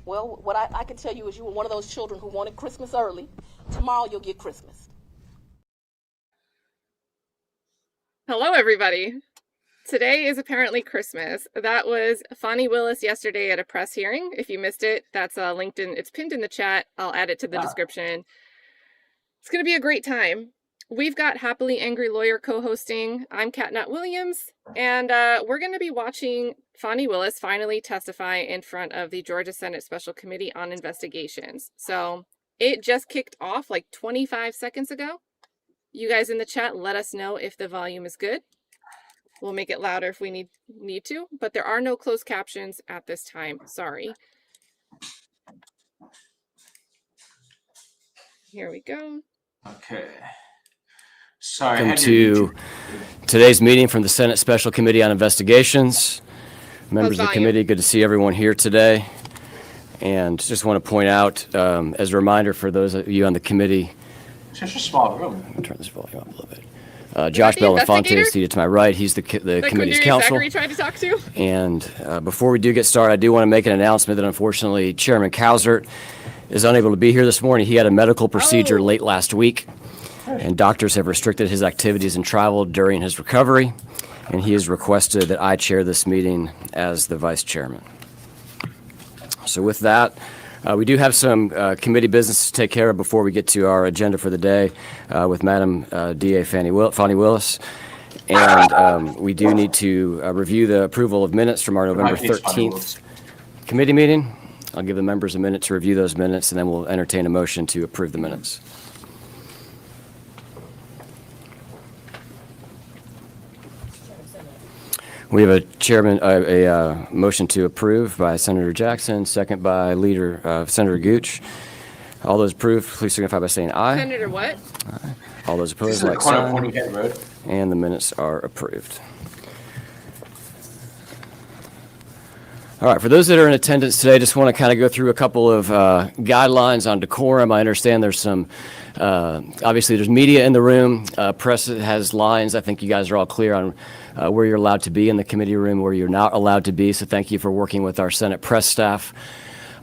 Well, what I can tell you is you were one of those children who wanted Christmas early. Tomorrow you'll get Christmas. Hello, everybody. Today is apparently Christmas. That was Fani Willis yesterday at a press hearing. If you missed it, that's linked in, it's pinned in the chat. I'll add it to the description. It's going to be a great time. We've got Happily Angry Lawyer co-hosting. I'm Katnat Williams, and we're going to be watching Fani Willis finally testify in front of the Georgia Senate Special Committee on Investigations. So it just kicked off like 25 seconds ago. You guys in the chat, let us know if the volume is good. We'll make it louder if we need to, but there are no closed captions at this time. Sorry. Here we go. Okay. Sorry. Welcome to today's meeting from the Senate Special Committee on Investigations. Members of the committee, good to see everyone here today. And just want to point out, as a reminder for those of you on the committee, it's such a small room. I'll turn this volume up a little bit. Josh Belafonte is seated to my right. He's the committee's counsel. Zachary tried to talk to. And before we do get started, I do want to make an announcement that unfortunately Chairman Cowsert is unable to be here this morning. He had a medical procedure late last week, and doctors have restricted his activities and travel during his recovery, and he has requested that I chair this meeting as the vice chairman. So with that, we do have some committee business to take care of before we get to our agenda for the day with Madam DA Fani Willis. And we do need to review the approval of minutes from our November 13th committee meeting. I'll give the members a minute to review those minutes, and then we'll entertain a motion to approve the minutes. We have a motion to approve by Senator Jackson, second by Senator Gooch. All those approved, please signify by saying aye. Senator what? Aye. All those opposed, like sign. And the minutes are approved. All right, for those that are in attendance today, just want to kind of go through a couple of guidelines on decorum. I understand there's some, obviously there's media in the room. Press has lines. I think you guys are all clear on where you're allowed to be in the committee room, where you're not allowed to be. So thank you for working with our Senate press staff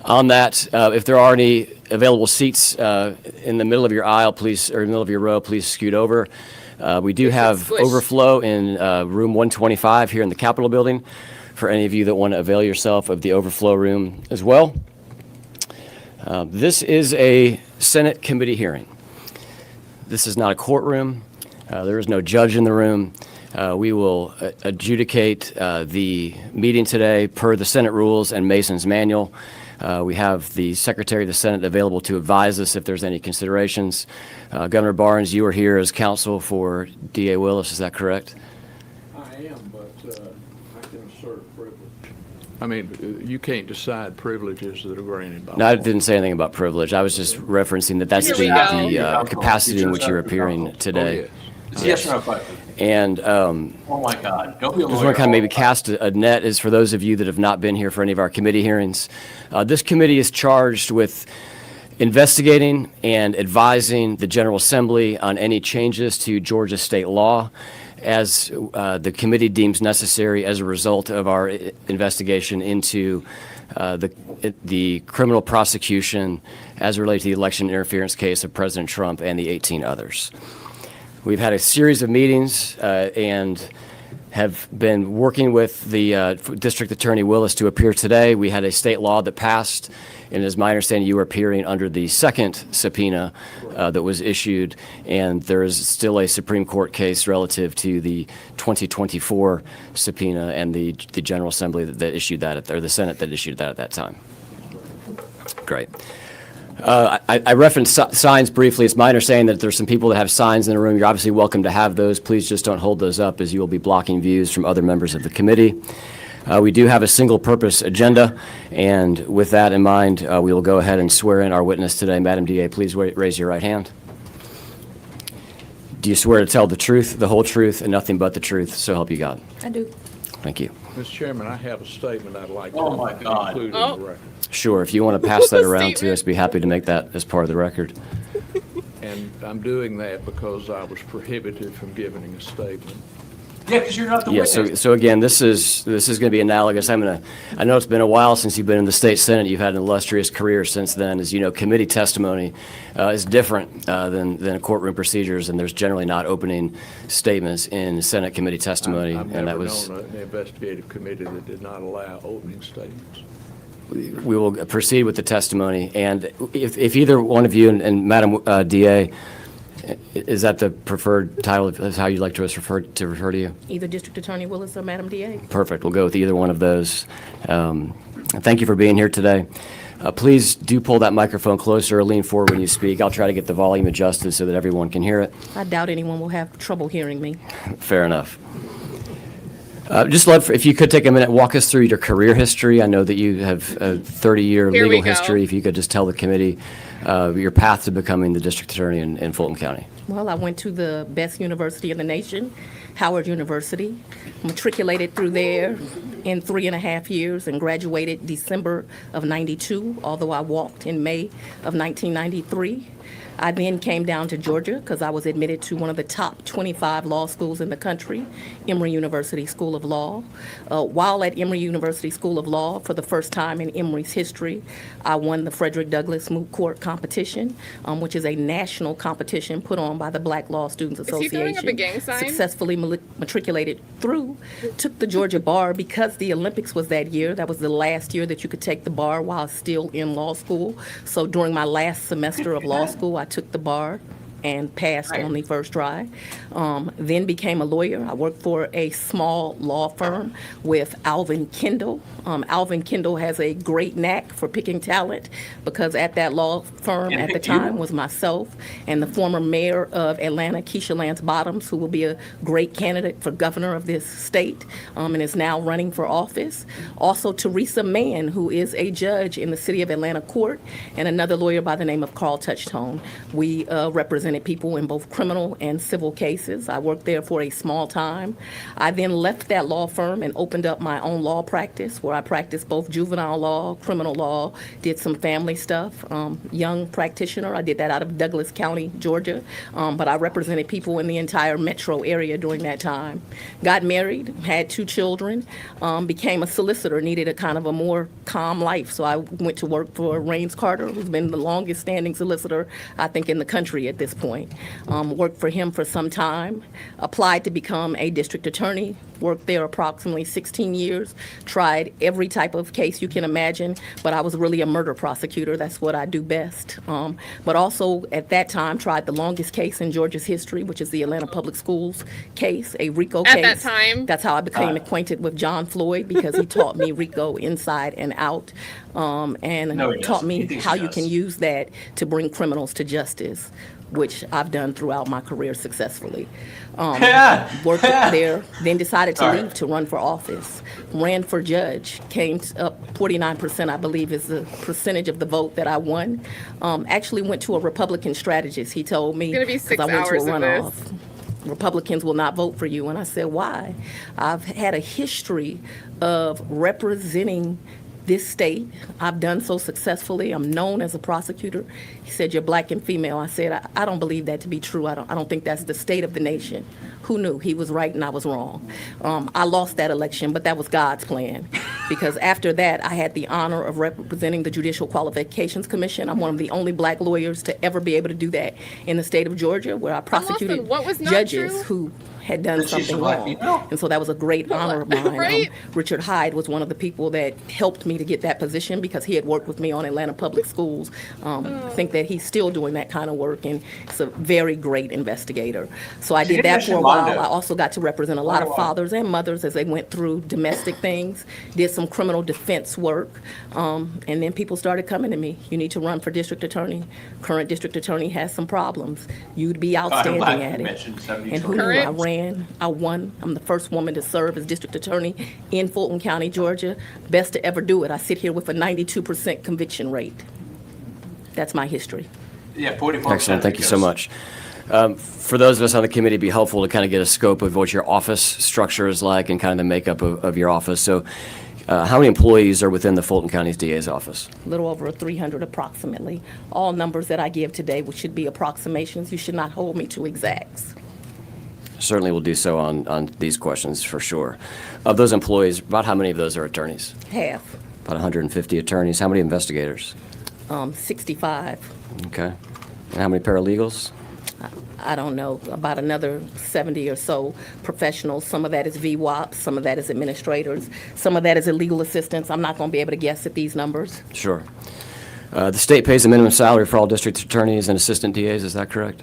on that. If there are any available seats in the middle of your aisle, please, or in the middle of your row, please scoot over. We do have overflow in room 125 here in the Capitol building for any of you that want to avail yourself of the overflow room as well. This is a Senate committee hearing. This is not a courtroom. There is no judge in the room. We will adjudicate the meeting today per the Senate rules and Mason's manual. We have the Secretary of the Senate available to advise us if there's any considerations. Governor Barnes, you are here as counsel for DA Willis, is that correct? I am, but I can assert privilege. I mean, you can't decide privileges that are granted by law. No, I didn't say anything about privilege. I was just referencing that that's the capacity in which you're appearing today. Yes or no question? And oh my God, don't be a lawyer. just want to kind of maybe cast a net is for those of you that have not been here for any of our committee hearings. This committee is charged with investigating and advising the General Assembly on any changes to Georgia state law as the committee deems necessary as a result of our investigation into the criminal prosecution as related to the election interference case of President Trump and the 18 others. We've had a series of meetings and have been working with the District Attorney Willis to appear today. We had a state law that passed, and as my understanding, you are appearing under the second subpoena that was issued, and there is still a Supreme Court case relative to the 2024 subpoena and the General Assembly that issued that, or the Senate that issued that at that time. Great. I referenced signs briefly. It's my understanding that there's some people that have signs in the room. You're obviously welcome to have those. Please just don't hold those up, as you will be blocking views from other members of the committee. We do have a single-purpose agenda, and with that in mind, we will go ahead and swear in our witness today. Madam DA, please raise your right hand. Do you swear to tell the truth, the whole truth, and nothing but the truth, so help you God? I do. Thank you. Mr. Chairman, I have a statement I'd like to include in the record. Sure. If you want to pass that around to us, be happy to make that as part of the record. And I'm doing that because I was prohibited from giving a statement Yeah, because you're not the Yeah, witness. so again, this is going to be analogous. I know it's been a while since you've been in the state senate. You've had an illustrious career since then. As you know, committee testimony is different than courtroom procedures, and there's generally not opening statements in Senate committee testimony. I've And that never was, known an investigative committee that did not allow opening statements. we will proceed with the testimony. And if either one of you, and Madam DA, is that the preferred title? Is how you'd like to refer to you? Either District Attorney Willis or Madam DA. Perfect. We'll go with either one of those. Thank you for being here today. Please do pull that microphone closer or lean forward when you speak. I'll try to get the volume adjusted so that everyone can hear it. I doubt anyone will have trouble hearing me. Fair enough. Just love, if you could take a minute, walk us through your career history. I know that you have a 30-year Here we legal go. history. If you could just tell the committee your path to becoming the district attorney in Fulton County. Well, I went to the best university in the nation, Howard University, matriculated through there in 3.5 years and graduated December of '92, although I walked in May of 1993. I then came down to Georgia because I was admitted to one of the top 25 law schools in the country, Emory University School of Law. While at Emory University School of Law, for the first time in Emory's history, I won the Frederick Douglass Moot Court Competition, which is a national competition put on by the Black Law Students he Association. throwing up a gang sign? Successfully matriculated through, took the Georgia bar because the Olympics was that year. That was the last year that you could take the bar while still in law school. So during my last semester of law school, I took the bar and passed on the first try. Then became a lawyer. I worked for a small law firm with Alvin Kendall. Alvin Kendall has a great knack for picking talent because at that law firm at the time was myself and the former mayor of Atlanta, Keisha Lance Bottoms, who will be a great candidate for governor of this state and is now running for office. Also Teresa Mann, who is a judge in the city of Atlanta court, and another lawyer by the name of Carl Touchtone. We represented people in both criminal and civil cases. I worked there for a small time. I then left that law firm and opened up my own law practice where I practiced both juvenile law, criminal law, did some family stuff. Young practitioner. I did that out of Douglas County, Georgia. But I represented people in the entire metro area during that time. Got married, had 2 children, became a solicitor, needed a kind of a more calm life. So I went to work for Raines Carter, who's been the longest standing solicitor, I think, in the country at this point. Worked for him for some time, applied to become a district attorney, worked there approximately 16 years, tried every type of case you can imagine, but I was really a murder prosecutor. That's what I do best. But also at that time tried the longest case in Georgia's history, which is the Atlanta Public Schools case, a RICO case. At that time? That's how I became acquainted with John Floyd because he taught me RICO inside and out and No, he taught doesn't. He me thinks how he you does. can use that to bring criminals to justice, which I've done throughout my career successfully. Worked there, then decided to leave to run for office. Ran for judge, came up 49%, I believe, is the percentage of the vote that I won. Actually went to a Republican strategist. He told me, It's gonna be 6 I went to a hours of runoff, this. Republicans will not vote for you. And I said, why? I've had a history of representing this state. I've done so successfully. I'm known as a prosecutor. He said, you're black and female. I said, I don't believe that to be true. I don't think that's the state of the nation. Who knew? He was right and I was wrong. I lost that election, but that was God's plan. Because after that, I had the honor of representing the Judicial Qualifications Commission. I'm one of the only black lawyers to ever be able to do that in the state of Georgia, where I prosecuted what was not judges true? who had done That she's a something black wrong. female? And so that was a great honor of mine. Right? Richard Hyde was one of the people that helped me to get that position because he had worked with me on Atlanta Public Schools. I think that he's still doing that kind of work, and he's a very great investigator. So I She did did that mention for a while. Londo. I also got to represent a lot of Londo. fathers and mothers as they went through domestic things, did some criminal defense work, and then people started coming to me. You need to run for district attorney. Current district attorney has some problems. You'd be outstanding glad at you it. mentioned 72. And who knew? I Current? ran, I won. I'm the first woman to serve as district attorney in Fulton County, Georgia. Best to ever do it. I sit here with a 92% conviction rate. That's my history. Yeah, 44%. Excellent. Thank you so much. For those of us on the committee, it'd be helpful to kind of get a scope of what your office structure is like and kind of the makeup of your office. So how many employees are within the Fulton County's DA's office? A little over 300 approximately. All numbers that I give today, which should be approximations. You should not hold me to exacts. Certainly will do so on these questions for sure. Of those employees, about how many of those are attorneys? Half, About 150 attorneys. How many investigators? 65. Okay. And how many paralegals? I don't know, about another 70 or so professionals. Some of that is VWAP, some of that is administrators, some of that is legal assistants. I'm not going to be able to guess at these numbers. Sure. The state pays a minimum salary for all district attorneys and assistant DAs, is that correct?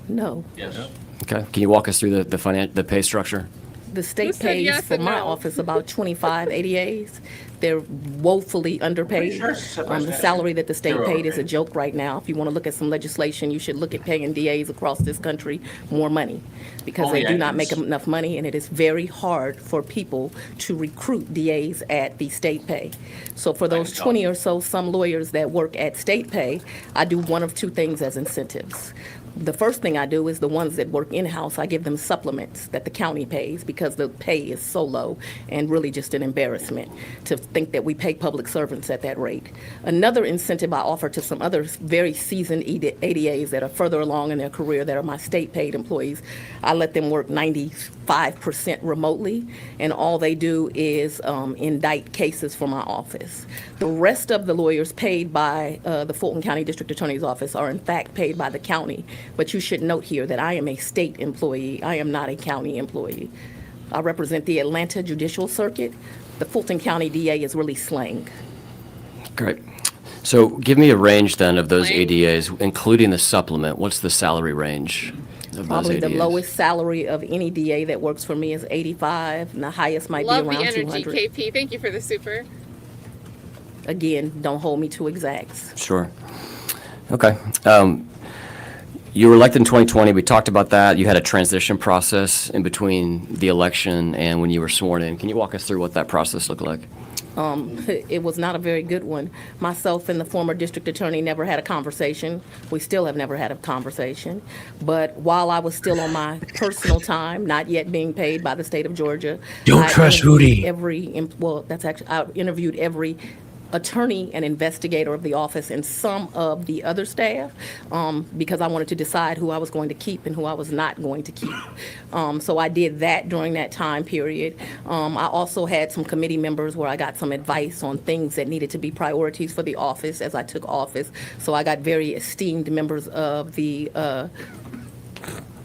No. Yes. Okay. Can you walk us through the pay structure? The Who state said pays yes for and my no? office about 25 ADAs. They're woefully underpaid. Pretty sure it's separate The statute. salary that the state They're paid is a overpaid. joke right now. If you want to look at some legislation, you should look at paying DAs across this country more money because they Only do not make actors. enough money, and it is very hard for people to recruit DAs at the state pay. So for those can tell 20 you. or so some lawyers that work at state pay, I do one of two things as incentives. The first thing I do is the ones that work in-house, I give them supplements that the county pays because the pay is so low and really just an embarrassment to think that we pay public servants at that rate. Another incentive I offer to some other very seasoned ADAs that are further along in their career that are my state paid employees, I let them work 95% remotely, and all they do is indict cases for my office. The rest of the lawyers paid by the Fulton County District Attorney's Office are in fact paid by the county. But you should note here that I am a state employee. I am not a county employee. I represent the Atlanta Judicial Circuit. The Fulton County DA is really slang. Great. So give me a range then of those Slang? ADAs, including the supplement. What's the salary range of those Probably the ADAs? lowest salary of any DA that works for me is 85, and the highest might Love be the around energy, 200. KP. Thank you for the super. Again, don't hold me to exacts. Sure. Okay. You were elected in 2020. We talked about that. You had a transition process in between the election and when you were sworn in. Can you walk us through what that process looked like? It was not a very good one. Myself and the former district attorney never had a conversation. We still have never had a conversation. But while I was still on my personal time, not yet being paid by the state of Georgia, Don't trust Hootie. I interviewed every attorney and investigator of the office and some of the other staff because I wanted to decide who I was going to keep and who I was not going to keep. So I did that during that time period. I also had some committee members where I got some advice on things that needed to be priorities for the office as I took office. So I got very esteemed members of the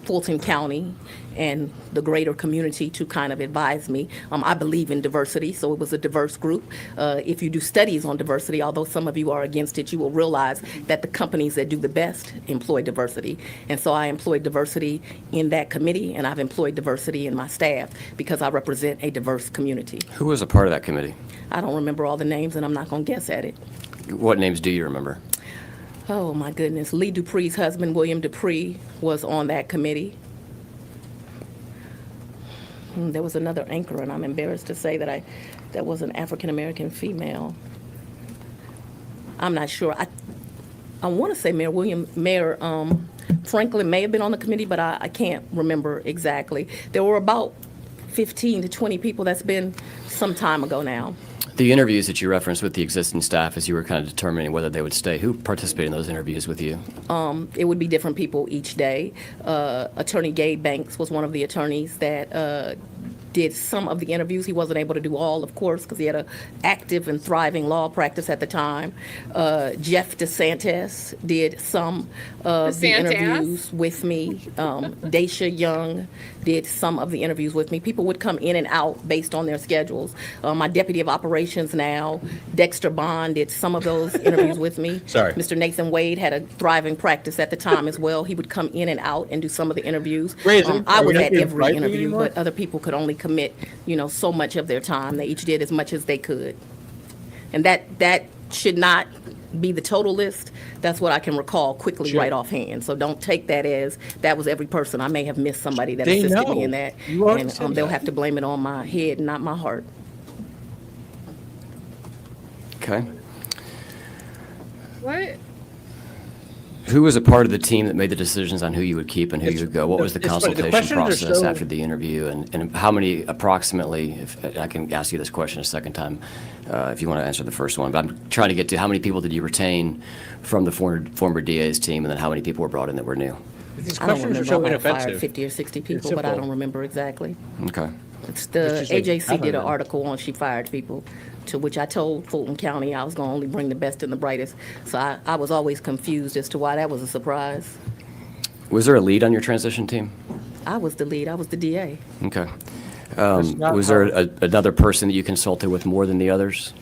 Fulton County and the greater community to kind of advise me. I believe in diversity, so it was a diverse group. If you do studies on diversity, although some of you are against it, you will realize that the companies that do the best employ diversity. And so I employed diversity in that committee, and I've employed diversity in my staff because I represent a diverse community. Who was a part of that committee? I don't remember all the names, and I'm not going to guess at it. What names do you remember? Oh, my goodness. Lee Dupree's husband, William Dupree, was on that committee. There was another anchor, and I'm embarrassed to say that was an African-American female. I'm not sure. I want to say Mayor Franklin may have been on the committee, but I can't remember exactly. There were about 15 to 20 people. That's been some time ago now. The interviews that you referenced with the existing staff as you were kind of determining whether they would stay, who participated in those interviews with you? It would be different people each day. Attorney Gabe Banks was one of the attorneys that did some of the interviews. He wasn't able to do all, of course, because he had an active and thriving law practice at the time. Jeff DeSantis did some of the DeSantis? interviews with me. Daisha Young did some of the interviews with me. People would come in and out based on their schedules. My deputy of operations now, Dexter Bond, did some of those interviews with me. Sorry. Mr. Nathan Wade had a thriving practice at the time as well. He would come in and out and do some of the interviews. Raising, I are we was not at doing every right wing interview, anymore? but other people could only commit, so much of their time. They each did as much as they could. And that should not be the total list. That's what I can recall quickly Sure. right offhand. So don't take that as that was every person. I may have missed somebody that They assisted know. me in that. You already And said they'll that. have to blame it on my head, not my heart. Okay. What? Who was a part of the team that made the decisions on who you would keep and who you would go? What was the it's funny, the consultation questions are process so- after the interview? And how many approximately, if I can ask you this question a second time, if you want to answer the first one, but I'm trying to get to how many people did you retain from the former DA's team, and then how many people were brought in that were new? These I don't questions are remember. so I might have fired inoffensive. 50 or 60 people, but I simple. don't remember exactly. Okay. It's the Let's just say AJC none of did an them. article on she fired people, to which I told Fulton County I was going to only bring the best and the brightest. So I was always confused as to why that was a surprise. Was there a lead on your transition team? I was the lead. I was the DA. Okay. That's not Was there how- another person that you consulted with more than the others?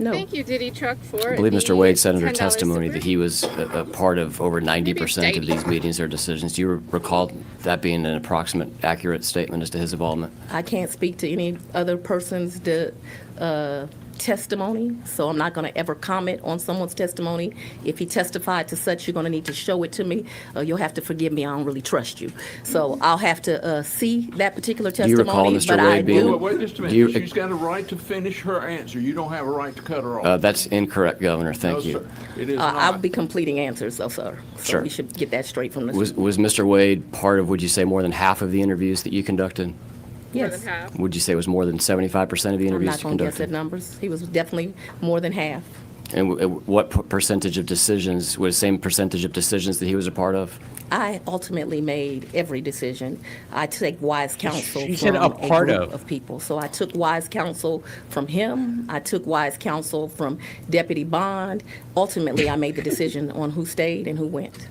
No. Thank you, Diddy Truck, for I believe Mr. the Wade said under $10 testimony super. that he was a part of over 90% of Diddy. these meetings or decisions. Do you recall that being an approximate, accurate statement as to his involvement? I can't speak to any other person's testimony, so I'm not going to ever comment on someone's testimony. If he testified to such, you're going to need to show it to me. You'll have to forgive me. I don't really trust you. So I'll have to see that particular you testimony. recall Mr. But Wade I being- do. Wait just a Do you- minute. She's got a right to finish her answer. You don't have a right to cut her off. That's incorrect, Governor. Thank No, you. sir. It is I'll not. be completing answers, though, sir. So Sure. we should get that straight from the. Was Mr. Wade part of, would you say, more than half of the interviews that you conducted? More Yes. than half. Would you say it was more than 75% of the I'm interviews not you going to guess conducted? at numbers. He was definitely more than half. And what percentage of decisions, was the same percentage of decisions that he was a part of? I ultimately made every decision. I take wise counsel She from said a part group of. people. So I took wise counsel from him. I took wise counsel from Deputy Bond. Ultimately, I made the decision on who stayed and who went.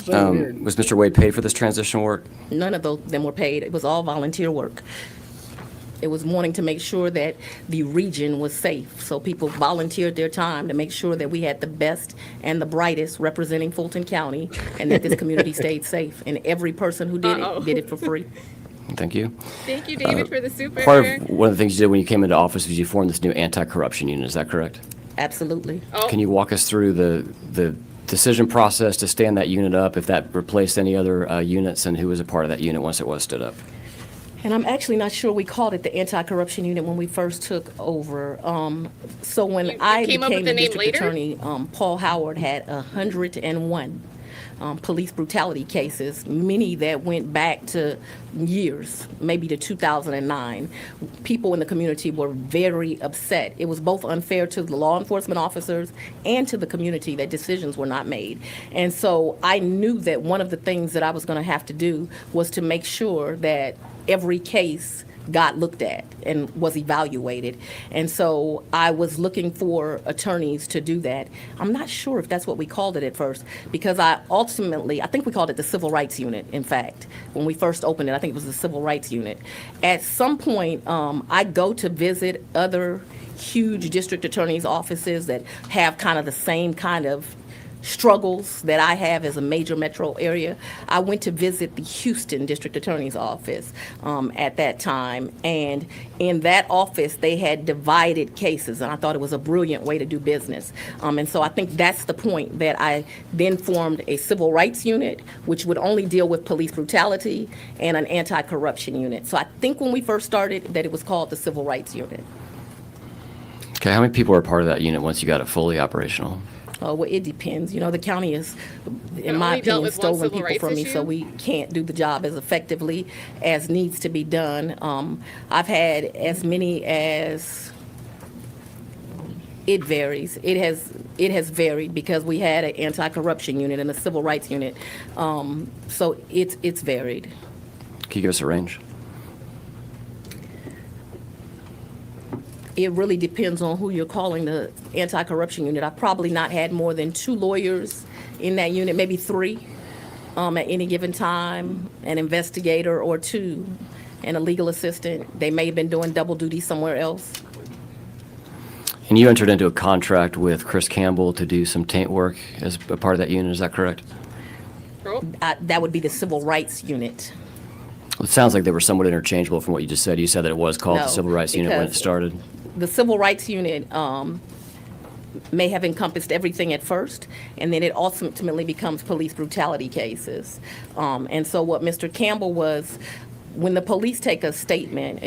Was Mr. Wade paid for this transition work? None of them were paid. It was all volunteer work. It was wanting to make sure that the region was safe. So people volunteered their time to make sure that we had the best and the brightest representing Fulton County and that this community stayed safe. And every person who did Uh-oh. it did it for free. Thank you. Thank you, David, for the super. Part of one of the things you did when you came into office was you formed this new anti-corruption unit. Is that correct? Absolutely. Oh, Can you walk us through the decision process to stand that unit up, if that replaced any other units, and who was a part of that unit once it was stood up? And I'm actually not sure we called it the anti-corruption unit when we first took over. So when You I came up became with the the name district later? attorney, Paul Howard had 101 police brutality cases, many that went back to years, maybe to 2009. People in the community were very upset. It was both unfair to the law enforcement officers and to the community that decisions were not made. And so I knew that one of the things that I was going to have to do was to make sure that every case got looked at and was evaluated. And so I was looking for attorneys to do that. I'm not sure if that's what we called it at first, because I think we called it the Civil Rights Unit, in fact. When we first opened it, I think it was the Civil Rights Unit. At some point, I go to visit other huge district attorneys' offices that have kind of the same kind of struggles that I have as a major metro area. I went to visit the Houston District Attorney's office at that time, and in that office they had divided cases, and I thought it was a brilliant way to do business. And so I think that's the point that I then formed a civil rights unit, which would only deal with police brutality, and an anti-corruption unit. So I think when we first started that it was called the Civil Rights Unit. Okay, how many people were part of that unit once you got it fully operational? Well, it depends. You know, the county has, in It my only dealt opinion, with one stolen civil people rights from me, so issue? we can't do the job as effectively as needs to be done. I've had as many as, it varies. It has varied because we had an anti-corruption unit and a civil rights unit. So it's varied. Can you give us a range? It really depends on who you're calling the anti-corruption unit. I've probably not had more than 2 lawyers in that unit, maybe 3 at any given time, an investigator or 2, and a legal assistant. They may have been doing double duty somewhere else. And you entered into a contract with Chris Campbell to do some taint work as a part of that unit, is that correct? oh, That would be the civil rights unit. Well, it sounds like they were somewhat interchangeable from what you just said. You said that it was called the No, Civil Rights Unit when it because- started. The civil rights unit may have encompassed everything at first, and then it ultimately becomes police brutality cases. And so what Mr. Campbell was, when the police take a statement,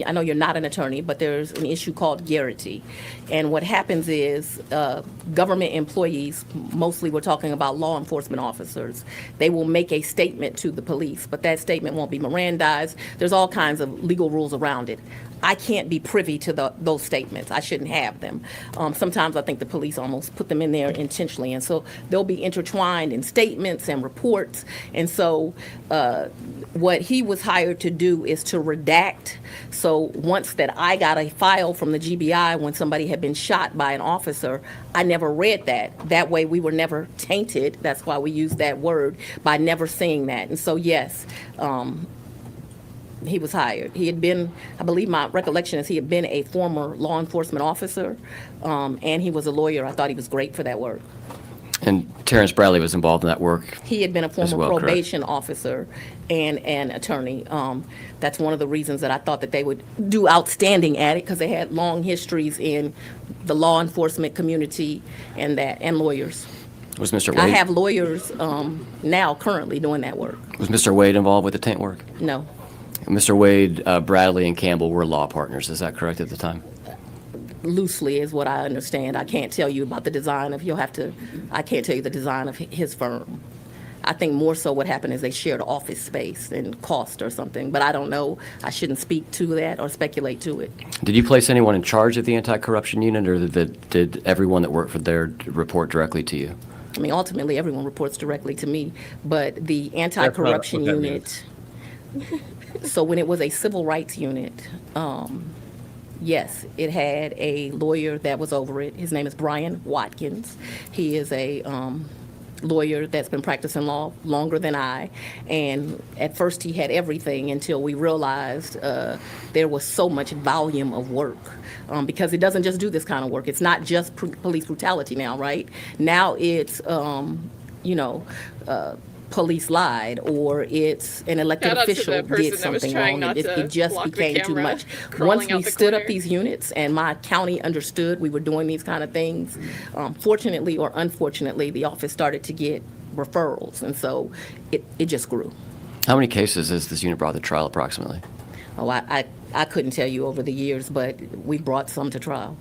I know you're not an attorney, but there's an issue called garrity. And what happens is government employees, mostly we're talking about law enforcement officers, they will make a statement to the police, but that statement won't be Mirandized. There's all kinds of legal rules around it. I can't be privy to those statements. I shouldn't have them. Sometimes I think the police almost put them in there intentionally, and so they'll be intertwined in statements and reports. And so what he was hired to do is to redact. So once that I got a file from the GBI when somebody had been shot by an officer, I never read that. That way we were never tainted. That's why we use that word, by never seeing that. And so yes, he was hired. He had been, I believe my recollection is he had been a former law enforcement officer, and he was a lawyer. I thought he was great for that work. And Terrence Bradley was involved in that work. He had been a former well, correct? probation officer and an attorney. That's one of the reasons that I thought that they would do outstanding at it, because they had long histories in the law enforcement community and lawyers. Was Mr. Wade? I have lawyers now currently doing that work. Was Mr. Wade involved with the taint work? No. Mr. Wade, Bradley, and Campbell were law partners. Is that correct at the time? Loosely is what I understand. I can't tell you about the design of, I can't tell you the design of his firm. I think more so what happened is they shared office space and cost or something, but I don't know. I shouldn't speak to that or speculate to it. Did you place anyone in charge of the anti-corruption unit, or did everyone that worked for there report directly to you? I mean, ultimately, everyone reports directly to me, but the anti-corruption what that unit, so when it was a civil rights unit, yes, it had a lawyer that was over it. His name is Brian Watkins. He is a lawyer that's been practicing law longer than I. And at first he had everything until we realized there was so much volume of work. Because it doesn't just do this kind of work. It's not just police brutality now, right? Now it's, police lied, or it's an elected Shout out to official the person did that was something trying wrong. not It to just block the became too camera, much. crawling Once out we the stood up corner. these units and my county understood we were doing these kind of things, fortunately or unfortunately, the office started to get referrals, and so it just grew. How many cases has this unit brought to trial approximately? Oh, I couldn't tell you over the years, but we brought some to trial,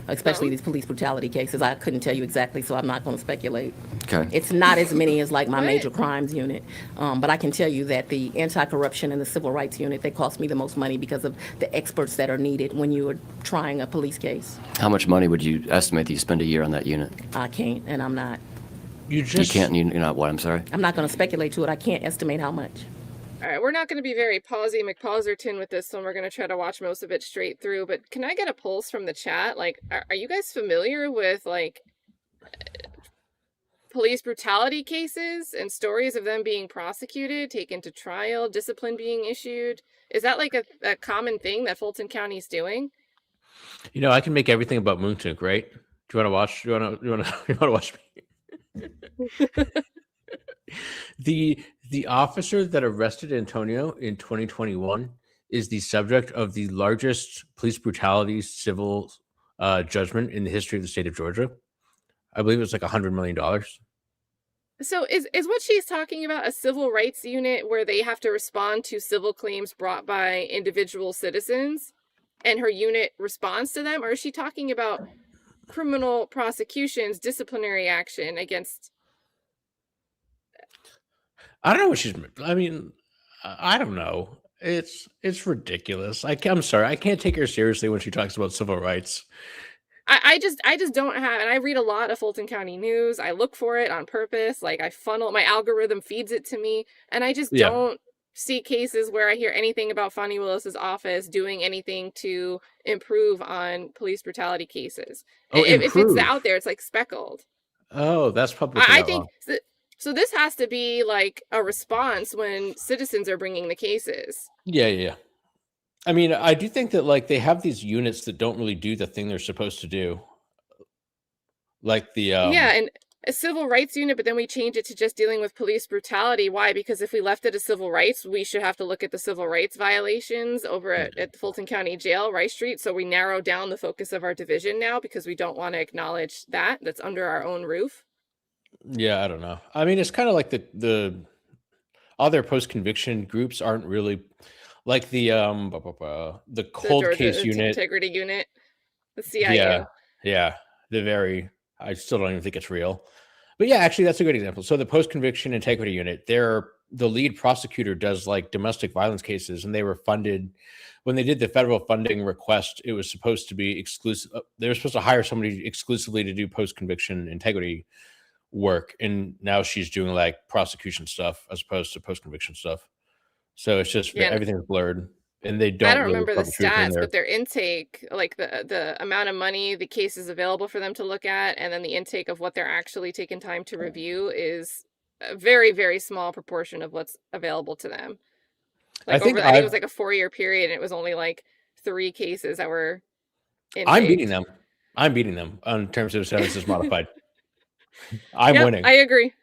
especially these police brutality cases. I couldn't tell you exactly, so I'm not going to speculate. Okay. It's not as many as like my What? major crimes unit, but I can tell you that the anti-corruption and the civil rights unit, they cost me the most money because of the experts that are needed when you are trying a police case. How much money would you estimate that you spend a year on that unit? I can't, and I'm not. You You can't, you're not what, I'm sorry? I'm not going to speculate to it. I can't estimate how much. All right, we're not going to be very pausy McPauserton with this one. We're going to try to watch most of it straight through. But can I get a pulse from the chat? Like, are you guys familiar with like police brutality cases and stories of them being prosecuted, taken to trial, discipline being issued? Is that like a common thing that Fulton County is doing? You know, I can make everything about Moontook, right? Do you want to watch? You want to watch me? The officer that arrested Antonio in 2021 is the subject of the largest police brutality civil judgment in the history of the state of Georgia. I believe it's like $100 million. So is what she's talking about a civil rights unit where they have to respond to civil claims brought by individual citizens and her unit responds to them? Or is she talking about criminal prosecutions, disciplinary action against? I don't know what she's. I mean, I don't know. It's ridiculous. I'm sorry. I can't take her seriously when she talks about civil rights. I just don't have, and I read a lot of Fulton County news. I look for it on purpose. Like I funnel, my algorithm feeds it to me, and I just don't see cases where I hear anything about Fani Willis's office doing anything to improve on police brutality cases. Oh, if improve. it's out there, it's like speckled. Oh, that's public. I think so. This has to be like a response when citizens are bringing the cases. Yeah. I mean, I do think that like they have these units that don't really do the thing they're supposed to do. Like the and a civil rights unit, but then we change it to just dealing with police brutality. Why? Because if we left it as civil rights, we should have to look at the civil rights violations over at the Fulton County Jail, Rice Street. So we narrow down the focus of our division now because we don't want to acknowledge that's under our own roof. Yeah, I don't know. I mean, it's kind of like the other post-conviction groups aren't really like the cold Georgia case unit, integrity unit, the CIU. Yeah. I still don't even think it's real. But yeah, actually, that's a good example. So the post-conviction integrity unit, they're the lead prosecutor does like domestic violence cases, and they were funded when they did the federal funding request. It was supposed to be exclusive. They were supposed to hire somebody exclusively to do post-conviction integrity work, and now she's doing like prosecution stuff as opposed to post-conviction stuff. So it's just everything's blurred, and they don't. I don't really remember the put truth in stats, there. but their intake, like the amount of money, the cases available for them to look at, and then the intake of what they're actually taking time to review is a very, very small proportion of what's available to them. Like I think it was like a 4-year period, and it was only like 3 cases that were intaked. I'm beating them. I'm beating them on terms of sentences modified. I'm winning. I agree.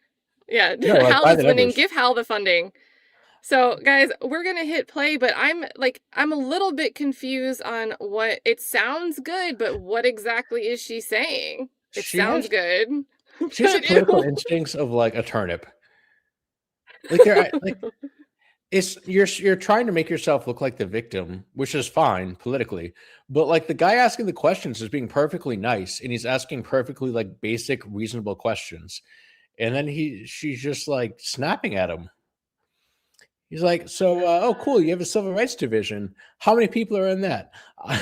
Yeah, No, Hal by is the winning. numbers. Give Hal the funding. So, guys, we're gonna hit play, but I'm a little bit confused on what it sounds good, but what exactly is she saying? It sounds good. She has the but political instincts of like a turnip. Like they're like it's you're trying to make yourself look like the victim, which is fine politically, but like the guy asking the questions is being perfectly nice, and he's asking perfectly like basic, reasonable questions, and then she's just like snapping at him. He's like, so, oh, cool, you have a civil rights division. How many people are in that? I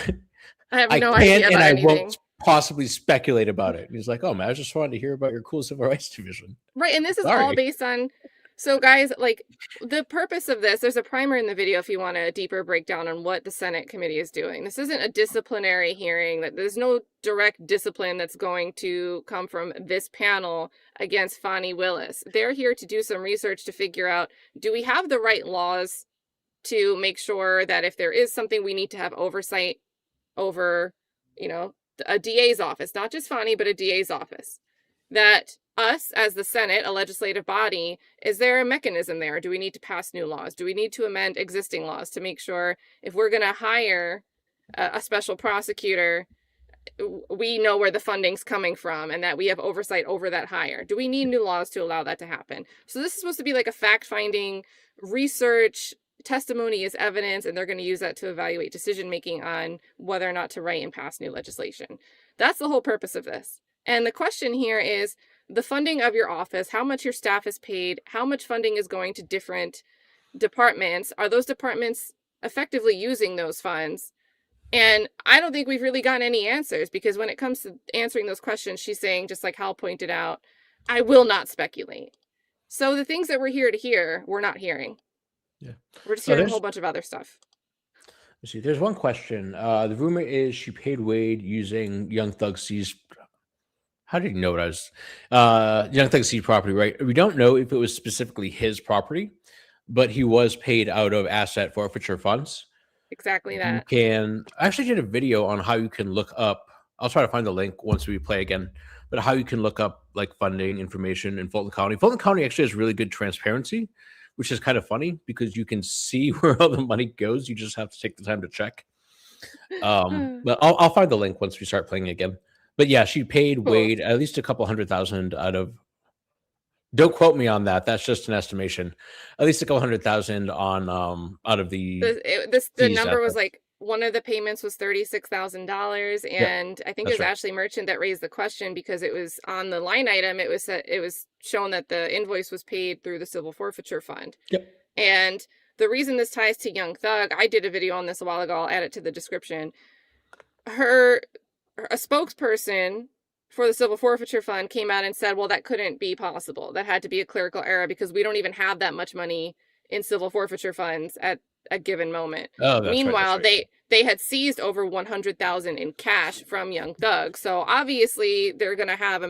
have I no can't, idea and about I anything. won't possibly speculate about it. And he's like, oh man, I just wanted to hear about your cool civil rights division. Right, and this is Sorry. all based on. So, guys, like the purpose of this, there's a primer in the video if you want a deeper breakdown on what the Senate committee is doing. This isn't a disciplinary hearing. That there's no direct discipline that's going to come from this panel against Fani Willis. They're here to do some research to figure out, do we have the right laws to make sure that if there is something we need to have oversight over, you know, a DA's office, not just Fani, but a DA's office, that us as the Senate, a legislative body, is there a mechanism there? Do we need to pass new laws? Do we need to amend existing laws to make sure if we're going to hire a special prosecutor, we know where the funding's coming from and that we have oversight over that hire? Do we need new laws to allow that to happen? So this is supposed to be like a fact-finding research. Testimony is evidence, and they're going to use that to evaluate decision-making on whether or not to write and pass new legislation. That's the whole purpose of this. And the question here is, the funding of your office, how much your staff is paid, how much funding is going to different departments. Are those departments effectively using those funds? And I don't think we've really gotten any answers, because when it comes to answering those questions, she's saying, just like Hal pointed out, I will not speculate. So the things that we're here to hear, we're not hearing. Yeah. We're just hearing a whole bunch of other stuff. Let's see, there's one question. The rumor is she paid Wade using Young Thug C's. How did you know what I was? Young Thug C property, right? We don't know if it was specifically his property, but he was paid out of asset forfeiture funds. Exactly that. You can I actually did a video on how you can look up. I'll try to find the link once we play again, but how you can look up like funding information in Fulton County. Fulton County actually has really good transparency, which is kind of funny because you can see where all the money goes. You just have to take the time to check. But I'll find the link once we start playing again. But yeah, she paid Wade at least a couple $100,000 out of. Don't quote me on that. That's just an estimation. At least a couple $100,000 on out of the. The number was like, one of the payments was $36,000, and I think it was Ashley Merchant that raised the question because it was on the line item. It was shown that the invoice was paid through the civil forfeiture fund. Yep. And the reason this ties to Young Thug, I did a video on this a while ago. I'll add it to the description. A spokesperson for the civil forfeiture fund came out and said, well, that couldn't be possible. That had to be a clerical error because we don't even have that much money in civil forfeiture funds at a given moment. Meanwhile, they had seized over $100,000 in cash from Young Thug. So obviously they're going to have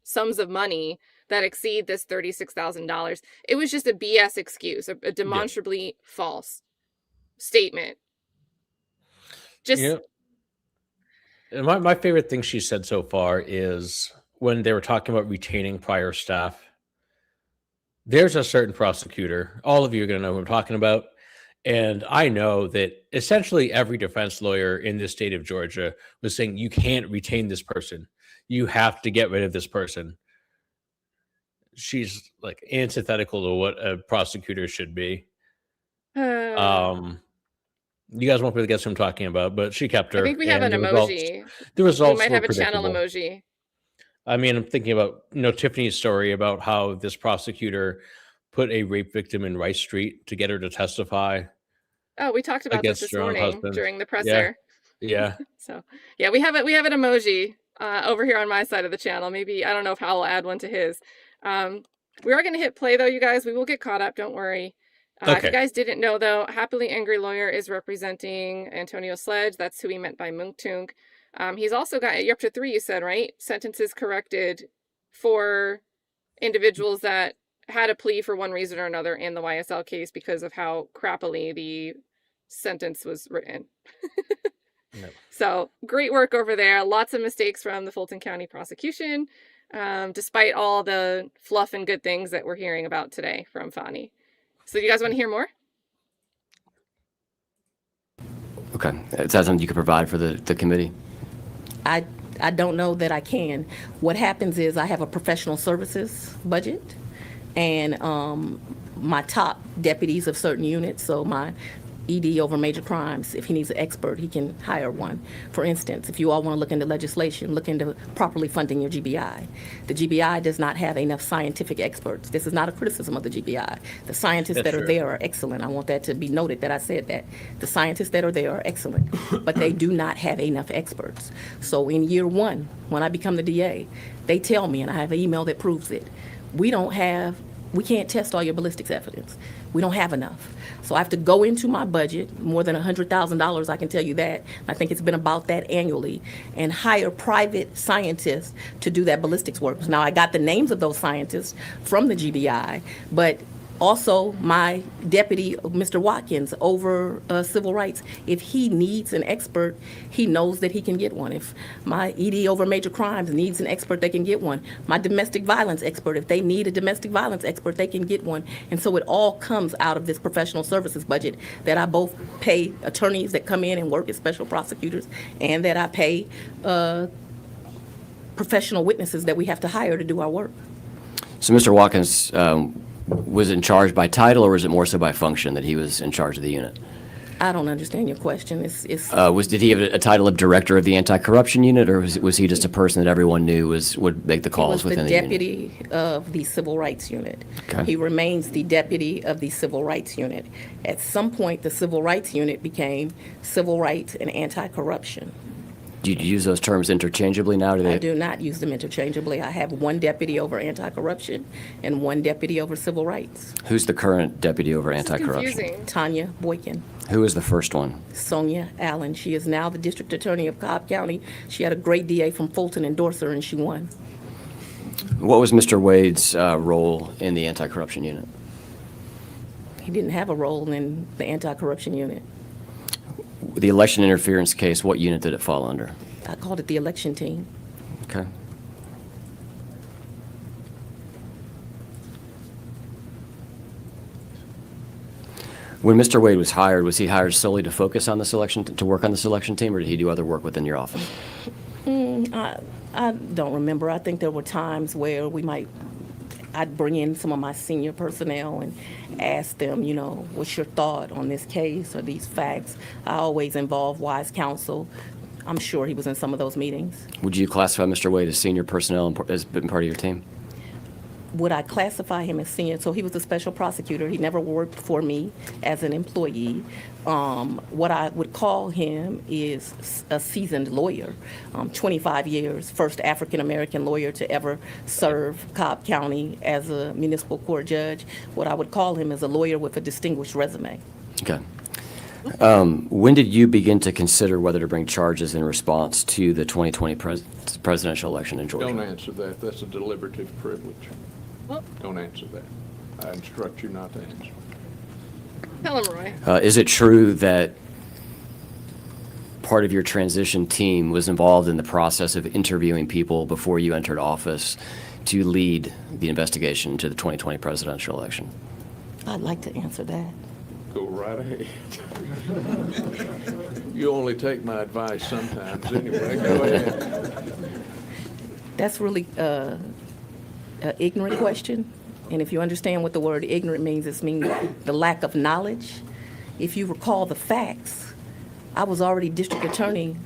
sums of money that exceed this $36,000. It was just a BS excuse, a demonstrably false statement. Just. Yeah. And my favorite thing she said so far is when they were talking about retaining prior staff. There's a certain prosecutor. All of you are going to know who I'm talking about. And I know that essentially every defense lawyer in the state of Georgia was saying, you can't retain this person. You have to get rid of this person. She's like antithetical to what a prosecutor should be. You guys won't be able to guess who I'm talking about, but she kept her. I think we have an emoji. The results we might have a predictable. channel emoji. I mean, I'm thinking about, Tiffany's story about how this prosecutor put a rape victim in Rice Street to get her to testify Oh, we talked about this against her own morning husband. during the Yeah, presser. yeah. So yeah, we have an emoji over here on my side of the channel. Maybe I don't know if Hal will add one to his. We are going to hit play though, you guys. We will get caught up. Don't worry. If Okay. you guys didn't know though, Happily Angry Lawyer is representing Antonio Sledge. That's who he meant by Munktunk. He's also got, you're up to 3, you said, right? Sentences corrected for individuals that had a plea for one reason or another in the YSL case because of how crappily the sentence was written. Yep. So great work over there. Lots of mistakes from the Fulton County prosecution, despite all the fluff and good things that we're hearing about today from Fani. So do you guys want to hear more? Okay. Is that something you could provide for the committee? I don't know that I can. What happens is I have a professional services budget, and my top deputies of certain units, so my ED over major crimes, if he needs an expert, he can hire one. For instance, if you all want to look into legislation, look into properly funding your GBI. The GBI does not have enough scientific experts. This is not a criticism of the GBI. The scientists That's that are true. there are excellent. I want that to be noted that I said that. The scientists that are there are excellent, but they do not have enough experts. So in year 1, when I become the DA, they tell me, and I have an email that proves it, we can't test all your ballistics evidence. We don't have enough. So I have to go into my budget, more than $100,000, I can tell you that. I think it's been about that annually, and hire private scientists to do that ballistics work. Now, I got the names of those scientists from the GBI, but also my deputy, Mr. Watkins, over civil rights. If he needs an expert, he knows that he can get one. If my ED over major crimes needs an expert, they can get one. My domestic violence expert, if they need a domestic violence expert, they can get one. And so it all comes out of this professional services budget that I both pay attorneys that come in and work as special prosecutors, and that I pay professional witnesses that we have to hire to do our work. So Mr. Watkins was in charge by title, or was it more so by function that he was in charge of the unit? I don't understand your question. Did he have a title of director of the anti-corruption unit, or was he just a person that everyone knew would make the calls He was within the the unit? deputy of the civil rights unit. Okay. He remains the deputy of the civil rights unit. At some point, the civil rights unit became civil rights and anti-corruption. Do you use those terms interchangeably now? I do not use them interchangeably. I have one deputy over anti-corruption and one deputy over civil rights. Who's the current deputy over This is anti-corruption? confusing. Tanya Boykin. Who is the first one? Sonia Allen. She is now the district attorney of Cobb County. She had a great DA from Fulton endorse her, and she won. What was Mr. Wade's role in the anti-corruption unit? He didn't have a role in the anti-corruption unit. The election interference case, what unit did it fall under? I called it the election team. Okay. When Mr. Wade was he hired solely to focus on this election, to work on this election team, or did he do other work within your office? I don't remember. I think there were times where I'd bring in some of my senior personnel and ask them, what's your thought on this case or these facts? I always involve wise counsel. I'm sure he was in some of those meetings. Would you classify Mr. Wade as senior personnel and as been part of your team? Would I classify him as senior? So he was a special prosecutor. He never worked for me as an employee. What I would call him is a seasoned lawyer, 25 years, first African-American lawyer to ever serve Cobb County as a municipal court judge. What I would call him is a lawyer with a distinguished resume. Okay. When did you begin to consider whether to bring charges in response to the 2020 presidential election in Georgia? Don't answer that. That's a deliberative privilege. Well, Don't answer that. I instruct you not to answer. tell him, Roy. Is it true that part of your transition team was involved in the process of interviewing people before you entered office to lead the investigation to the 2020 presidential election? I'd like to answer that. Go right ahead. You only take my advice sometimes anyway. Go ahead. That's really an ignorant question. And if you understand what the word ignorant means, it means the lack of knowledge. If you recall the facts, I was already district attorney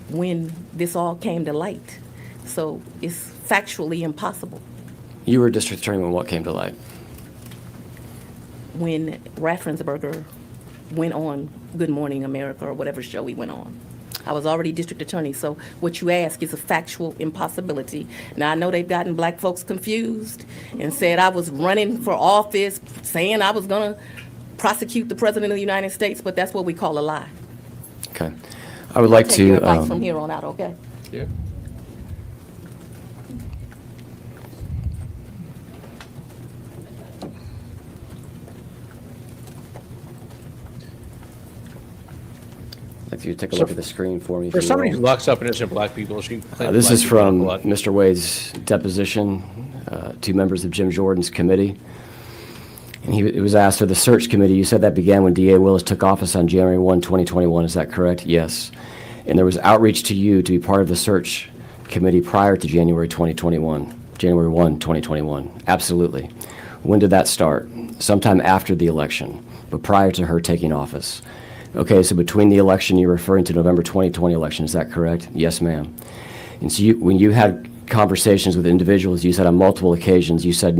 when this all came to light. So it's factually impossible. You were district attorney when what came to light? when Raffensperger went on Good Morning America or whatever show he went on. I was already district attorney, so what you ask is a factual impossibility. Now, I know they've gotten black folks confused and said I was running for office, saying I was gonna prosecute the President of the United States, but that's what we call a lie. Okay. I would like Take your to, advice from here on out, okay? Yeah. if you take a look at the screen for me. if For you somebody will. who locks up innocent black people, she claims This black is people have from blood. Mr. Wade's deposition to members of Jim Jordan's committee. And it was asked for the search committee. You said that began when DA Willis took office on January 1, 2021. Is that correct? Yes. And there was outreach to you to be part of the search committee prior to January 2021, January 1, 2021. Absolutely. When did that start? Sometime after the election, but prior to her taking office. Okay, so between the election, you're referring to November 2020 election. Is that correct? Yes, ma'am. And so when you had conversations with individuals, you said on multiple occasions, you said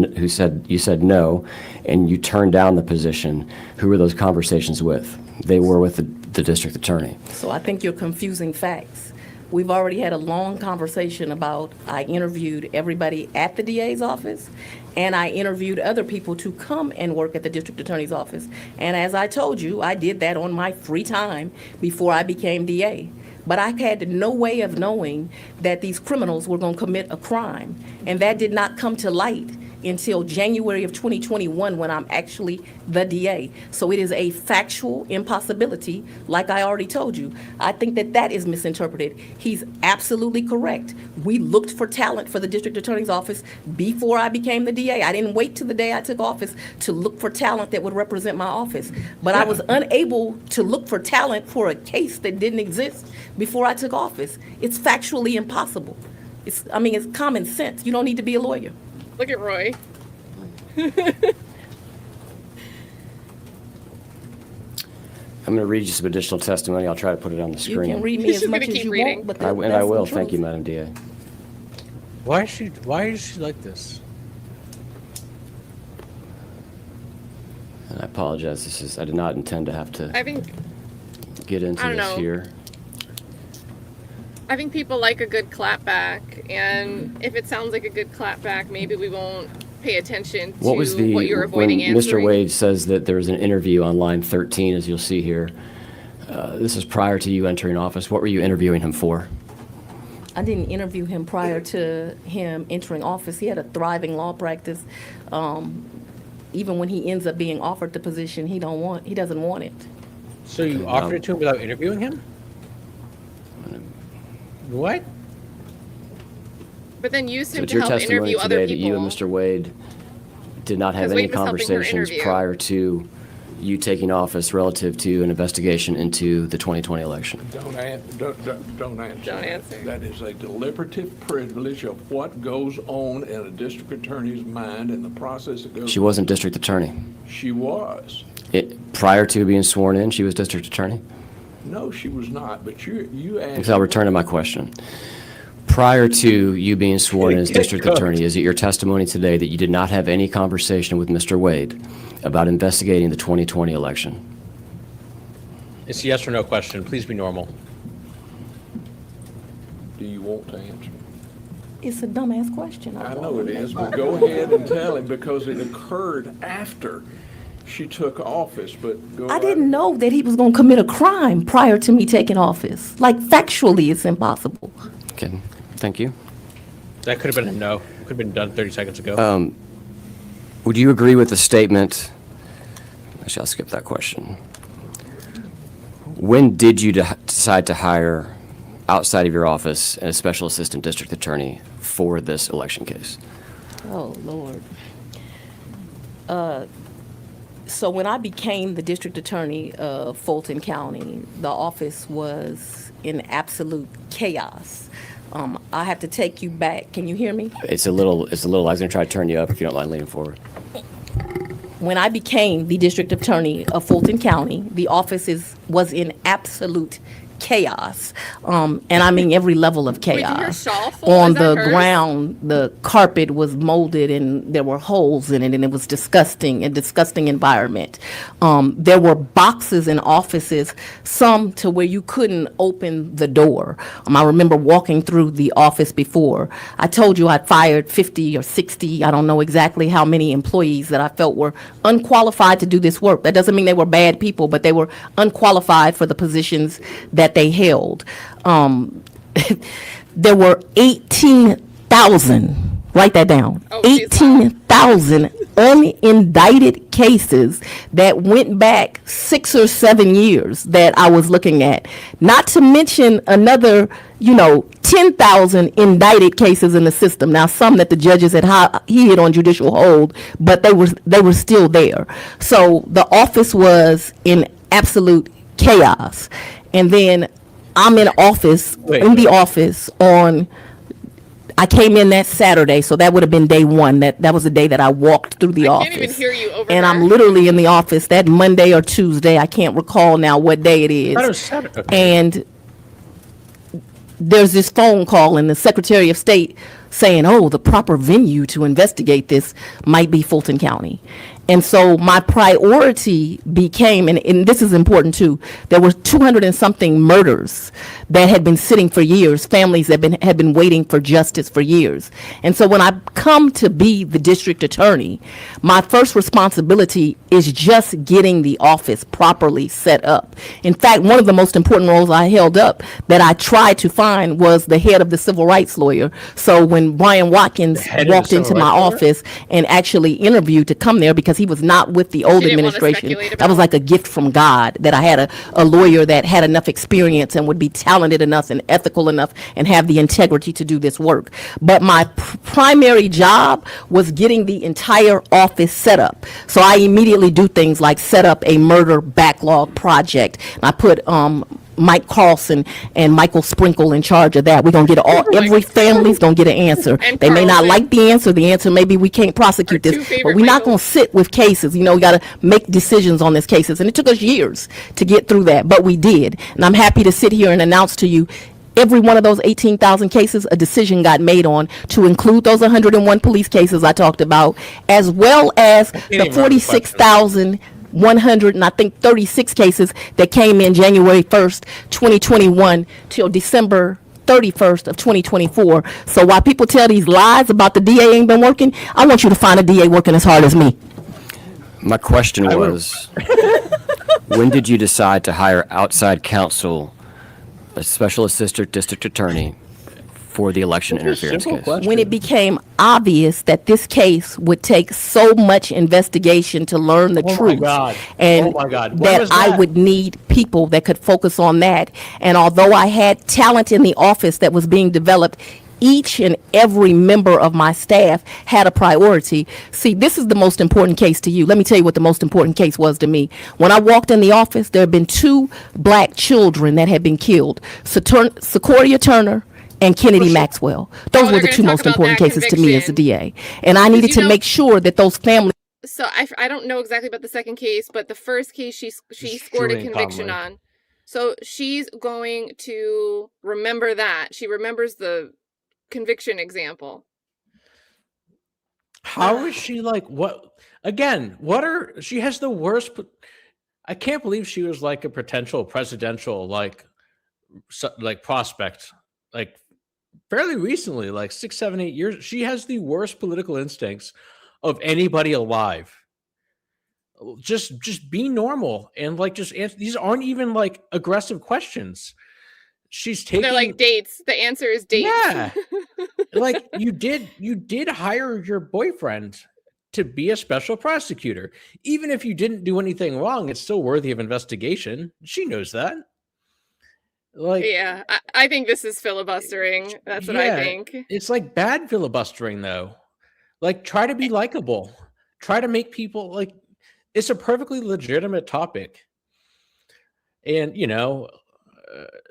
no, and you turned down the position. Who were those conversations with? They were with the district attorney. So I think you're confusing facts. We've already had a long conversation about, I interviewed everybody at the DA's office, and I interviewed other people to come and work at the district attorney's office. And as I told you, I did that on my free time before I became DA. But I had no way of knowing that these criminals were going to commit a crime. And that did not come to light until January of 2021 when I'm actually the DA. So it is a factual impossibility, like I already told you. I think that that is misinterpreted. He's absolutely correct. We looked for talent for the district attorney's office before I became the DA. I didn't wait till the day I took office to look for talent that would represent my office. But I was unable to look for talent for a case that didn't exist before I took office. It's factually impossible. It's common sense. You don't need to be a lawyer. Look at Roy. I'm going to read you some additional testimony. I'll try to put it on the You screen. can read me as She's much gonna as keep you reading. want, but And I that's the will. Thank you, truth. Madam DA. Why is she like this? And I apologize. I did not intend to have to I think get into I don't this know. here. I think people like a good clapback, and if it sounds like a good clapback, maybe we won't pay attention to What was what you're avoiding when answering. Mr. Wade says that there was an interview on line 13, as you'll see here. This is prior to you entering office. What were you interviewing him for? I didn't interview him prior to him entering office. He had a thriving law practice. Even when he ends up being offered the position, he doesn't want it. So you offered it to him without interviewing him? What? But then use So him it's to your help testimony interview other today that people. you and Mr. Wade did not have Because any Wade was helping her conversations interview. prior to you taking office relative to an investigation into the 2020 election. Don't answer. Don't answer. That is a deliberative privilege of what goes on in a district attorney's mind and the process that goes. She wasn't district attorney. She was. Prior to being sworn in, she was district attorney? No, she was not, but you asked. Because I'll return to my question. Prior to you being sworn in as district attorney, is it your testimony today that you did not have any conversation with Mr. Wade about investigating the 2020 election? It's a yes or no question. Please be normal. Do you want to answer? It's a dumbass question. I know it is, but go ahead and tell him because it occurred after she took office, but go I right- didn't know that he was going to commit a crime prior to me taking office. Like, factually, it's impossible. Okay, thank you. That could have been a no. Could have been done 30 seconds ago. Would you agree with the statement? Actually, I'll skip that question. When did you decide to hire outside of your office a special assistant district attorney for this election case? Oh, Lord. So when I became the district attorney of Fulton County, the office was in absolute chaos. I have to take you back. Can you hear me? It's a little, I was going to try to turn you up if you don't mind leaning forward. When I became the district attorney of Fulton County, the office was in absolute chaos. And I mean every level of Wait, did her chaos. shawl fall? On Is that the hers? ground, the carpet was molded and there were holes in it, and it was disgusting, a disgusting environment. There were boxes in offices, some to where you couldn't open the door. I remember walking through the office before. I told you I'd fired 50 or 60, I don't know exactly how many employees that I felt were unqualified to do this work. That doesn't mean they were bad people, but they were unqualified for the positions that they held. There were 18,000, write that down, Oh, geez, wow. 18,000 unindicted cases that went back 6 or 7 years that I was looking at. Not to mention another, 10,000 indicted cases in the system. Now, some that the judges had hid on judicial hold, but they were still there. So the office was in absolute chaos. And then I'm in the office I came in that Saturday, so that would have been day one. That was the day that I walked through the I office. can't even hear you over And her. I'm literally in the office that Monday or Tuesday. I can't recall now what day it is. I thought it was Saturday. Okay. And there's this phone call, and the Secretary of State saying, oh, the proper venue to investigate this might be Fulton County. And so my priority became, and this is important too, there were 200 and something murders that had been sitting for years, families that had been waiting for justice for years. And so when I come to be the district attorney, my first responsibility is just getting the office properly set up. In fact, one of the most important roles I held up that I tried to find was the head of the civil rights lawyer. So when Brian Watkins head of the walked into civil my rights lawyer? office and actually interviewed to come there because he was not with the old She didn't wanna administration. speculate That was about- like a gift from God, that I had a lawyer that had enough experience and would be talented enough and ethical enough and have the integrity to do this work. But my primary job was getting the entire office set up. So I immediately do things like set up a murder backlog project. I put Mike Carlson and Michael Sprinkle in charge of that. We're going to get every family's going to get an answer. And They may not Carlson. like the answer. The answer maybe we can't prosecute Our this, two favorite but we're not going Michaels. to sit with cases. We got to make decisions on these cases. And it took us years to get through that, but we did. And I'm happy to sit here and announce to you, every one of those 18,000 cases, a decision got made on to include those 101 police cases I talked about, as well as the remember the 46,100 and I think 36 cases that came in January 1st, 2021 till December 31st of 2024. So while people tell these lies about the DA ain't been working, I want you to find a DA working as hard as me. My question was, when did you decide to hire outside counsel, a special assistant district attorney, for the election interference case? When it became obvious that this case would take so much investigation to learn the Oh my truth, God. and Oh my God. When that was I that? would need people that could focus on that. And although I had talent in the office that was being developed, each and every member of my staff had a priority. See, this is the most important case to you. Let me tell you what the most important case was to me. When I walked in the office, there had been 2 black children that had been killed, Sequoia Turner and Kennedy Maxwell. Those Oh, were they're the gonna 2 talk most about important that cases to me as a conviction. DA. And I needed you to know- make sure that those families. So I don't know exactly about the second case, but the first case she scored a Julian conviction Conway. on. So she's going to remember that. She remembers the conviction example. How is she like what? Again, she has the worst. I can't believe she was like a potential presidential like prospect like fairly recently, like 6, 7, 8 years. She has the worst political instincts of anybody alive. Just be normal and like just answer. These aren't even like aggressive questions. She's taking. They're like dates. The answer is dates. Yeah. Like you did hire your boyfriend to be a special prosecutor. Even if you didn't do anything wrong, it's still worthy of investigation. She knows that. Like Yeah, I think this is filibustering. That's what I Yeah. think. it's like bad filibustering though. Like try to be likable. Try to make people like it's a perfectly legitimate topic. And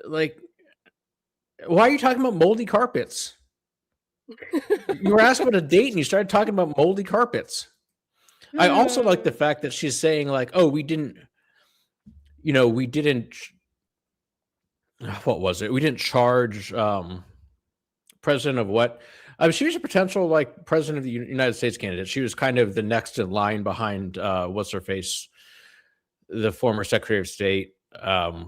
like why are you talking about moldy carpets? You were asked about a date and you started talking about moldy carpets. I also like the fact that she's saying like, oh, we didn't what was it? We didn't charge president of what? She was a potential like president of the United States candidate. She was kind of the next in line behind what's her face, the former Secretary of State, the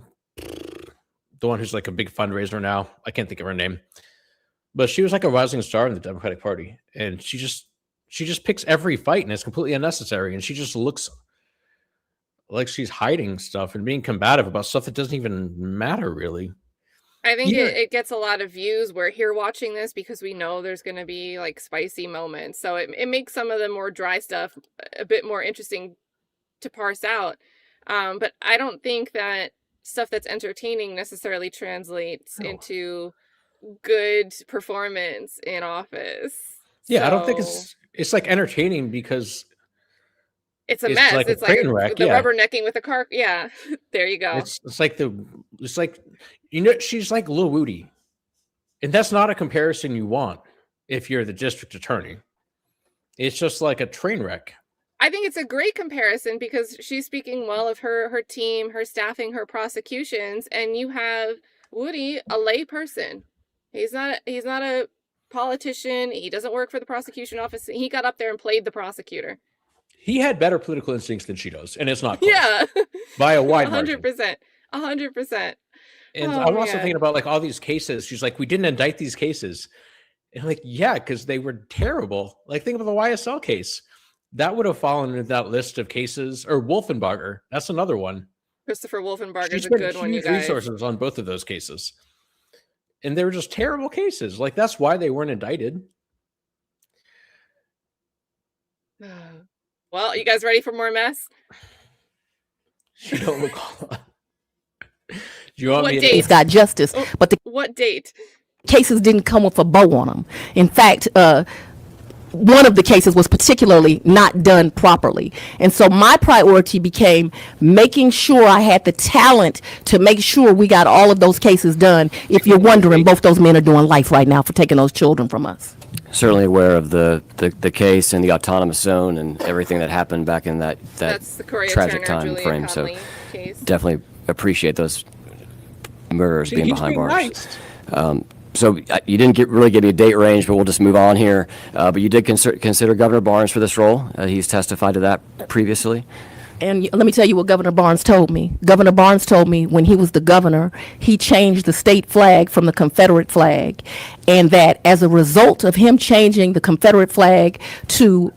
one who's like a big fundraiser now. I can't think of her name, but she was like a rising star in the Democratic Party, and she just picks every fight, and it's completely unnecessary. And she just looks like she's hiding stuff and being combative about stuff that doesn't even matter, really. I think it gets a lot of views. We're here watching this because we know there's going to be like spicy moments. So it makes some of the more dry stuff a bit more interesting to parse out. But I don't think that stuff that's entertaining necessarily translates into good performance in office. Yeah, I don't think it's like entertaining because it's a mess. Like it's a like train wreck, the rubbernecking with a car. Yeah, there you go. It's like she's like Lil Woody, and that's not a comparison you want if you're the district attorney. It's just like a train wreck. I think it's a great comparison because she's speaking well of her team, her staffing, her prosecutions, and you have Woody, a lay person. He's not a politician. He doesn't work for the prosecution office. He got up there and played the prosecutor. He had better political instincts than she does, and it's not close. Yeah, by a wide margin. 100%. And I'm also thinking about like all these cases. She's like, we didn't indict these cases. And I'm like, yeah, because they were terrible. Like, think of the YSL case. That would have fallen into that list of cases. Or Wolfenbarger. That's another one. Christopher Wolfenbarger is a spent good one, you huge guys. resources on both of those cases. And they were just terrible cases. Like, that's why they weren't indicted. Well, you guys ready for more mess? You don't recall. Do you want What me date? He's got justice, but the What date? cases didn't come with a bow on them. In fact, one of the cases was particularly not done properly. And so my priority became making sure I had the talent to make sure we got all of those cases done. If you're wondering, both those men are doing life right now for taking those children from us. Certainly aware of the case and the autonomous zone and everything that happened back in that That's the Correa tragic Turner, time Julia frame. So Conley case. definitely appreciate those murderers being he's behind being bars. nice. So you didn't really give me a date range, but we'll just move on here. But you did consider Governor Barnes for this role. He's testified to that previously. And let me tell you what Governor Barnes told me. Governor Barnes told me when he was the governor, he changed the state flag from the Confederate flag. And that as a result of him changing the Confederate flag to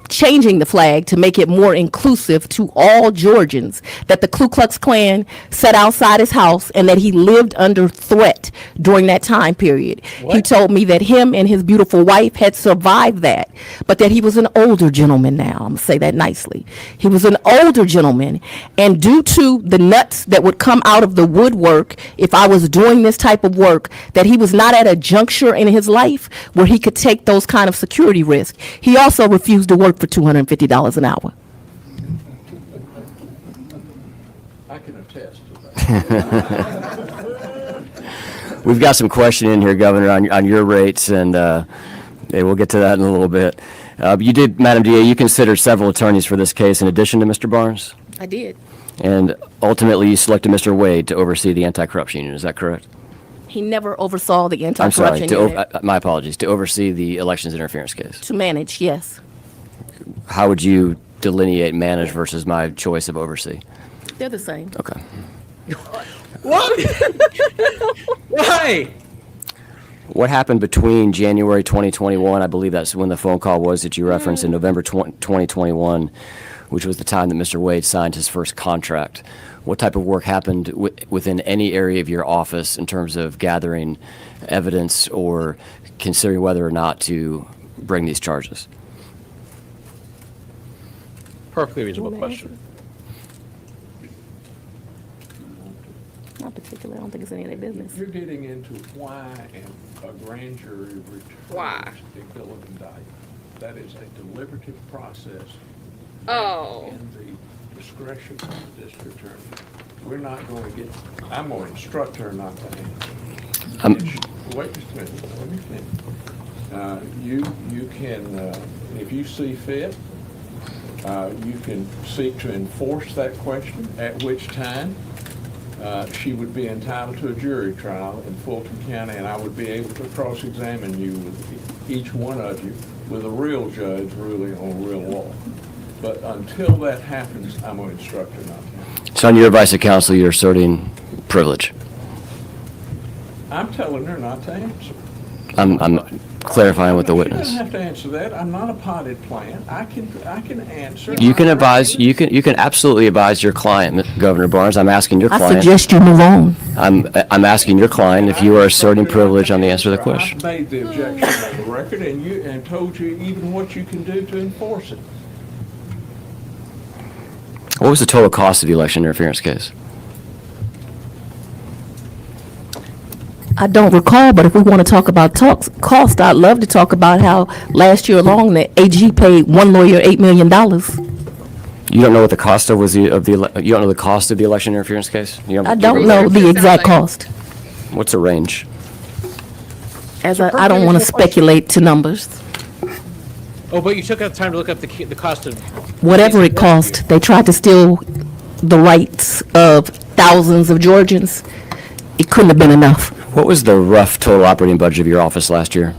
changing the flag to make it more inclusive to all Georgians, that the Ku Klux Klan sat outside his house and that he lived under threat during that time period. He told me that him and his beautiful wife had survived that, but that he was an older gentleman now. I'm going to say that nicely. He was an older gentleman, and due to the nuts that would come out of the woodwork if I was doing this type of work, that he was not at a juncture in his life where he could take those kind of security risks. He also refused to work for $250 an hour. I can attest to that. We've got some questioning in here, Governor, on your rates, and we'll get to that in a little bit. You did, Madam DA, you considered several attorneys for this case in addition to Mr. Barnes? I did. And ultimately, you selected Mr. Wade to oversee the anti-corruption unit. Is that correct? He never oversaw the I'm sorry. anti-corruption unit. My apologies. To oversee the elections interference case. To manage, yes. How would you delineate manage versus my choice of oversee? They're the same. Okay. What? Why? What happened between January 2021, I believe that's when the phone call was that you referenced, in November 2021, which was the time that Mr. Wade signed his first contract? What type of work happened within any area of your office in terms of gathering evidence or considering whether or not to bring these charges? Perfectly reasonable question. Not particularly. I don't think it's any of their business. You're getting into why a grand jury returns Why? a bill of indictment. That is a deliberative process. Oh. In the discretion of the district attorney. We're not going to get, I'm going to instruct her not to handle it. Wait just a minute, let me finish. You can, if you see fit, you can seek to enforce that question, at which time she would be entitled to a jury trial in Fulton County, and I would be able to cross-examine you with each one of you with a real judge ruling on real law. But until that happens, I'm an instructor, not counsel. So on your advice of counsel, you're asserting privilege. I'm telling her not to answer. I'm clarifying with the She witness. doesn't have to answer that. I'm not a potted plant. I can answer. You can advise, you can absolutely advise your client, Governor Barnes. I'm asking your I client. suggest you move on. I'm asking your client if you are asserting privilege on the answer to the question. I made the objection on the record and told you even what you can do to enforce it. What was the total cost of the election interference case? I don't recall, but if we want to talk about cost, I'd love to talk about how last year alone the AG paid one lawyer $8 million. You don't know what the cost of you don't know the cost of the election interference case? I don't know the exact cost. What's the range? I don't want to speculate to numbers. Oh, but you took out time to look up the cost of Whatever it cost, they tried to steal the rights of thousands of Georgians. It couldn't have been enough. What was the rough total operating budget of your office last year?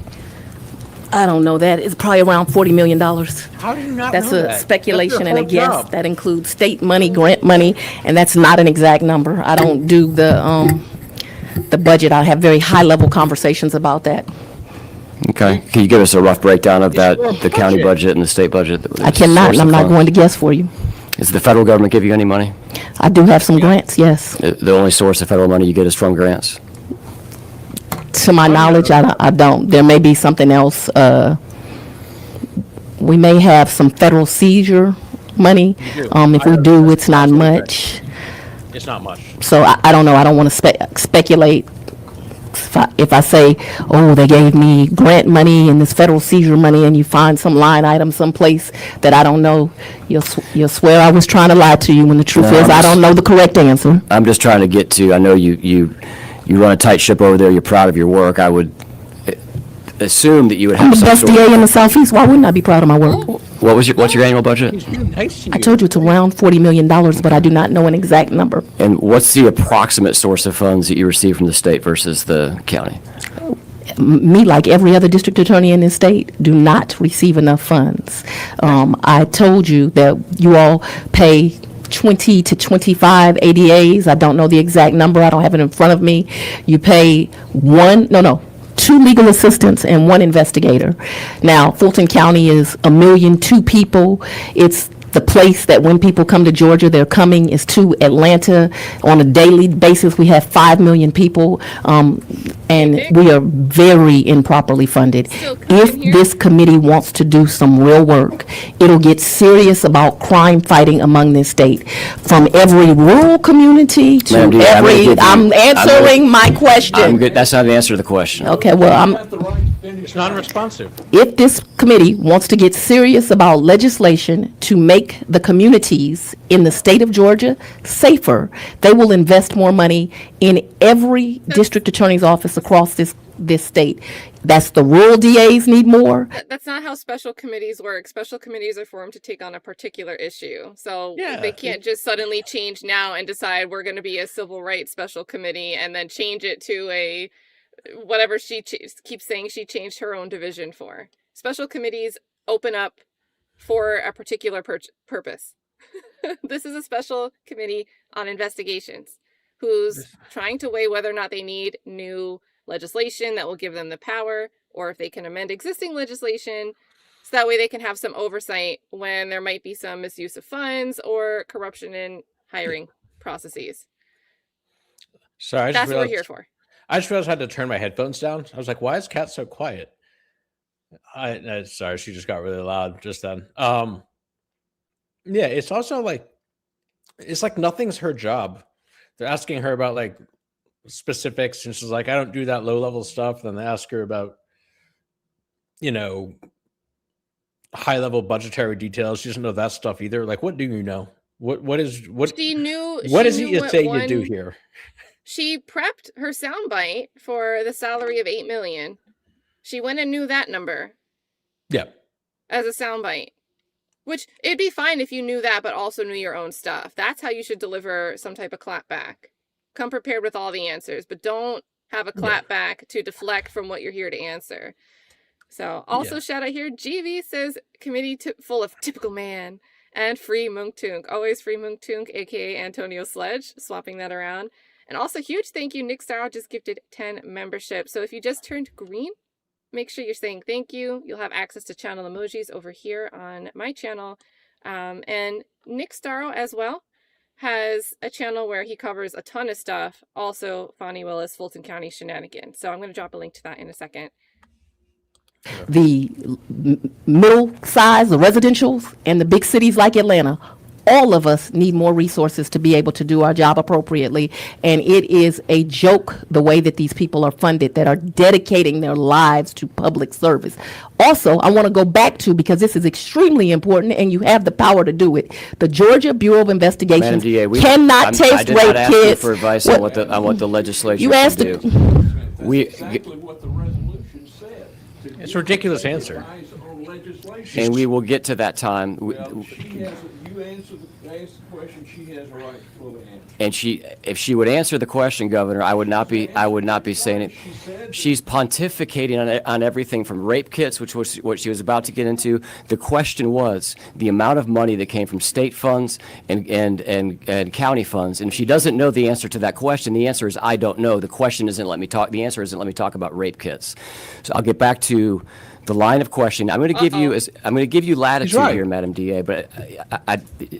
I don't know that. It's probably around $40 million. How do you not That's know a that? speculation That's and a your whole guess. job. That includes state money, grant money, and that's not an exact number. I don't do the budget. I have very high-level conversations about that. Okay. Can you give us a rough breakdown of that, your the county budget. budget and the state budget? I cannot, and I'm not going to guess for you. Does the federal government give you any money? I do have some grants, yes. The only source of federal money you get is from grants? To my knowledge, I don't. There may be something else. We may have some federal seizure money. do. If we do, it's not much. It's not much. So I don't know. I don't want to speculate. If I say, oh, they gave me grant money and this federal seizure money, and you find some line item someplace that I don't know, you'll swear I was trying to lie to you when the truth No, is I'm I just- don't know the correct answer. I'm just trying to get to, I know you run a tight ship over there, you're proud of your work. I would assume that you would I'm have the some best sort DA in the Southeast. Why wouldn't I be proud of my work? what's your annual budget? He's being nice to you. I told you it's around $40 million, but I do not know an exact number. And what's the approximate source of funds that you receive from the state versus the county? Me, like every other district attorney in this state, do not receive enough funds. I told you that you all pay 20 to 25 ADAs. I don't know the exact number. I don't have it in front of me. You pay two legal assistants and one investigator. Now, Fulton County is 1.2 million people. It's the place that when people come to Georgia, they're coming is to Atlanta. On a daily basis, we have 5 million people, and we are very improperly funded. Still coming If here? this committee wants to do some real work, it'll get serious about crime fighting among this state. From every rural community to Ma'am, I'm answering my question. I'm good. That's not an answer to the question. Okay, well, You have the right to finish. It's non-responsive. if this committee wants to get serious about legislation to make the communities in the state of Georgia safer, they will invest more money in every district attorney's office across this state. That's the rural DAs need more. That's not how special committees work. Special committees are formed to take on a particular issue. So Yeah. they can't just suddenly change now and decide we're going to be a civil rights special committee and then change it to a whatever keeps saying she changed her own division for. Special committees open up for a particular purpose. This is a special committee on investigations who's trying to weigh whether or not they need new legislation that will give them the power, or if they can amend existing legislation so that way they can have some oversight when there might be some misuse of funds or corruption in hiring processes. Sorry, That's what we're here for. I just realized I had to turn my headphones down. I was like, why is Kat so quiet? Sorry, she just got really loud just then. Yeah, it's also like, it's like nothing's her job. They're asking her about like specifics, and she's like, I don't do that low level stuff. Then they ask her about, high level budgetary details. She doesn't know that stuff either. Like, what do you know? What She knew. what she is knew it you what say one- you do here? She prepped her soundbite for the salary of $8 million. She went and knew that number Yeah. as a soundbite. Which it'd be fine if you knew that, but also knew your own stuff. That's how you should deliver some type of clap back. come prepared with all the answers, but don't have a clap back to deflect from what you're here to answer. So also shout out here, GV says committee full of typical man and free Mungtunk. Always free Mungtunk, aka Antonio Sledge, swapping that around. And also huge thank you, Nick Starr just gifted 10 memberships. So if you just turned green, make sure you're saying thank you. You'll have access to channel emojis over here on my channel. And Nick Starr as well has a channel where he covers a ton of stuff. Also, Fani Willis, Fulton County Shenanigans. So I'm going to drop a link to that in a second. The middle size, the residentials, and the big cities like Atlanta, all of us need more resources to be able to do our job appropriately. And it is a joke the way that these people are funded that are dedicating their lives to public service. Also, I want to go back to, because this is extremely important and you have the power to do it, the Georgia Bureau of Investigations cannot I taste did not rape ask you kids. for advice on what the legislature You can asked do. That's We- exactly what the resolution said. to It's a ridiculous answer. advise on legislation. And we will get to that time. Well, you ask the question, she has a right to fully answer. And if she would answer the question, Governor, I would not be saying it. She said She's pontificating on everything from rape kits, which was what she was about to get into. The question was the amount of money that came from state funds and county funds. And if she doesn't know the answer to that question, the answer is I don't know. The question isn't let me talk. The answer isn't let me talk about rape kits. So I'll get back to the line of questioning. I'm going to give you latitude right. here, Madam DA. But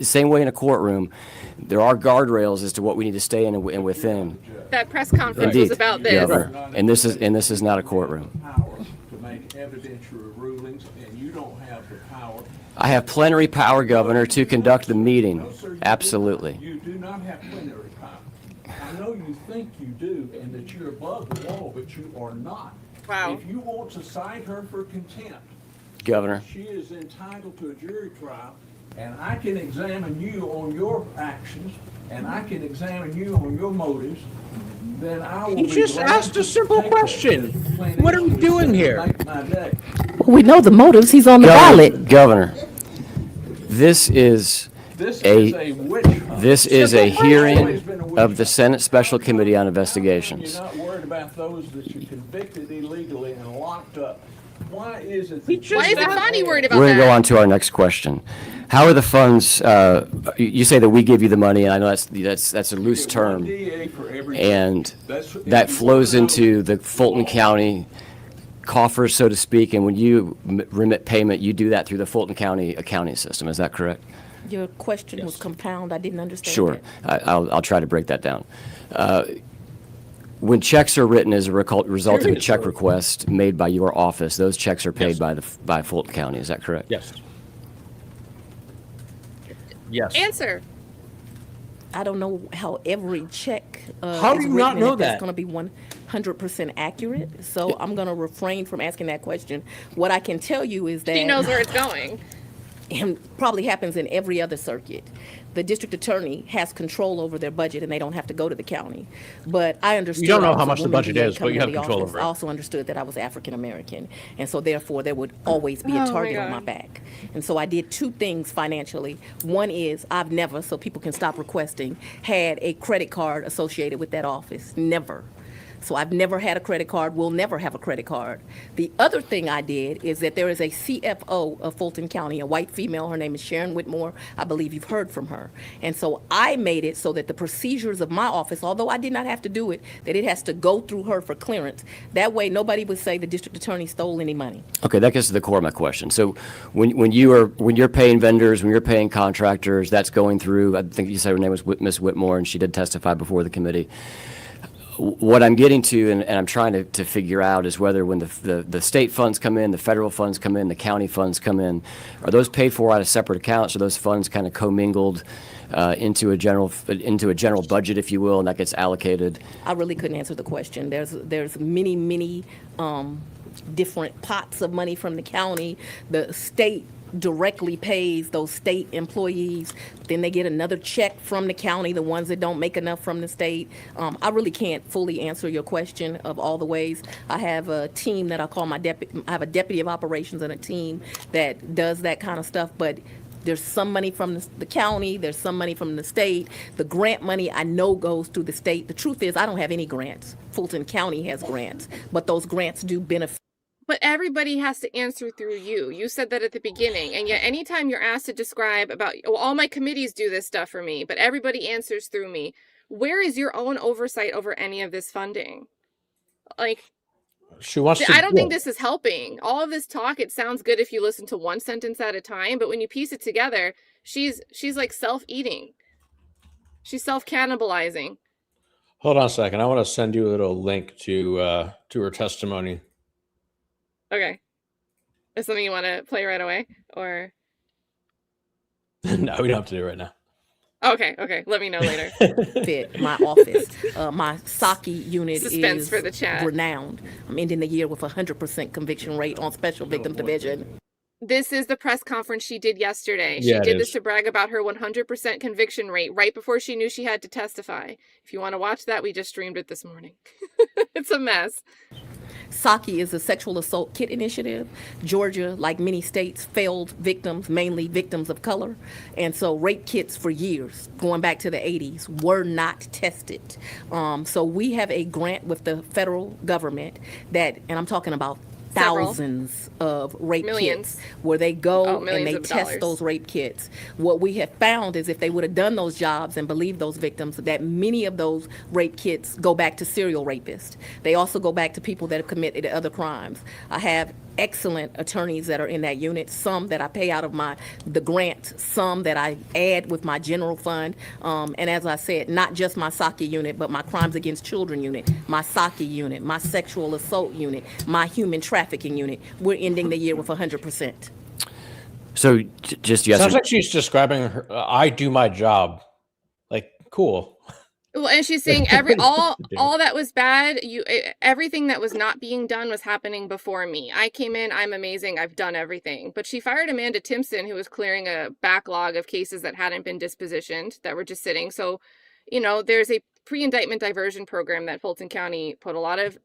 same way in a courtrum, there are guardrails as to what we need to stay in and within. That press conference Indeed, was about this. Governor. And this is not a courtroom. power to make evidentiary rulings, and you don't have the power. I have plenary power, Governor, to conduct the meeting. No, sir, you do Absolutely. not. You do not have plenary power. I know you think you do, and that you're above the law, but you are not. Wow. If you want to cite her for contempt, Governor. she is entitled to a jury trial, and I can examine you on your actions, and I can examine you on your motives, then I will He be just glad asked to a simple take question. plaintiff What are we to the doing Senate here? to make my day. We know the motives. He's on the ballot. Governor, this is This A- is a witch hunt. this is a Always hearing been a witch of the hunt. Senate Special Committee on Investigations. You're not worried about those that you convicted illegally and locked up. Why is it? He that- just Why isn't asked- Fani worried about We're going to that? go on to our next question. How are the funds, you say that we give you the money, and I know that's a loose One term, DA for every- and That's- if that you flows wanna know- into the Fulton County coffers, so to speak, and when you remit payment, you do that through the Fulton County accounting system. Is that correct? Your question was compound. I didn't understand Sure. that. I'll try to break that down. When checks are written as a result of a check request made by your office, those checks are paid by Fulton County. Is that correct? Yes. Yes. Answer. I don't know how every check How do is you written not and know if that's that? going to be 100% accurate. So I'm going to refrain from asking that question. What I can tell you is that She knows where it's going. and probably happens in every other circuit. The district attorney has control over their budget, and they don't have to go to the county. But I understood. don't know I was how a much the woman budget DA is, but coming you have into the control office. over it. I also understood that I was African American, and so therefore there would always be Oh a my target on my God. back. And so I did two things financially. One is I've never, so people can stop requesting, had a credit card associated with that office. Never. So I've never had a credit card, will never have a credit card. The other thing I did is that there is a CFO of Fulton County, a white female, her name is Sharon Whitmore. I believe you've heard from her. And so I made it so that the procedures of my office, although I did not have to do it, that it has to go through her for clearance. That way nobody would say the district attorney stole any money. Okay, that gets to the core of my question. So when you're paying vendors, when you're paying contractors, that's going through, I think you said her name was Miss Whitmore, and she did testify before the committee. What I'm getting to, and I'm trying to figure out, is whether when the state funds come in, the federal funds come in, the county funds come in, are those paid for out of separate accounts, or those funds kind of commingled into a general budget, if you will, and that gets allocated? I really couldn't answer the question. There's many different pots of money from the county. The state directly pays those state employees. Then they get another check from the county, the ones that don't make enough from the state. I really can't fully answer your question of all the ways. I have a team that I call my deputy. I have a deputy of operations and a team that does that kind of stuff. But There's some money from the county, there's some money from the state. The grant money I know goes through the state. The truth is, I don't have any grants. Fulton County has grants, but those grants do benefit. But everybody has to answer through you. You said that at the beginning. And yet anytime you're asked to describe about, well, all my committees do this stuff for me, but everybody answers through me. Where is your own oversight over any of this funding? Like, She wants to. I don't think this is helping. All of this talk, it sounds good if you listen to one sentence at a time, but when you piece it together, she's like self-eating. She's self-cannibalizing. Hold on a second. I want to send you a little link to her testimony. Okay. Is something you want to play right away? Or No, we don't have to do it right now. okay. Let me know later. Fit my office. My Saki unit Suspense is for the chat. renowned. I'm ending the year with a 100% conviction rate on Special Victims Division. This is the press conference she did yesterday. Yeah, She it did this is. to brag about her 100% conviction rate right before she knew she had to testify. If you want to watch that, we just streamed it this morning. It's a mess. Saki is a sexual assault kit initiative. Georgia, like many states, failed victims, mainly victims of color. And so rape kits for years, going back to the 80s, were not tested. So we have a grant with the federal government that, and I'm talking about Several. thousands of rape Millions. kits where they go and millions they of test dollars. those rape kits. What we have found is if they would have done those jobs and believed those victims, that many of those rape kits go back to serial rapists. They also go back to people that have committed other crimes. I have excellent attorneys that are in that unit, some that I pay out of the grant, some that I add with my general fund. And as I said, not just my Saki unit, but my crimes against children unit, my Saki unit, my sexual assault unit, my human trafficking unit. We're ending the year with 100%. So just yes. Sounds like she's describing her. I do my job. Like, cool. Well, and she's saying all that was bad. Everything that was not being done was happening before me. I came in, I'm amazing, I've done everything. But she fired Amanda Timpson, who was clearing a backlog of cases that hadn't been dispositioned, that were just sitting. So, there's a pre-indictment diversion program that Fulton County put a lot of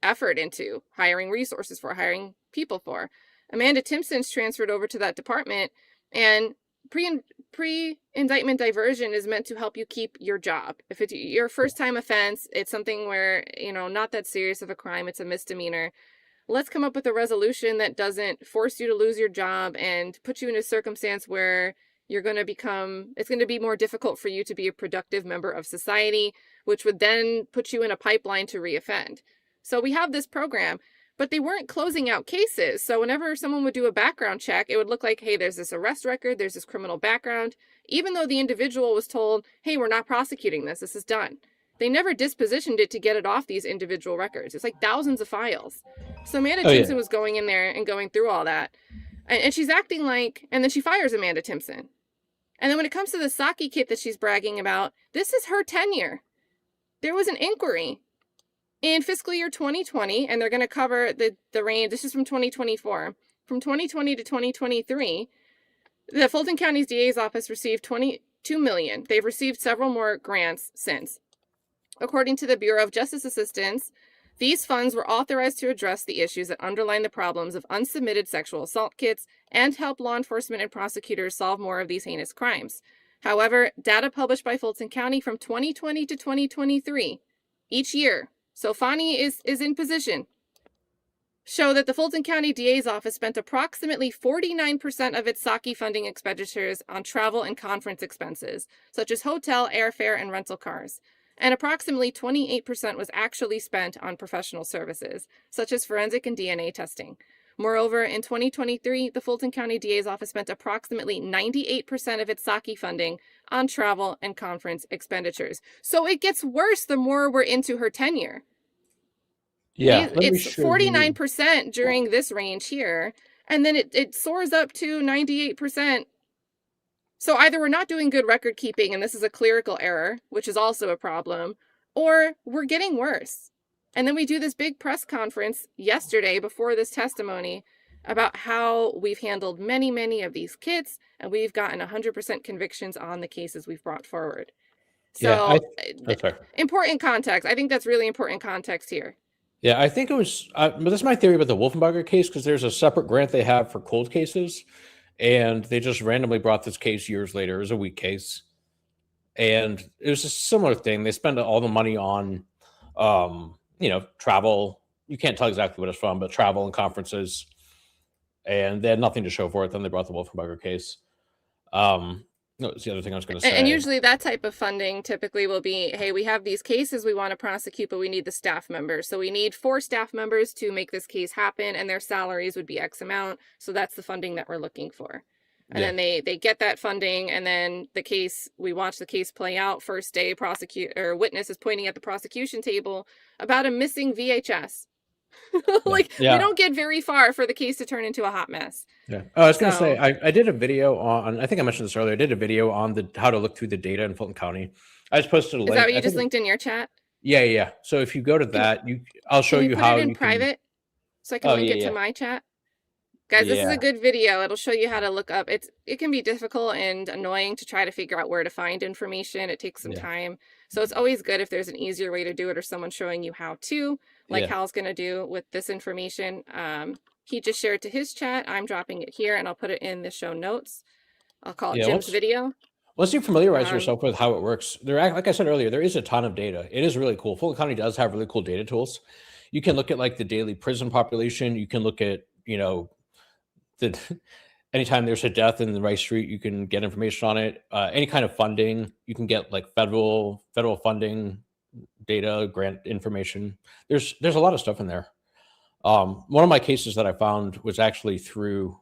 effort into, hiring resources for, hiring people for. Amanda Timpson's transferred over to that department, and pre-indictment diversion is meant to help you keep your job. If it's your first time offense, it's something where, not that serious of a crime, it's a misdemeanor. Let's come up with a resolution that doesn't force you to lose your job and put you in a circumstance where it's going to be more difficult for you to be a productive member of society, which would then put you in a pipeline to reoffend. So we have this program, but they weren't closing out cases. So whenever someone would do a background check, it would look like, hey, there's this arrest record, there's this criminal background, even though the individual was told, hey, we're not prosecuting this is done. They never dispositioned it to get it off these individual records. It's like thousands of files. So Amanda Timpson was going in there and going through all that. And she's acting like, and then she fires Amanda Timpson. And then when it comes to the Saki kit that she's bragging about, this is her tenure. There was an inquiry in fiscal year 2020, and they're going to cover the range. This is from 2024. From 2020 to 2023, the Fulton County's DA's office received $22 million. They've received several more grants since. According to the Bureau of Justice Assistance, these funds were authorized to address the issues that underline the problems of unsubmitted sexual assault kits and help law enforcement and prosecutors solve more of these heinous crimes. However, data published by Fulton County from 2020 to 2023, each year, so Fani is in position, show that the Fulton County DA's office spent approximately 49% of its Saki funding expenditures on travel and conference expenses, such as hotel, airfare, and rental cars. And approximately 28% was actually spent on professional services, such as forensic and DNA testing. Moreover, in 2023, the Fulton County DA's office spent approximately 98% of its Saki funding on travel and conference expenditures. So it gets worse the more we're into her tenure. Yeah, It's 49% during this range here, and then it soars up to 98%. So either we're not doing good record keeping, and this is a clerical error, which is also a problem, or we're getting worse. And then we do this big press conference yesterday before this testimony about how we've handled many, many of these kits, and we've gotten 100% convictions on the cases we've brought forward. So that's fair. Important context. I think that's really important context here. Yeah, I think it was, but that's my theory about the Wolfenbarger case, because there's a separate grant they have for cold cases. and they just randomly brought this case years later. It was a weak case, and it was a similar thing. They spend all the money on, travel. You can't tell exactly what it's from, but travel and conferences, and they had nothing to show for it. Then they brought the Wolfenbarger case. No, it's the other thing I was going to say. And usually that type of funding typically will be, hey, we have these cases we want to prosecute, but we need the staff members. So we need 4 staff members to make this case happen, and their salaries would be X amount. So that's the funding that we're looking for. And then they get that funding, and then we watch the case play out. First day, witness is pointing at the prosecution table about a missing VHS. We don't get very far for the case to turn into a hot mess. Yeah. I was going to say, I did a video on, I think I mentioned this earlier. I did a video on how to look through the data in Fulton County. I just posted a link. Is that what you just linked in your chat? Yeah. So if you go to that, I'll show you how put it in private so I can link it to my chat. Guys, this is a good video. It'll show you how to look up. It can be difficult and annoying to try to figure out where to find information. It takes some time. So it's always good if there's an easier way to do it or someone showing you how to, like Hal's going to do with this information. He just shared to his chat. I'm dropping it here, and I'll put it in the show notes. I'll call it Jim's video. Once you familiarize yourself with how it works, like I said earlier, there is a ton of data. It is really cool. Fulton County does have really cool data tools. You can look at like the daily prison population. You can look at, anytime there's a death in the right street, you can get information on it. Any kind of funding, you can get like federal funding data, grant information. There's a lot of stuff in there. One of my cases that I found was actually through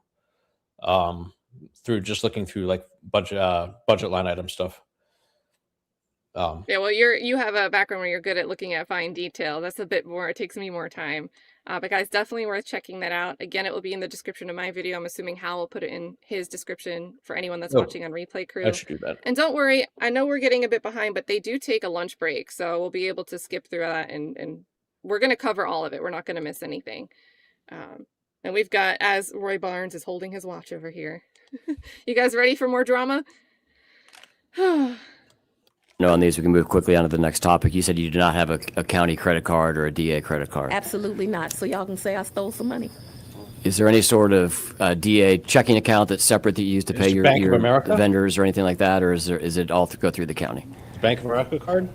just looking through like budget line item stuff. Well, you have a background where you're good at looking at fine detail. That's a bit more. It takes me more time. But guys, definitely worth checking that out. Again, it will be in the description of my video. I'm assuming Hal will put it in his description for anyone that's watching on Replay Crew. I should do that. And don't worry, I know we're getting a bit behind, but they do take a lunch break, so we'll be able to skip through that, and we're going to cover all of it. We're not going to miss anything. And we've got, as Roy Barnes is holding his watch over here. You guys ready for more drama? No, on these, we can move quickly on to the next topic. You said you do not have a county credit card or a DA credit card. Absolutely not. So y'all can say I stole some money. Is there any sort of DA checking account that's separate that you use to pay your vendors or anything like that, or is it all go through the county? Bank of America card?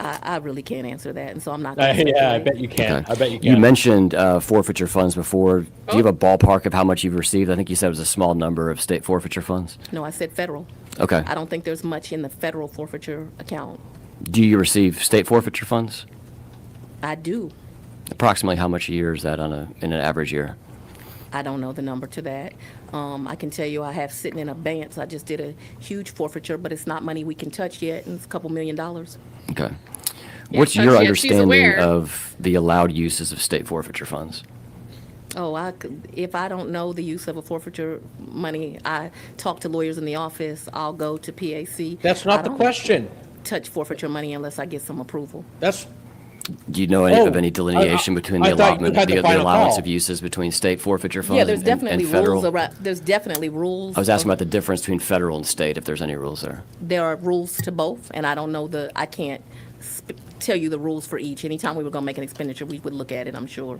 I really can't answer that, and so I'm not going to yeah, I bet you can. Okay. I bet you can. You mentioned forfeiture funds before. Do you have a ballpark of how much you've received? I think you said it was a small number of state forfeiture funds. No, I said federal. Okay. I don't think there's much in the federal forfeiture account. Do you receive state forfeiture funds? I do. Approximately how much a year is that in an average year? I don't know the number to that. I can tell you I have sitting in abeyance. I just did a huge forfeiture, but it's not money we can touch yet, and it's a couple $1 million. Okay. Yeah, What's your understanding aware. of the allowed uses of state forfeiture funds? Oh, if I don't know the use of a forfeiture money, I talk to lawyers in the office. I'll go to PAC. That's not the question. Touch forfeiture money unless I get some approval. Do you know of any delineation between the allotment, the allowance of uses between state forfeiture funds there's definitely and federal? There's definitely rules. I was asking about the difference between federal and state, if there's any rules there. There are rules to both, and I don't know I can't tell you the rules for each. Anytime we were going to make an expenditure, we would look at it, I'm sure.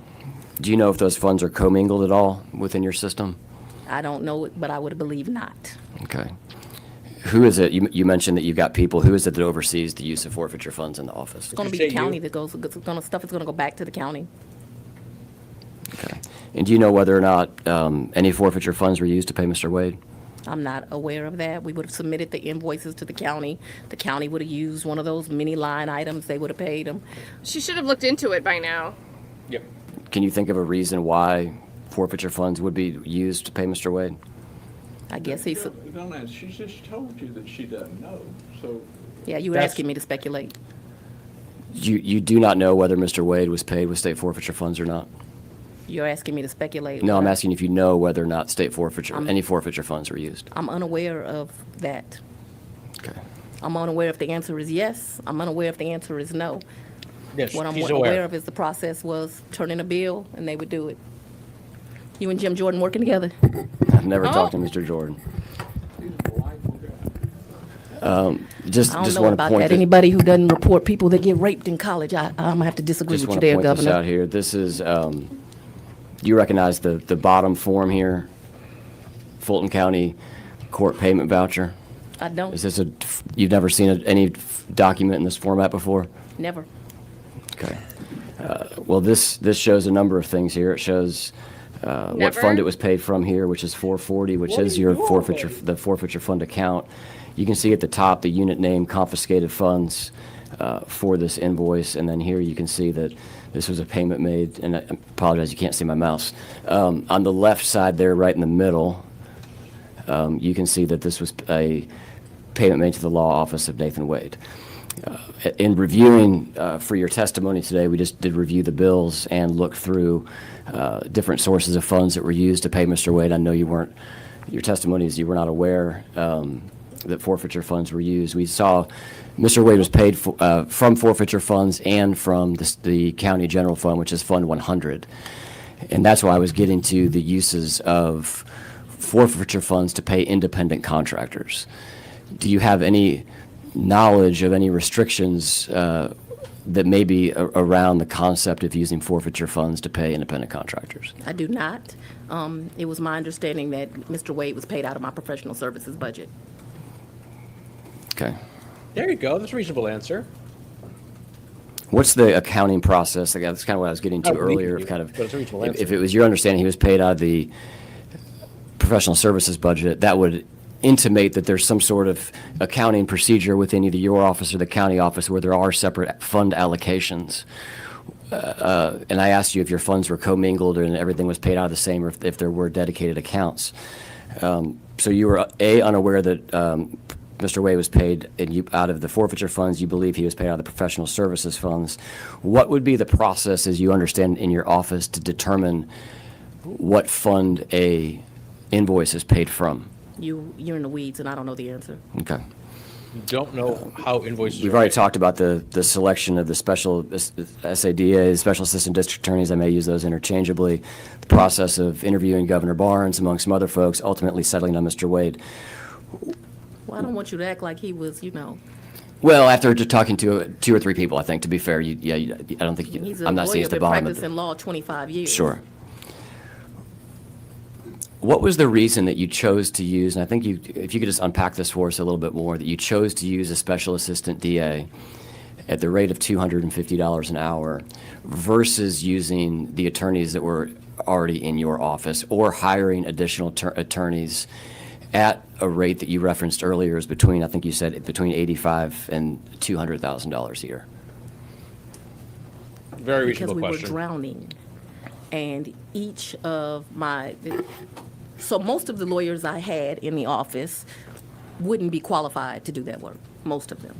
Do you know if those funds are commingled at all within your system? I don't know it, but I would believe not. Okay. Who is it? You mentioned that you've got people. Who is it that oversees the use of forfeiture funds in the office? It's going to be the county that goes. Stuff is going to go back to the county. Okay. And do you know whether or not any forfeiture funds were used to pay Mr. Wade? I'm not aware of that. We would have submitted the invoices to the county. The county would have used one of those mini line items. They would have paid them. She should have looked into it by now. Yep. Can you think of a reason why forfeiture funds would be used to pay Mr. Wade? I guess he's. Don't ask. She just told you that she doesn't know. So. Yeah, you were asking me to speculate. You do not know whether Mr. Wade was paid with state forfeiture funds or not? You're asking me to speculate. No, I'm asking if you know whether or not state forfeiture, any forfeiture funds were used. I'm unaware of that. Okay. I'm unaware if the answer is yes. I'm unaware if the answer is no. Yes, What I'm she's aware aware. of is the process was turn in a bill, and they would do it. You and Jim Jordan working together? I've never talked to Mr. Jordan. Just I don't know want to about point that. Anybody who doesn't report people that get raped in college, I'm gonna have to disagree just with you want to there, point this Governor. out here. This is, you recognize the bottom form here? Fulton County court payment voucher? I don't, Is this you've never seen any document in this format before? never. Okay. Well, this shows a number of things here. It shows what Never? fund it was paid from here, which is 440, which is your the forfeiture fund account. You can see at the top the unit name confiscated funds for this invoice, and then here you can see that this was a payment made, and I apologize, you can't see my mouse. On the left side there, right in the middle, you can see that this was a payment made to the law office of Nathan Wade. In reviewing for your testimony today, we just did review the bills and look through different sources of funds that were used to pay Mr. Wade. I know your testimony is you were not aware that forfeiture funds were used. We saw Mr. Wade was paid from forfeiture funds and from the county general fund, which is Fund 100. And that's why I was getting to the uses of forfeiture funds to pay independent contractors. Do you have any knowledge of any restrictions that may be around the concept of using forfeiture funds to pay independent contractors? I do not. It was my understanding that Mr. Wade was paid out of my professional services budget. Okay. There you go. That's a reasonable answer. What's the accounting process? Like, that's kind of what I was getting to Oh, we earlier. can Of kind do it, of, but it's a reasonable if answer. it was your understanding he was paid out of the professional services budget, that would intimate that there's some sort of accounting procedure within either your office or the county office where there are separate fund allocations. And I asked you if your funds were commingled and everything was paid out of the same, or if there were dedicated accounts. So you were unaware that Mr. Wade was paid out of the forfeiture funds. You believe he was paid out of the professional services funds. What would be the process, as you understand, in your office to determine what fund a invoice is paid from? You're in the weeds, and I don't know the answer. Okay. You don't know how invoices We've are already paid. talked about the selection of the special SADAs, special assistant district attorneys. I may use those interchangeably. The process of interviewing Governor Barnes, among some other folks, ultimately settling on Mr. Wade. Well, I don't want you to act like he was, Well, after just talking to 2 or 3 people, I think, to be fair, I don't think he's a I'm not lawyer seeing at the been bottom of practicing law 25 years. Sure. What was the reason that you chose to use, and I think if you could just unpack this for us a little bit more, that you chose to use a special assistant DA at the rate of $250 an hour versus using the attorneys that were already in your office, or hiring additional attorneys at a rate that you referenced earlier is between, I think you said, between $85,000 and $200,000 a year? Very Because reasonable we question. were drowning. And each of so most of the lawyers I had in the office wouldn't be qualified to do that work, most of them.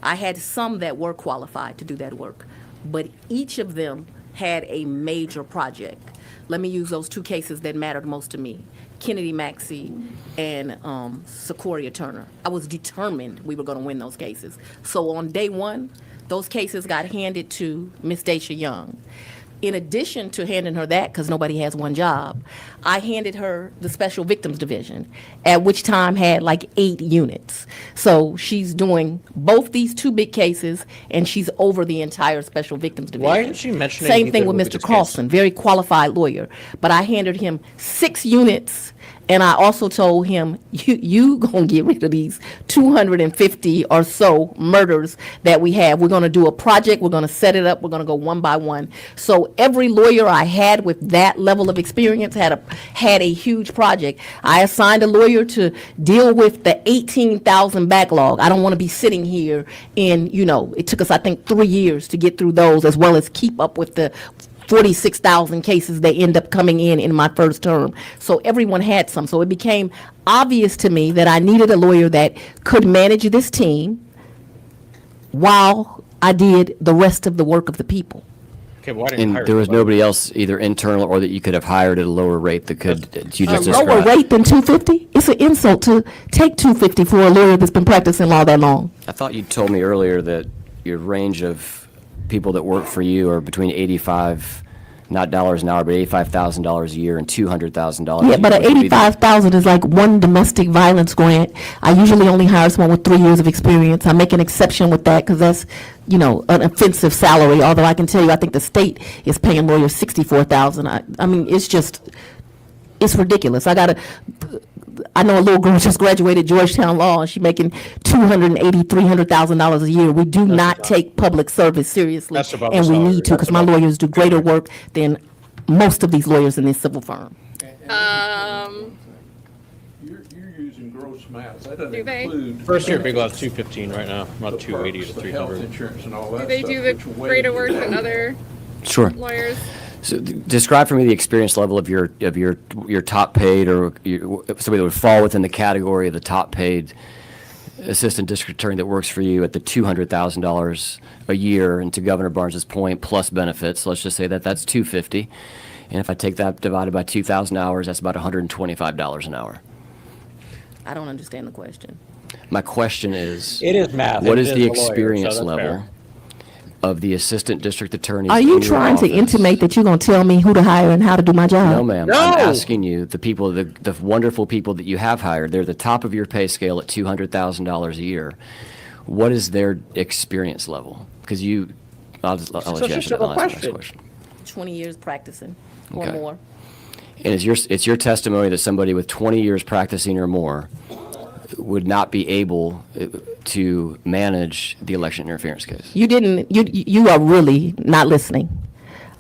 I had some that were qualified to do that work, but each of them had a major project. Let me use those 2 cases that mattered most to me, Kennedy Maxey and Sequoia Turner. I was determined we were going to win those cases. So on day 1, those cases got handed to Miss Dacia Young. In addition to handing her that, because nobody has one job, I handed her the Special Victims Division, at which time had like 8 units. So she's doing both these 2 big cases, and she's over the entire Special Victims Division. Why didn't she mention Same anything thing that with would be Mr. this case? Carlson, very qualified lawyer. But I handed him 6 units, and I also told him, you gonna get rid of these 250 or so murders that we have. We're gonna do a project, we're gonna set it up, we're gonna go one by one. So every lawyer I had with that level of experience had a huge project. I assigned a lawyer to deal with the 18,000 backlog. I don't wanna be sitting here it took us, I think, 3 years to get through those, as well as keep up with the 46,000 cases that end up coming in my first term. So everyone had some. So it became obvious to me that I needed a lawyer that could manage this team while I did the rest of the work of the people. Okay, well, why didn't you And hire there was somebody? nobody else, either internal or that you could have hired at a lower rate that you A just lower described? rate than 250? It's an insult to take 250 for a lawyer that's been practicing law that long. I thought you told me earlier that your range of people that work for you are between 85, not dollars an hour, but $85,000 a year and $200,000. Yeah, but a year, which would be the- 85,000 is like one domestic violence grant. I usually only hire someone with 3 years of experience. I make an exception with that because that's, an offensive salary. Although I can tell you, I think the state is paying lawyers $64,000. I mean, it's ridiculous. I got I know a little girl just graduated Georgetown Law, and she's making $280,000-$300,000 a year. We do not take public service seriously, That's above and the we salary. need to, because my lawyers do greater work than most of these lawyers in this civil firm. You're using gross amounts. That doesn't Do they? include. First year Big Law's 215 right now, not the 280 to perks, the health 300. insurance and all that Do they stuff, do the which weighs greater it work down. than other Sure. lawyers? So describe for me the experience level of your top paid, or somebody that would fall within the category of the top paid assistant district attorney that works for you at the $200,000 a year. And to Governor Barnes's point, plus benefits, let's just say that that's $250. And if I take that divided by 2,000 hours, that's about $125 an hour. I don't understand the question. My question is, It is math. what It is is the a lawyer, so experience that's level fair. of the assistant district attorneys? Are in you your trying to office? intimate that you're going to tell me who to hire and how to do my job? No, ma'am. No! I'm asking you, the people, the wonderful people that you have hired, they're the top of your pay scale at $200,000 a year. What is their experience level? Because I'll let such you a answer that simple last question. question. 20 years practicing or Okay. more. And it's your testimony that somebody with 20 years practicing or more would not be able to manage the election interference case? You are really not listening.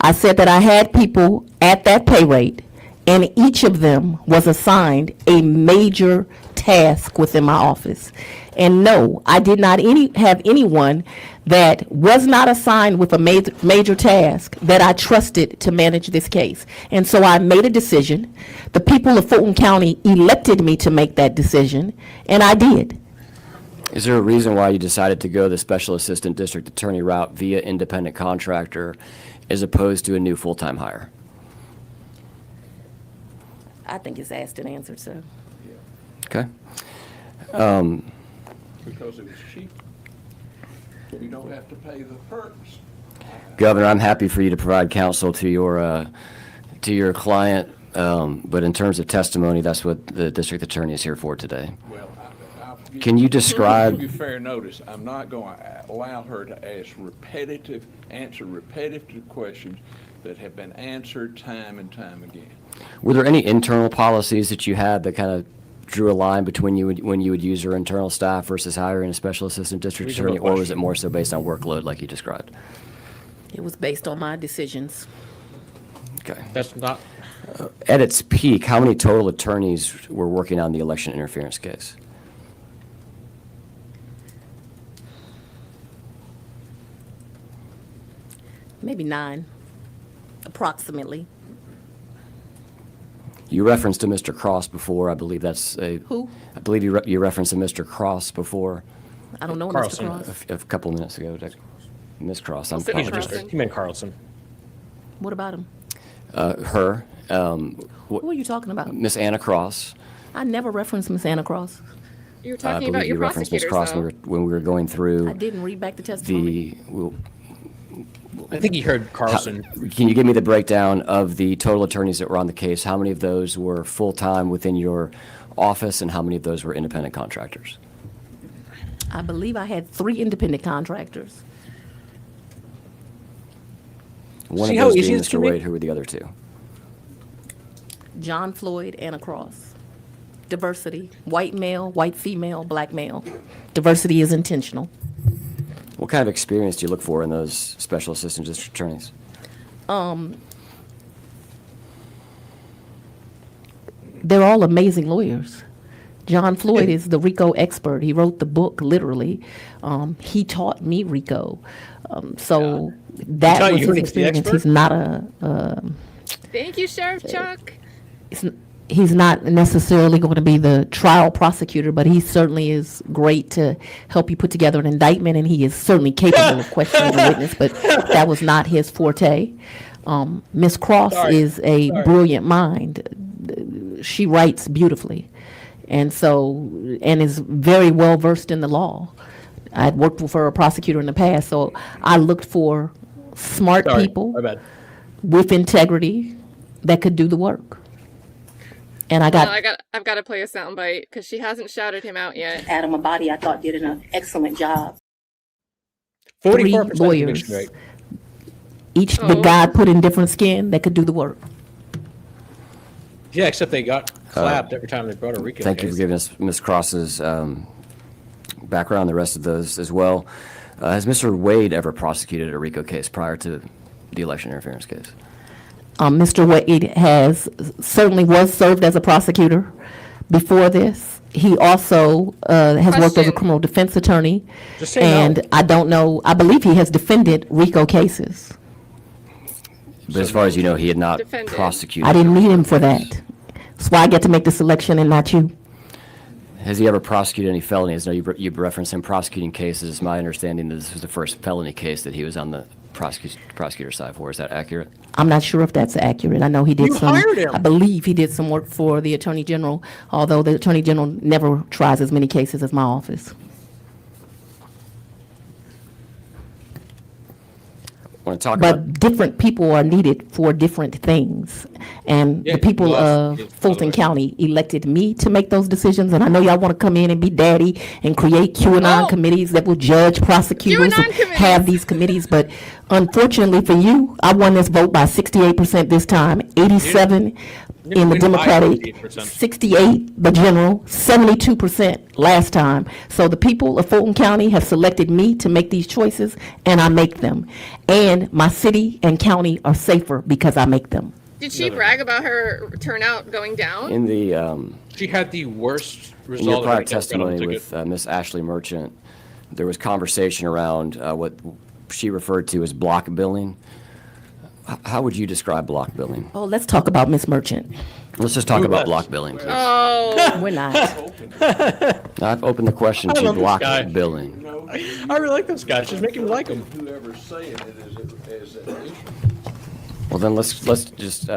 I said that I had people at that pay rate, and each of them was assigned a major task within my office. And no, I did not have anyone that was not assigned with a major task that I trusted to manage this case. And so I made a decision. The people of Fulton County elected me to make that decision, and I did. Is there a reason why you decided to go the special assistant district attorney route via independent contractor as opposed to a new full-time hire? I think it's asked and answered, sir. Okay. Because it was cheap. You don't have to pay the perks. Governor, I'm happy for you to provide counsel to your client, but in terms of testimony, that's what the district attorney is here for today. Well, I'll give Can you describe- I'll give you fair notice. I'm not going to allow her to answer repetitive questions that have been answered time and time again. Were there any internal policies that you had that kind of drew a line between when you would use your internal staff versus hiring a special assistant district Reasonable attorney, or was question. it more so based on workload like you described? It was based on my decisions. Okay. That's not, At its peak, how many total attorneys were working on the election interference case? Maybe 9, approximately. You referenced to Mr. Cross before. I believe that's a. Who? I believe you referenced to Mr. Cross before I don't know Carlson. Mr. Cross. a couple minutes ago. Miss Cross. I'm Sidney apologizing. Carlson. you meant Carlson. What about him? Her. Who are you talking about? Miss Anna Cross. I never referenced Miss Anna Cross. You were I talking believe about your you referenced Miss prosecutors, Cross though. when we were going through I didn't read back the testimony. I think he heard Carlson. Can you give me the breakdown of the total attorneys that were on the case? How many of those were full-time within your office, and how many of those were independent contractors? I believe I had 3 independent contractors. One See of how those easy being this Mr. can be? Wade. Who were the other two? John Floyd, Anna Cross. Diversity, white male, white female, black male. Diversity is intentional. What kind of experience do you look for in those special assistant district attorneys? They're all amazing lawyers. John Floyd is the RICO expert. He wrote the book, literally. He taught me RICO. So that taught was you his the experience. expert? He's not a, Thank you, Sheriff Chuck. he's not necessarily going to be the trial prosecutor, but he certainly is great to help you put together an indictment, and he is certainly capable of questioning the witness, but that was not his forte. Miss Cross is a brilliant mind. She writes beautifully, and is very well versed in the law. I had worked for a prosecutor in the past, so I looked for smart Sorry, people my bad. with integrity that could do the work. And I got I've got to play a soundbite because she hasn't shouted him out yet. Adam Abadi, I thought, did an excellent job. 44% lawyers. conviction rate. The God put in different skin that could do the work. Yeah, except they got clapped every time they brought a RICO Thank you case. for giving us Ms. Cross's background, the rest of those as well. Has Mr. Wade ever prosecuted a RICO case prior to the election interference case? Mr. Wade certainly was served as a prosecutor before this. He also has worked as a Question. criminal defense attorney. Just say no. And I don't know, I believe he has defended RICO cases. But as far as you know, he had not Defended. prosecuted. I didn't need him for that. That's why I get to make the selection and not you. Has he ever prosecuted any felonies? Now, you referenced him prosecuting cases. It's my understanding that this was the first felony case that he was on the prosecutor side for. Is that accurate? I'm not sure if that's accurate. I know he did You some, hired him. I believe he did some work for the Attorney General, although the Attorney General never tries as many cases as my office. Want to talk about? But different people are needed for different things. And Yeah, the people you of lost- by the Fulton way. County elected me to make those decisions. And I know y'all want to come in and be daddy and create QAnon Oh. committees that will judge prosecutors and QAnon committees. have these committees. But unfortunately for you, I won this vote by 68% this time, 87 You in the didn't win by Democratic, 68%. 68 the general, 72% last time. So the people of Fulton County have selected me to make these choices, and I make them. And my city and county are safer because I make them. Did she brag about her turnout going down? In the She had the worst in your result. prior of any testimony ticket. with Ms. Ashley Merchant, there was conversation around what she referred to as block billing. How would you describe block billing? Oh, let's talk about Miss Merchant. Let's just talk about left? block billing, please. Oh, We're not. I've opened the question I to love this block guy. billing. No, I really like this guy. She's making me like him. whoever's saying it is an issue. Well, then let's just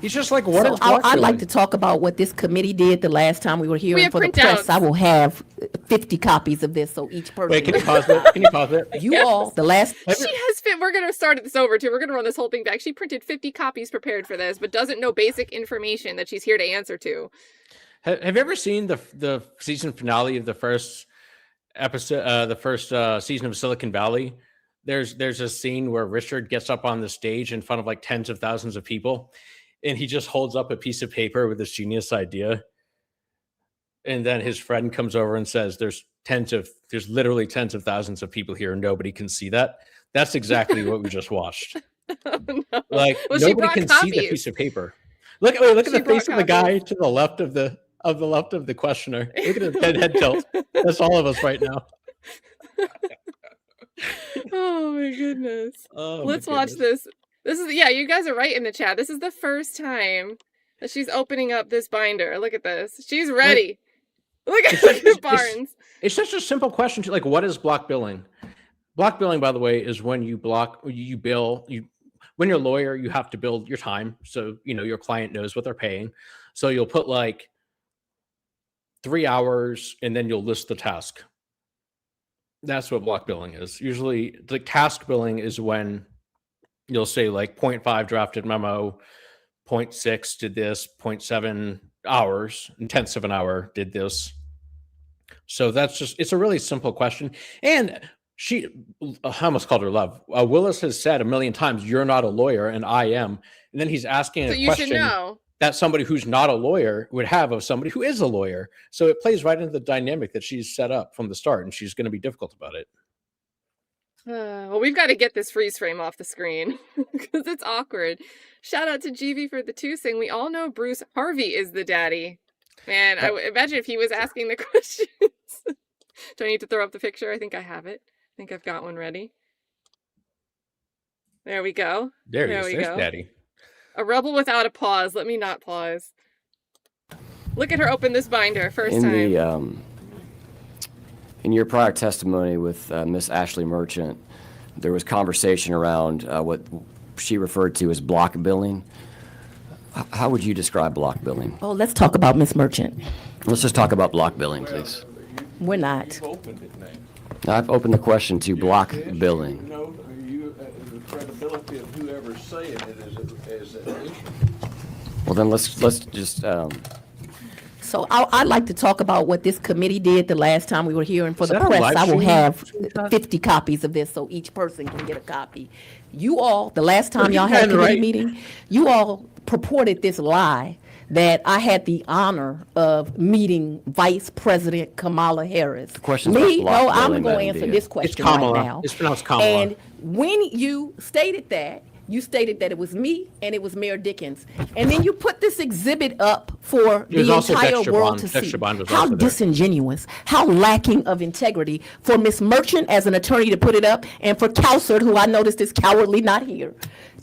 He's just like, what So is block I'd like billing? to talk about what this committee did the last time we were here. We And have for the press, printouts. I will have 50 copies of this, so each person. Wait, can you pause it? Can you pause it? You all, the last, she has fit. We're gonna start this over too. We're gonna run this whole thing back. She printed 50 copies prepared for this, but doesn't know basic information that she's here to answer to. Have you ever seen the season finale of the first episode, the first season of Silicon Valley? There's a scene where Richard gets up on the stage in front of like tens of thousands of people, and he just holds up a piece of paper with this genius idea. And then his friend comes over and says, there's literally tens of thousands of people here and nobody can see that. That's exactly what we just watched. Oh, no. Like Well, she nobody brought can see the copies. piece of paper. Look at the She brought face of the guy copies. to the left of the questioner. Look at his head tilt. That's all of us right now. Oh my goodness. Oh, my Let's watch goodness. this. This is, yeah, you guys are right in the chat. This is the first time that she's opening up this binder. Look at this. She's ready. Look at, look at Barnes. It's such a simple question. Like, what is block billing? Block billing, by the way, is when you bill. When you're a lawyer, you have to bill your time, so your client knows what they're paying. So you'll put like 3 hours, and then you'll list the task. That's what block billing is. Usually, the task billing is when you'll say like 0.5 drafted memo, 0.6 did this, 0.7 hours, and tenths of an hour did this. So it's a really simple question. And I almost called her love. Willis has said a million times, you're not a lawyer and I am. And then he's asking So a you should question know. that somebody who's not a lawyer would have of somebody who is a lawyer. So it plays right into the dynamic that she's set up from the start, and she's going to be difficult about it. Well, we've got to get this freeze frame off the screen because it's awkward. Shout out to GV for the two saying we all know Bruce Harvey is the daddy. Man, I would imagine if he was asking the questions. Do I need to throw up the picture? I think I have it. I think I've got one ready. There we go. There he There is. we There's go. Daddy. A rebel without a pause. Let me not pause. Look at her open this binder first In time. the in your prior testimony with Ms. Ashley Merchant, there was conversation around what she referred to as block billing. How would you describe block billing? oh, let's talk about Miss Merchant. Let's just talk about block billing, please. We're not. You've opened it now. I've opened the question to block Yes, billing. No, the credibility of whoever's saying it is an issue. Well, then let's just So I'd like to talk about what this committee did the last time we were here, and for Is the that a press, live I will stream? have 50 copies of this, so each person can get a copy. You all, the last time y'all had a And committee right. meeting, you all purported this lie that I had the honor of meeting Vice President Kamala Harris. question's about Me? block No, I'm billing, going to Madam answer DA. this It's question right Kamala. now. It's pronounced Kamala. And when you stated that, you stated that it was me and it was Mayor Dickens. And then you put this exhibit up for There's the also entire Dexter world Bond. to see. Dexter Bond was How also there. disingenuous, how lacking of integrity for Miss Merchant as an attorney to put it up, and for Cowsert, who I noticed is cowardly not here,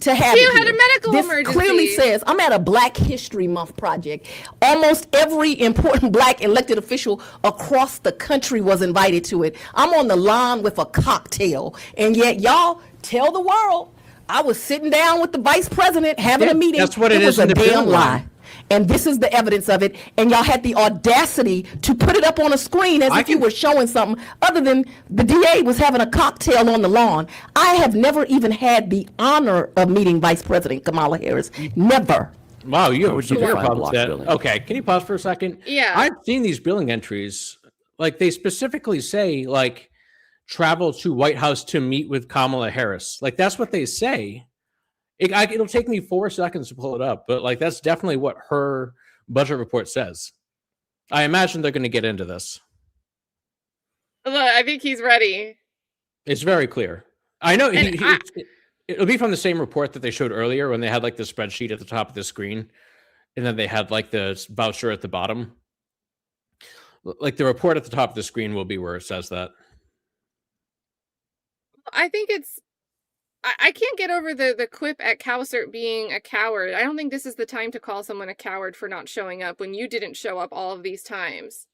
to have You it had a here. medical This emergency. clearly says I'm at a Black History Month project. Almost every important Black elected official across the country was invited to it. I'm on the lawn with a cocktail, and yet y'all tell the world I was sitting down with the vice president having Yeah, a meeting. that's what it was is in a the damn bill lie. line. And this is the evidence of it. And y'all had the audacity to put it up on a screen as if you were showing something other than the DA was having a cocktail on the lawn. I have never even had the honor of meeting Vice President Kamala Harris. Never. Wow, you have would you severe define problems block with that. billing? Okay, can you pause for a second? Yeah. I've seen these billing entries. Like they specifically say, like, travel to White House to meet with Kamala Harris. Like that's what they say. It'll take me 4 seconds to pull it up, but like that's definitely what her budget report says. I imagine they're going to get into this. Look, I think he's ready. It's very clear. I know And it'll be from the same report that they showed earlier when they had like the spreadsheet at the top of the screen, and then they had like the voucher at the bottom. Like the report at the top of the screen will be where it says that. I think it's. I can't get over the quip at Cowsert being a coward. I don't think this is the time to call someone a coward for not showing up when you didn't show up all of these times.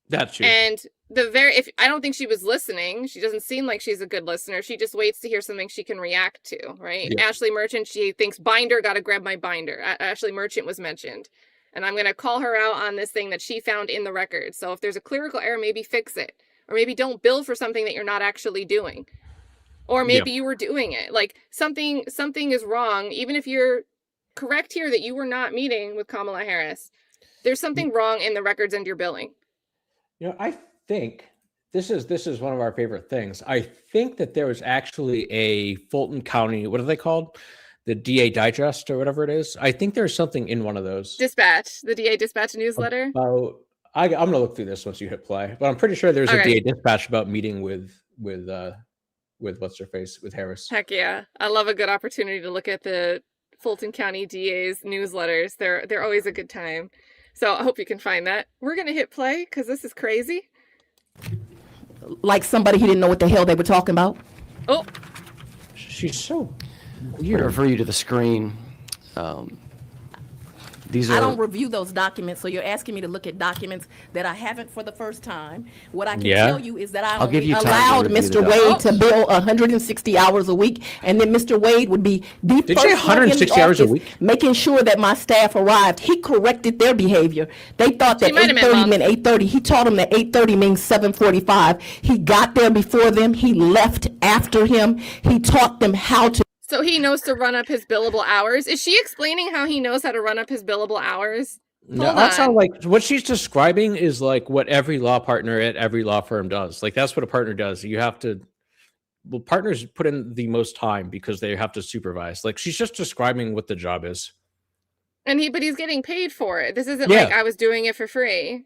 That's true. And if I don't think she was listening. She doesn't seem like she's a good listener. She just waits to hear something she can react to, right? Yeah. Ashley Merchant, she thinks binder, got to grab my binder. Ashley Merchant was mentioned. And I'm going to call her out on this thing that she found in the record. So if there's a clerical error, maybe fix it. Or maybe don't bill for something that you're not actually doing. Or maybe you were doing it. Like something is wrong. Even if you're correct here that you were not meeting with Kamala Harris, there's something wrong in the records and your billing. You know, I think this is one of our favorite things. I think that there was actually a Fulton County, what are they called? The DA Digest or whatever it is. I think there's something in one of those. Dispatch, the DA Dispatch newsletter. I'm gonna look through this once you hit play, but I'm pretty sure there's a Okay. DA Dispatch about meeting with what's her face, with Harris. Heck yeah. I love a good opportunity to look at the Fulton County DA's newsletters. They're always a good time. So I hope you can find that. We're going to hit play because this is crazy. Like somebody he didn't know what the hell they were talking about. Oh, She's so I'm going to weird. refer you to the screen. These are. I don't review those documents, so you're asking me to look at documents that I haven't for the first time. What I can tell you is that I I'll give only you time to allowed review Mr. the Wade to documents. bill 160 hours a week, and then Mr. Wade would be the Did you first say one in the 160 hours a office week? making sure that my staff arrived. He corrected their behavior. They thought that She might have meant 8:30 months. meant 8:30. He taught them that 8:30 means 7:45. He got there before them. He left after him. He taught them how to. so he knows to run up his billable hours. Is she explaining how he knows how to run up his billable hours? No, Hold that sounds on. like what she's describing is like what every law partner at every law firm does. Like that's what a partner does. You have to. Well, partners put in the most time because they have to supervise. Like she's just describing what the job is. But he's getting paid for it. This isn't Yeah. like I was doing it for free.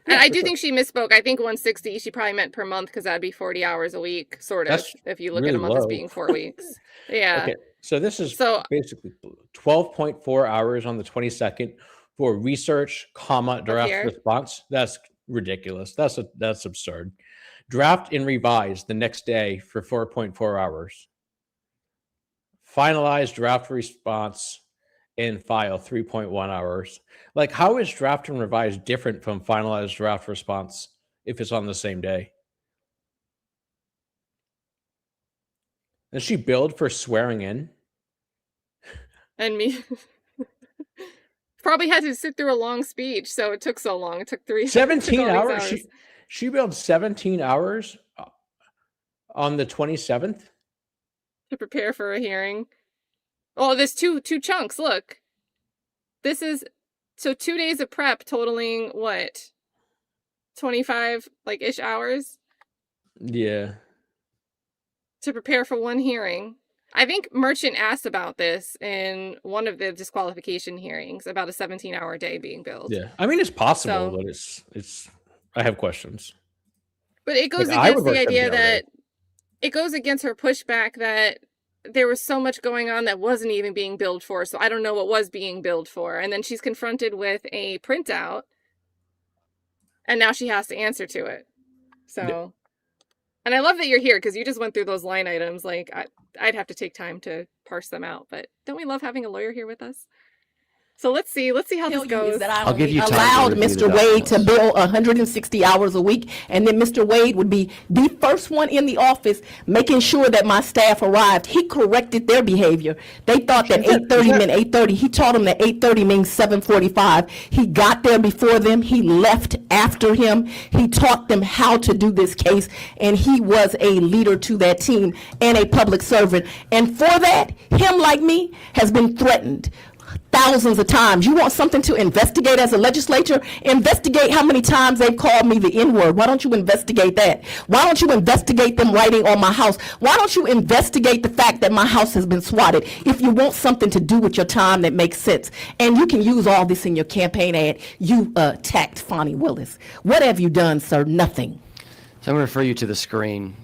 And Yeah, I for do sure. think she misspoke. I think 160, she probably meant per month because that'd be 40 hours a week, sort of, That's if you look at really a month as low. being 4 weeks. Yeah. Okay, so this is So- basically 12.4 hours on the 22nd for research, draft here. response. That's ridiculous. That's absurd. Draft and revise the next day for 4.4 hours. Finalize draft response and file 3.1 hours. Like, how is draft and revise different from finalized draft response if it's on the same day? And she billed for swearing in. And me. Probably had to sit through a long speech, so it took so long. It took 17 all these hours. She billed 17 hours on the 27th. to prepare for a hearing. Oh, there's two chunks. Look, this is so 2 days of prep totaling what, 25 like ish hours Yeah. to prepare for one hearing. I think Merchant asked about this in one of the disqualification hearings about a 17-hour day being billed. Yeah, I mean it's possible, So- but it's. I have questions. But it goes Like, I would against the work idea 17 hour day. that it goes against her pushback that there was so much going on that wasn't even being billed for. So I don't know what was being billed for. And then she's confronted with a printout and now she has to answer to it. So, and I love that you're here because you just went through those line items. Like I'd have to take time to parse them out, but don't we love having a lawyer here with us? So let's see how this goes. I'll give you time to allowed review the Mr. Wade to documents. bill 160 hours a week, and then Mr. Wade would be the first one in the office making sure that my staff arrived. He corrected their behavior. They thought that 8:30 meant 8:30. He taught them that 8:30 means 7:45. He got there before them. He left after him. He taught them how to do this case, and he was a leader to that team and a public servant. And for that, him like me has been threatened thousands of times. You want something to investigate as a legislature? Investigate how many times they've called me the N-word. Why don't you investigate that? Why don't you investigate them writing on my house? Why don't you investigate the fact that my house has been swatted? If you want something to do with your time that makes sense, and you can use all this in your campaign ad, you attacked Fani Willis. What have you done, sir? Nothing. So I'm going to refer you to the screen.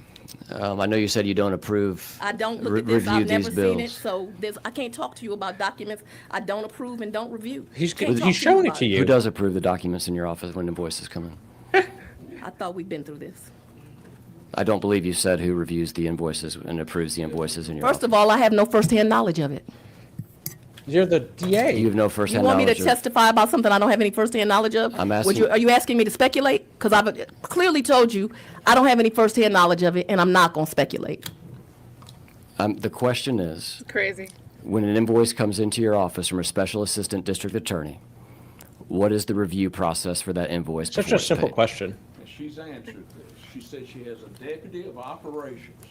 I know you said you don't approve. I don't look at this. review I've never these seen it, bills. so I can't talk to you about documents I don't approve and don't review. He's Can't talk he's showing it about to you. Who does approve the documents in your office when invoices come in? I thought we'd been through this. I don't believe you said who reviews the invoices and approves the invoices in your First office. of all, I have no firsthand knowge of it. You're the DA. You have no You firsthand want me to knowledge of- testify about something I don't have any firsthand knowledge of? I'm asking- Are you asking me to speculate? Because I've clearly told you I don't have any firsthand knowledge of it, and I'm not going to speculate. The question is, Crazy. when an invoice comes into your office from a special assistant district attorney, what is the review process for that invoice Such before a it's simple paid? question. And she's answered this. She said she has a deputy of operations,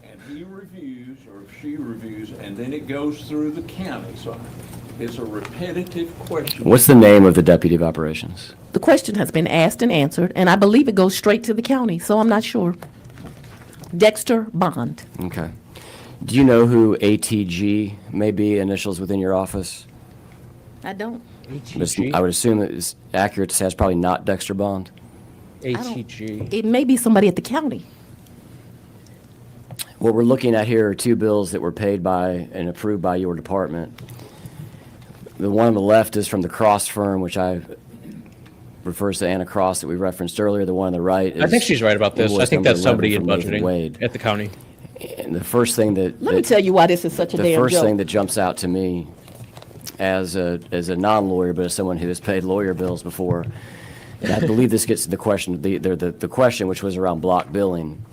and he reviews, or she reviews, and then it goes through the county. So it's a repetitive question. What's the name of the deputy of operations? The question has been asked and answered, and I believe it goes straight to the county, so I'm not sure. Dexter Bond. Okay. Do you know who ATG may be, initials within your office? I don't. I would assume it's accurate to say it's probably not Dexter Bond. ATG. It may be somebody at the county. What we're looking at here are two bills that were paid by and approved by your department. The one on the left is from the Cross firm, which refers to Anna Cross that we referenced earlier. The one on the right is. I think she's right about this. I invoice think number that's somebody 11 in from Nathan budgeting Wade. at the county. And the first thing that. Let me tell you why this is such a The damn first thing joke. that jumps out to me as a non-lawyer, but as someone who has paid lawyer bills before, and I believe this gets to the question, the question which was around block billing.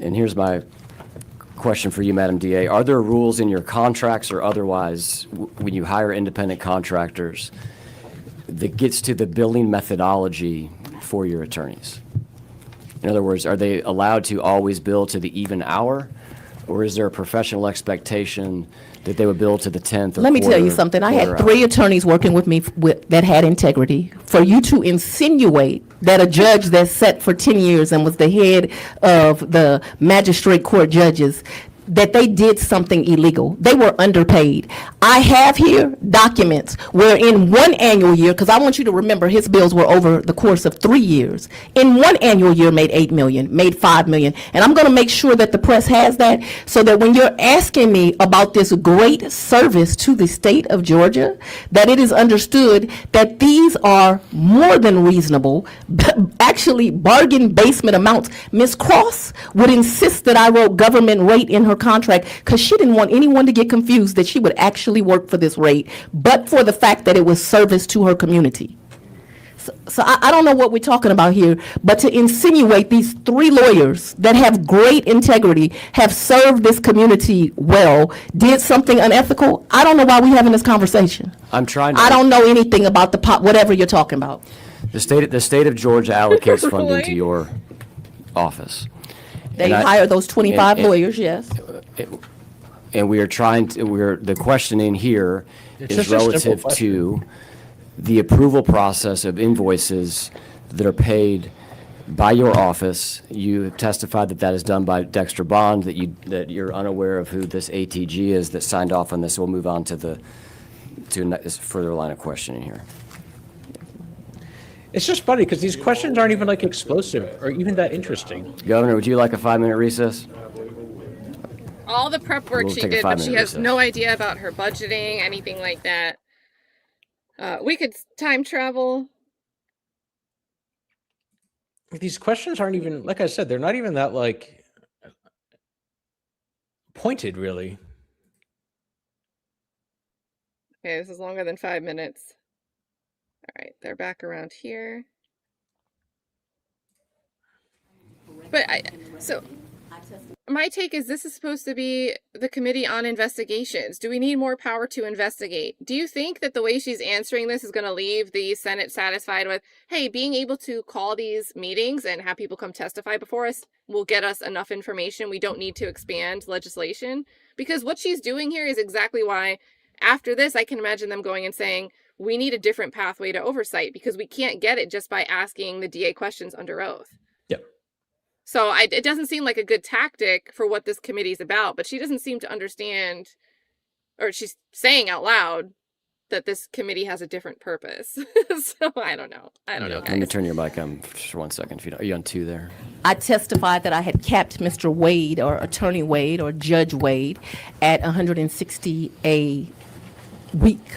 And here's my question for you, Madam DA. Are there rules in your contracts or otherwise when you hire independent contractors that gets to the billing methodology for your attorneys? In other words, are they allowed to always bill to the even hour? Or is there a professional expectation that they would bill to the 10th or Let me tell you quarter- something. I had quarter 3 hour? attorneys working with me that had integrity. For you to insinuate that a judge that sat for 10 years and was the head of the magistrate court judges, that they did something illegal. They were underpaid. I have here documents where in one annual year, because I want you to remember his bills were over the course of 3 years, in one annual year made 8 million, made 5 million. And I'm going to make sure that the press has that so that when you're asking me about this great service to the state of Georgia, that it is understood that these are more than reasonable, actually bargain basement amounts. Ms. Cross would insist that I wrote government rate in her contract because she didn't want anyone to get confused that she would actually work for this rate, but for the fact that it was service to her community. So I don't know what we're talking about here, but to insinuate these 3 lawyers that have great integrity, have served this community well, did something unethical, I don't know why we're having this conversation. I'm trying to. I don't know anything about the whatever you're talking about. The state of Georgia allocates funding Right. to your office. They And I- hire those 25 and- lawyers, yes. And we are the questioning here It's is just a simple relative to the approval process of invoices that are paid by your office. You have testified that that is done by Dexter Bond, that you're unaware of who this ATG is that signed off on this. We'll move on to this further line of questioning here. It's just funny because these questions aren't even like explosive or even that interesting. Governor, would you like a 5-minute recess? All the prep work We'll she take a did, but she 5-minute has recess. no idea about her budgeting, anything like that. We could time travel. These questions aren't even, like I said, they're not even that like pointed, really. Okay, this is longer than 5 minutes. All right, they're back around here. But so my take is this is supposed to be the Committee on Investigations. Do we need more power to investigate? Do you think that the way she's answering this is going to leave the Senate satisfied with, hey, being able to call these meetings and have people come testify before us will get us enough information? We don't need to expand legislation? Because what she's doing here is exactly why after this, I can imagine them going and saying, we need a different pathway to oversight because we can't get it just by asking the DA questions under oath. Yep. So it doesn't seem like a good tactic for what this committee is about, but she doesn't seem to understand, or she's saying out loud that this committee has a different purpose. So I don't know. I don't know, Let me guys. turn your mic on for 1 second. If you don't, are you on 2 there? I testified that I had capped Mr. Wade or Attorney Wade or Judge Wade at 160 a week.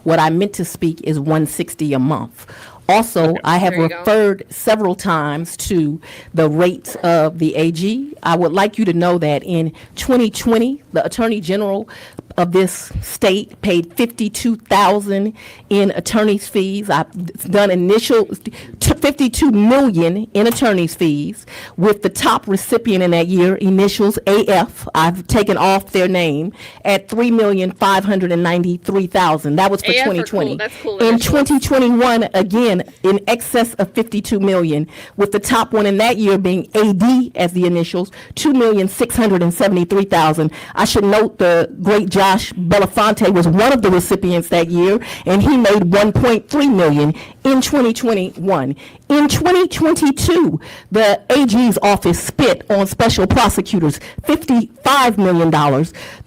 What I meant to speak is 160 a month. Also, I have There you go. referred several times to the rates of the AG. I would like you to know that in 2020, the Attorney General of this state paid $52,000 in attorney's fees. I've done initial $52 million in attorney's fees with the top recipient in that year, initials AF. I've taken off their name at $3,593,000. That was for AF are 2020. cool. That's cool In initials. 2021, again, in excess of $52 million, with the top one in that year being AD as the initials, $2,673,000. I should note the great Josh Belafonte was one of the recipients that year, and he made $1.3 million in 2021. In 2022, the AG's office spent on special prosecutors $55 million.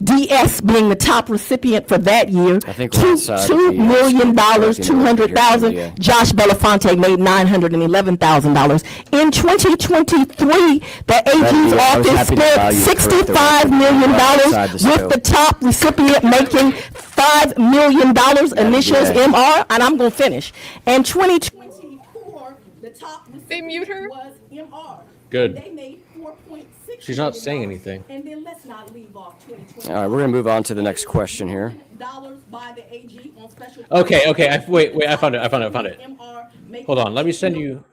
DS being the top recipient for that year, I think we're outside of $2 the, million, correcting the record here, $200,000. yeah. Josh Belafonte made $911,000. In 2023, the AG's I was office happy to allow you spent to correct the $65 record. million Outside the with scope. the top recipient making $5 million initials yeah. MR, and I'm going to finish. And 2024, the top They mute her? was MR. Good. They made 4.6. She's not saying anything. And then let's not leave off 2020. All right, we're going to move on to the next question here. Dollars by the AG on special. Okay. Wait. I found it. MR making Hold on. Let me send you.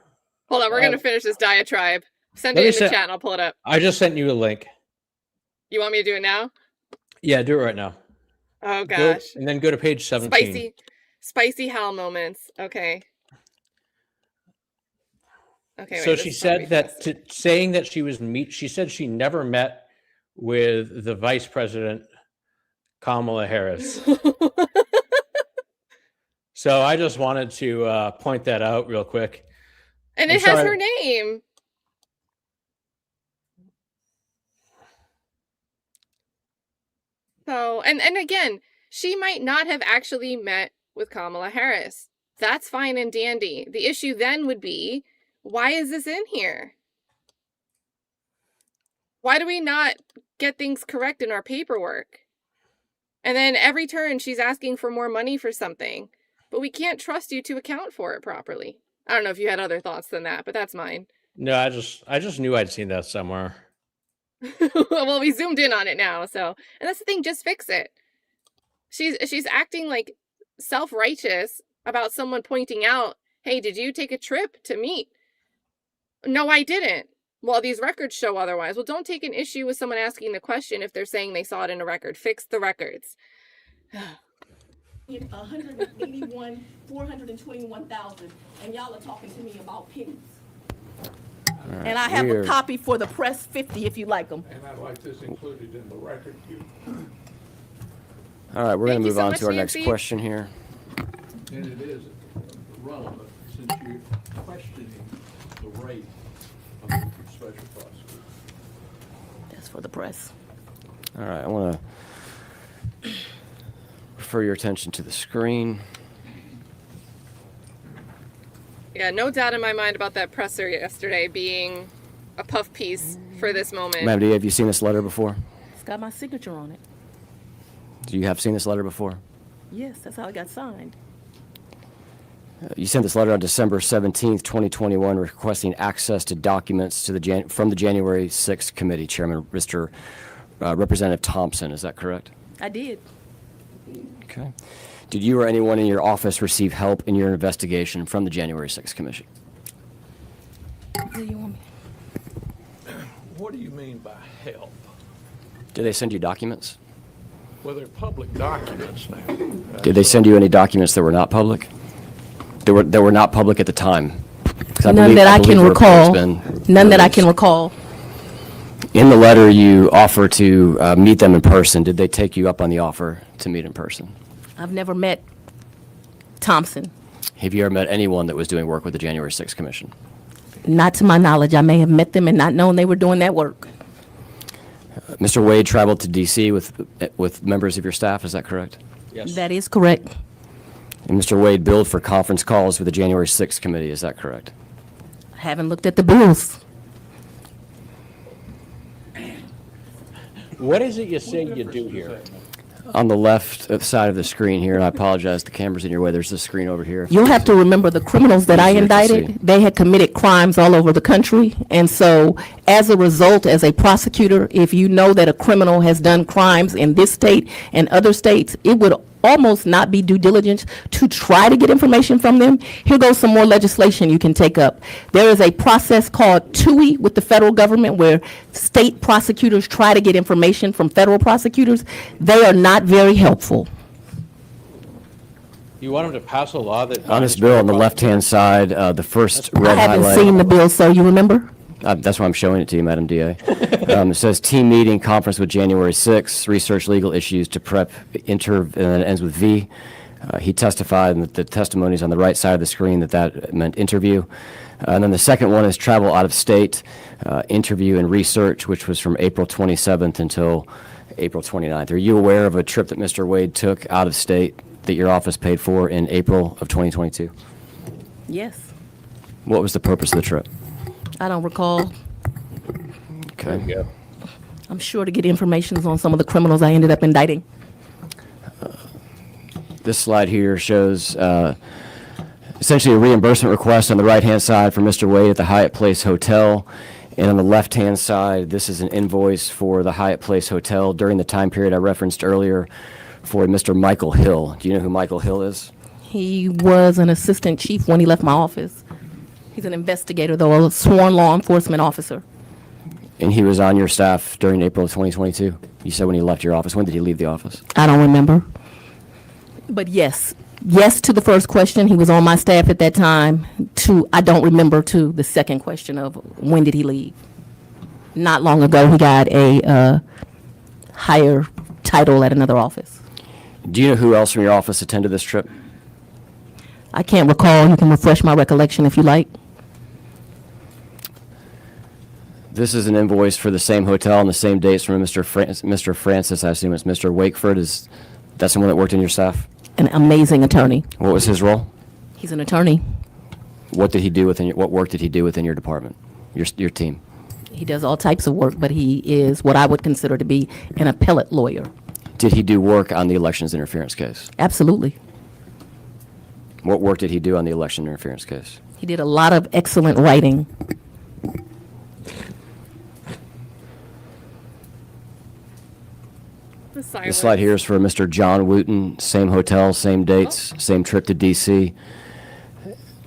Hold on, we're going to finish this diatribe. Send Let it me in the send- chat and I'll pull it up. I just sent you a link. You want me to do it now? Yeah, do it right now. Oh, Go- gosh. and then go to page 17. Spicy hell moments. Okay. Okay. So wait, she this is probably said that fast. saying that she said she never met with the vice president, Kamala Harris. So I just wanted to point that out real quick. And I'm it has sorry. her name. So, and again, she might not have actually met with Kamala Harris. That's fine and dandy. The issue then would be, why is this in here? Why do we not get things correct in our paperwork? And then every turn she's asking for more money for something, but we can't trust you to account for it properly. I don't know if you had other thoughts than that, but that's mine. No, I just knew I'd seen that somewhere. Well, we zoomed in on it now, so, and that's the thing, just fix it. She's acting like self-righteous about someone pointing out, hey, did you take a trip to meet? No, I didn't. Well, these records show otherwise. Well, don't take an issue with someone asking the question if they're saying they saw it in a record. Fix the records. 181, 421,000, and y'all are talking to me about pennies. And I have we're- a copy for the press 50 if you like them. And I'd like this included in the record. All right, we're going Thank to you move so on much, to our next Nancy. question here. And it is relevant since you questioning the rate of the special prosecutor. That's for the press. All right, I want to refer your attention to the screen. Yeah, no doubt in my mind about that presser yesterday being a puff piece for this moment. Madam D, have you seen this letter before? It's got my signature on it. Do you have seen this letter before? Yes, that's how it got signed. You sent this letter on December 17th, 2021, requesting access to documents to from the January 6th committee, Chairman Mr. Representative Thompson. Is that correct? I did. Okay. Did you or anyone in your office receive help in your investigation from the January 6th commission? What do you want me? What do you mean by help? Did they send you documents? Well, they're public documents now. Did they send you any documents that were not public? That were not public at the time? 'Cause None that I can the report's recall. been None that I released. can recall. In the letter, you offer to meet them in person. Did they take you up on the offer to meet in person? I've never met Thompson. Have you ever met anyone that was doing work with the January 6th commission? Not to my knowledge. I may have met them and not known they were doing that work. Mr. Wade traveled to D.C. with members of your staff, is that correct? Yes. That is correct. And Mr. Wade billed for conference calls with the January 6th committee, is that correct? I haven't looked at the bills. What is it you say you do here? On the left side of the screen here, and I apologize, the camera's in your way, there's the screen over here. You'll have to remember the criminals that I Easier to see. indicted, they had committed crimes all over the country. And so as a result, as a prosecutor, if you know that a criminal has done crimes in this state and other states, it would almost not be due diligence to try to get information from them. Here goes some more legislation you can take up. There is a process called TUI with the federal government where state prosecutors try to get information from federal prosecutors. They are not very helpful. You want them to pass a law that... On this bill, on the left-hand side, the first I red haven't highlight. seen the bill, sir, you remember? That's why I'm showing it to you, Madam DA. It says team meeting, conference with January 6th, research legal issues to prep, and then it ends with V. He testified, and the testimony's on the right side of the screen that meant interview. And then the second one is travel out of state, interview and research, which was from April 27th until April 29th. Are you aware of a trip that Mr. Wade took out of state that your office paid for in April of 2022? Yes. What was the purpose of the trip? I don't recall. Okay. Yeah. I'm sure to get information on some of the criminals I ended up indicting. This slide here shows essentially a reimbursement request on the right-hand side for Mr. Wade at the Hyatt Place Hotel. And on the left-hand side, this is an invoice for the Hyatt Place Hotel during the time period I referenced earlier for Mr. Michael Hill. Do you know who Michael Hill is? He was an assistant chief when he left my office. He's an investigator, though, a sworn law enforcement officer. And he was on your staff during April of 2022? You said when he left your office. When did he leave the office? I don't remember. But yes, yes to the first question. He was on my staff at that time. I don't remember to the second question of when did he leave. Not long ago, he got a higher title at another office. Do you know who else from your office attended this trip? I can't recall. You can refresh my recollection if you like. This is an invoice for the same hotel on the same dates from Mr. Francis. I assume it's Mr. Wakeford. Is that someone that worked in your staff? An amazing attorney. What was his role? He's an attorney. What did he do what work did he do within your department, your team? He does all types of work, but he is what I would consider to be an appellate lawyer. Did he do work on the elections interference case? Absolutely. What work did he do on the election interference case? He did a lot of excellent writing. The This silence. slide here is for Mr. John Wooten, same hotel, same dates, same trip to D.C.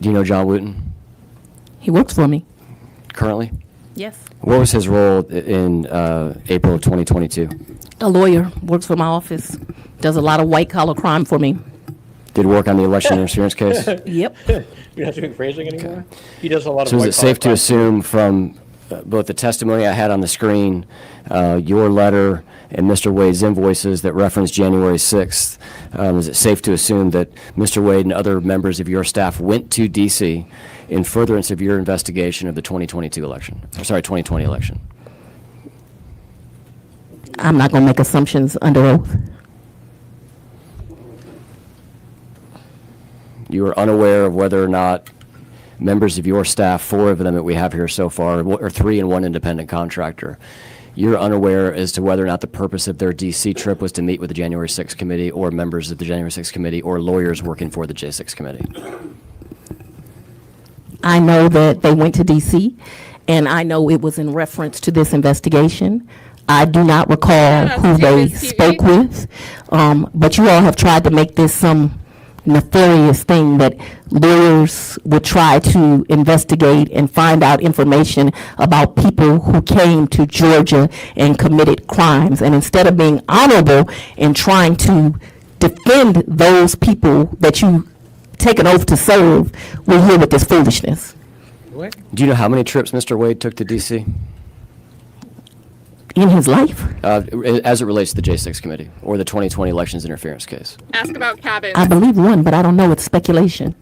Do you know John Wooten He works for me. currently? Yes. What was his role in April of 2022? A lawyer, works for my office, does a lot of white-collar crime for me. Did work on the election interference case? Yep. You're not doing phrasing anymore? He does a lot of So is it safe to assume from both the testimony I had on the screen, your letter, and Mr. Wade's invoices that reference January 6th. Is it safe to assume that Mr. Wade and other members of your staff went to D.C. in furtherance of your investigation of the 2020 election? I'm not going to make assumptions under oath. You are unaware of whether or not members of your staff, 4 of them that we have here so far, or 3 and 1 independent contractor, you're unaware as to whether or not the purpose of their D.C. trip was to meet with the January 6th committee or members of the January 6th committee or lawyers working for the J6 committee. I know that they went to D.C., and I know it was in reference to this investigation. I do not recall who they spoke with, but you all have tried to make this some nefarious thing that lawyers would try to investigate and find out information about people who came to Georgia and committed crimes. And instead of being honorable and trying to defend those people that you take an oath to serve, we're here with this foolishness. What? Do you know how many trips Mr. Wade took to D.C.? In his life, As it relates to the J6 committee or the 2020 elections interference case? Ask about cabins. I believe one, but I don't know. It's speculation.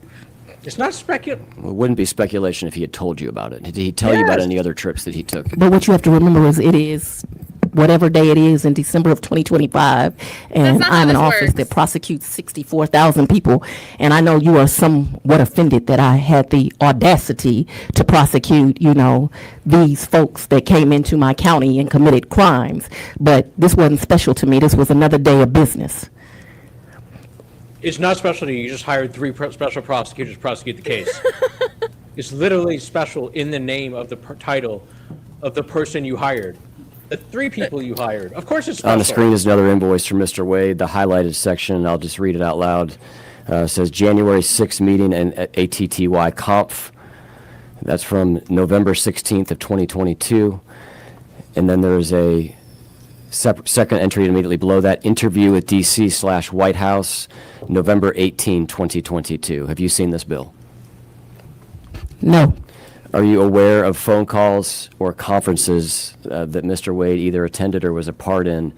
It's not speculative. Well, it wouldn't be speculation if he had told you about it. Did he tell you about Yes. any other trips that he took? But what you have to remember is it is whatever day it is in December of 2025, and not how I'm in this office works. that prosecutes 64,000 people, and I know you are somewhat offended that I had the audacity to prosecute, these folks that came into my county and committed crimes. But this wasn't special to me. This was another day of business. It's not special to you. You just hired 3 special prosecutors to prosecute the case. It's literally special in the name of the title of the person you hired. The 3 people you hired. Of course it's special. On the screen is another invoice from Mr. Wade. The highlighted section, I'll just read it out loud, says January 6th meeting and ATTY Conf. That's from November 16th of 2022. And then there's a second entry immediately below that, interview with DC/White House, November 18, 2022. Have you seen this bill? No. Are you aware of phone calls or conferences that Mr. Wade either attended or was a part in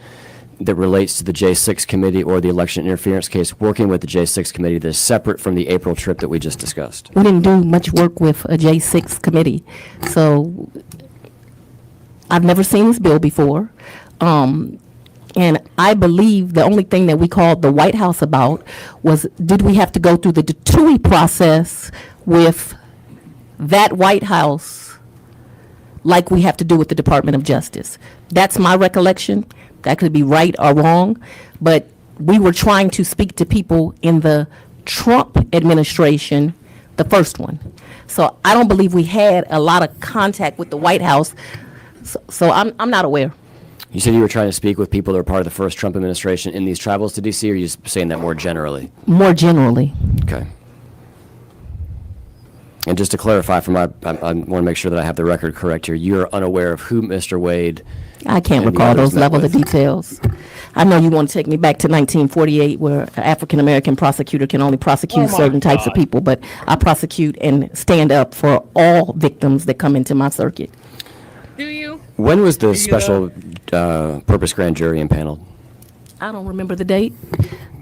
that relates to the J6 committee or the election interference case working with the J6 committee that is separate from the April trip that we just discussed? We didn't do much work with a J6 committee, so I've never seen this bill before. And I believe the only thing that we called the White House about was, did we have to go through the TUI process with that White House like we have to do with the Department of Justice? That's my recollection. That could be right or wrong, but we were trying to speak to people in the Trump administration, the first one. So I don't believe we had a lot of contact with the White House, so I'm not aware. You said you were trying to speak with people that were part of the first Trump administration in these travels to D.C., or are you just saying that more generally? More generally. Okay. And just to clarify, I want to make sure that I have the record correct here. You're unaware of who Mr. Wade I can't and the recall others those met level of with? details. I know you want to take me back to 1948, where an African-American prosecutor can only prosecute certain types of people, but I prosecute and stand up for all victims that come into my circuit. Do you? When was the special purpose grand jury impaneled? I don't remember the date,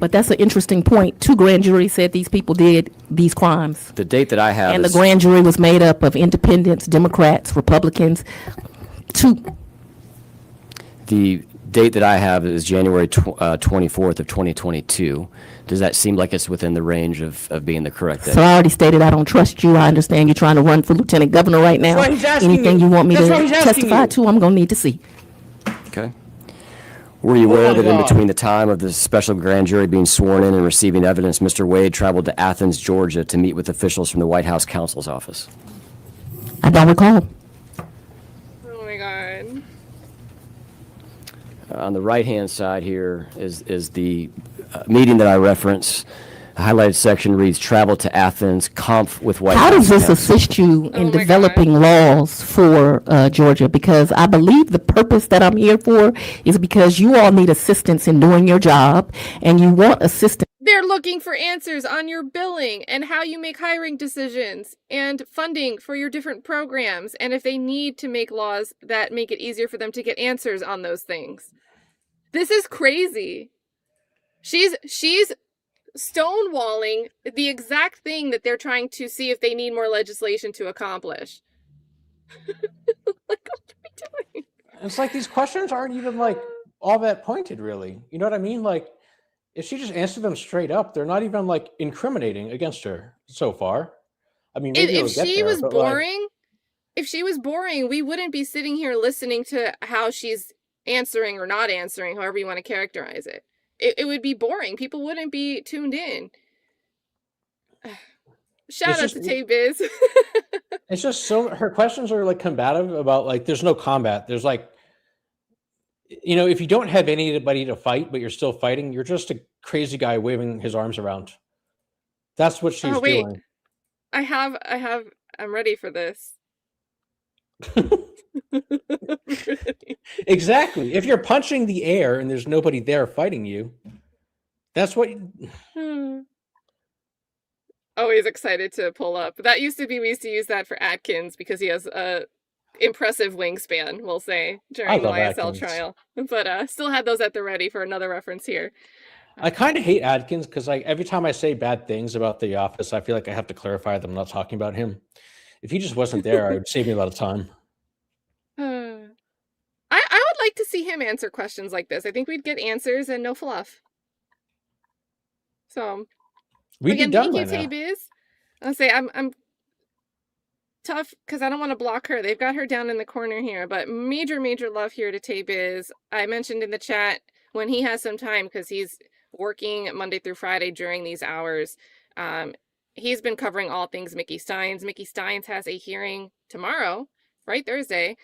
but that's an interesting point. 2 grand juries said these people did these crimes. The date that I have And the is grand jury was made up of independents, Democrats, Republicans. 2. the date that I have is January 24th of 2022. Does that seem like it's within the range of being the correct date? So I already stated I don't trust you. I understand you're trying to run for lieutenant governor right now. That's why he's asking Anything you. you want me That's to why he's asking testify you. to, I'm going to need to see. Okay. Were you aware Oh my that in God. between the time of the special grand jury being sworn in and receiving evidence, Mr. Wade traveled to Athens, Georgia to meet with officials from the White House counsel's office? I don't recall. Oh my god. On the right-hand side here is the meeting that I reference. The highlighted section reads, travel to Athens, conf with White How House does this counsel. assist you Oh in my developing laws for Georgia? Because I believe the purpose that I'm here for is because you all need assistance in doing your job, and you want assistance. They're looking for answers on your billing and how you make hiring decisions and funding for your different programs, and if they need to make laws that make it easier for them to get answers on those things. This is crazy. She's stonewalling the exact thing that they're trying to see if they need more legislation to accomplish. Like, what are we doing? It's like these questions aren't even like all that pointed, really. You know what I mean? Like, if she just answered them straight up, they're not even like incriminating against her so far. I mean, maybe If she was boring, we wouldn't be sitting here listening to how she's answering or not answering, however you want to characterize it. It would be boring. People wouldn't be tuned in. Shout out to Tay Biz. It's just so her questions are like combative about like there's no combat. There's like, you know, if you don't have anybody to fight, but you're still fighting, you're just a crazy guy waving his arms around. That's what she's doing. I'm ready for this. Exactly. If you're punching the air and there's nobody there fighting you, that's what. Always excited to pull up. That used to be, we used to use that for Atkins because he has a impressive wingspan, we'll say, during the YSL trial. But still had those at the ready for another reference here. I kind of hate Atkins because like every time I say bad things about The Office, I feel like I have to clarify that I'm not talking about him. If he just wasn't there, it would save me a lot of time. I would like to see him answer questions like this. I think we'd get answers and no fluff. So again, thank you, Tay Biz. I'll say I'm tough because I don't want to block her. They've got her down in the corner here, but major love here to Tay Biz. I mentioned in the chat when he has some time because he's working Monday through Friday during these hours. He's been covering all things Mickey Steins. Mickey Steins has a hearing tomorrow, right, Thursday,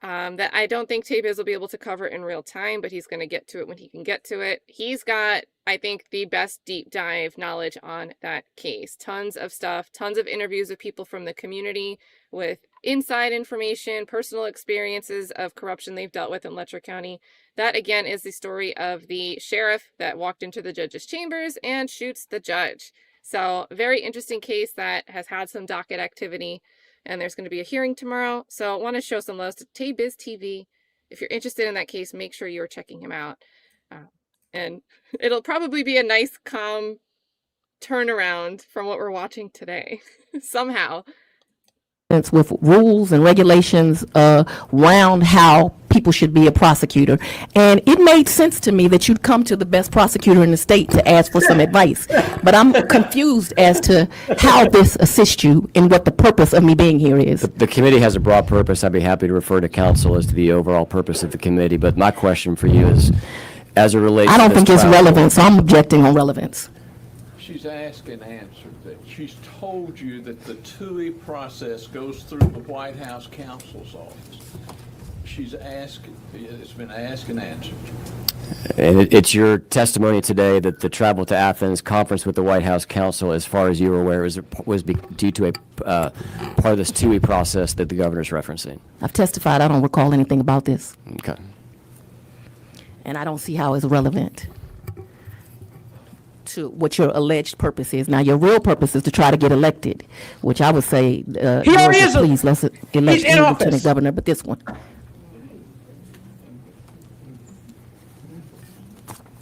that I don't think Tay Biz will be able to cover in real time, but he's going to get to it when he can get to it. He's got, I think, the best deep dive knowledge on that case. Tons of stuff, tons of interviews with people from the community with inside information, personal experiences of corruption they've dealt with in Letcher County. That, again, is the story of the sheriff that walked into the judge's chambers and shoots the judge. So, very interesting case that has had some docket activity, and there's going to be a hearing tomorrow. So, I want to show some love to Tay Biz TV. If you're interested in that case, make sure you're checking him out. And it'll probably be a nice, calm turnaround from what we're watching today, somehow. With rules and regulations around how people should be a prosecutor. And it made sense to me that you'd come to the best prosecutor in the state to ask for some advice. But I'm confused as to how this assists you and what the purpose of me being here is. The committee has a broad purpose. I'd be happy to refer to council as to the overall purpose of the committee. But my question for you is, as it relates I don't to think this it's trial, relevant, so I'm objecting on relevance. She's asked and answered that. She's told you that the TUI process goes through the White House counsel's office. She's asked, it's been asked and answered. And it's your testimony today that the travel to Athens conference with the White House counsel, as far as you were aware, was due to a part of this TUI process that the governor's referencing. I've testified. I don't recall anything about this. Okay. And I don't see how it's relevant to what your alleged purpose is. Now, your real purpose is to try to get elected, which I would say, already is. please, let's elect He's in a office. lieutenant governor, but this one.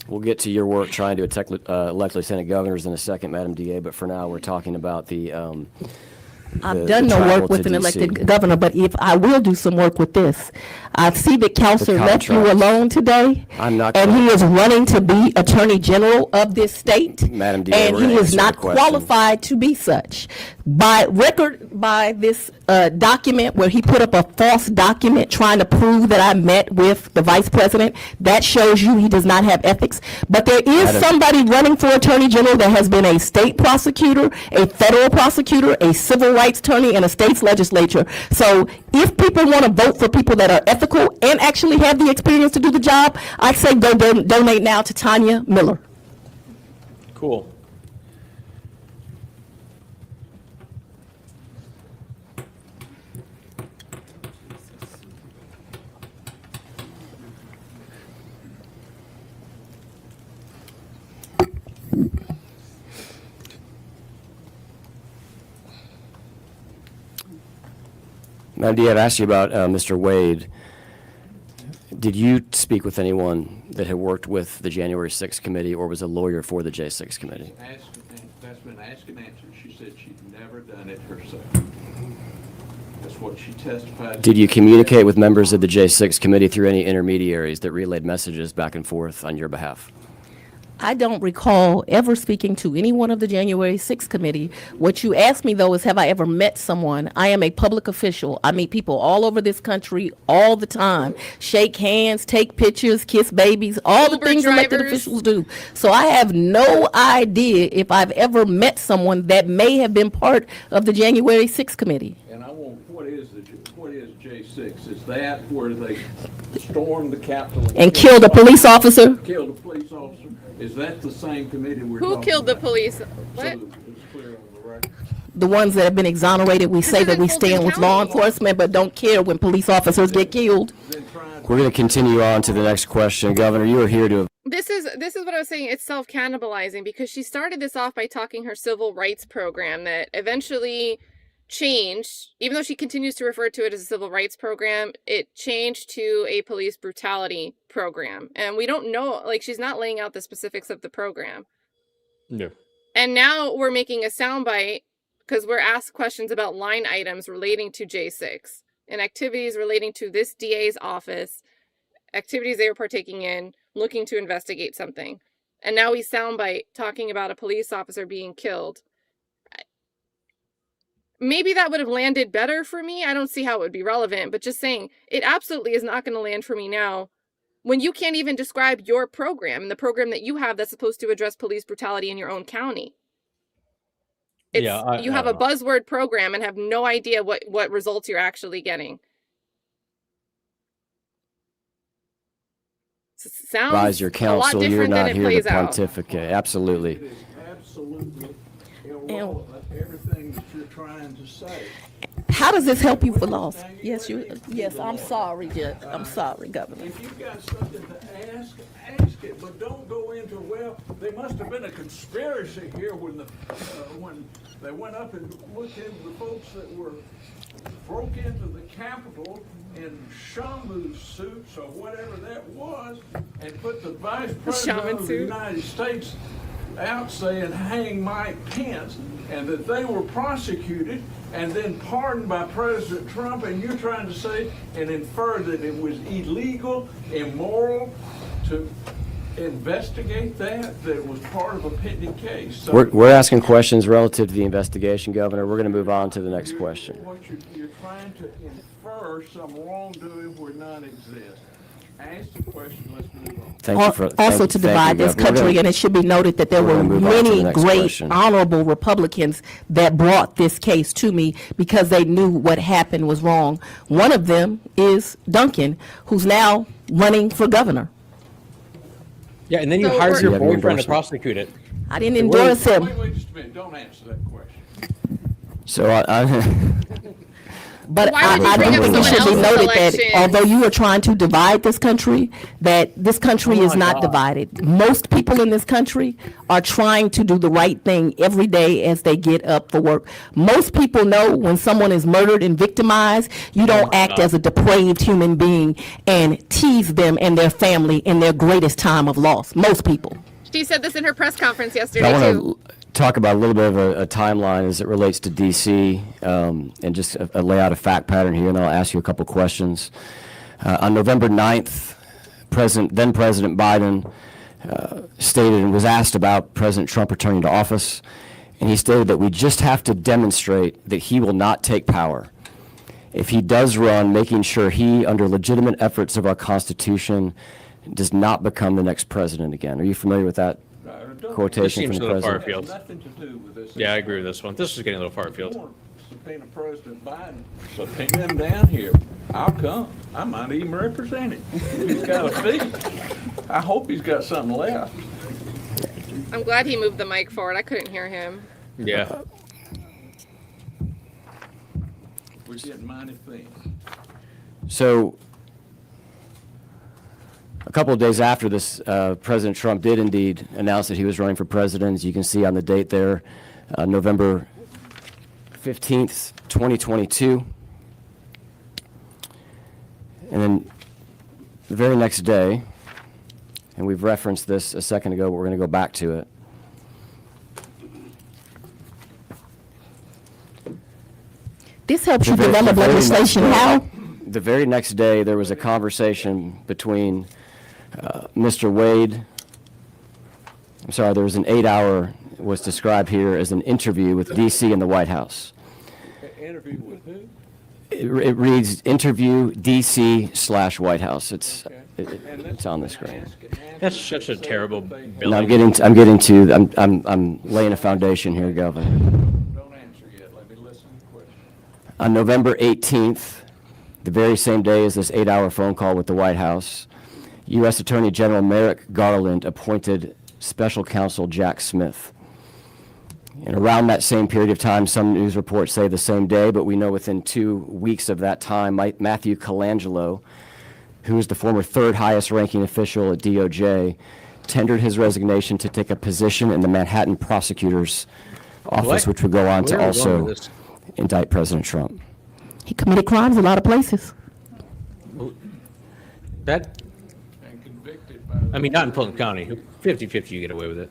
We'll get to your work trying to elect lieutenant governors in a second, Madam DA, but for now, we're talking about the I've done no travel work with to an DC. elected governor, but if I will do some work with this, I see that Counselor left you contract. alone today. I'm not And going- he is running to be Attorney General of this state. Madam DA, And we're gonna he is answer not the question. qualified to be such. By record, by this document where he put up a false document trying to prove that I met with the vice president, that shows you he does not have ethics. But there is Madam- somebody running for Attorney General that has been a state prosecutor, a federal prosecutor, a civil rights attorney, and a state's legislature. So if people want to vote for people that are ethical and actually have the experience to do the job, I'd say go donate now to Tanya Miller. Cool. Mandy, I've asked you about Mr. Wade. Did you speak with anyone that had worked with the January 6th committee or was a lawyer for the J6 committee? That's been asked and answered. She said she'd never done it herself. That's what she testified. Did you communicate with members of the J6 committee through any intermediaries that relayed messages back and forth on your behalf? I don't recall ever speaking to anyone of the January 6th committee. What you asked me, though, is have I ever met someone? I am a public official. I meet people all over this country all the time. Shake hands, take pictures, kiss babies, all the Uber things elected drivers. officials do. So I have no idea if I've ever met someone that may have been part of the January 6th committee. And I want, what is J6? Is that where they stormed the Capitol? And killed a police officer? Killed a police officer? Is that the same committee we're talking Who about? killed the police? What? So it's clear on the record. The ones that have been exonerated, we say is that in we Fulton stand with law County. enforcement, but don't care when police officers get killed. We're going to continue on to the next question. Governor, you are here to This is what I was saying. It's self-cannibalizing because she started this off by talking her civil rights program that eventually changed, even though she continues to refer to it as a civil rights program, it changed to a police brutality program. And we don't know, like, she's not laying out the specifics of the program. No. And now we're making a soundbite because we're asked questions about line items relating to J6 and activities relating to this DA's office, activities they were partaking in, looking to investigate something. And now we soundbite talking about a police officer being killed. Maybe that would have landed better for me. I don't see how it would be relevant, but just saying it absolutely is not going to land for me now when you can't even describe your program and the program that you have that's supposed to address police brutality in your own county. You have a buzzword program and have no idea what results you're actually getting. Sounds advise your a lot counsel. You're different than not it here to plays out. pontificate. Absolutely. It is absolutely irrelevant, everything that you're trying to say. How does this help you for loss? Yes, I'm sorry, Judge. I'm sorry, Governor. If you've got something to ask, ask it, but don't go into, well, there must have been a conspiracy here when they went up and looked into the folks that broke into the Capitol in shaman suits or whatever that was, and put the Vice President shaman of the suit? United States out saying, hang Mike Pence, and that they were prosecuted and then pardoned by President Trump, and you're trying to say and infer that it was illegal, immoral to investigate that it was part of a pending case. So We're asking questions relative to the investigation, Governor. We're going to move on to the next question. You're trying to infer some wrongdoing where none exists. Ask the question, let's move on. Thank you for Also to divide this country, and it should be noted that there we're were gonna move on to the many next great question. honorable Republicans that brought this case to me because they knew what happened was wrong. One of them is Duncan, who's now running for governor. Yeah, and then you So hired we're- your You have your boyfriend to endorsement. prosecute it. I didn't endorse him. Wait just a minute, don't answer that question. So But Why would you I bring do up think it should be someone else's noted that elections? although you are trying to divide this country, that this country is not divided. Most people in this country are trying to do the right thing every day as they get up for work. Most people know when someone is murdered and victimized, you don't act as a depraved human being and tease them and their family in their greatest time of loss. Most people. She said this in her press conference I yesterday want too. to talk about a little bit of a timeline as it relates to D.C. And just a layout of fact pattern here, and I'll ask you a couple questions. On November 9th, then President Biden stated and was asked about President Trump returning to office, and he stated that we just have to demonstrate that he will not take power. If he does run, making sure he, under legitimate efforts of our Constitution, does not become the next president again. Are you familiar with that quotation Seems from a the little far president? afield. Nothing to do with this. Yeah, I agree with this one. This is getting a little far afield. I want to subpoena President Biden, subpoena him down here. I'll come. I might even represent him. He's got a fee. I hope he's got something left. I'm glad he moved the mic forward. I couldn't hear him. Yeah. We're getting mighty thin. So, a couple of days after this, President Trump did indeed announce that he was running for president. As you can see on the date there, November 15th, 2022. And then the very next day, and we've referenced this a second ago, but we're going to go back to it. This helps you The very- develop the very next legislation. day- How? The very next day, there was a conversation between Mr. Wade. I'm sorry, there was an 8-hour, was described here as an interview with DC and the White House. Interview with who? It reads interview DC/White House. It's And let's it's on the screen. That's such a terrible And billing. I'm laying a foundation here, Governor. Don't answer yet. Let me listen to the question. On November 18th, the very same day as this 8-hour phone call with the White House, U.S. Attorney General Merrick Garland appointed Special Counsel Jack Smith. And around that same period of time, some news reports say the same day, but we know within 2 weeks of that time, Matthew Colangelo, who is the former third highest ranking official at DOJ, tendered his resignation to take a position in the Manhattan prosecutor's office, What? which would go on to Where are we going also with this? indict President Trump. He committed crimes a lot of places. That, And convicted by. I mean, not in Fulton County. 50-50, you get away with it.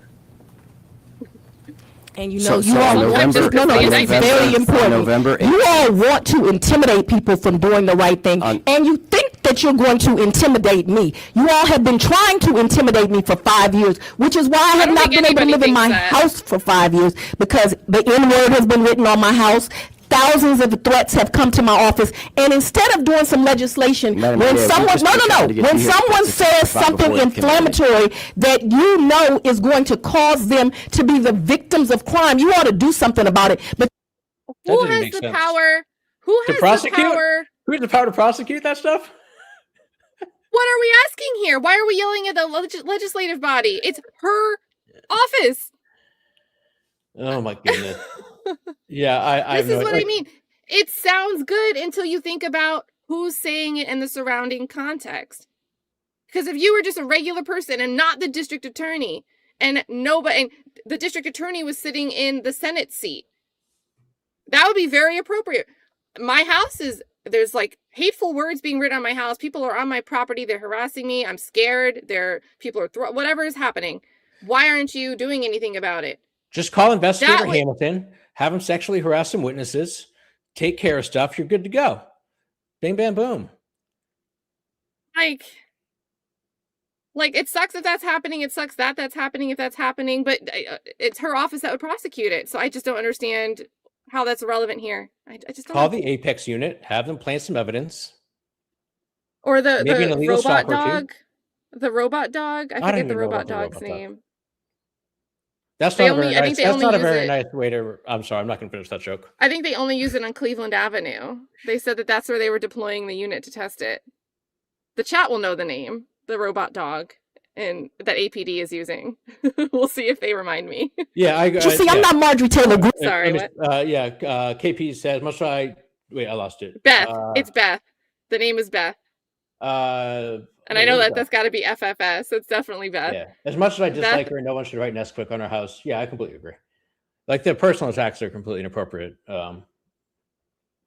And you So- know, you so all on November- no, no, on this is November- very on important. November You all want to intimidate people from doing the right thing, On- and you think that you're going to intimidate me. You all have been trying to intimidate me for 5 years, which is why I have don't not think been able to anybody live in my thinks that. house for 5 years because the N-word has been written on my house. Thousands of threats have come to my office, and instead of doing some legislation, Madam when Chair, someone, just no, to no, try no, to get when you here someone to says testify something before the committee. inflammatory that you know is going to cause them to be the victims of crime, you ought to do something about it. But That Who doesn't has make the sense. power? Who To has the prosecute? power? Who has the power to prosecute that stuff? What are we asking here? Why are we yelling at the legislative body? It's her office. Oh my goodness. Yeah, I This have no is what idea. I mean. It sounds good until you think about who's saying it and the surrounding context. Because if you were just a regular person and not the district attorney, and the district attorney was sitting in the Senate seat, that would be very appropriate. My house there's like hateful words being written on my house. People are on my property. They're harassing me. I'm scared. People are whatever is happening. Why aren't you doing anything about it? Just call investigator That would- Hamilton, have him sexually harass some witnesses, take care of stuff. You're good to go. Bing, bam, boom. Like it sucks if that's happening. It sucks that that's happening if that's happening. But it's her office that would prosecute it. So I just don't understand how that's relevant here. I just don't Call know. the Apex unit, have them plant some evidence. Or the maybe an illegal robot stalker, too. dog. The robot dog. I don't forget even the know robot about the dog's robot dog. name. That's They not a only- very I think nice. they That's only not a use very it- nice way to. I'm sorry, I'm not going to finish that joke. I think they only use it on Cleveland Avenue. They said that that's where they were deploying the unit to test it. The chat will know the name, the robot dog, and that APD is using. We'll see if they remind me. Yeah, you see, I'm not Marjorie Taylor Greene. Sorry, KP says much. I lost it. Beth. It's Beth. The name is Beth. And I know that that's got to be FFS. It's definitely Beth. Yeah. As much as I dislike Beth- her, no one should write Nesquik on our house. Yeah, I completely agree. Like the personal attacks are completely inappropriate. I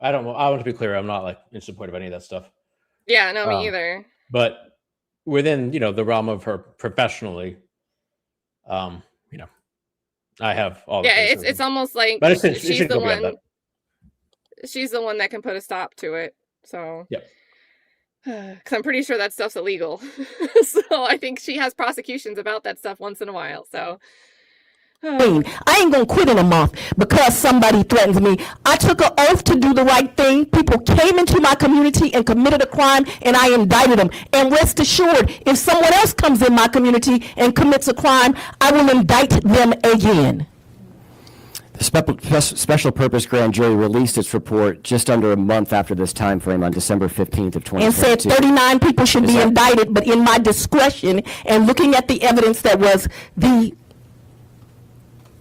want to be clear. I'm not like in support of any of that stuff. Yeah, no, me either. But within the realm of her professionally, I have all. The Yeah, criticism. it's almost like But it shouldn't she's the go beyond one. that. She's the one that can put a stop to it. So. Yep. Because I'm pretty sure that stuff's illegal. So I think she has prosecutions about that stuff once in a while. So. I ain't gonna quit in a month because somebody threatens me. I took an oath to do the right thing. People came into my community and committed a crime, and I indicted them. And rest assured, if someone else comes in my community and commits a crime, I will indict them again. The special purpose grand jury released its report just under a month after this time frame on December 15th of And said 2022. 39 people should Is be that- indicted, but in my discretion and looking at the evidence that was the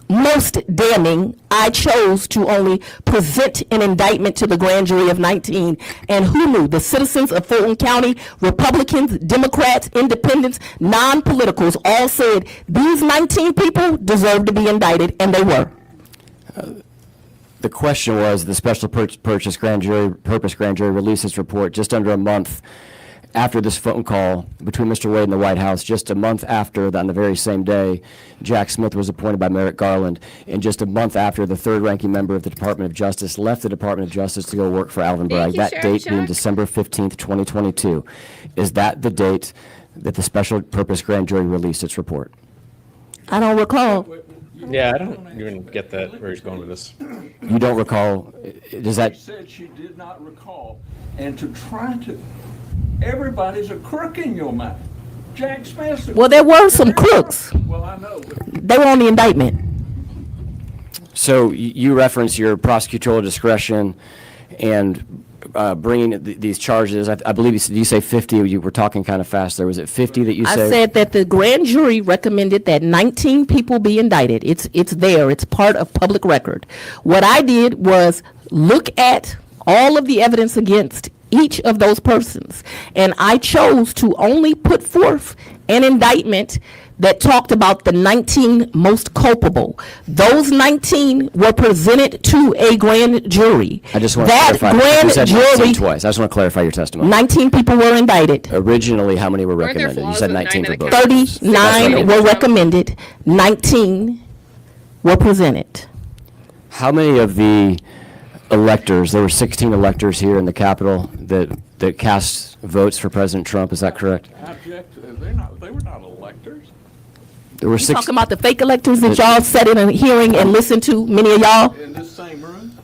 most damning, I chose to only present an indictment to the grand jury of 19. And who knew? The citizens of Fulton County, Republicans, Democrats, Independents, non-politicals, all said these 19 people deserve to be indicted, and they were. The question was, the special purpose grand jury released its report just under a month after this phone call between Mr. Wade and the White House, just a month after, on the very same day, Jack Smith was appointed by Merrick Garland, and just a month after the third-ranking member of the Department of Justice left the Department of Justice to go work for Alvin Bragg. you, That Sheriff date being Shuck. December 15th, 2022. Is that the date that the special purpose grand jury released its report? I don't recall. Yeah, I don't even get that where he's going with this. You don't recall? Does She that? said she did not recall, and to try to, everybody's a crook in your mind. Jack Smith. Well, there were some crooks. Well, I know, but They were on the indictment. So you reference your prosecutorial discretion and bringing these charges. I believe you say 50. You were talking kind of fast there. Was it 50 that you I said? said that the grand jury recommended that 19 people be indicted. It's there. It's part of public record. What I did was look at all of the evidence against each of those persons, and I chose to only put forth an indictment that talked about the 19 most culpable. Those 19 were presented to a grand jury. I just want to that clarify. You grand said 19 jury, twice. I just want to clarify your testimony. 19 people were indicted. Originally, how many were Weren't there recommended? You flaws said with 19 for 9 both. accounts? 39 were recommended, 19 were presented. How many of the electors, there were 16 electors here in the Capitol that cast votes for President Trump, is that correct? I object, they were not electors. There were You 16. talking about the fake electors that y'all sat in a hearing and listened to, many of y'all? In this same room?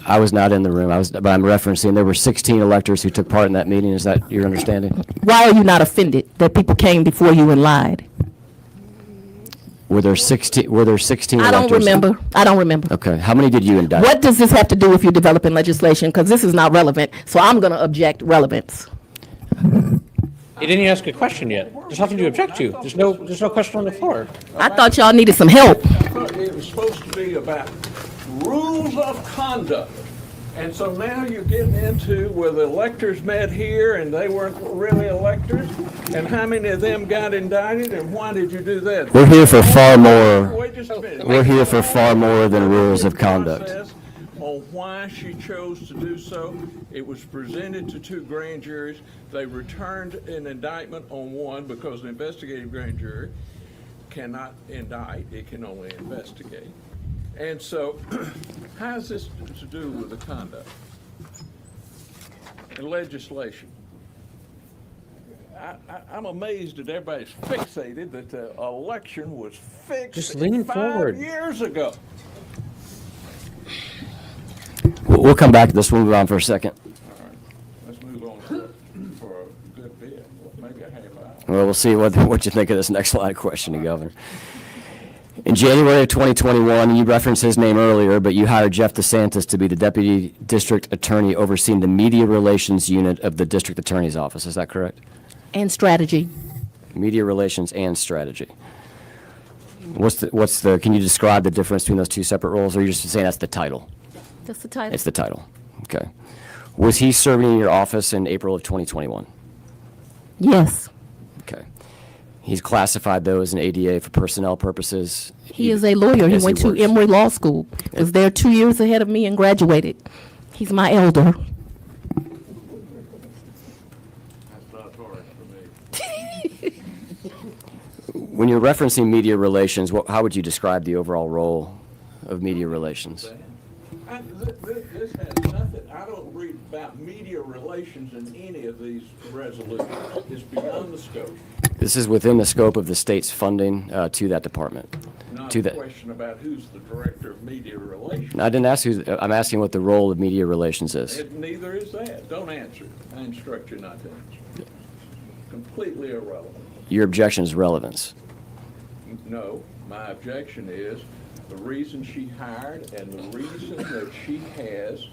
I was not in the room, but I'm referencing, there were 16 electors who took part in that meeting. Is that your understanding? Why are you not offended that people came before you and lied? Were there 16 I electors? don't remember. I don't remember. Okay, how many did you indict? What does this have to do with you developing legislation? Because this is not relevant, so I'm going to object relevance. He didn't ask a question yet. There's nothing to object to. There's no question on the floor. I thought y'all needed some help. I thought it was supposed to be about rules of conduct. And so now you're getting into where the electors met here and they weren't really electors, and how many of them got indicted, and why did you do that? We're here for far more. Wait just a minute. We're here for far more than rules of conduct. Process On why she chose to do so. It was presented to 2 grand juries. They returned an indictment on one because the investigative grand jury cannot indict, it can only investigate. And so, how is this to do with the conduct and legislation? I'm amazed that everybody's fixated that the election was fixed Just lean 5 forward. years ago. We'll come back to this. We'll move on for a second. Let's move on for a good bit, maybe a half hour. Well, we'll see what you think of this next line of questioning, Governor. In January of 2021, you referenced his name earlier, but you hired Jeff DeSantis to be the Deputy District Attorney overseeing the Media Relations Unit of the District Attorney's Office. Is that correct? And strategy. Media Relations and Strategy. Can you describe the difference between those two separate roles, or are you just saying that's the title? That's the title. It's the title. Okay. Was he serving in your office in April of 2021? Yes. Okay. He's classified those in ADA for personnel purposes. He is a lawyer. He Yes, went to works. Emory Law School. Was there 2 years ahead of me and graduated. He's my elder. That's not hard for me. When you're referencing media relations, how would you describe the overall role of media relations? This has nothing, I don't read about media relations in any of these resolutions. It's beyond the scope. This is within the scope of the state's funding to that department. Not To a that. question about who's the director of media relations. I didn't ask I'm asking what the role of media relations is. Neither is that. Don't answer it. I instruct you not to answer. Completely irrelevant. Your objection is relevance. No, my objection is the reason she hired and the reason that she has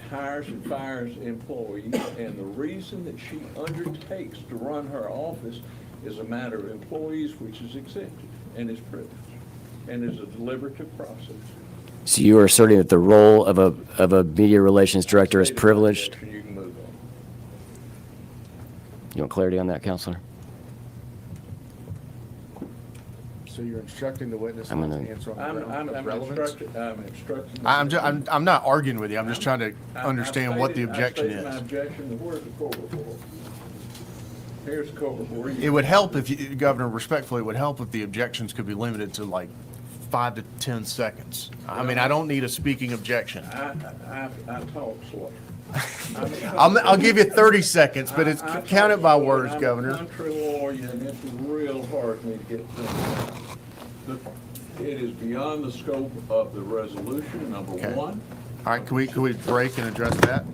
hires and fires employees and the reason that she undertakes to run her office is a matter of employees, which is accepted and is privileged and is a deliberative process. So you are asserting that the role of a media relations director is privileged? You can move on. You want clarity on that, Counselor? So you're instructing the witness I'm not to gonna- answer on I'm relevance? instructing. I'm not arguing with you. I'm just trying to understand what the objection I stated my is. objection. Where's the court report? Here's the court report. It would help if you, Governor, respectfully, it would help if the objections could be limited to like 5 to 10 seconds. I mean, I don't need a speaking objection. I talk slow. I'll give you 30 seconds, but it's counted by words, I'm Governor. a country lawyer, and it's real hard for me to get things done. It is beyond the scope of the resolution, number Okay. one. All right, can we break and address that?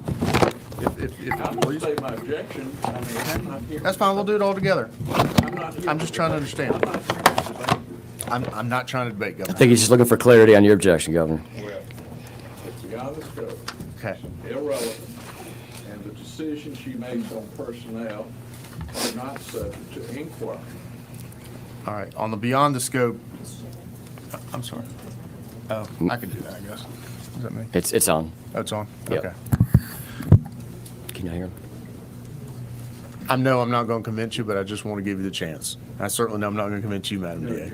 If I'm gonna please. state my objection. I mean, I'm not here. That's fine, we'll do it all together. I'm not here I'm just trying to understand. I'm not here to debate. I'm not trying to debate, I Governor. think he's just looking for clarity on your objection, Governor. Well, it's beyond the scope. Okay. Irrelevant, and the decisions she makes on personnel are not subject to inquiry. All right, on the beyond the scope, I'm sorry. Oh, I can do that, I guess. Is that me? It's on. Oh, it's on? Yep. Okay. Can you hear him? I know I'm not going to convince you, but I just want to give you the chance. I certainly know I'm not going to convince you, Madam DA.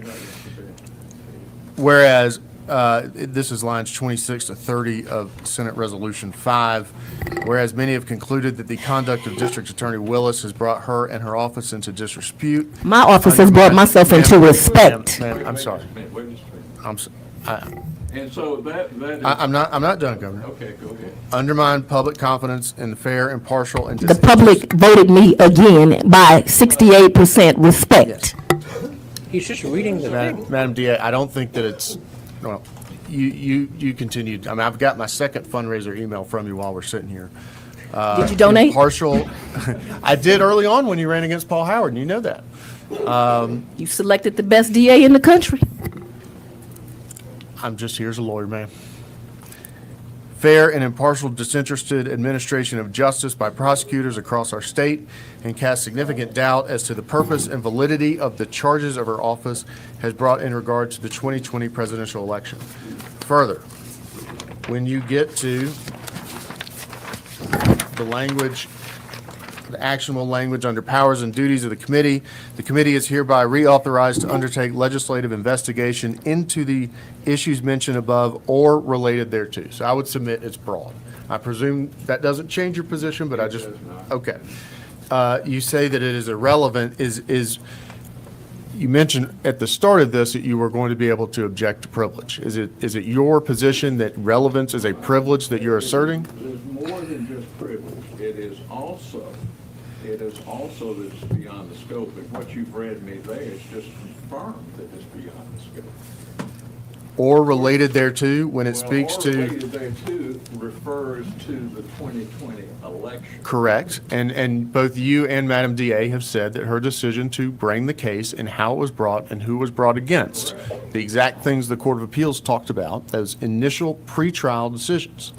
Whereas, this is lines 26 to 30 of Senate Resolution 5, whereas many have concluded that the conduct of District Attorney Willis has brought her and her office into disrepute. My office has brought myself into respect. Ma'am, I'm sorry. Wait just a minute. I'm, s- And so that is. I'm not done, Governor. Okay, go ahead. Undermine public confidence in the fair, impartial, and The public voted me again by 68% respect. He's just reading the thing. Madam DA, I don't think that it's, well, you continued. I mean, I've got my second fundraiser email from you while we're sitting here. Did you donate? Impartial, I did early on when you ran against Paul Howard, and you know that. You selected the best DA in the country. I'm just here as a lawyer, ma'am. Fair and impartial, disinterested administration of justice by prosecutors across our state and cast significant doubt as to the purpose and validity of the charges of her office has brought in regard to the 2020 presidential election. Further, when you get to the language, the actionable language under powers and duties of the committee is hereby reauthorized to undertake legislative investigation into the issues mentioned above or related thereto. So I would submit it's broad. I presume that doesn't change your position, but I just, okay. You say that it is irrelevant. You mentioned at the start of this that you were going to be able to object to privilege. Is it your position that relevance is a privilege that you're asserting? There's more than just privilege. It is also that it's beyond the scope, and what you've read me there is just confirmed that it's beyond the scope. Or related thereto when it speaks Or to? related thereto refers to the 2020 election. Correct. And both you and Madam DA have said that her decision to bring the case and how it was brought and who was brought against, the exact things the Court of Appeals talked about, those initial pretrial decisions,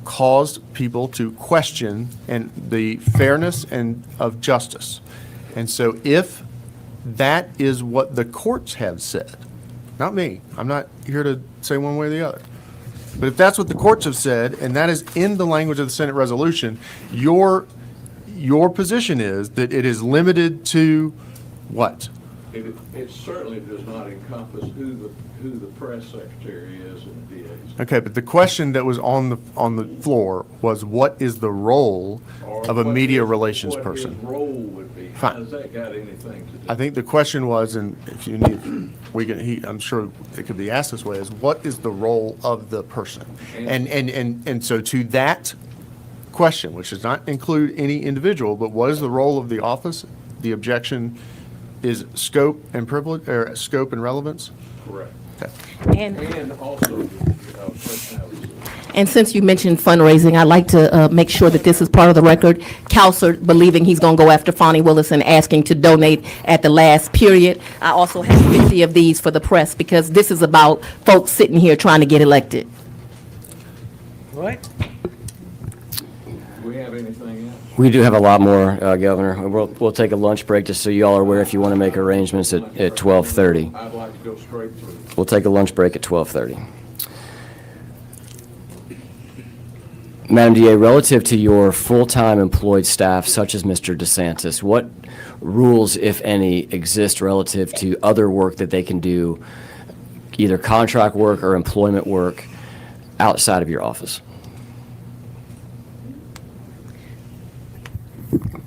caused people to question and the fairness and of justice. And so if that is what the courts have said, not me, I'm not here to say one way or the other, but if that's what the courts have said, and that is in the language of the Senate resolution, your position is that it is limited to what? It certainly does not encompass who the press secretary is in the DA's. Okay, but the question that was on the floor was, what is the role of a Or media what his- relations what person? his role would be. Fine. How does that got anything to do? I think the question was, and if you need, I'm sure it could be asked this way, is what is the role of the person? And so to that question, which does not include any individual, but what is the role of the office? The objection is scope and privilege, or scope and relevance? Correct. Okay. And also, personality. And since you mentioned fundraising, I'd like to make sure that this is part of the record. Counselor believing he's going to go after Fani Willis and asking to donate at the last period. I also have 50 of these for the press because this is about folks sitting here trying to get elected. What? Do we have anything else? We do have a lot more, Governor. We'll take a lunch break just so you all are aware if you want to make arrangements at 12:30. I'd like to go straight through. We'll take a lunch break at 12:30. Madam DA, relative to your full-time employed staff, such as Mr. DeSantis, what rules, if any, exist relative to other work that they can do, either contract work or employment work outside of your office?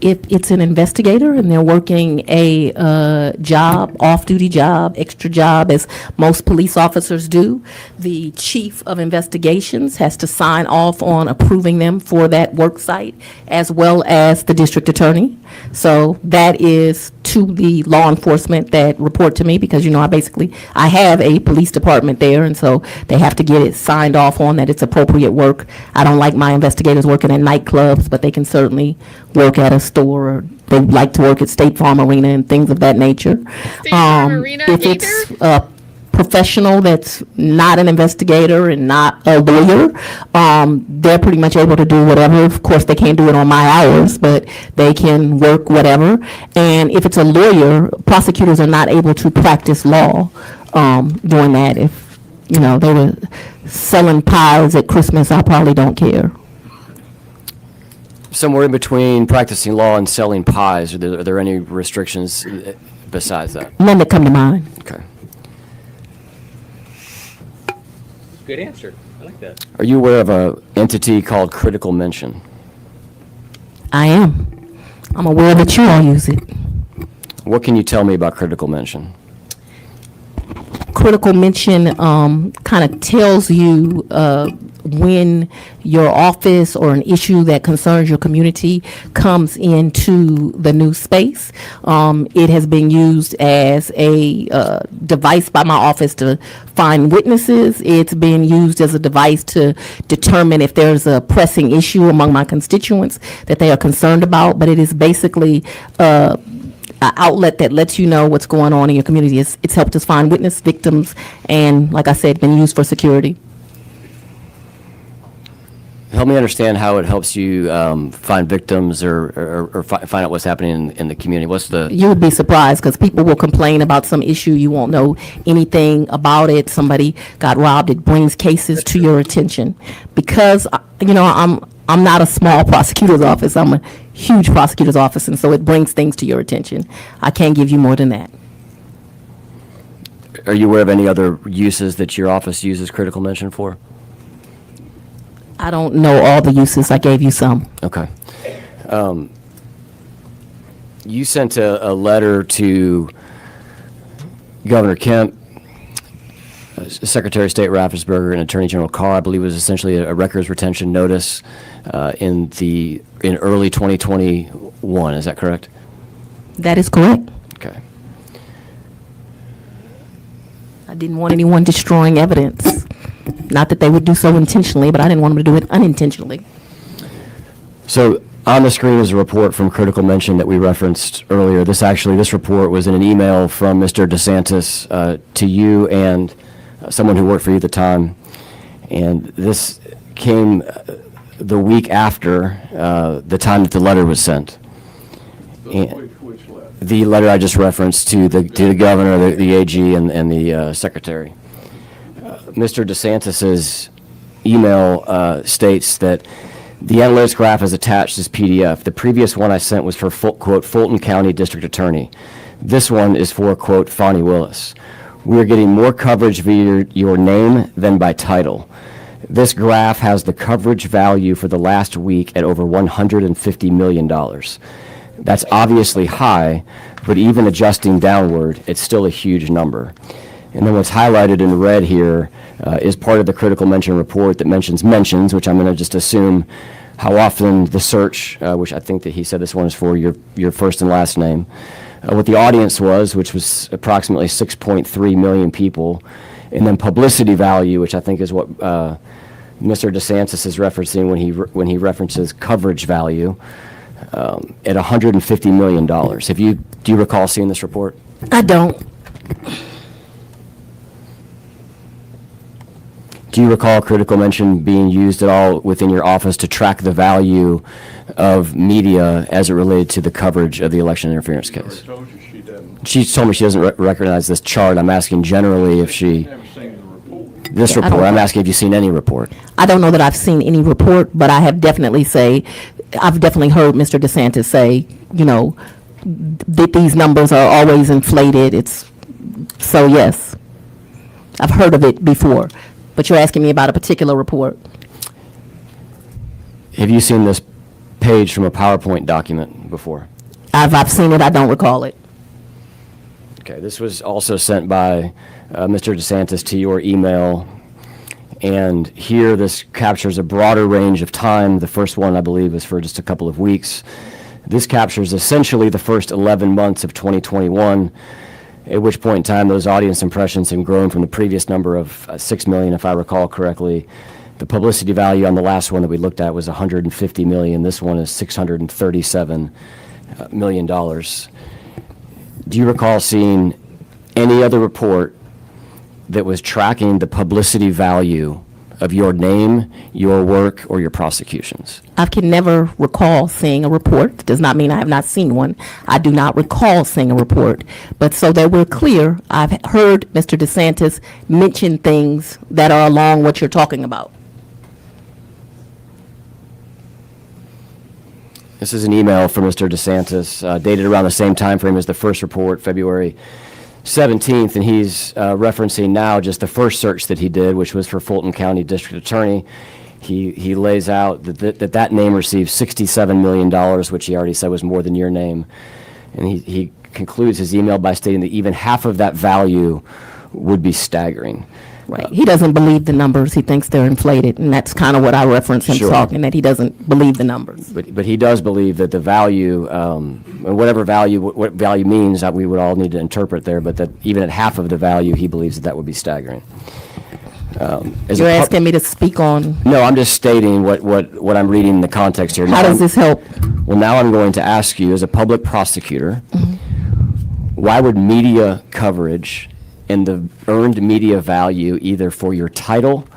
If it's an investigator and they're working a job, off-duty job, extra job, as most police officers do, the chief of investigations has to sign off on approving them for that work site, as well as the district attorney. So that is to the law enforcement that report to me, because, I have a police department there, and so they have to get it signed off on that it's appropriate work. I don't like my investigators working at nightclubs, but they can certainly work at a store, or they like to work at State Farm Arena and things of that nature. State Farm Arena, If it's a professional that's not an investigator and not a lawyer, they're pretty much able to do whatever. Of course, they can't do it on my hours, but they can work whatever. And if it's a lawyer, prosecutors are not able to practice law doing that. If, they were selling pies at Christmas, I probably don't care. Somewhere in between practicing law and selling pies, are there any restrictions besides that? None that come to mind. Okay. Good answer. I like that. Are you aware of an entity called Critical Mention? I am. I'm aware that you all use it. What can you tell me about Critical Mention? Critical Mention kind of tells you when your office or an issue that concerns your community comes into the new space. It has been used as a device by my office to find witnesses. It's been used as a device to determine if there's a pressing issue among my constituents that they are concerned about. But it is basically an outlet that lets you know what's going on in your community. It's helped us find witness victims, and like I said, been used for security. Help me understand how it helps you find victims or find out what's happening in the community. What's the... You would be surprised, because people will complain about some issue. You won't know anything about it. Somebody got robbed. It brings cases to your attention. Because, I'm not a small prosecutor's office. I'm a huge prosecutor's office, and so it brings things to your attention. I can't give you more than that. Are you aware of any other uses that your office uses Critical Mention for? I don't know all the uses. I gave you some. Okay. You sent a letter to Governor Kemp, Secretary of State Raffensperger, and Attorney General Carr. I believe it was essentially a records retention notice in early 2021. Is that correct? That is correct. Okay. I didn't want anyone destroying evidence. Not that they would do so intentionally, but I didn't want them to do it unintentionally. So on the screen is a report from Critical Mention that we referenced earlier. This report was in an email from Mr. DeSantis to you and someone who worked for you at the time. And this came the week after the time that the letter was sent. Which letter? The letter I just referenced to the governor, the AG, and the secretary. Mr. DeSantis's email states that the analytics graph is attached as PDF. The previous one I sent was for, quote, Fulton County District Attorney. This one is for, quote, Fani Willis. We are getting more coverage via your name than by title. This graph has the coverage value for the last week at over $150 million. That's obviously high, but even adjusting downward, it's still a huge number. And then what's highlighted in red here is part of the Critical Mention report that mentions mentions, which I'm going to just assume how often the search, which I think that he said this one is for your first and last name, what the audience was, which was approximately 6.3 million people, and then publicity value, which I think is what Mr. DeSantis is referencing when he references coverage value at $150 million. Do you recall seeing this report? I don't. Do you recall Critical Mention being used at all within your office to track the value of media as it related to the coverage of the election interference case? I told you she doesn't. She told me she doesn't recognize this chart. I'm asking generally if she... Never seen the report. This Yeah, I report, don't- I'm asking if you've seen any report. I don't know that I've seen any report, but I've definitely heard Mr. DeSantis say, that these numbers are always inflated. So yes, I've heard of it before, but you're asking me about a particular report. Have you seen this page from a PowerPoint document before? I've seen it, I don't recall it. Okay, this was also sent by Mr. DeSantis to your email. And here, this captures a broader range of time. The first one, I believe, was for just a couple of weeks. This captures essentially the first 11 months of 2021, at which point in time those audience impressions have grown from the previous number of 6 million, if I recall correctly. The publicity value on the last one that we looked at was 150 million. This one is $637 million. Do you recall seeing any other report that was tracking the publicity value of your name, your work, or your prosecutions? I can never recall seeing a report. Does not mean I have not seen one. I do not recall seeing a report. But so that we're clear, I've heard Mr. DeSantis mention things that are along what you're talking about. This is an email from Mr. DeSantis, dated around the same time frame as the first report, February 17th, and he's referencing now just the first search that he did, which was for Fulton County District Attorney. He lays out that name received $67 million, which he already said was more than your name. And he concludes his email by stating that even half of that value would be staggering. Right. He doesn't believe the numbers. He thinks they're inflated, and that's kind of what I reference him Sure. talking, that he doesn't believe the numbers. But he does believe that the value, what value means, that we would all need to interpret there, but that even at half of the value, he believes that would be staggering. You're asking me to speak on, No, I'm just stating what I'm reading in the context here. how does this help? Well, now I'm going to ask you, as a public prosecutor, why would media coverage and the earned media value, either for your title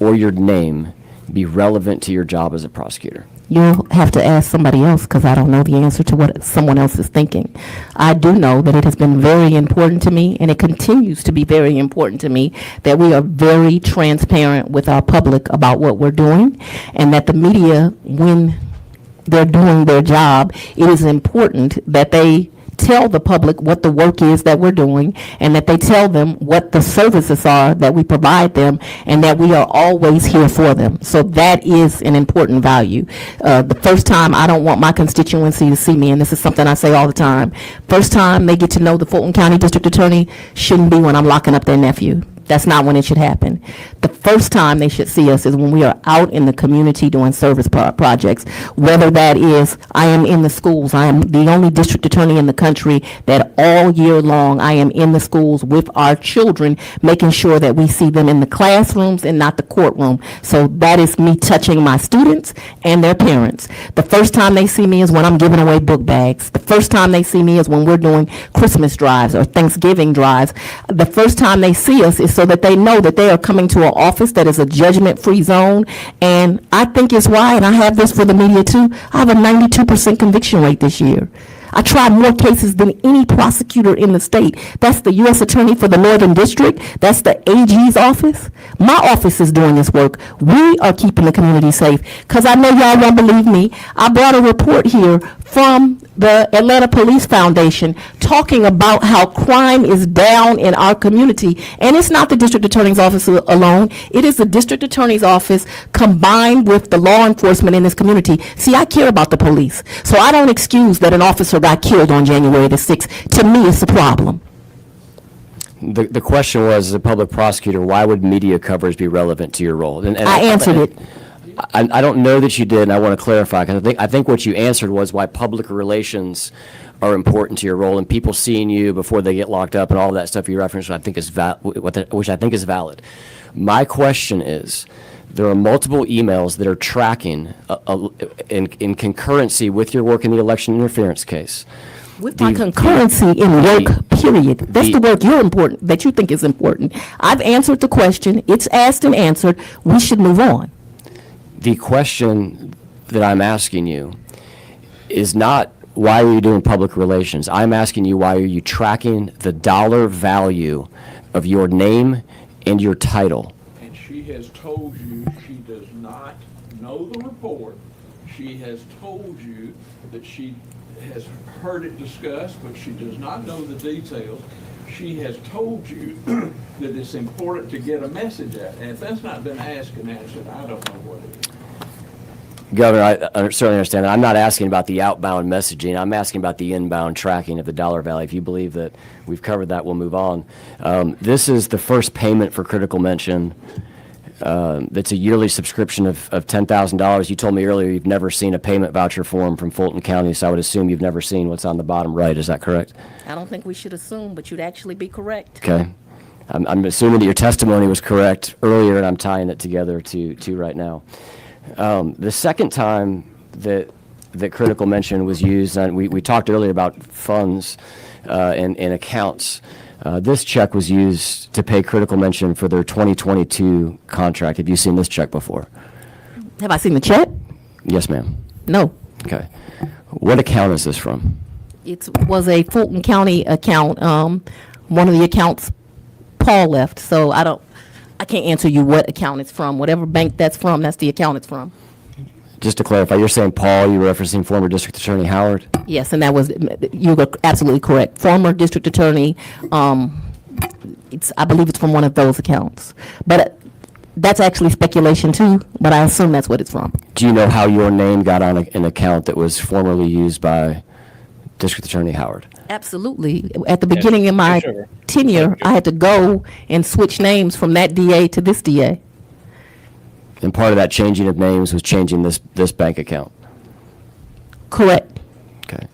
or your name, be relevant to your job as a prosecutor? You'll have to ask somebody else, because I don't know the answer to what someone else is thinking. I do know that it has been very important to me, and it continues to be very important to me, that we are very transparent with our public about what we're doing, and that the media, when they're doing their job, it is important that they tell the public what the work is that we're doing, and that they tell them what the services are that we provide them, and that we are always here for them. So that is an important value. The first time, I don't want my constituency to see me, and this is something I say all the time, first time they get to know the Fulton County District Attorney shouldn't be when I'm locking up their nephew. That's not when it should happen. The first time they should see us is when we are out in the community doing service projects, whether that is, I am in the schools. I am the only district attorney in the country that all year long I am in the schools with our children, making sure that we see them in the classrooms and not the courtroom. So that is me touching my students and their parents. The first time they see me is when I'm giving away book bags. The first time they see me is when we're doing Christmas drives or Thanksgiving drives. The first time they see us is so that they know that they are coming to an office that is a judgment-free zone. And I think it's why, and I have this for the media too, I have a 92% conviction rate this year. I tried more cases than any prosecutor in the state. That's the U.S. Attorney for the Northern District. That's the AG's office. My office is doing this work. We are keeping the community safe. Because I know y'all won't believe me. I brought a report here from the Atlanta Police Foundation talking about how crime is down in our community. And it's not the district attorney's office alone. It is the district attorney's office combined with the law enforcement in this community. See, I care about the police. So I don't excuse that an officer got killed on January the 6th. To me, it's a problem. The question was, as a public prosecutor, why would media coverage be relevant to your role? And I answered it. I don't know that you did, and I want to clarify, because I think what you answered was why public relations are important to your role, and people seeing you before they get locked up and all that stuff you referenced, which I think is valid. My question is, there are multiple emails that are tracking in concurrency with your work in the election interference case. With my concurrency in work, period. That's the work that you think is important. I've answered the question. It's asked and answered. We should move on. The question that I'm asking you is not, why are you doing public relations? I'm asking you, why are you tracking the dollar value of your name and your title? And she has told you she does not know the report, She has told you that she has heard it discussed, but she does not know the details. She has told you that it's important to get a message out. And if that's not been asked and answered, I don't know what it is. Governor, I certainly understand that. I'm not asking about the outbound messaging. I'm asking about the inbound tracking of the Dollar Valley. If you believe that we've covered that, we'll move on. This is the first payment for critical mention. That's a yearly subscription of $10,000. You told me earlier you've never seen a payment voucher form from Fulton County, so I would assume you've never seen what's on the bottom right. Is that correct? I don't think we should assume, but you'd actually be correct. Okay. I'm assuming that your testimony was correct earlier, and I'm tying it together to right now. The second time that critical mention was used, and we talked earlier about funds and accounts. This check was used to pay critical mention for their 2022 contract. Have you seen this check before? Have I seen the check? Yes, ma'am. No. Okay. What account is this from? It was a Fulton County account. One of the accounts Paul left, so I can't answer you what account it's from. Whatever bank that's from, that's the account it's from. Just to clarify, you're saying Paul, you're referencing former District Attorney Howard? Yes, and you were absolutely correct. Former district attorney, I believe it's from one of those accounts. But that's actually speculation too, but I assume that's what it's from. Do you know how your name got on an account that was formerly used by District Attorney Howard? Absolutely. At the beginning of my sure. tenure, I had to go and switch names from that DA to this DA. And part of that changing of names was changing this bank account? Correct. Okay.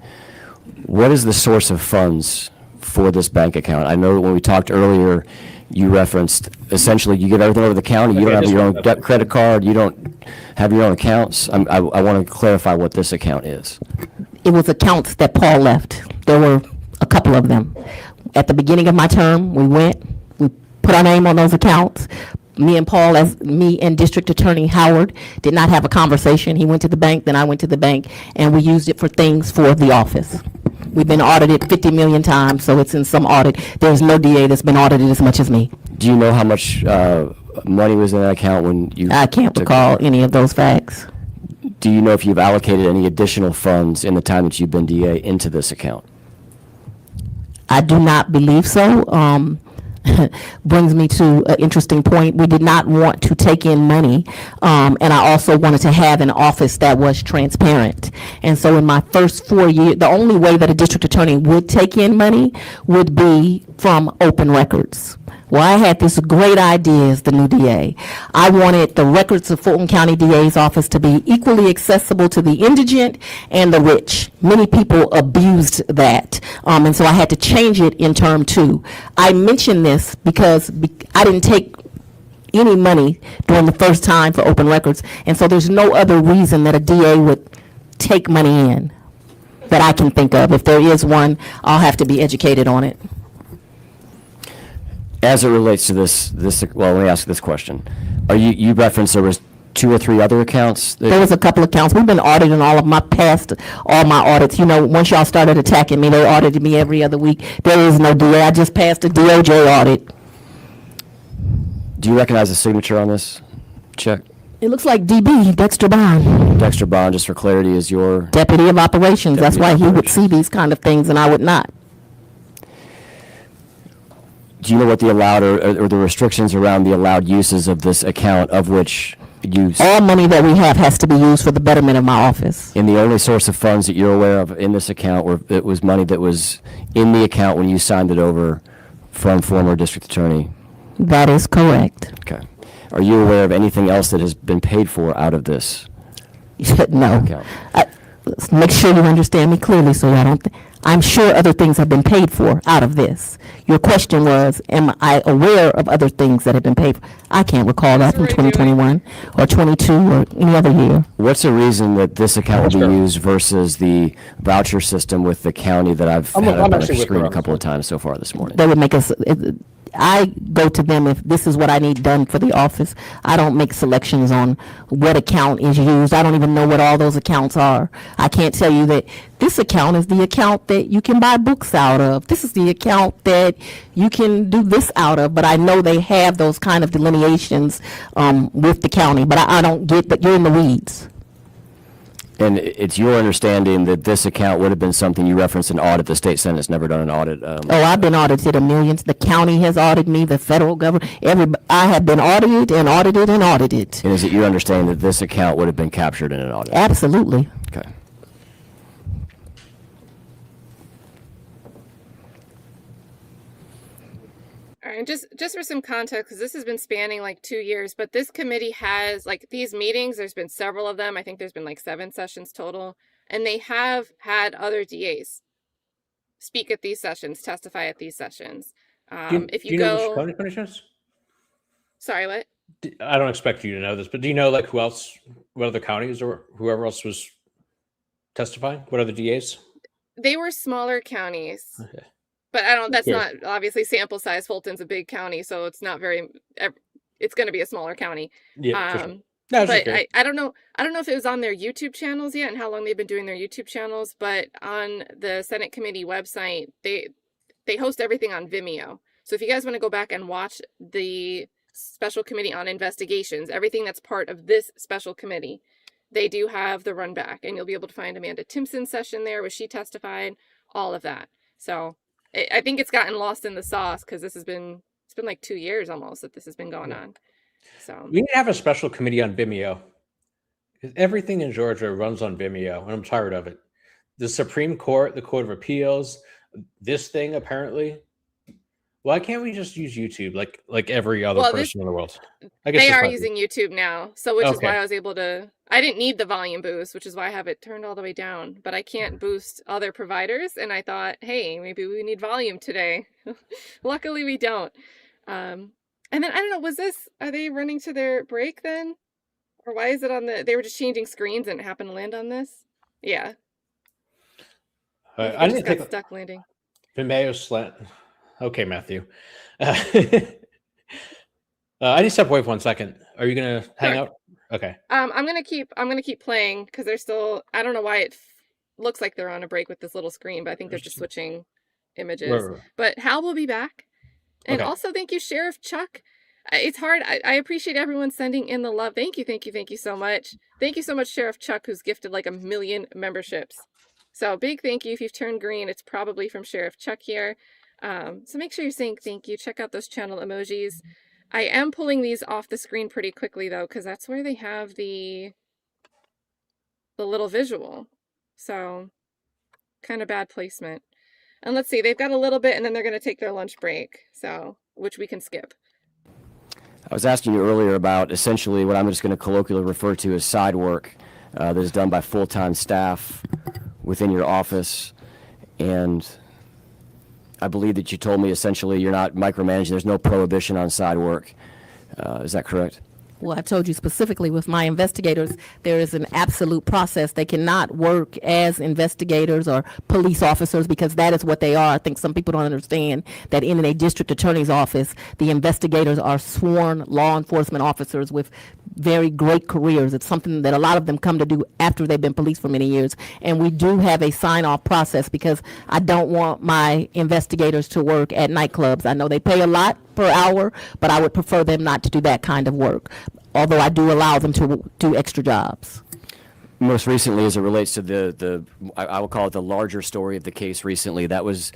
What is the source of funds for this bank account? I know when we talked earlier, you referenced essentially you give everything over the county. You don't have your own credit card. You don't have your own accounts. I want to clarify what this account is. It was accounts that Paul left. There were a couple of them. At the beginning of my term, we put our name on those accounts. Me and District Attorney Howard did not have a conversation. He went to the bank, then I went to the bank, and we used it for things for the office. We've been audited 50 million times, so it's in some audit. There's no DA that's been audited as much as me. Do you know how much money was in that account when you I can't recall any of those facts. Do you know if you've allocated any additional funds in the time that you've been DA into this account? I do not believe so. Brings me to an interesting point. We did not want to take in money, and I also wanted to have an office that was transparent. And so in my first 4 years, the only way that a district attorney would take in money would be from open records. Well, I had this great idea as the new DA. I wanted the records of Fulton County DA's office to be equally accessible to the indigent and the rich. Many people abused that, and so I had to change it in term 2. I mention this because I didn't take any money during the first time for open records, and so there's no other reason that a DA would take money in that I can think of. If there is one, I'll have to be educated on it. As it relates to this, well, let me ask this question. You referenced there was 2 or 3 other accounts? There was a couple of accounts. We've been auditing all my audits. You know, once y'all started attacking me, they audited me every other week. There is no DA. I just passed a DOJ audit. Do you recognize the signature on this check? It looks like DB, Dexter Bond. Dexter Bond, just for clarity, is your... Deputy of Operations. That's why he would see these kind of things and I would not. Do you know what the allowed or the restrictions around the allowed uses of this account, of which you... All money that we have has to be used for the betterment of my office. And the only source of funds that you're aware of in this account, it was money that was in the account when you signed it over from former district attorney? That is correct. Okay. Are you aware of anything else that has been paid for out of this No. account? Let's make sure you understand me clearly so I don't... I'm sure other things have been paid for out of this. Your question was, am I aware of other things that have been paid for? I can't recall that from 2021 or 22 or any other year. What's the reason that this account will be used versus the voucher system with the county that I've had up on the screen a couple of times so far this morning? They would make us... I go to them if this is what I need done for the office. I don't make selections on what account is used. I don't even know what all those accounts are. I can't tell you that this account is the account that you can buy books out of. This is the account that you can do this out of. But I know they have those kind of delineations with the county. But I don't get that. You're in the weeds. And it's your understanding that this account would have been something you referenced in audit. The state Senate's never done an audit. Oh, I've been audited a millions. The county has audited me, the federal government, I have been audited and audited and audited. And is it your understanding that this account would have been captured in an audit? Absolutely. Okay. All right, and just for some context, because this has been spanning like 2 years, but this committee has like these meetings, there's been several of them. I think there's been like 7 sessions total, and they have had other DAs speak at these sessions, testify at these sessions. If do you know go, which county commissioners? sorry, what? I don't expect you to know this, but do you know like who else, what other counties or whoever else was testifying? What other DAs? They were smaller counties. Okay. But I don't, that's Sure. not obviously sample size. Fulton's a big county, so it's not very, it's going to be a smaller county. Yeah, for sure. No, I was just But curious. I don't know if it was on their YouTube channels yet and how long they've been doing their YouTube channels, but on the Senate committee website, they host everything on Vimeo. So if you guys want to go back and watch the special committee on investigations, everything that's part of this special committee, they do have the run back, and you'll be able to find Amanda Timpson's session there where she testified, all of that. So I think it's gotten lost in the sauce because it's been like 2 years almost that this has been going on. So We need to have a special committee on Vimeo. 'Cause everything in Georgia runs on Vimeo, and I'm tired of it. The Supreme Court, the Court of Appeals, this thing apparently. Why can't we just use YouTube like every other person in the world? I guess they it's are not- using YouTube now, so which is Okay. why I was able to. I didn't need the volume boost, which is why I have it turned all the way down. But I can't boost other providers, and I thought, hey, maybe we need volume today. Luckily, we don't. And then I don't know. Are they running to their break then, or why is it on the? They were just changing screens and it happened to land on this. Yeah, I They didn't just got take stuck landing. Vimeo slant. Okay, Matthew. I need to step away for 1 second. Are you gonna hang Sure. out? Okay. I'm gonna keep playing because they're still. I don't know why it looks like they're on a break with this little screen, but I think they're just switching images. Right. But Hal will be back, and Okay. also thank you, Sheriff Chuck. It's hard. I appreciate everyone sending in the love. Thank you so much. Thank you so much, Sheriff Chuck, who's gifted like 1 million memberships. So big thank you. If you've turned green, it's probably from Sheriff Chuck here. So make sure you're saying thank you. Check out those channel emojis. I am pulling these off the screen pretty quickly though, because that's where they have the little visual. So kind of bad placement. And let's see, they've got a little bit and then they're going to take their lunch break. So, which we can skip. I was asking you earlier about essentially what I'm just going to colloquially refer to as side work that is done by full-time staff within your office. And I believe that you told me essentially you're not micromanaging. There's no prohibition on side work. Is that correct? Well, I told you specifically with my investigators, there is an absolute process. They cannot work as investigators or police officers because that is what they are. I think some people don't understand that in a district attorney's office, the investigators are sworn law enforcement officers with very great careers. It's something that a lot of them come to do after they've been police for many years. And we do have a sign-off process because I don't want my investigators to work at nightclubs. I know they pay a lot per hour, but I would prefer them not to do that kind of work, although I do allow them to do extra jobs. Most recently, as it relates to I will call it the larger story of the case recently, that was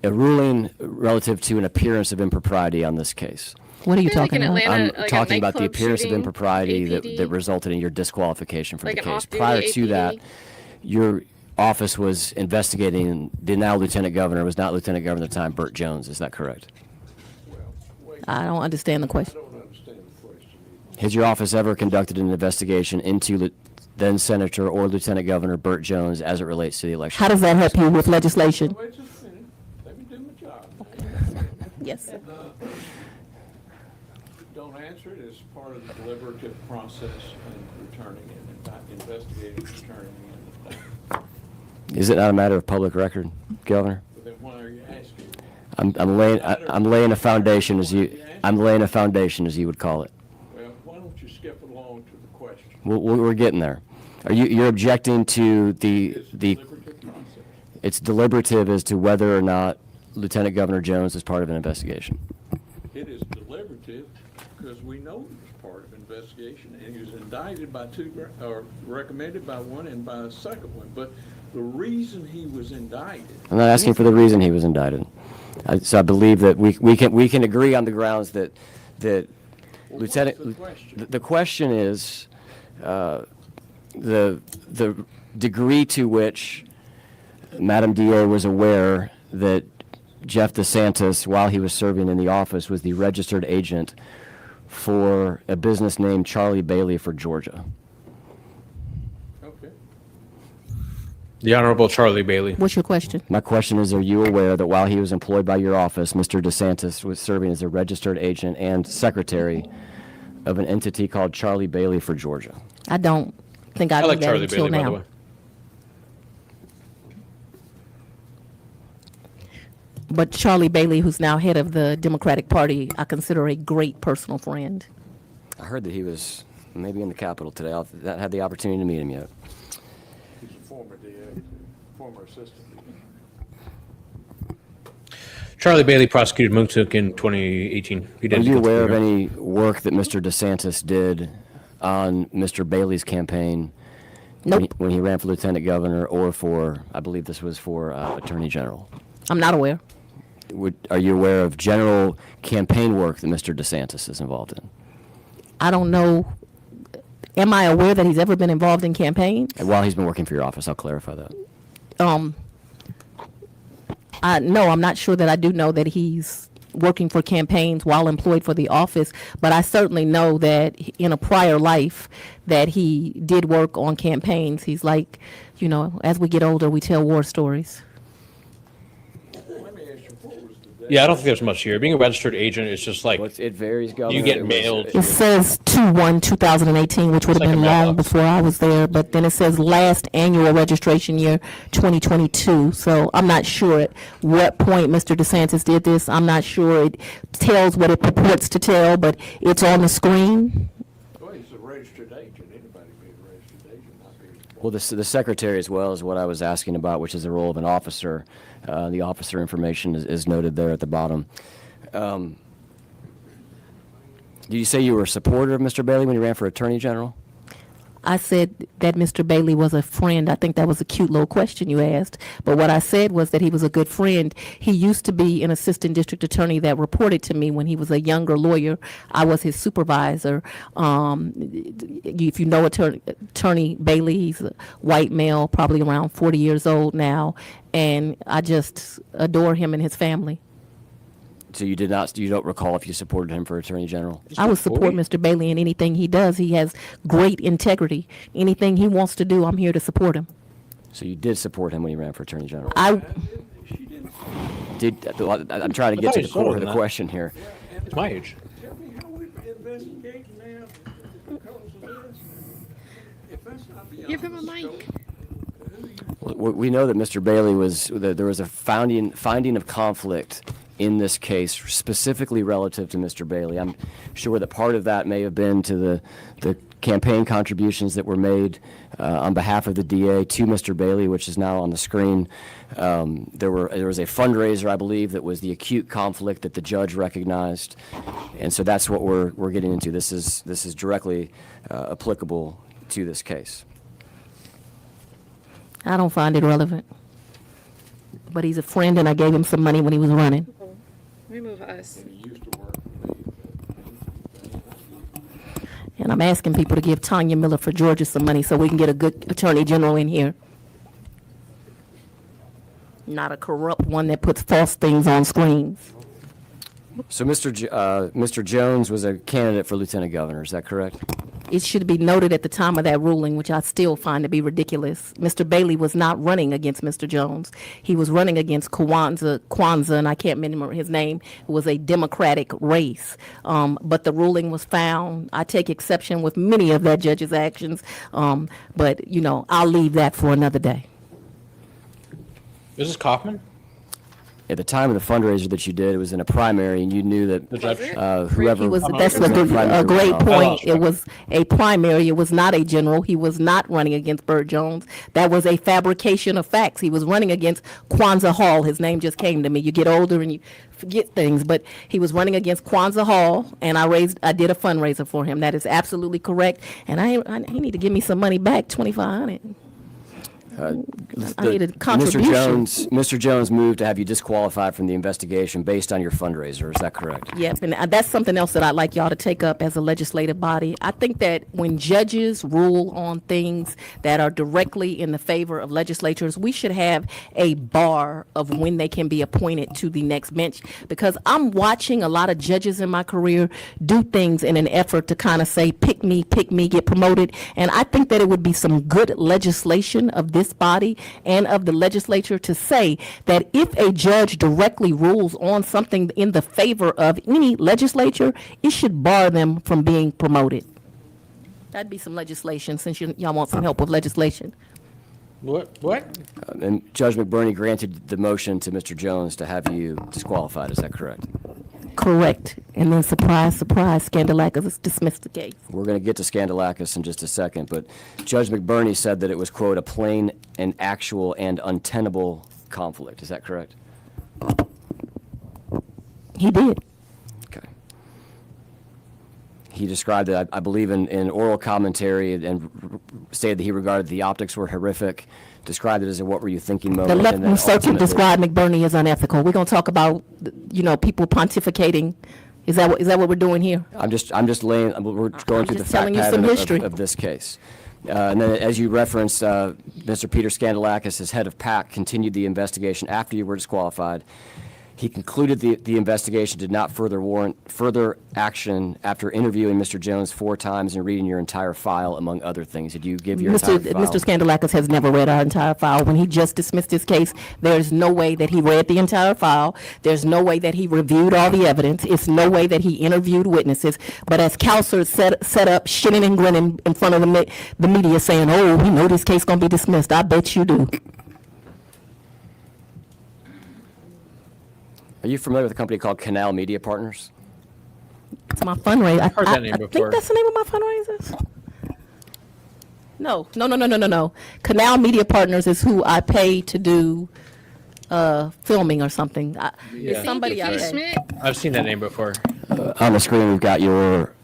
a ruling relative to an appearance of impropriety on this case. What are you They're like talking in about? Atlanta, I'm like a talking about the nightclub appearance of shooting, impropriety APD. that resulted in your disqualification from Like the an case. off-duty Prior to that, APD? your office was investigating the now Lieutenant Governor, was not Lieutenant Governor at the time, Burt Jones. Is that correct? I don't understand the question. I don't understand the question either. Has your office ever conducted an investigation into then Senator or Lieutenant Governor Burt Jones as it relates to the election? How does that help you with legislation? Wait just a minute, let me do my job. Yes. Don't answer it as part of the deliberative process and returning it, not investigating, returning it. Is it not a matter of public record, Governor? But then why are you asking? I'm laying a foundation as you would call it. Well, why don't you skip along to the question? We're getting there. You're objecting to It's a the deliberative process. it's deliberative as to whether or not Lieutenant Governor Jones is part of an investigation. It is deliberative because we know it was part of investigation and he was indicted indicted by or recommended by one and by a second one, but the reason he was indicted. I'm not asking for the reason he was indicted. So I believe that we can agree on the grounds that Lieutenant. What's the question? The question is the degree to which Madam DA was aware that Jeff DeSantis, while he was serving in the office, was the registered agent for a business named Charlie Bailey for Georgia. Okay. The Honorable Charlie Bailey. What's your question? My question is, are you aware that while he was employed by your office, Mr. DeSantis was serving as a registered agent and secretary of an entity called Charlie Bailey for Georgia? I don't think I I knew like that Charlie until Bailey, by the now. way. But Charlie Bailey, who's now head of the Democratic Party, I consider a great personal friend. I heard that he was maybe in the Capitol today. I haven't had the opportunity to meet him yet. He's a former DA, former assistant DA. Charlie Bailey prosecuted Moonsook in 2018. He did Are it you against aware of New York. any work that Mr. DeSantis did on Mr. Bailey's campaign Nope, when he ran for lieutenant governor or for, I believe this was for attorney general? I'm not aware. Are you aware of general campaign work that Mr. DeSantis is involved in? I don't know. Am I aware that he's ever been involved in campaigns? And while he's been working for your office, I'll clarify that. No, I'm not sure that I do know that he's working for campaigns while employed for the office, but I certainly know that in a prior life that he did work on campaigns. He's like, as we get older, we tell war stories. Let me ask you, what was the Yeah, I don't think there's much here. Being a registered agent is just like Well, it varies, Governor. you get It was- mailed. It says 2/1/2018, which would have It's like been a long mailbox. before I was there, but then it says last annual registration year 2022. So I'm not sure at what point Mr. DeSantis did this. I'm not sure it tells what it purports to tell, but it's on the screen. Well, he's a registered agent. Anybody be a registered agent, not be. Well, the secretary as well is what I was asking about, which is the role of an officer. The officer information is noted there at the bottom. Did you say you were a supporter of Mr. Bailey when he ran for attorney general? I said that Mr. Bailey was a friend. I think that was a cute little question you asked. But what I said was that he was a good friend. He used to be an assistant district attorney that reported to me when he was a younger lawyer. I was his supervisor. If you know Attorney Bailey, he's a white male, probably around 40 years old now. And I just adore him and his family. So you don't recall if you supported him for attorney general? I would support Mr. Bailey in anything he does. He has great integrity. Anything he wants to do, I'm here to support him. So you did support him when he ran for attorney general? I She didn't. I'm trying to get to the I thought he core of sold the that. question here. It's my age. Tell me how we investigate now because of this. If that's not beyond Give him a the mic. scope, We know that Mr. Bailey there was a finding of conflict in this case, specifically relative to Mr. Bailey. I'm sure that part of that may have been to the campaign contributions that were made on behalf of the DA to Mr. Bailey, which is now on the screen. There was a fundraiser, I believe, that was the acute conflict that the judge recognized, and so that's what we're getting into. This is directly applicable to this case. I don't find it relevant. But he's a friend, and I gave him some money when he was running. Remove us. he used to work for me. And I'm asking people to give Tanya Miller for Georgia some money so we can get a good attorney general in here. Not a corrupt one that puts false things on screens. So Mr. Jones was a candidate for lieutenant governor, is that correct? It should be noted at the time of that ruling, which I still find to be ridiculous. Mr. Bailey was not running against Mr. Jones. He was running against Kwanzaa, and I can't remember his name. It was a Democratic race. But the ruling was found. I take exception with many of that judge's actions. But, I'll leave that for another day. Is this Kaufman? at the time of the fundraiser that you did, it was in a primary, and you knew that whoever He was, was that's in the primary a great runoff. point. It was a primary. It was not a general. He was not running against Burt Jones. That was a fabrication of facts. He was running against Kwanzaa Hall. His name just came to me. You get older and you forget things, but he was running against Kwanzaa Hall, and I did a fundraiser for him. That is absolutely correct. And he need to give me some money back, $2,500. I needed a contribution. Mr. Jones moved to have you disqualified from the investigation based on your fundraiser. Is that correct? Yep, and that's something else that I'd like y'all to take up as a legislative body. I think that when judges rule on things that are directly in the favor of legislatures, we should have a bar of when they can be appointed to the next bench, because I'm watching a lot of judges in my career do things in an effort to kind of say, pick me, get promoted. And I think that it would be some good legislation of this body and of the legislature to say that if a judge directly rules on something in the favor of any legislature, it should bar them from being promoted. That'd be some legislation, since y'all want some help with legislation. What? And Judge McBurney granted the motion to Mr. Jones to have you disqualified. Is that correct? Correct. And then surprise, surprise, Scandalakis has dismissed the case. We're going to get to Scandalakis in just a second, but Judge McBurney said that it was, quote, a plain and actual and untenable conflict. Is that correct? He did. Okay. He described it, I believe, in oral commentary and stated that he regarded the optics were horrific, described it as a what were you thinking moment. The left and then wing circuit ultimately- described McBurney as unethical. We're going to talk about, people pontificating. Is that what we're doing here? we're going through the just fact telling you some pattern history. of this case. And then, as you referenced, Mr. Peter Scandalakis, as head of PAC, continued the investigation after you were disqualified. He concluded the investigation did not further warrant further action after interviewing Mr. Jones 4 times and reading your entire file, among other things. Did you give your entire file? Mr. Scandalakis has never read our entire file. When he just dismissed his case, there's no way that he read the entire file. There's no way that he reviewed all the evidence. It's no way that he interviewed witnesses. But as Counselor set up, shitting and grinning in front of the media saying, oh, we know this case going to be dismissed. I bet you do. Are you familiar with a company called Canal Media Partners? It's my fundraiser. I've heard that name I before. think that's the name of my fundraisers. No. Canal Media Partners is who I pay to do filming or something. It's somebody I Thank you, pay. Kay Schmidt. I've seen that name before. On the screen, we've got your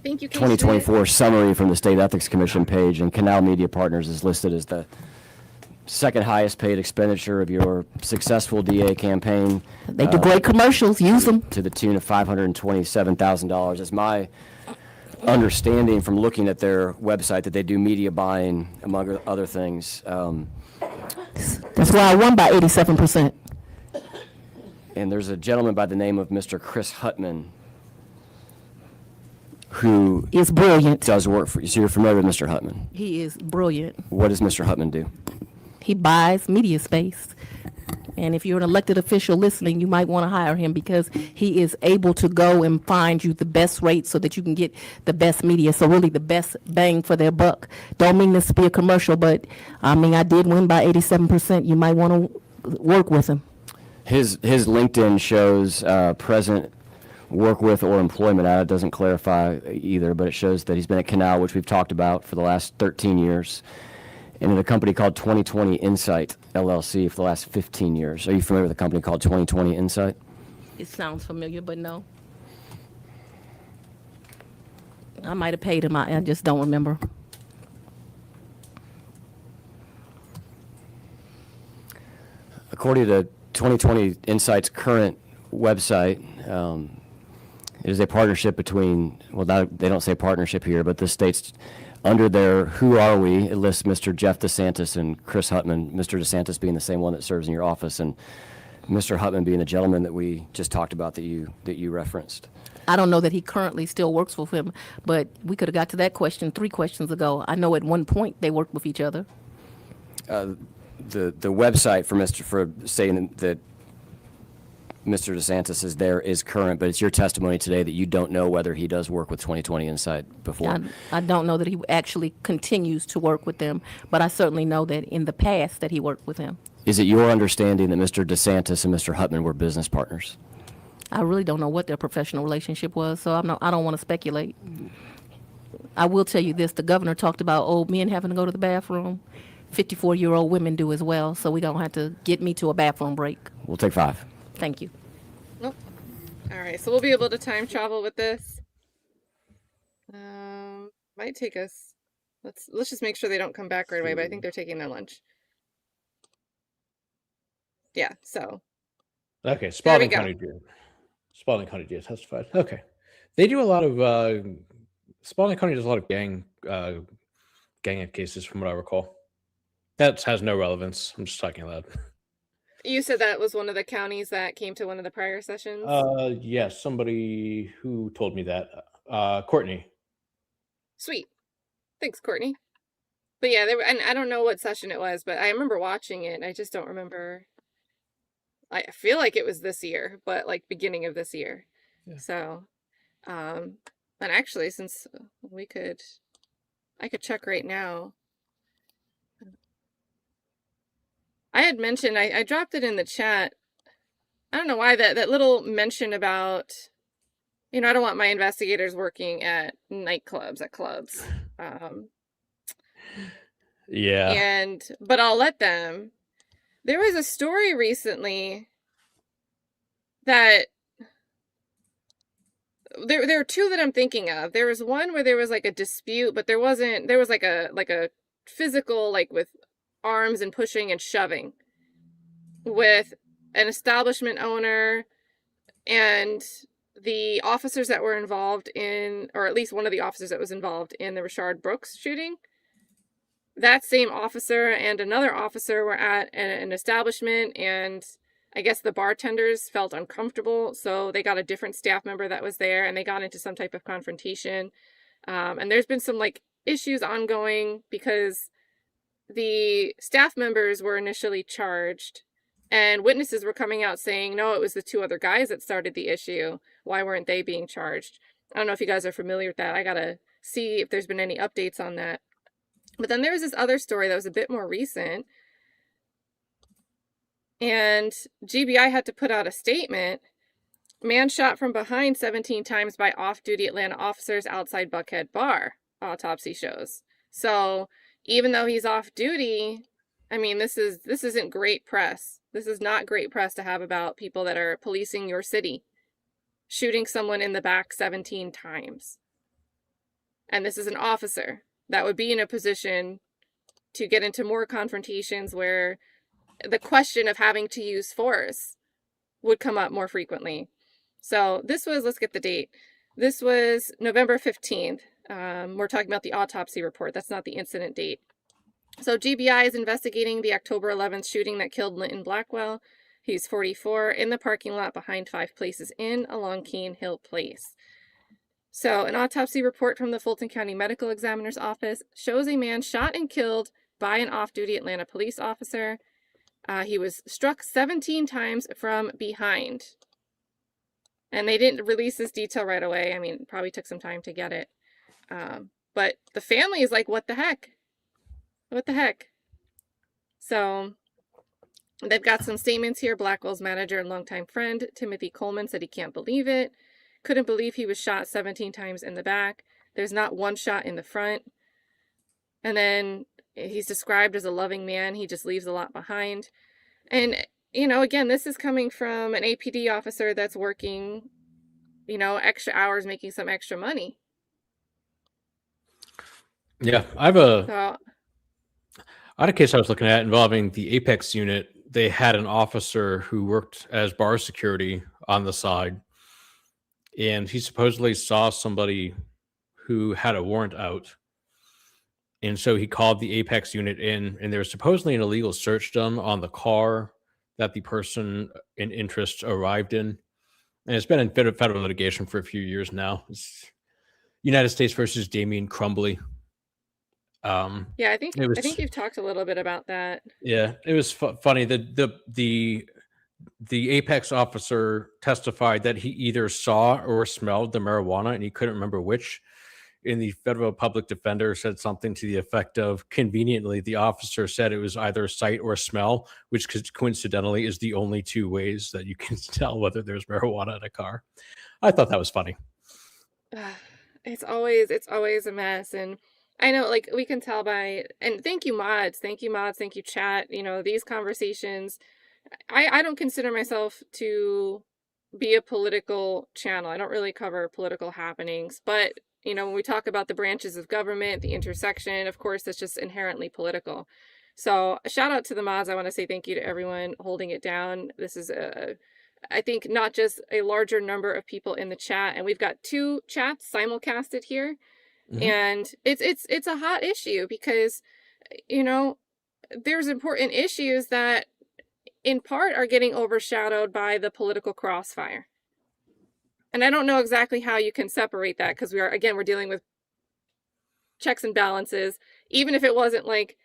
Thank you, Kay Schmidt. 2024 summary from the State Ethics Commission page, and Canal Media Partners is listed as the second highest paid expenditure of your successful DA campaign. They do great commercials. Use them. To the tune of $527,000. It's my understanding from looking at their website that they do media buying, among other things. That's why I won by 87%. And there's a gentleman by the name of Mr. Chris Hutman who It's brilliant. does work for you. So you're familiar with Mr. Hutman. He is brilliant. What does Mr. Hutman do? He buys media space. And if you're an elected official listening, you might want to hire him, because he is able to go and find you the best rate so that you can get the best media. So really the best bang for their buck. Don't mean this to be a commercial, but I did win by 87%. You might want to work with him. His LinkedIn shows present work with or employment at. It doesn't clarify either, but it shows that he's been at Canal, which we've talked about, for the last 13 years. And in a company called 2020 Insight, LLC, for the last 15 years. Are you familiar with a company called 2020 Insight? It sounds familiar, but no. I might have paid him. I just don't remember. According to 2020 Insight's current website, it is a partnership between, they don't say partnership here, but this states under their Who Are We, it lists Mr. Jeff DeSantis and Chris Hutman, Mr. DeSantis being the same one that serves in your office, and Mr. Hutman being the gentleman that we just talked about that you referenced. I don't know that he currently still works with him, but we could have got to that question 3 questions ago. I know at one point they worked with each other. The website for saying that Mr. DeSantis is there is current, but it's your testimony today that you don't know whether he does work with 2020 Insight before. I don't know that he actually continues to work with them, but I certainly know that in the past that he worked with him. Is it your understanding that Mr. DeSantis and Mr. Hutman were business partners? I really don't know what their professional relationship was, so I don't want to speculate. I will tell you this, the governor talked about old men having to go to the bathroom. 54-year-old women do as well, so we don't have to get me to a bathroom break. We'll take 5. Thank you. Nope. All right, so we'll be able to time travel with this. Might take us. Let's just make sure they don't come back right away. But I think they're taking their lunch. Yeah. So. Okay, There we Spalding go. County did. Spalding County did testified. Okay, they do a lot of. Spalding County does a lot of gang cases, from what I recall. That has no relevance. I'm just talking loud. You said that was one of the counties that came to one of the prior sessions. Yes, somebody who told me that. Courtney. Sweet. Thanks, Courtney. But yeah, there were, and I don't know what session it was, but I remember watching it. I just don't remember. I feel like it was this year, but like beginning of this year. Yeah. So, and actually, since I could check right now. I had mentioned, I dropped it in the chat. I don't know why that little mention about, I don't want my investigators working at nightclubs, at clubs. Yeah. But I'll let them. There was a story recently that there are two that I'm thinking of. There was one where there was like a dispute, but there was like a physical, like with arms and pushing and shoving with an establishment owner and the officers that were involved in, or at least one of the officers that was involved in the Rashard Brooks shooting. That same officer and another officer were at an establishment, and I guess the bartenders felt uncomfortable, so they got a different staff member that was there, and they got into some type of confrontation. And there's been some like issues ongoing because the staff members were initially charged, and witnesses were coming out saying, no, it was the two other guys that started the issue. Why weren't they being charged? I don't know if you guys are familiar with that. I gotta see if there's been any updates on that. But then there was this other story that was a bit more recent, and GBI had to put out a statement. Man shot from behind 17 times by off-duty Atlanta officers outside Buckhead Bar, autopsy shows. So even though he's off duty, I mean, this isn't great press. This is not great press to have about people that are policing your city, shooting someone in the back 17 times. And this is an officer that would be in a position to get into more confrontations where the question of having to use force would come up more frequently. So this was, let's get the date. This was November 15th. We're talking about the autopsy report. That's not the incident date. So GBI is investigating the October 11th shooting that killed Linton Blackwell. He's 44, in the parking lot behind Five Places Inn along Cane Hill Place. So an autopsy report from the Fulton County Medical Examiner's Office shows a man shot and killed by an off-duty Atlanta police officer. He was struck 17 times from behind. And they didn't release this detail right away. I mean, it probably took some time to get it. But the family is like, what the heck? What the heck? So they've got some statements here. Blackwell's manager and longtime friend, Timothy Coleman, said he can't believe it. Couldn't believe he was shot 17 times in the back. There's not one shot in the front. And then he's described as a loving man. He just leaves a lot behind. And, again, this is coming from an APD officer that's working, extra hours, making some extra money. Yeah, I had a case I was looking at involving the Apex unit. They had an officer who worked as bar security on the side, and he supposedly saw somebody who had a warrant out. And so he called the Apex unit in, and there was supposedly an illegal search done on the car that the person in interest arrived in. And it's been in federal litigation for a few years now. It's United States versus Damian Crumbly. Yeah, I think you've talked a little bit about that. Yeah, it was funny. The Apex officer testified that he either saw or smelled the marijuana, and he couldn't remember which. and the federal public defender said something to the effect of, conveniently, the officer said it was either sight or smell, which coincidentally is the only two ways that you can tell whether there's marijuana in a car. I thought that was funny. It's always a mess. And I know, like, we can tell by, and thank you mods, thank you chat, these conversations. I don't consider myself to be a political channel. I don't really cover political happenings, but when we talk about the branches of government, the intersection, of course, that's just inherently political. So a shout out to the mods. I want to say thank you to everyone holding it down. This is I think not just a larger number of people in the chat, and we've got 2 chats simulcasted here. And it's a hot issue because, there's important issues that in part are getting overshadowed by the political crossfire. And I don't know exactly how you can separate that, because we're dealing with checks and balances. Even if it wasn't like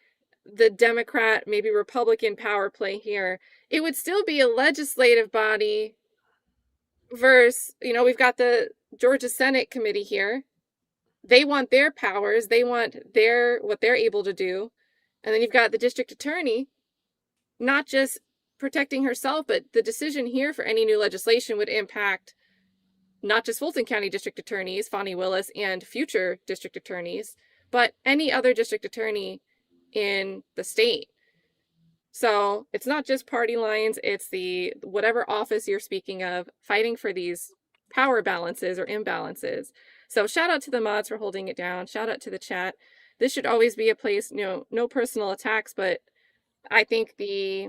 the Democrat, maybe Republican power play here, it would still be a legislative body versus, we've got the Georgia Senate committee here. They want their powers. They want what they're able to do. And then you've got the district attorney, not just protecting herself, but the decision here for any new legislation would impact not just Fulton County district attorneys, Fani Willis, and future district attorneys, but any other district attorney in the state. So it's not just party lines, it's the whatever office you're speaking of, fighting for these power balances or imbalances. So shout out to the mods for holding it down. Shout out to the chat. This should always be a place, no personal attacks, but I think the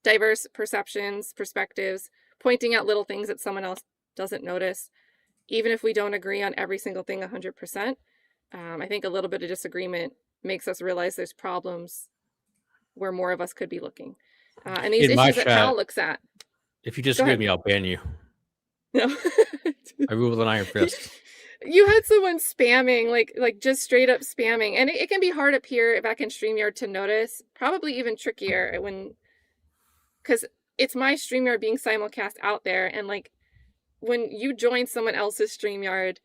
diverse perceptions, perspectives, pointing out little things that someone else doesn't notice, even if we don't agree on every single thing 100%, I think a little bit of disagreement makes us realize there's problems where more of us could be looking. And these issues that Hal looks at. If you disagree with me, I'll ban you. No. I rule with an iron fist. You had someone spamming, like just straight up spamming. And it can be hard up here back in StreamYard to notice. Probably even trickier because it's my StreamYard being simulcast out there. And like when you join someone else's StreamYard,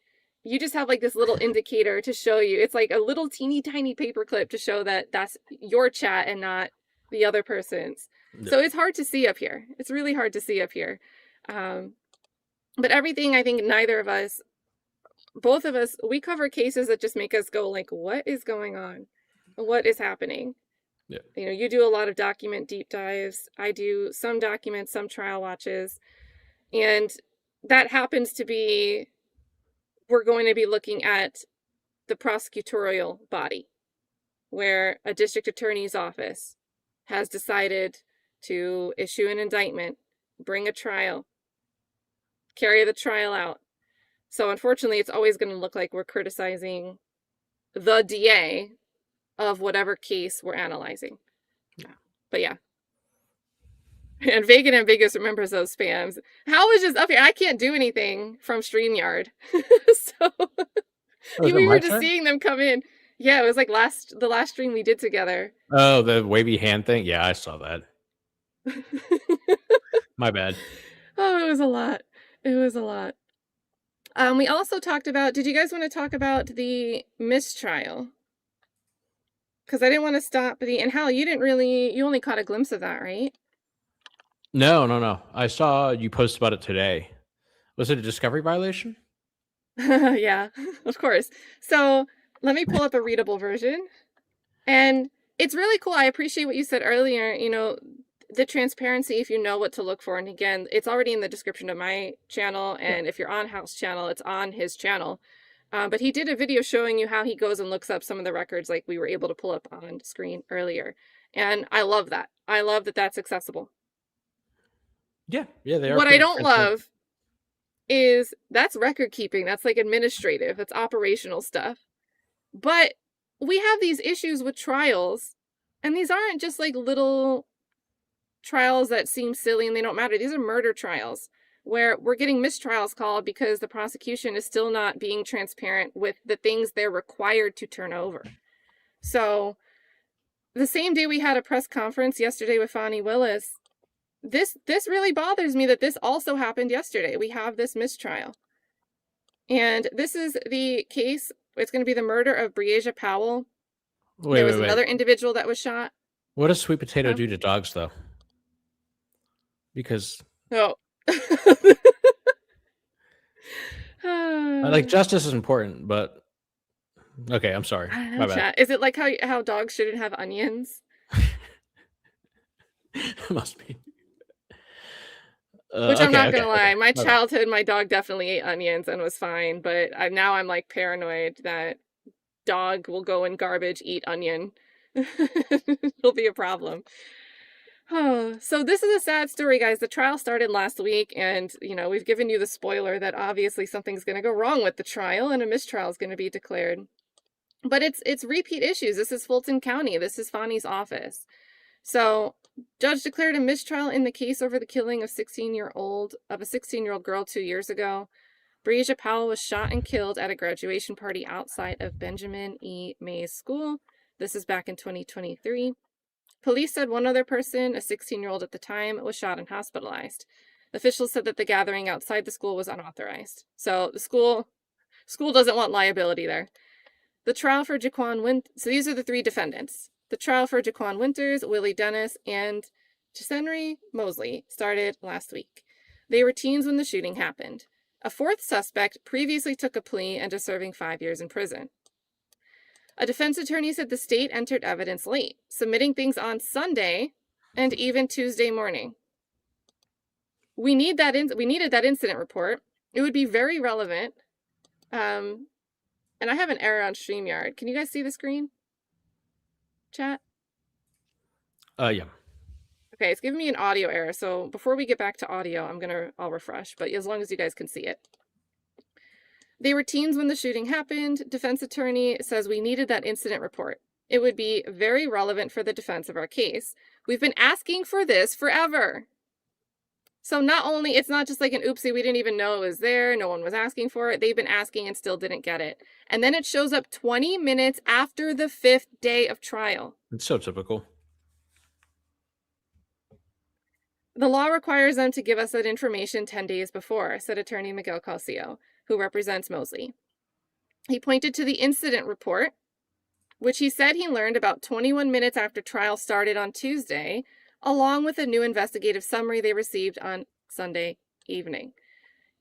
you just have like this little indicator to show you. It's like a little teeny tiny paperclip to show that that's your chat and not the other person's. No. So it's hard to see up here. It's really hard to see up here. But everything, I think both of us, we cover cases that just make us go like, what is going on? What is happening? Yeah. You do a lot of document deep dives. I do some documents, some trial watches. And that happens to be, we're going to be looking at the prosecutorial body, where a district attorney's office has decided to issue an indictment, bring a trial, carry the trial out. So unfortunately, it's always going to look like we're criticizing the DA of whatever case we're analyzing. But yeah. And Vegan Ambiguous remembers those spams. Hal was just up here. I can't do anything from StreamYard. So we were just seeing them come in. Yeah, it was like the last stream we did together. Oh, the wavy hand thing? Yeah, I saw that. My bad. Oh, it was a lot. It was a lot. We also talked about, did you guys want to talk about the mistrial? Because I didn't want to stop and Hal, you only caught a glimpse of that, right? No. I saw you post about it today. Was it a discovery violation? Yeah, of course. So let me pull up a readable version. And it's really cool. I appreciate what you said earlier, the transparency, if you know what to look for. And again, it's already in the description of my channel. And if you're on House channel, it's on his channel. But he did a video showing you how he goes and looks up some of the records like we were able to pull up on screen earlier. And I love that. I love that that's accessible. Yeah, they are. What I don't love is that's record keeping. That's like administrative. That's operational stuff. But we have these issues with trials. And these aren't just like little trials that seem silly and they don't matter. These are murder trials where we're getting mistrials called because the prosecution is still not being transparent with the things they're required to turn over. So the same day we had a press conference yesterday with Fani Willis, this really bothers me that this also happened yesterday. We have this mistrial. And this is the case It's going to be the murder of Breasia Powell. Wait, There was wait, another wait. individual that was shot. What does sweet potato Huh? do to dogs, though? Because Oh. like justice is important, but okay, I'm sorry. I don't know, My bad. chat. Is it like how dogs shouldn't have onions? Must be. Which I'm not Okay, gonna lie, my bad. childhood, my dog definitely ate onions and was fine, but now I'm like paranoid that dog will go in garbage, eat onion. It'll be a problem. Oh, so this is a sad story, guys. The trial started last week, and we've given you the spoiler that obviously something's going to go wrong with the trial, and a mistrial is going to be declared. But it's repeat issues. This is Fulton County. This is Fani's office. So, judge declared a mistrial in the case over the killing of a 16-year-old girl 2 years ago. Breasia Powell was shot and killed at a graduation party outside of Benjamin E. Mays School. This is back in 2023. Police said one other person, a 16-year-old at the time, was shot and hospitalized. Officials said that the gathering outside the school was unauthorized. So the school doesn't want liability there. The trial for so these are the three defendants. The trial for Jaquan Winters, Willie Dennis, and Chisenry Mosley started last week. They were teens when the shooting happened. A fourth suspect previously took a plea and is serving 5 years in prison. A defense attorney said the state entered evidence late, submitting things on Sunday and even Tuesday morning. We needed that incident report. It would be very relevant. And I have an error on StreamYard. Can you guys see the screen? Chat? Yeah. Okay, it's giving me an audio error. So before we get back to audio, I'll refresh, but as long as you guys can see it. They were teens when the shooting happened. Defense attorney says we needed that incident report. It would be very relevant for the defense of our case. We've been asking for this forever. So it's not just like an oopsie, we didn't even know it was there, no one was asking for it. They've been asking and still didn't get it. And then it shows up 20 minutes after the 5th day of trial. It's so typical. The law requires them to give us that information 10 days before, said attorney Miguel Calcio, who represents Mosley. He pointed to the incident report, which he said he learned about 21 minutes after trial started on Tuesday, along with a new investigative summary they received on Sunday evening.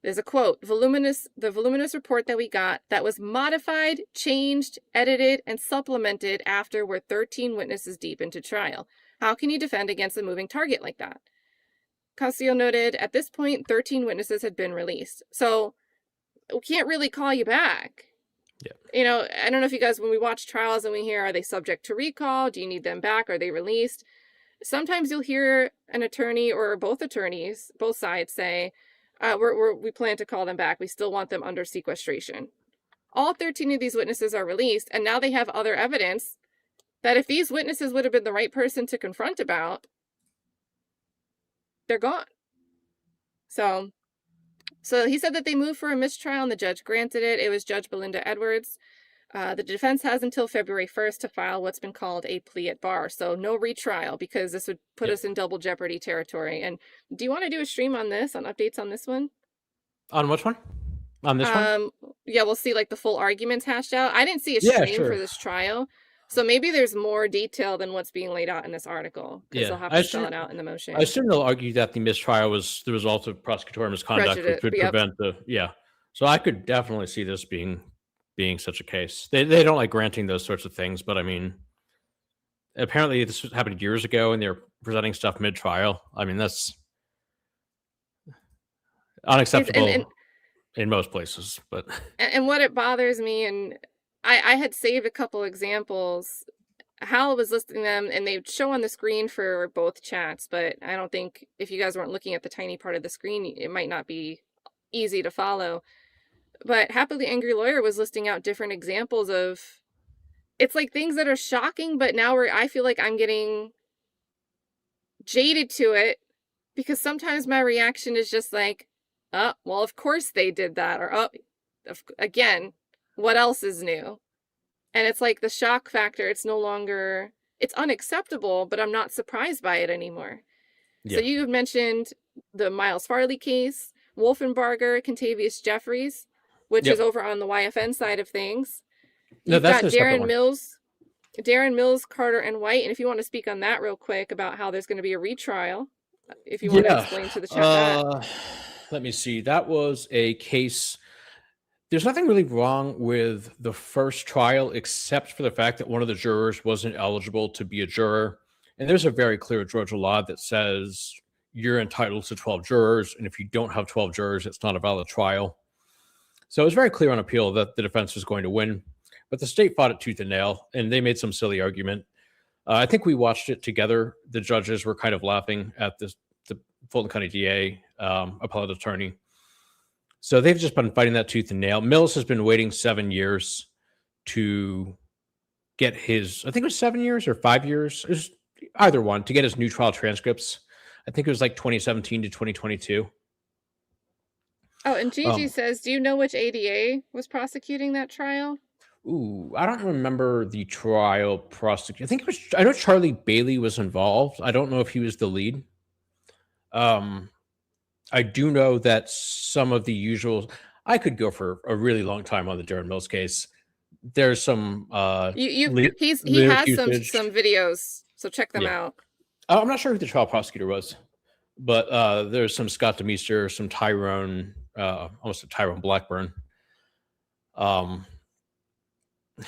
There's a quote, the voluminous report that we got that was modified, changed, edited, and supplemented after we're 13 witnesses deep into trial. How can you defend against a moving target like that? Casio noted, at this point, 13 witnesses had been released. So we can't really call you back. Yeah. I don't know if you guys, when we watch trials and we hear, are they subject to recall? Do you need them back? Are they released? Sometimes you'll hear an attorney or both attorneys, both sides say, we plan to call them back. We still want them under sequestration. All 13 of these witnesses are released, and now they have other evidence that if these witnesses would have been the right person to confront about, they're gone. So he said that they moved for a mistrial and the judge granted it. It was Judge Belinda Edwards. The defense has until February 1st to file what's been called a plea at bar. So no retrial, because this would put us in double jeopardy territory. And do you want to do a stream on this, on updates on this one? On which one? On this one? Yeah, we'll see like the full arguments hashed out. I didn't see a stream for this trial. So maybe there's more detail than what's being laid out in this article, because they'll have to spell it out in the motion. I assume they'll argue that the mistrial was the result of prosecutorial misconduct, which would prevent So I could definitely see this being such a case. They don't like granting those sorts of things, but I mean, apparently this happened years ago and they're presenting stuff mid-trial. I mean, that's unacceptable in most places. But and what it bothers me, and I had saved a couple examples. Hal was listing them, and they show on the screen for both chats, but I don't think, if you guys weren't looking at the tiny part of the screen, it might not be easy to follow. But Happily Angry Lawyer was listing out different examples of, it's like things that are shocking, but now I feel like I'm getting jaded to it, because sometimes my reaction is just like, oh, well, of course they did that, or oh, again, what else is new? And it's like the shock factor, it's no longer, it's unacceptable, but I'm not surprised by it anymore. Yeah. So you mentioned the Miles Farley case, Wolfenbarger, Contavious Jeffries, which is over on the YFN side of things. No, You've that's got a separate one. Darren Mills, Carter, and White. And if you want to speak on that real quick about how there's going to be a retrial, if you want to explain to the chat that. Let me see. That was a case. There's nothing really wrong with the first trial except for the fact that one of the jurors wasn't eligible to be a juror. And there's a very clear Georgia law that says you're entitled to 12 jurors. And if you don't have 12 jurors, it's not a valid trial. So it was very clear on appeal that the defense was going to win. But the state fought it tooth and nail, and they made some silly argument. I think we watched it together. The judges were kind of laughing at the Fulton County DA, appellate attorney. So they've just been fighting that tooth and nail. Mills has been waiting 7 years to get his, I think it was 7 years or 5 years, it was either one, to get his new trial transcripts. I think it was like 2017 to 2022. Oh, and Gigi says, do you know which ADA was prosecuting that trial? Ooh, I don't remember the trial prosecutor. I think it was, I know Charlie Bailey was involved. I don't know if he was the lead. I do know that some of the usual, I could go for a really long time on the Darren Mills case. There's some he has some videos, so check them out. I'm not sure who the trial prosecutor was, but there's some Scott DeMeester, some Tyrone, almost a Tyrone Blackburn.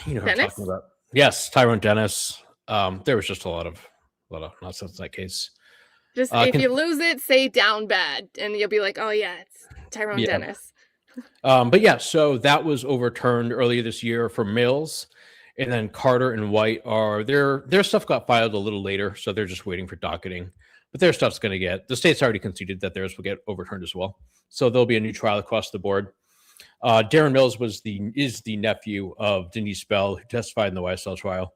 You know what I'm talking about. Yes, Tyrone Dennis. There was just a lot of nonsense in that case. Just if you lose it, say down bad, and you'll be like, oh yeah, it's Tyrone Dennis. But yeah, so that was overturned earlier this year for Mills, and then Carter and White are their stuff got filed a little later, so they're just waiting for docketing. But their stuff's going to get, the state's already conceded that theirs will get overturned as well. So there'll be a new trial across the board. Darren Mills is the nephew of Denise Bell, who testified in the YSL trial.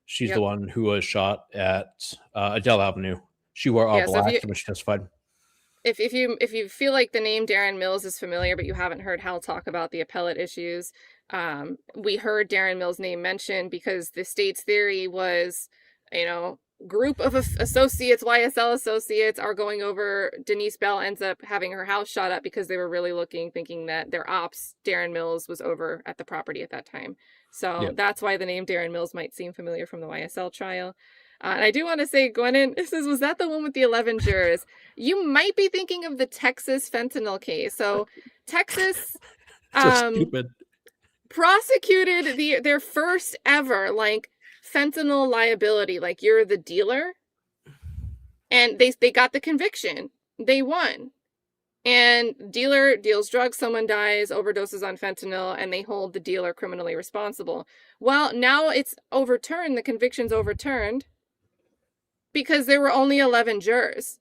She's the one who was shot at Adele Avenue. She wore all black when she testified. If you feel like the name Darren Mills is familiar, but you haven't heard Hal talk about the appellate issues, we heard Darren Mills' name mentioned because the state's theory was, group of associates, YSL associates, are going over. Denise Bell ends up having her house shot up because they were really thinking that their ops, Darren Mills, was over at the property at that time. So that's why the name Darren Mills might seem familiar from the YSL trial. And I do want to say, Gwennon, was that the one with the 11 jurors? You might be thinking of the Texas fentanyl case. So Texas stupid. Prosecuted their first ever fentanyl liability, like you're the dealer, and they got the conviction. They won. And dealer deals drugs, someone dies, overdoses on fentanyl, and they hold the dealer criminally responsible. Well, now it's overturned, the conviction's overturned, because there were only 11 jurors.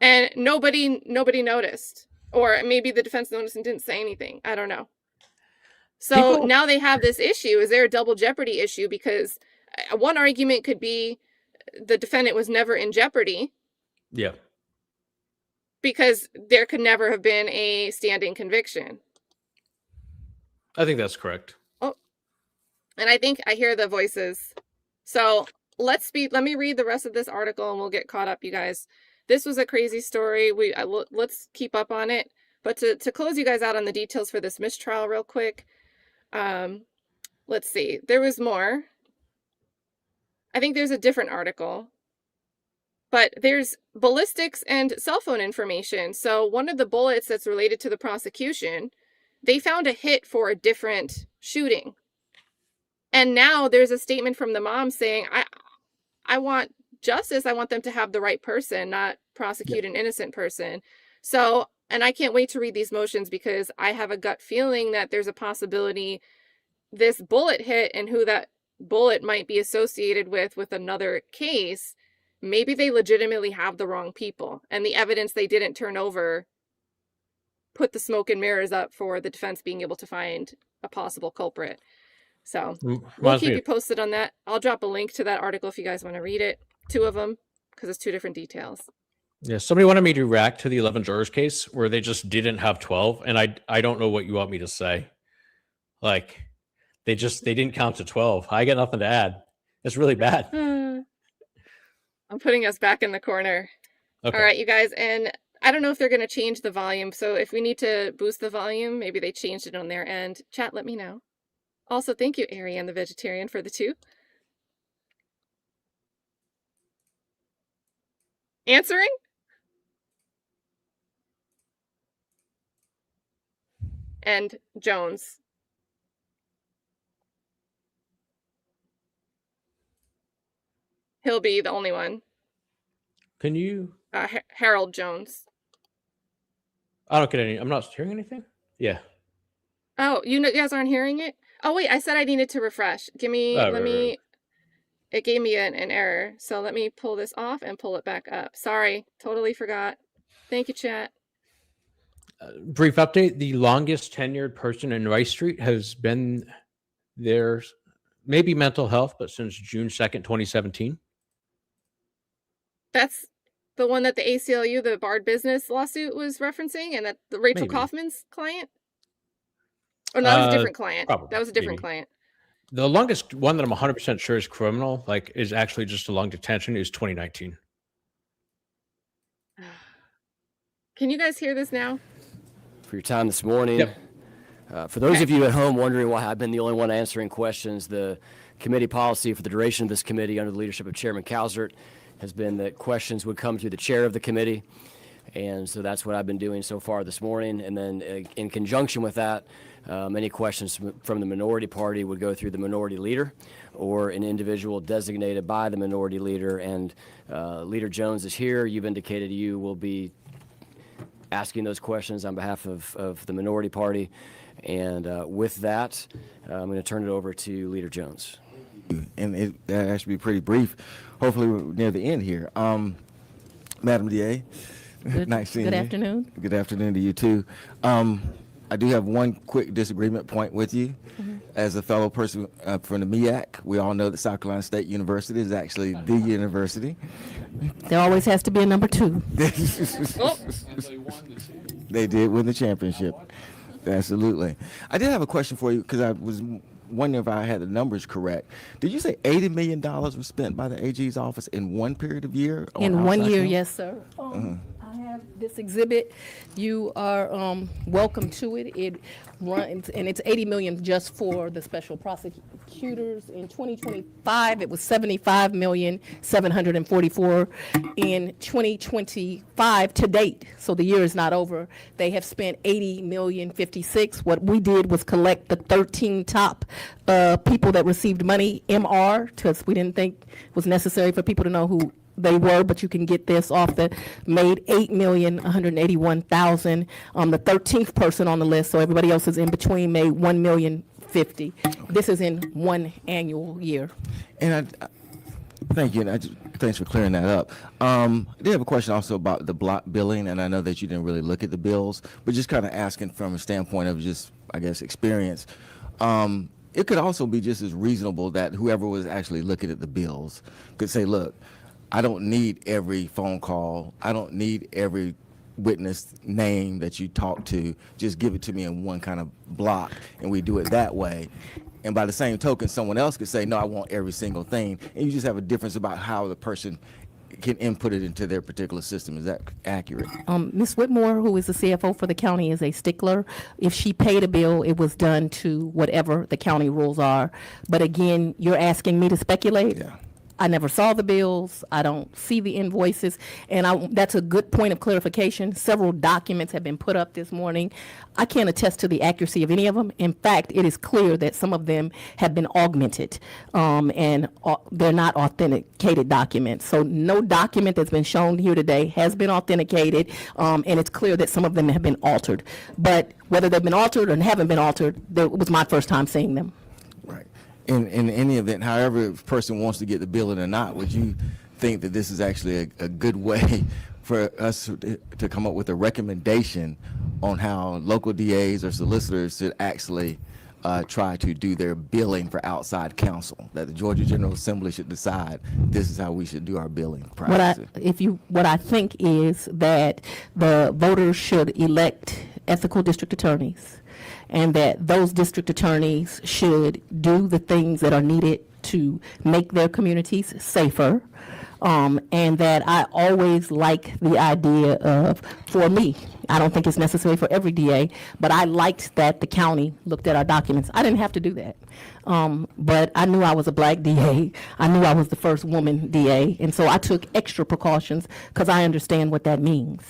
And nobody noticed. Or maybe the defense noticed and didn't say anything. I don't know. So now they have this issue. Is there a double jeopardy issue? Because one argument could be the defendant was never in jeopardy. Yeah. Because there could never have been a standing conviction. I think that's correct. Oh, and I think I hear the voices. So let me read the rest of this article and we'll get caught up, you guys. This was a crazy story. Let's keep up on it. But to close you guys out on the details for this mistrial real quick. Let's see. There was more. I think there's a different article. But there's ballistics and cell phone information. So one of the bullets that's related to the prosecution, they found a hit for a different shooting. And now there's a statement from the mom saying, I want justice. I want them to have the right person, not prosecute an innocent person. So, and I can't wait to read these motions because I have a gut feeling that there's a possibility this bullet hit and who that bullet might be associated with another case. Maybe they legitimately have the wrong people, and the evidence they didn't turn over put the smoke and mirrors up for the defense being able to find a possible culprit. So we'll keep you posted on that. I'll drop a link to that article if you guys want to read it. 2 of them, because it's 2 different details. Yeah, somebody wanted me to react to the 11 jurors case where they just didn't have 12, and I don't know what you want me to say. Like, they didn't count to 12. I got nothing to add. It's really bad. I'm putting us back in the corner. Okay. All right, you guys. And I don't know if they're going to change the volume. So if we need to boost the volume, maybe they changed it on their end. Chat, let me know. Also, thank you, Ariane the vegetarian, for the 2. Answering? And Jones. He'll be the only one. Can you? Harold Jones. I don't get any. I'm not hearing anything. Yeah. Oh, you guys aren't hearing it? Oh, wait, I said I needed to refresh. Give me, Oh, let right, me, right. it gave me an error. So let me pull this off and pull it back up. Sorry, totally forgot. Thank you, chat. Brief update: the longest tenured person in Rice Street has been there, maybe mental health, but since June 2nd, 2017. That's the one that the ACLU, the Bard Business lawsuit, was referencing, and that the Rachel Maybe. Kaufman's client? Or no, that was a different client. Probably, That was a different maybe. client. The longest one that I'm 100% sure is criminal, like is actually just a long detention, is 2019. Can you guys hear this now? For your time this morning. Yep. For those of you at home wondering why I've been the only one answering questions, the committee policy for the duration of this committee under the leadership of Chairman Calzert has been that questions would come through the chair of the committee. And so that's what I've been doing so far this morning. And then in conjunction with that, any questions from the minority party would go through the minority leader or an individual designated by the minority leader. And Leader Jones is here. You've indicated you will be asking those questions on behalf of the minority party. And with that, I'm going to turn it over to Leader Jones. And that actually be pretty brief. Hopefully we're near the end here. Madam DA, nice seeing you. Good afternoon. Good afternoon to you too. I do have one quick disagreement point with you. As a fellow person from the MEAC, we all know that South Carolina State University is actually the university. There always has to be a number 2. Oh, They did win the championship. Absolutely. I did have a question for you because I was wondering if I had the numbers correct. Did you say $80 million was spent by the AG's office in one period of year? In 1 year, yes, sir. I have this exhibit. You are welcome to it. It runs, and it's $80 million just for the special prosecutors. In 2025, it was $75,744,000. In 2025 to date, so the year is not over, they have spent $80,056,000. What we did was collect the 13 top people that received money, MR, because we didn't think it was necessary for people to know who they were, but you can get this off the made $8,181,000. The 13th person on the list, so everybody else is in between, made $1,050,000. This is in one annual year. And thank you. And thanks for clearing that up. I did have a question also about the block billing, and I know that you didn't really look at the bills, but just kind of asking from a standpoint of just, I guess, experience. It could also be just as reasonable that whoever was actually looking at the bills could say, look, I don't need every phone call. I don't need every witness name that you talk to. Just give it to me in one kind of block, and we do it that way. And by the same token, someone else could say, no, I want every single thing. And you just have a difference about how the person can input it into their particular system. Is that accurate? Ms. Whitmore, who is the CFO for the county, is a stickler. If she paid a bill, it was done to whatever the county rules are. But again, you're asking me to speculate? Yeah. I never saw the bills. I don't see the invoices. And that's a good point of clarification. Several documents have been put up this morning. I can't attest to the accuracy of any of them. In fact, it is clear that some of them have been augmented, and they're not authenticated documents. So no document that's been shown here today has been authenticated, and it's clear that some of them have been altered. But whether they've been altered or haven't been altered, it was my first time seeing them. Right. In any event, however a person wants to get the billing or not, would you think that this is actually a good way for us to come up with a recommendation on how local DAs or solicitors should actually try to do their billing for outside counsel? That the Georgia General Assembly should decide this is how we should do our billing practices. What I think is that the voters should elect ethical district attorneys, and that those district attorneys should do the things that are needed to make their communities safer, and that I always like the idea of, for me, I don't think it's necessary for every DA, but I liked that the county looked at our documents. I didn't have to do that. But I knew I was a black DA. I knew I was the first woman DA. And so I took extra precautions because I understand what that means.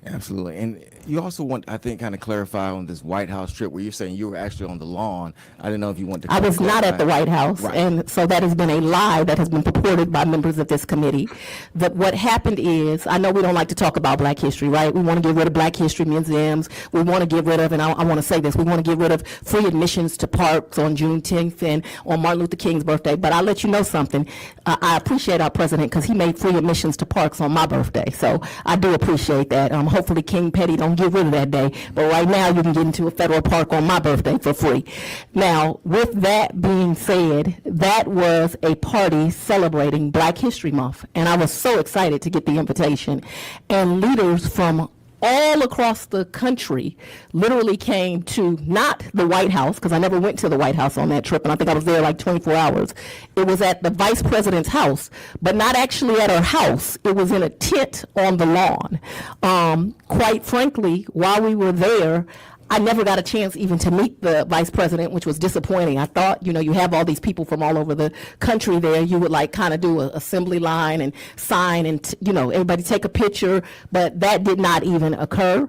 Absolutely. And you also want, I think, kind of clarify on this White House trip where you're saying you were actually on the lawn. I didn't know if you want to. I was not at the White House, Right. and so that has been a lie that has been purported by members of this committee. That what happened is, I know we don't like to talk about Black history, right? We want to get rid of Black history museums. We want to get rid of, and I want to say this, we want to get rid of free admissions to parks on Juneteenth and on Martin Luther King's birthday. But I'll let you know something. I appreciate our president because he made free admissions to parks on my birthday. So I do appreciate that. Hopefully King Petty don't get rid of that day. But right now you can get into a federal park on my birthday for free. Now, with that being said, that was a party celebrating Black History Month. And I was so excited to get the invitation. And leaders from all across the country literally came to not the White House, because I never went to the White House on that trip, and I think I was there like 24 hours. It was at the vice president's house, but not actually at her house. It was in a tent on the lawn. Quite frankly, while we were there, I never got a chance even to meet the vice president, which was disappointing. I thought, you have all these people from all over the country there. You would like kind of do an assembly line and sign and, everybody take a picture, but that did not even occur.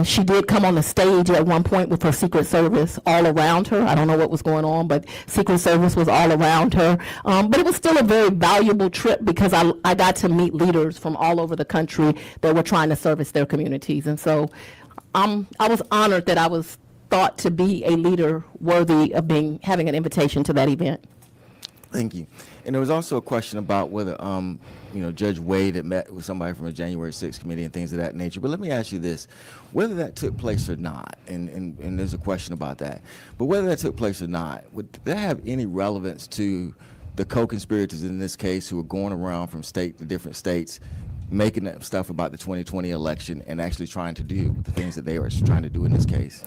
She did come on the stage at one point with her Secret Service all around her. I don't know what was going on, but Secret Service was all around her. But it was still a very valuable trip because I got to meet leaders from all over the country that were trying to service their communities. And so I was honored that I was thought to be a leader worthy of having an invitation to that event. Thank you. And there was also a question about whether, Judge Wade had met with somebody from the January 6th committee and things of that nature. But let me ask you this, whether that took place or not, and there's a question about that, but whether that took place or not, would that have any relevance to the co-conspirators in this case who are going around from state to different states making up stuff about the 2020 election and actually trying to do the things that they were trying to do in this case?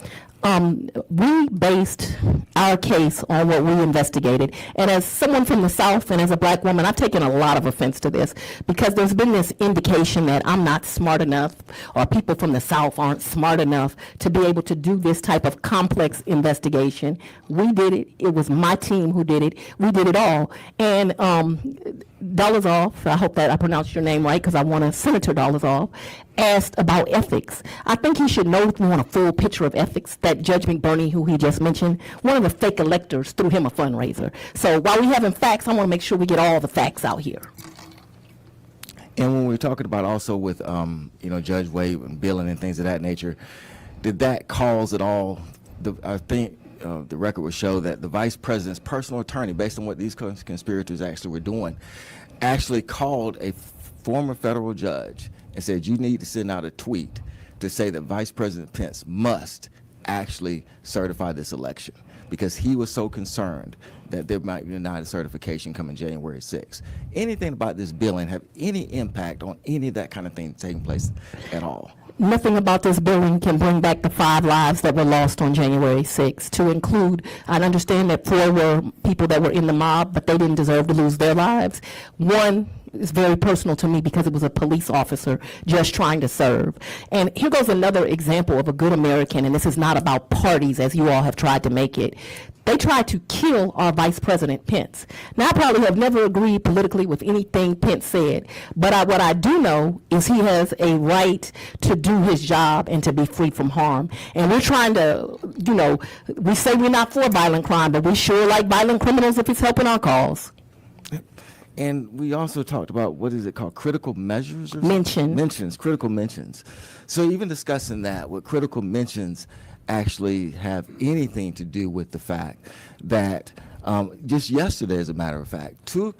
We based our case on what we investigated. And as someone from the South and as a black woman, I've taken a lot of offense to this because there's been this indication that I'm not smart enough or people from the South aren't smart enough to be able to do this type of complex investigation. We did it. It was my team who did it. We did it all. And Dolozel, I hope that I pronounced your name right because I want to, Senator Dolozel, asked about ethics. I think he should know if we want a full picture of ethics that Judge McBurney, who he just mentioned, one of the fake electors threw him a fundraiser. So while we having facts, I want to make sure we get all the facts out here. And when we're talking about also with, Judge Wade and billing and things of that nature, did that cause at all, I think the record would show that the vice president's personal attorney, based on what these conspirators actually were doing, actually called a former federal judge and said, you need to send out a tweet to say that Vice President Pence must actually certify this election because he was so concerned that there might be denied a certification coming January 6th. Anything about this billing have any impact on any of that kind of thing taking place at all? Nothing about this billing can bring back the 5 lives that were lost on January 6th, to include, I understand that 4 were people that were in the mob, but they didn't deserve to lose their lives. 1 is very personal to me because it was a police officer just trying to serve. And here goes another example of a good American, and this is not about parties as you all have tried to make it. They tried to kill our Vice President Pence. Now, I probably have never agreed politically with anything Pence said, but what I do know is he has a right to do his job and to be free from harm. And we're trying to, we say we're not for violent crime, but we sure like violent criminals if it's helping our cause. And we also talked about, what is it called, critical measures? Or Mentions, critical mentions. So even discussing that, would critical mentions actually have anything to do with the fact that just yesterday, as a matter of fact, 2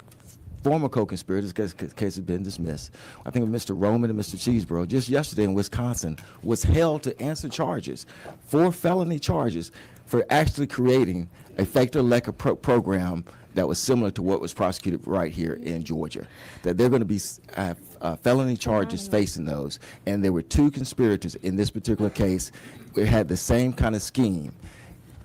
former co-conspirators, case has been dismissed, I think Mr. Roman and Mr. Cheeseborough, just yesterday in Wisconsin, was held to answer charges, 4 felony charges for actually creating a fake elector program that was similar to what was prosecuted right here in Georgia. That they're going to be felony charges facing those. And there were 2 conspirators in this particular case who had the same kind of scheme.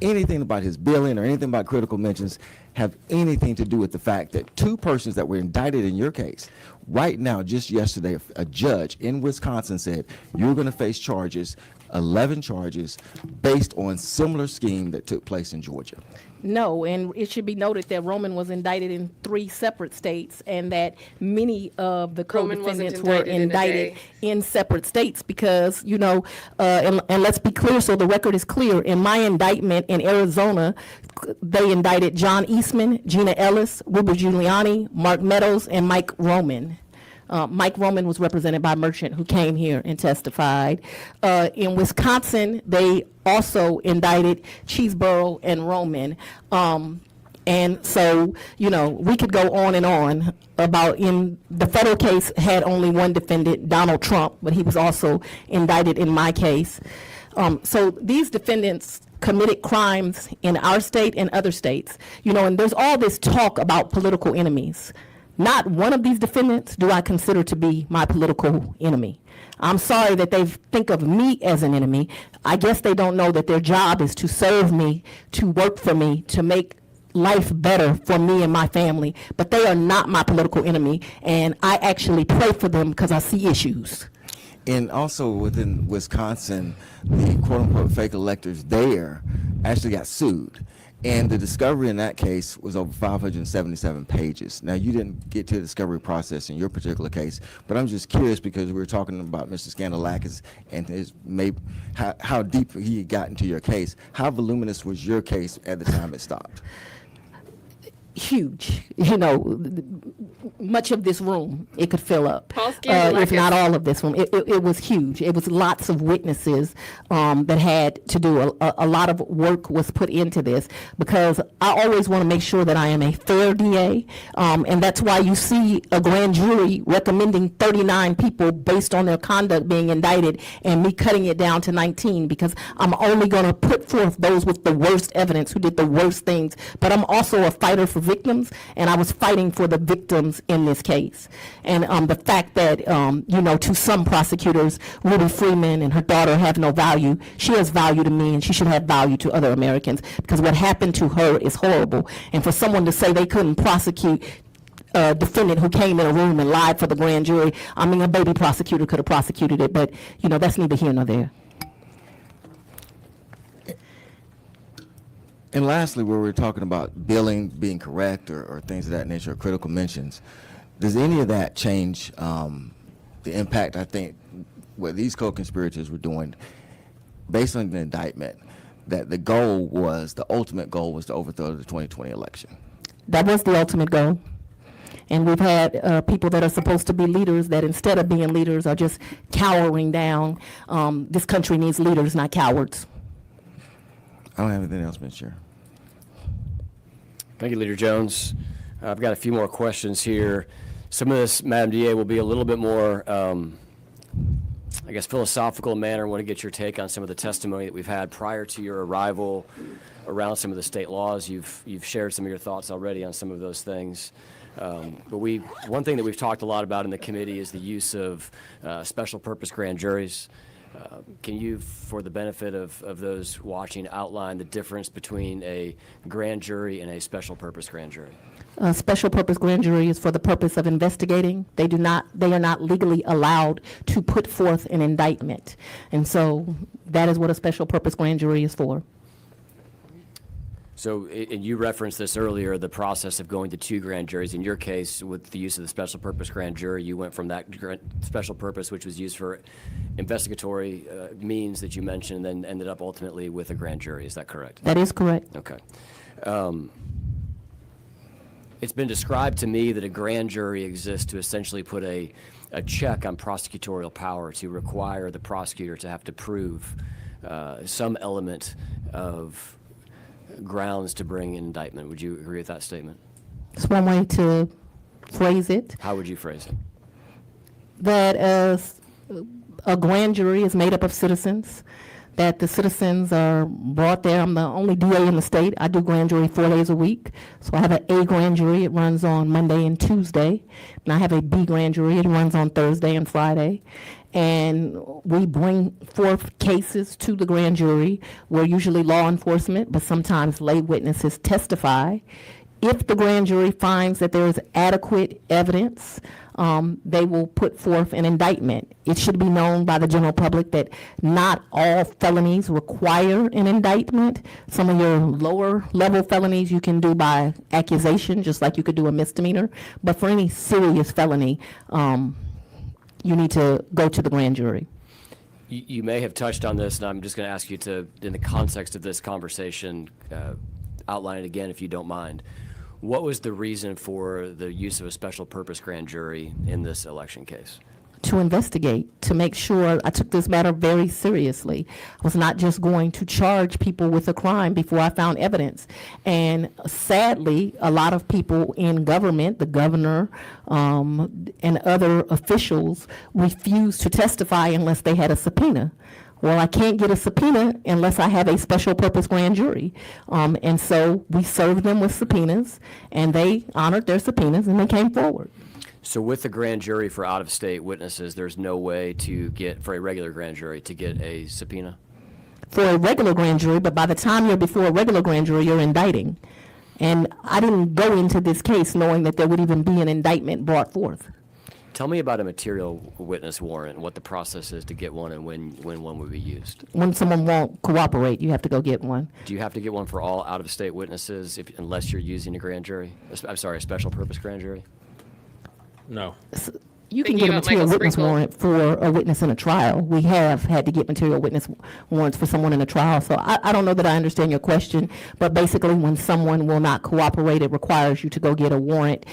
anything about his billing or anything about critical mentions have anything to do with the fact that two persons that were indicted in your case, right now, just yesterday, a judge in Wisconsin said you're going to face charges, 11 charges, based on similar scheme that took place in Georgia? No, and it should be noted that Roman was indicted in 3 separate states, and that many of the Roman wasn't co-defendants were indicted in a indicted day. in separate states because, and let's be clear so the record is clear, in my indictment in Arizona, they indicted John Eastman, Gina Ellis, Ruben Giuliani, Mark Meadows, and Mike Roman. Mike Roman was represented by Merchant, who came here and testified. In Wisconsin, they also indicted Cheeseborough and Roman. And so, we could go on and on about in the federal case had only one defendant, Donald Trump, but he was also indicted in my case. So these defendants committed crimes in our state and other states, and there's all this talk about political enemies. Not one of these defendants do I consider to be my political enemy. I'm sorry that they think of me as an enemy. I guess they don't know that their job is to serve me, to work for me, to make life better for me and my family. But they are not my political enemy, and I actually pray for them because I see issues. And also within Wisconsin, the quote-unquote fake electors there actually got sued. And the discovery in that case was over 577 pages. Now, you didn't get to the discovery process in your particular case, but I'm just curious because we were talking about Mr. Scandalakis and how deep he got into your case. How voluminous was your case at the time it stopped? Huge, much of this room it could fill up, Paul Scandalakis. if not all of this room. It was huge. It was lots of witnesses that had to do a lot of work was put into this because I always want to make sure that I am a fair DA, and that's why you see a grand jury recommending 39 people based on their conduct being indicted and me cutting it down to 19 because I'm only going to put forth those with the worst evidence who did the worst things. But I'm also a fighter for victims, and I was fighting for the victims in this case. And the fact that, to some prosecutors, Ruby Freeman and her daughter have no value, she has value to me, and she should have value to other Americans, because what happened to her is horrible. And for someone to say they couldn't prosecute a defendant who came in a room and lied for the grand jury, I mean, a baby prosecutor could have prosecuted it, but, that's neither here nor there. And lastly, where we're talking about billing being correct or things of that nature, or critical mentions, does any of that change the impact, I think, what these co-conspirators were doing based on the indictment, that the ultimate goal was to overthrow the 2020 election? That was the ultimate goal. And we've had people that are supposed to be leaders that instead of being leaders are just cowering down. This country needs leaders, not cowards. I don't have anything else, Mr. Chair. Thank you, Leader Jones. I've got a few more questions here. Some of this, Madam DA, will be a little bit more, philosophical manner. I want to get your take on some of the testimony that we've had prior to your arrival around some of the state laws. You've shared some of your thoughts already on some of those things. But one thing that we've talked a lot about in the committee is the use of special purpose grand juries. Can you, for the benefit of those watching, outline the difference between a grand jury and a special purpose grand jury? A special purpose grand jury is for the purpose of investigating. They are not legally allowed to put forth an indictment. And so that is what a special purpose grand jury is for. So, and you referenced this earlier, the process of going to 2 grand juries. In your case, with the use of the special purpose grand jury, you went from that special purpose, which was used for investigatory means that you mentioned, and then ended up ultimately with a grand jury. Is that correct? That is correct. Okay. It's been described to me that a grand jury exists to essentially put a check on prosecutorial power, to require the prosecutor to have to prove some element of grounds to bring an indictment. Would you agree with that statement? It's one way to phrase it. How would you phrase it? That a grand jury is made up of citizens that the citizens are brought there. I'm the only DA in the state. I do grand jury 4 days a week. So I have an A grand jury. It runs on Monday and Tuesday. And I have a B grand jury. It runs on Thursday and Friday. And we bring forth cases to the grand jury. We're usually law enforcement, but sometimes lay witnesses testify. If the grand jury finds that there is adequate evidence, they will put forth an indictment. It should be known by the general public that not all felonies require an indictment. Some of your lower level felonies you can do by accusation, just like you could do a misdemeanor. But for any serious felony, you need to go to the grand jury. You may have touched on this, and I'm just going to ask you to, in the context of this conversation, outline it again if you don't mind. What was the reason for the use of a special purpose grand jury in this election case? To investigate, to make sure. I took this matter very seriously. I was not just going to charge people with a crime before I found evidence. And sadly, a lot of people in government, the governor and other officials, refused to testify unless they had a subpoena. Well, I can't get a subpoena unless I have a special purpose grand jury. And so we served them with subpoenas, and they honored their subpoenas, and they came forward. So with the grand jury for out-of-state witnesses, there's no way to get, for a regular grand jury, to get a subpoena? For a regular grand jury, but by the time you're before a regular grand jury, you're indicting. And I didn't go into this case knowing that there would even be an indictment brought forth. Tell me about a material witness warrant, what the process is to get one, and when one would be used. When someone won't cooperate, you have to go get one. Do you have to get one for all out-of-state witnesses unless you're using a grand jury? I'm sorry, a special purpose grand jury? No. You can Thinking get a about material Michael witness Sprinkle. warrant for a witness in a trial. We have had to get material witness warrants for someone in a trial. So I don't know that I understand your question, but basically when someone will not cooperate, it requires you to go get a warrant.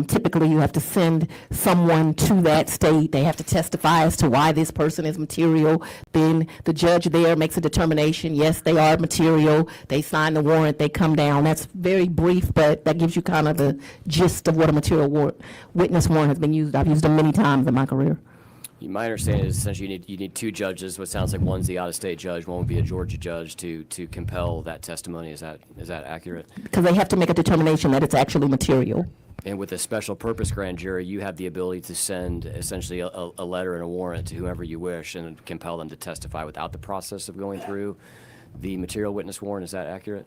Typically, you have to send someone to that state. They have to testify as to why this person is material. Then the judge there makes a determination, yes, they are material. They sign the warrant, they come down. That's very brief, but that gives you kind of the gist of what a material witness warrant has been used. I've used them many times in my career. My understanding is essentially you need two judges. What sounds like one's the out-of-state judge, one would be a Georgia judge to compel that testimony. Is that accurate? Because they have to make a determination that it's actually material. And with a special purpose grand jury, you have the ability to send essentially a letter and a warrant to whoever you wish and compel them to testify without the process of going through the material witness warrant. Is that accurate?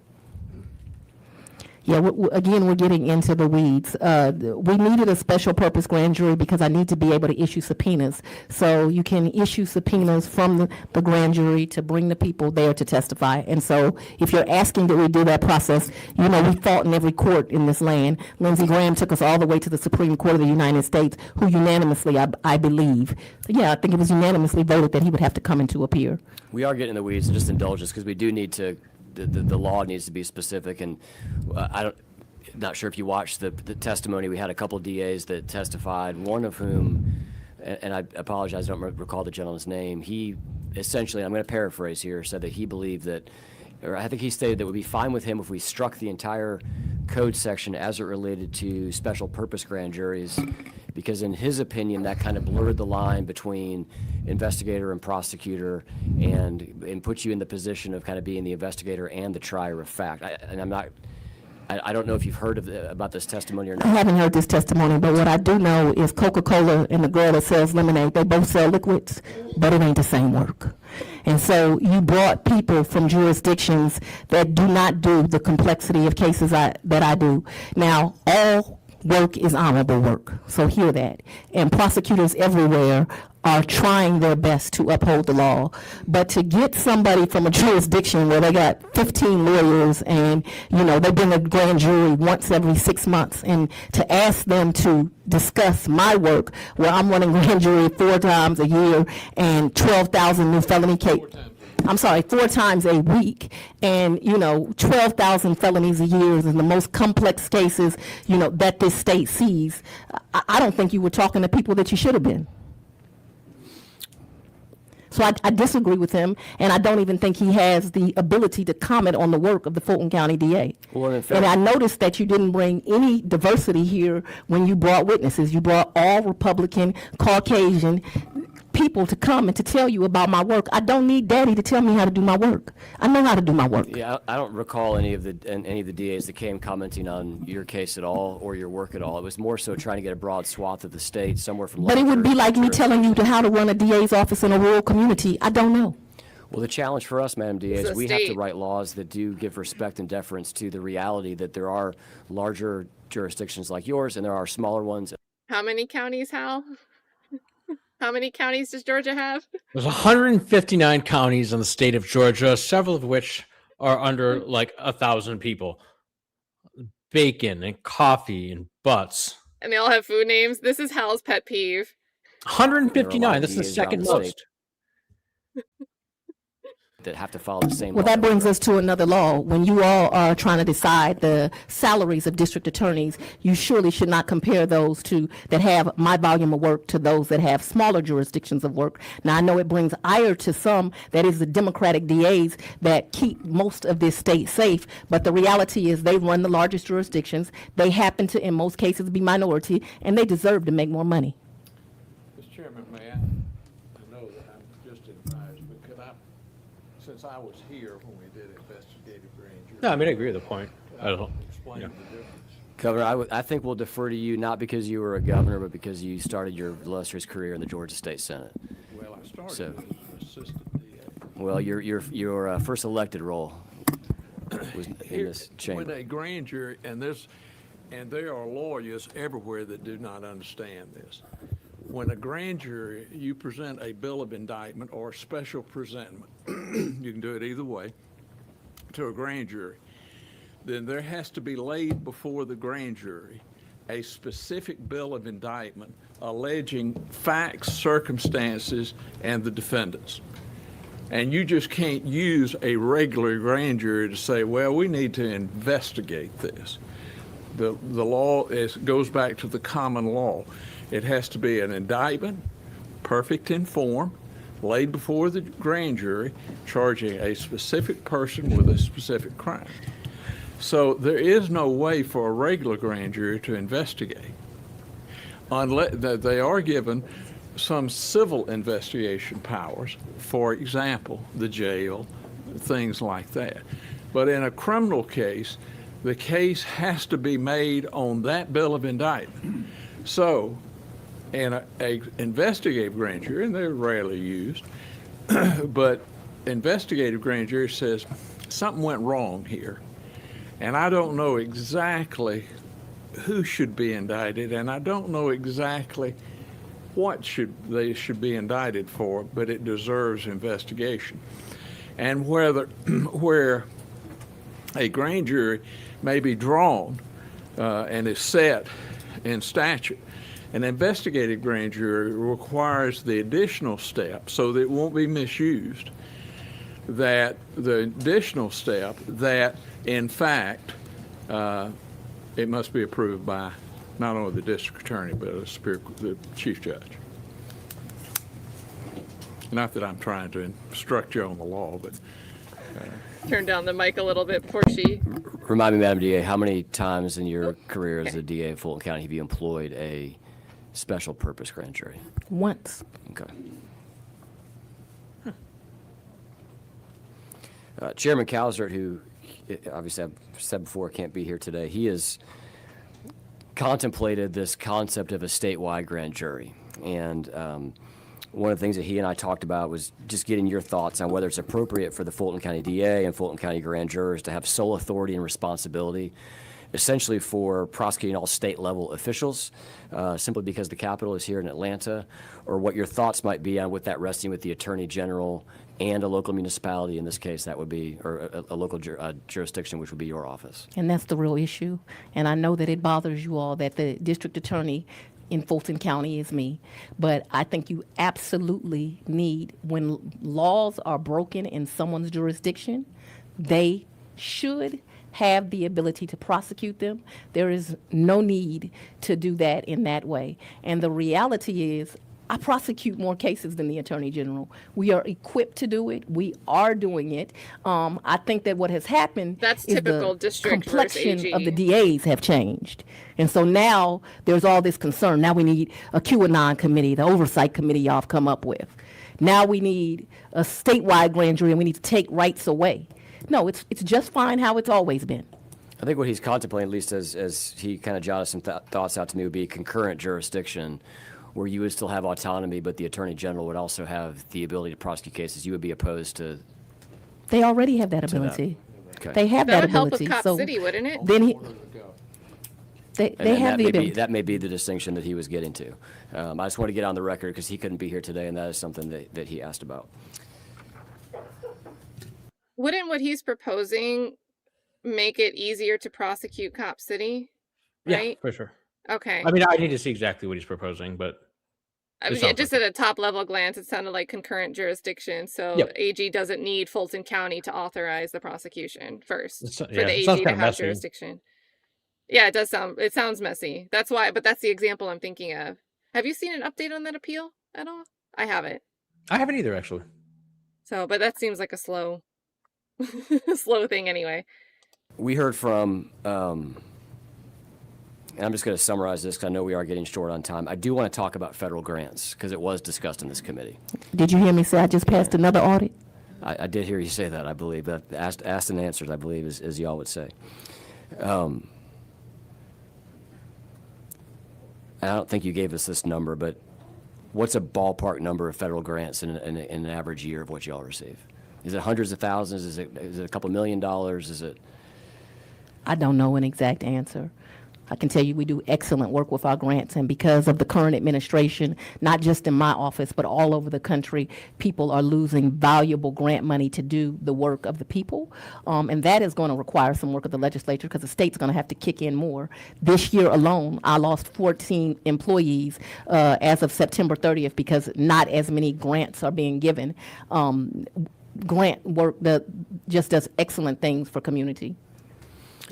Yeah, again, we're getting into the weeds. We needed a special purpose grand jury because I need to be able to issue subpoenas. So you can issue subpoenas from the grand jury to bring the people there to testify. And so if you're asking that we do that process, you know, we fought in every court in this land. Lindsey Graham took us all the way to the Supreme Court of the United States, who unanimously, I believe, I think it was unanimously voted that he would have to come and to appear. We are getting in the weeds, just indulge us, because we do need to. The law needs to be specific, and not sure if you watched the testimony. We had a couple DAs that testified, one of whom, and I apologize, I don't recall the gentleman's name. He essentially, I'm going to paraphrase here, said that he believed that, or I think he stated that it would be fine with him if we struck the entire code section as it related to special purpose grand juries, because in his opinion, that kind of blurred the line between investigator and prosecutor and put you in the position of kind of being the investigator and the trier of fact. I don't know if you've heard about this testimony or I not. haven't heard this testimony, but what I do know is Coca-Cola and the girl that sells lemonade, they both sell liquids, but it ain't the same work. And so you brought people from jurisdictions that do not do the complexity of cases that I do. Now, all work is honorable work, so hear that. And prosecutors everywhere are trying their best to uphold the law. But to get somebody from a jurisdiction where they got 15 lawyers and, you know, they bring a grand jury once every 6 months, and to ask them to discuss my work where I'm running grand jury 4 times a year and 12,000 new felony cases. I'm sorry, 4 times a week, and, you know, 12,000 felonies a year is the most complex cases, you know, that this state sees. I don't think you were talking to people that you should have been. So I disagree with him, and I don't even think he has the ability to comment on the work of the Fulton County DA. Well, in fact, and I noticed that you didn't bring any diversity here when you brought witnesses. You brought all Republican, Caucasian people to come and to tell you about my work. I don't need daddy to tell me how to do my work. I know how to do my work. Yeah, I don't recall any of the DAs that came commenting on your case at all or your work at all. It was more so trying to get a broad swath of the state, somewhere from. But it would be like me telling you how to run a DA's office in a rural community. I don't know. Well, the challenge for us, Madam DA, It's is a we have to state. write laws that do give respect and deference to the reality that there are larger jurisdictions like yours and there are smaller ones. How many counties, Hal? How many counties does Georgia have? There's 159 counties in the state of Georgia, several of which are under like 1,000 people. Bacon and coffee and butts. And they all have food names. This is Hal's pet peeve. 159. That's the DAs second around the most. that have to follow the same Well, law. that brings us to another law. When you all are trying to decide the salaries of district attorneys, you surely should not compare those to that have my volume of work to those that have smaller jurisdictions of work. Now, I know it brings ire to some, that is the Democratic DAs that keep most of this state safe, but the reality is they run the largest jurisdictions. They happen to, in most cases, be minority, and they deserve to make more money. Mr. Chairman, may I know that I'm just advised, but could I, since I was here when we did investigative grand jury. No, I mean, I agree with the point. I don't. Explain yeah. the difference. Governor, I think we'll defer to you, not because you were a governor, but because you started your illustrious career in the Georgia State Senate. Well, I started So- as an assistant DA. Well, your first elected role was in this When chamber. a grand jury, and there are lawyers everywhere that do not understand this. When a grand jury, you present a bill of indictment or a special presentment, you can do it either way, to a grand jury, then there has to be laid before the grand jury a specific bill of indictment alleging facts, circumstances, and the defendants. And you just can't use a regular grand jury to say, well, we need to investigate this. The law goes back to the common law. It has to be an indictment, perfect in form, laid before the grand jury, charging a specific person with a specific crime. So there is no way for a regular grand jury to investigate, unless they are given some civil investigation powers, for example, the jail, things like that. But in a criminal case, the case has to be made on that bill of indictment. So, in a investigative grand jury, and they're rarely used, but investigative grand jury says something went wrong here, and I don't know exactly who should be indicted, and I don't know exactly what they should be indicted for, but it deserves investigation. And where a grand jury may be drawn and is set in statute, an investigative grand jury requires the additional step, so that it won't be misused, that the additional step that, in fact, it must be approved by not only the district attorney, but the chief judge. Not that I'm trying to instruct you on the law, but Turn down the mic a little bit before she. Remind me, Madam DA, how many times in your career as a DA of Fulton County have you employed a special purpose grand jury? Once. Okay. Chairman Calzert, who obviously I've said before can't be here today, he has contemplated this concept of a statewide grand jury. And one of the things that he and I talked about was just getting your thoughts on whether it's appropriate for the Fulton County DA and Fulton County grand jurors to have sole authority and responsibility essentially for prosecuting all state level officials, simply because the capital is here in Atlanta, or what your thoughts might be on with that resting with the Attorney General and a local municipality. In this case, that would be, or a local jurisdiction, which would be your office. And that's the real issue. And I know that it bothers you all that the district attorney in Fulton County is me. But I think you absolutely need, when laws are broken in someone's jurisdiction, they should have the ability to prosecute them. There is no need to do that in that way. And the reality is, I prosecute more cases than the Attorney General. We are equipped to do it. We are doing it. I think that what has happened That's is typical the district versus complexion AG. of the DAs have changed. And so now there's all this concern. Now we need a QAnon committee, the oversight committee y'all have come up with. Now we need a statewide grand jury and we need to take rights away. No, it's just fine how it's always been. I think what he's contemplating, at least as he kind of jotted some thoughts out to me, would be concurrent jurisdiction, where you would still have autonomy, but the Attorney General would also have the ability to prosecute cases. You would be opposed to. They already have that ability. Okay. They have That that would help with ability. Cop So City, wouldn't it? then he, they And have the ability. that may be the distinction that he was getting to. I just want to get on the record because he couldn't be here today, and that is something that he asked about. Wouldn't what he's proposing make it easier to prosecute Cop City? Yeah, Right? for sure. Okay. I mean, I need to see exactly what he's proposing, but I mean, it sounds just like at a top level glance, it sounded like concurrent jurisdiction. So Yep. AG doesn't need Fulton County to authorize the prosecution first It's- for yeah, the it AG sounds to kinda have messy. jurisdiction. Yeah, it sounds messy. That's why, but that's the example I'm thinking of. Have you seen an update on that appeal at all? I haven't. I haven't either, actually. So, but that seems like a slow, slow thing anyway. We heard from, and I'm just going to summarize this because I know we are getting short on time. I do want to talk about federal grants because it was discussed in this committee. Did you hear me say I just passed another audit? I did hear you say that, I believe. But asked and answered, I believe, as y'all would say. I don't think you gave us this number, but what's a ballpark number of federal grants in an average year of what y'all receive? Is it hundreds of thousands? Is it a couple $1 million? Is it? I don't know an exact answer. I can tell you we do excellent work with our grants, and because of the current administration, not just in my office, but all over the country, people are losing valuable grant money to do the work of the people. And that is going to require some work of the legislature because the state's going to have to kick in more. This year alone, I lost 14 employees as of September 30th because not as many grants are being given. Grant work that just does excellent things for community.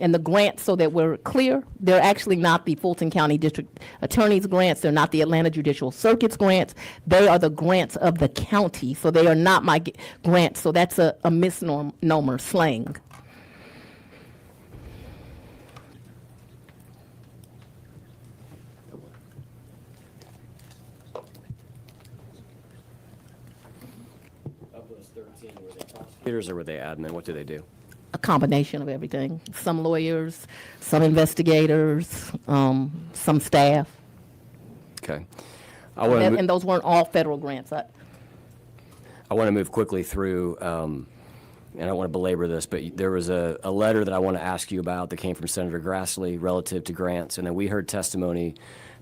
And the grants, so that we're clear, they're actually not the Fulton County District Attorney's grants. They're not the Atlanta Judicial Circuit's grants. They are the grants of the county. So they are not my grants. So that's a misnomer slang. Of those 13, were they prosecutors or were they admin? What do they do? A combination of everything. Some lawyers, some investigators, some staff. Okay. I want to And those weren't all federal grants. I want to move quickly through, and I don't want to belabor this, but there was a letter that I want to ask you about that came from Senator Grassley relative to grants, and then we heard testimony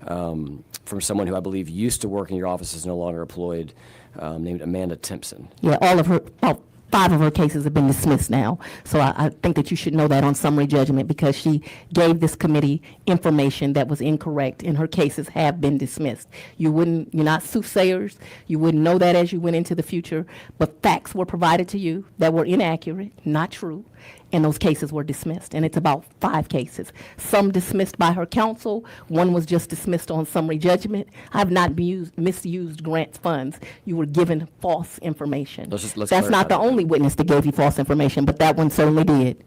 from someone who I believe used to work in your office, is no longer employed, named Amanda Timpson. Yeah, all of her, about 5 of her cases have been dismissed now. So I think that you should know that on summary judgment because she gave this committee information that was incorrect and her cases have been dismissed. You're not soothsayers. You wouldn't know that as you went into the future, but facts were provided to you that were inaccurate, not true, and those cases were dismissed. And it's about 5 cases. Some dismissed by her counsel. One was just dismissed on summary judgment. I have not misused grants funds. You were given false information. Let's That's clarify not the that. only witness that gave you false information, but that one certainly did.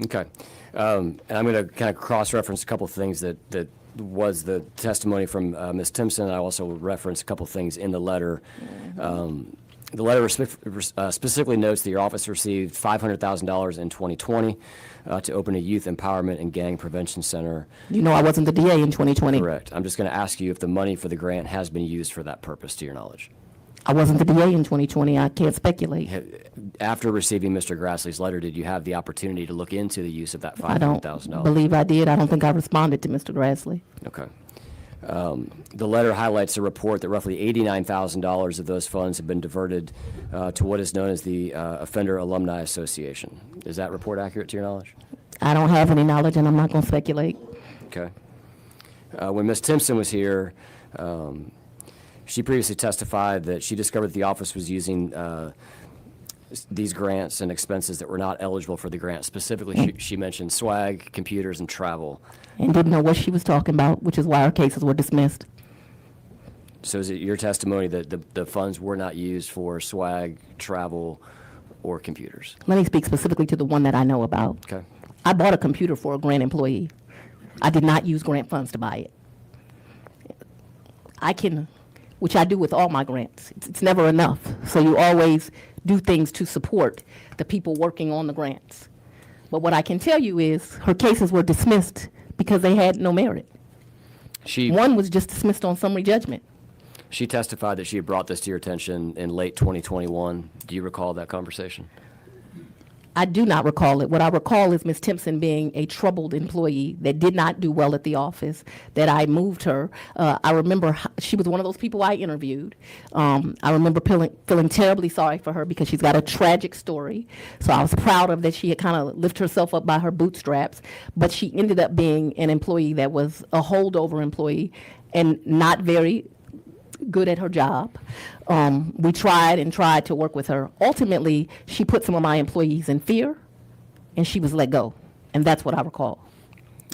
Okay. And I'm going to kind of cross-reference a couple of things that was the testimony from Ms. Timpson. I also reference a couple of things in the letter. The letter specifically notes that your office received $500,000 in 2020 to open a youth empowerment and gang prevention center. You know I wasn't the DA in 2020. Correct. I'm just going to ask you if the money for the grant has been used for that purpose, to your knowledge. I wasn't the DA in 2020. I can't speculate. After receiving Mr. Grassley's letter, did you have the opportunity to look into the use of that I don't $500,000? believe I did. I don't think I responded to Mr. Grassley. Okay. The letter highlights a report that roughly $89,000 of those funds have been diverted to what is known as the Offender Alumni Association. Is that report accurate to your knowledge? I don't have any knowledge, and I'm not going to speculate. Okay. When Ms. Timpson was here, she previously testified that she discovered that the office was using these grants and expenses that were not eligible for the grant. Specifically, she mentioned swag, computers, and travel. And didn't know what she was talking about, which is why her cases were dismissed. So is it your testimony that the funds were not used for swag, travel, or computers? Let me speak specifically to the one that I know about. Okay. I bought a computer for a grant employee. I did not use grant funds to buy it. I can, which I do with all my grants. It's never enough. So you always do things to support the people working on the grants. But what I can tell you is her cases were dismissed because they had no merit. One was just dismissed on summary judgment. She testified that she had brought this to your attention in late 2021. Do you recall that conversation? I do not recall it. What I recall is Ms. Timpson being a troubled employee that did not do well at the office, that I moved her. I remember she was one of those people I interviewed. I remember feeling terribly sorry for her because she's got a tragic story. So I was proud of that she had kind of lifted herself up by her bootstraps, but she ended up being an employee that was a holdover employee and not very good at her job. We tried and tried to work with her. Ultimately, she put some of my employees in fear, and she was let go. And that's what I recall.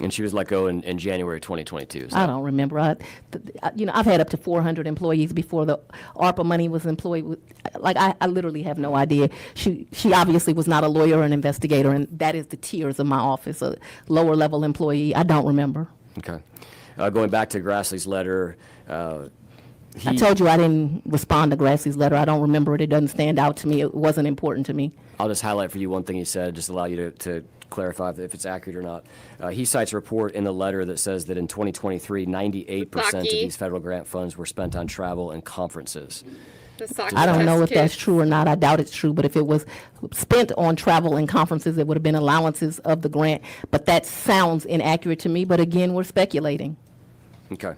And she was let go in January 2022. I don't remember. I've had up to 400 employees before the ARPA money was employed. I literally have no idea. She obviously was not a lawyer or an investigator, and that is the tiers of my office, a lower level employee. I don't remember. Okay. Going back to Grassley's letter, I told you I didn't respond to Grassley's letter. I don't remember it. It doesn't stand out to me. It wasn't important to me. I'll just highlight for you one thing he said, just allow you to clarify if it's accurate or not. He cites a report in the letter that says that in 2023, 98% of these federal grant funds were spent on travel and conferences. I don't know if that's true or not. I doubt it's true. But if it was spent on travel and conferences, it would have been allowances of the grant. But that sounds inaccurate to me. But again, we're speculating. Okay.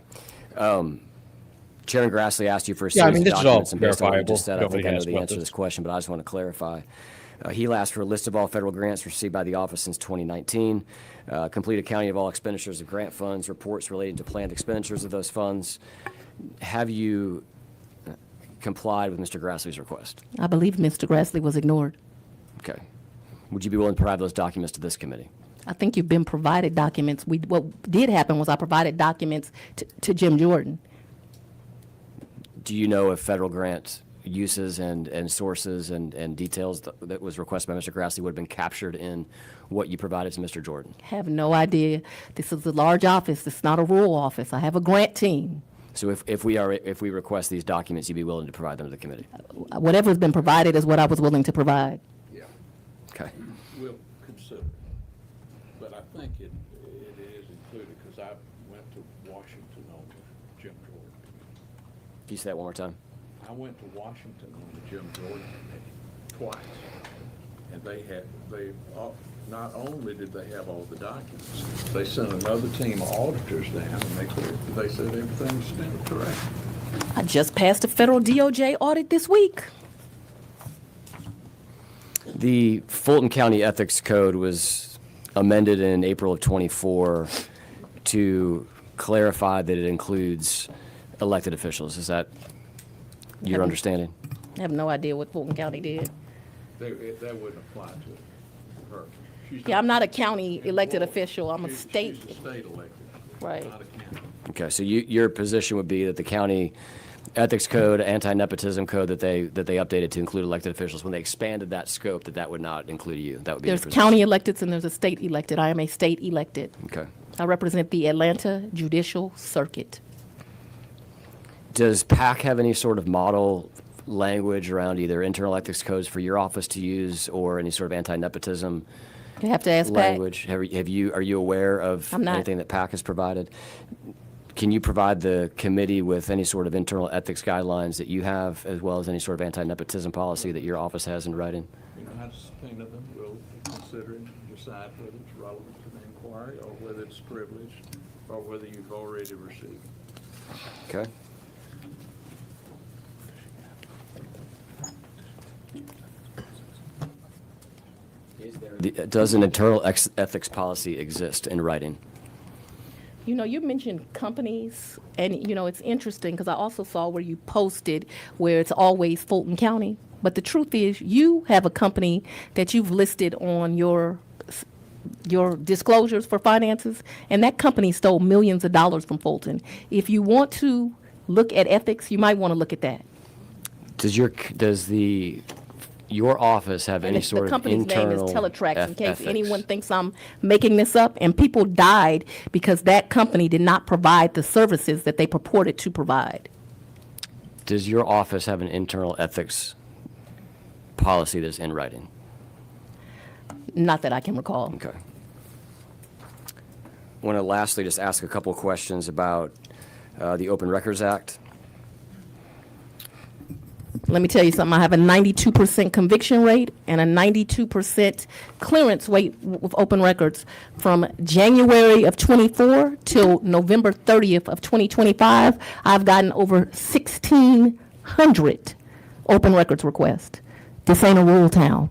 Chairman Grassley asked you for a Yeah, I series mean, of this is all documents, and based on what you verifiable. just said, I Nobody think I know asked the about answer to this. this question, but I just want to clarify. He asked for a list of all federal grants received by the office since 2019, complete accounting of all expenditures of grant funds, reports relating to planned expenditures of those funds. Have you complied with Mr. Grassley's request? I believe Mr. Grassley was ignored. Okay. Would you be willing to provide those documents to this committee? I think you've been provided documents. What did happen was I provided documents to Jim Jordan. Do you know if federal grant uses and sources and details that was requested by Mr. Grassley would have been captured in what you provided to Mr. Jordan? Have no idea. This is a large office. It's not a rural office. I have a grant team. So if we request these documents, you'd be willing to provide them to the committee? Whatever's been provided is what I was willing to provide. Yeah, Okay. we'll consider. But I think it is included because I went to Washington on the Jim Jordan. Can you say that one more time? I went to Washington on the Jim Jordan committee twice. And not only did they have all the documents, they sent another team of auditors down and they said everything was still correct. I just passed a federal DOJ audit this week. The Fulton County Ethics Code was amended in April of '24 to clarify that it includes elected officials. Is that your understanding? I have no idea what Fulton County did. That wouldn't apply to her. Yeah, I'm not a county elected official. I'm a She's state. a state elected, Right. not a county. Okay, so your position would be that the county ethics code, anti-nepotism code that they updated to include elected officials, when they expanded that scope, that would not include you. That would be your There's position. county electeds and there's a state elected. I am a state elected. Okay. I represent the Atlanta Judicial Circuit. Does PAC have any sort of model language around either internal ethics codes for your office to use or any sort of anti-nepotism You have to ask Pat. language? Are you aware of I'm not. anything that PAC has provided? Can you provide the committee with any sort of internal ethics guidelines that you have, as well as any sort of anti-nepotism policy that your office has in writing? You know how to subpoena them, we'll consider it, decide whether it's relevant to the inquiry or whether it's privileged or whether you've already received it. Okay. Does an internal ethics policy exist in writing? You know, you mentioned companies, and, you know, it's interesting because I also saw where you posted where it's always Fulton County. But the truth is, you have a company that you've listed on your disclosures for finances, and that company stole millions of dollars from Fulton. If you want to look at ethics, you might want to look at that. Does your office have And any it's- sort the of company's name is internal Teletrax, in case ethics? anyone thinks I'm making this up. And people died because that company did not provide the services that they purported to provide. Does your office have an internal ethics policy that's in writing? Not that I can recall. Okay. I want to lastly just ask a couple of questions about the Open Records Act. Let me tell you something. I have a 92% conviction rate and a 92% clearance rate with open records from January of 24 till November 30th of 2025. I've gotten over 1,600 open records requests. This ain't a rural town.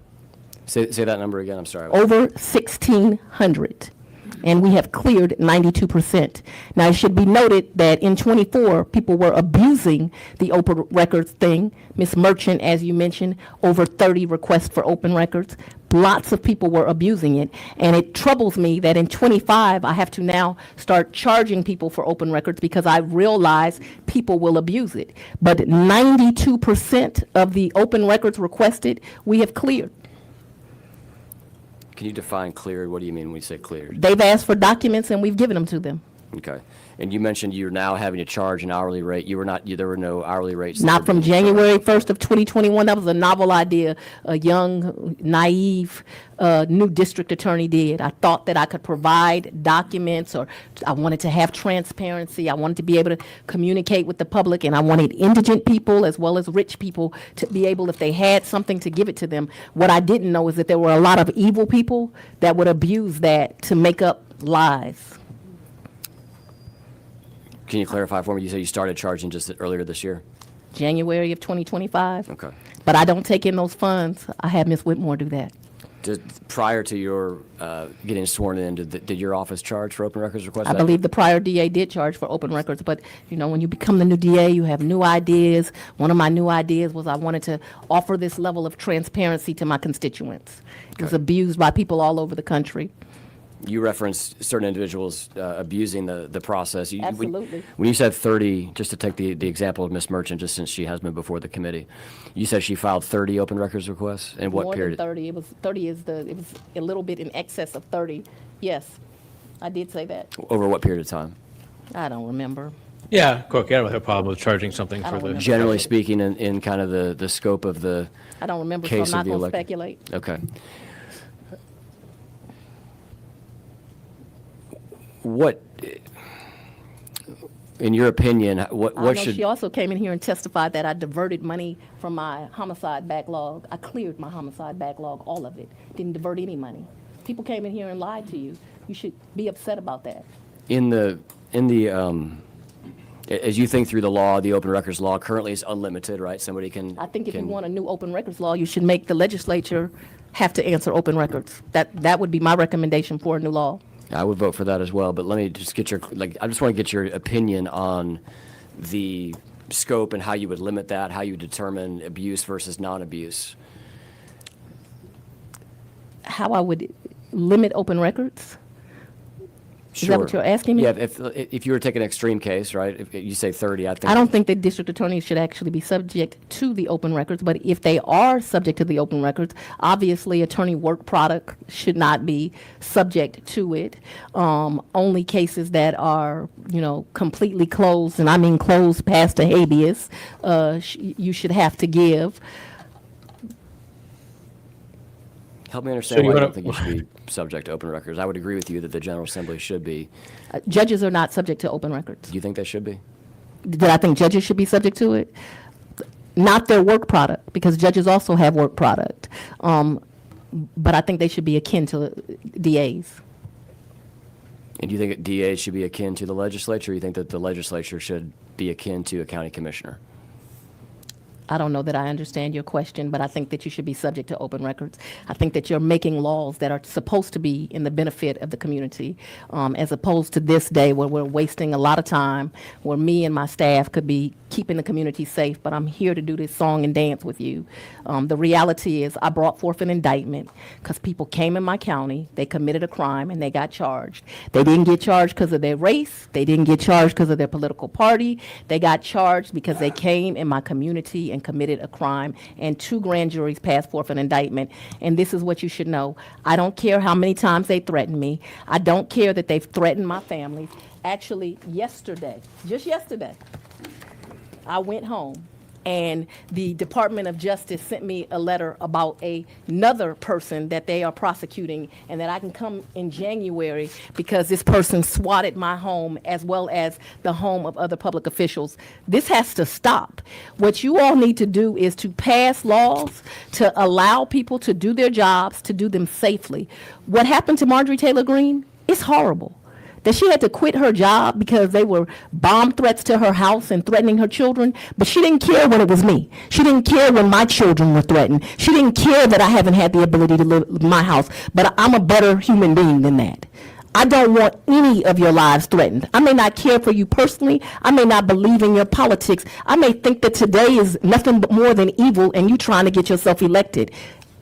Say that number again, I'm sorry. Over 1,600. And we have cleared 92%. Now, it should be noted that in 24, people were abusing the open records thing. Ms. Merchant, as you mentioned, over 30 requests for open records. Lots of people were abusing it. And it troubles me that in 25, I have to now start charging people for open records because I realize people will abuse it. But 92% of the open records requested, we have cleared. Can you define cleared? What do you mean when you say cleared? They've asked for documents and we've given them to them. Okay. And you mentioned you're now having to charge an hourly rate. There were no hourly rates. that Not were from being charged. January 1st of 2021. That was a novel idea a young, naive, new district attorney did. I thought that I could provide documents, or I wanted to have transparency. I wanted to be able to communicate with the public, and I wanted indigent people as well as rich people to be able, if they had something, to give it to them. What I didn't know is that there were a lot of evil people that would abuse that to make up lies. Can you clarify for me? You said you started charging just earlier this year? January of 2025. Okay. But I don't take in those funds. I had Ms. Whitmore do that. Prior to your getting sworn in, did your office charge for open records requests? I believe the prior DA did charge for open records, but, you know, when you become the new DA, you have new ideas. One of my new ideas was I wanted to offer this level of transparency to my constituents. It was Okay. abused by people all over the country. You referenced certain individuals abusing the process. Absolutely. When you said 30, just to take the example of Ms. Merchant, just since she has been before the committee, you said she filed 30 open records requests? In what More period? than 30. It was a little bit in excess of 30. Yes, I did say that. Over what period of time? I don't remember. Yeah, Cook, I don't have a problem with charging something I for don't the. remember. Generally speaking, in kind of the scope of the I don't remember, so I'm case not of the going to elect. speculate. Okay. What, in your opinion, I what know should? she also came in here and testified that I diverted money from my homicide backlog. I cleared my homicide backlog, all of it. Didn't divert any money. People came in here and lied to you. You should be upset about that. As you think through the law, the open records law currently is unlimited, right? Somebody can. I think if you can- want a new open records law, you should make the legislature have to answer open records. That would be my recommendation for a new law. I would vote for that as well, but let me just get I just want to get your opinion on the scope and how you would limit that, how you determine abuse versus non-abuse. How I would limit open records? Is that what Sure. you're asking me? Yeah, if you were to take an extreme case, right, if you say 30, I think. I don't think that district attorneys should actually be subject to the open records, but if they are subject to the open records, obviously attorney work product should not be subject to it. Only cases that are, you know, completely closed, and I mean closed past the habeas, you should have to give. Help me understand you why you wanna- don't think you should be subject to open records. I would agree with you that the General Assembly should be. Judges are not subject to open records. Do you think they should be? Did I think judges should be subject to it? Not their work product, because judges also have work product. But I think they should be akin to DAs. And do you think DAs should be akin to the legislature, or you think that the legislature should be akin to a county commissioner? I don't know that I understand your question, but I think that you should be subject to open records. I think that you're making laws that are supposed to be in the benefit of the community, as opposed to this day where we're wasting a lot of time, where me and my staff could be keeping the community safe, but I'm here to do this song and dance with you. The reality is I brought forth an indictment because people came in my county, they committed a crime, and they got charged. They didn't get charged because of their race. They didn't get charged because of their political party. They got charged because they came in my community and committed a crime, and 2 grand juries passed forth an indictment. And this is what you should know. I don't care how many times they threatened me. I don't care that they've threatened my family. Actually, yesterday, just yesterday, I went home and the Department of Justice sent me a letter about another person that they are prosecuting, and that I can come in January because this person swatted my home as well as the home of other public officials. This has to stop. What you all need to do is to pass laws to allow people to do their jobs, to do them safely. What happened to Marjorie Taylor Greene is horrible. That she had to quit her job because they were bomb threats to her house and threatening her children, but she didn't care when it was me. She didn't care when my children were threatened. She didn't care that I haven't had the ability to live in my house, but I'm a better human being than that. I don't want any of your lives threatened. I may not care for you personally. I may not believe in your politics. I may think that today is nothing but more than evil and you trying to get yourself elected.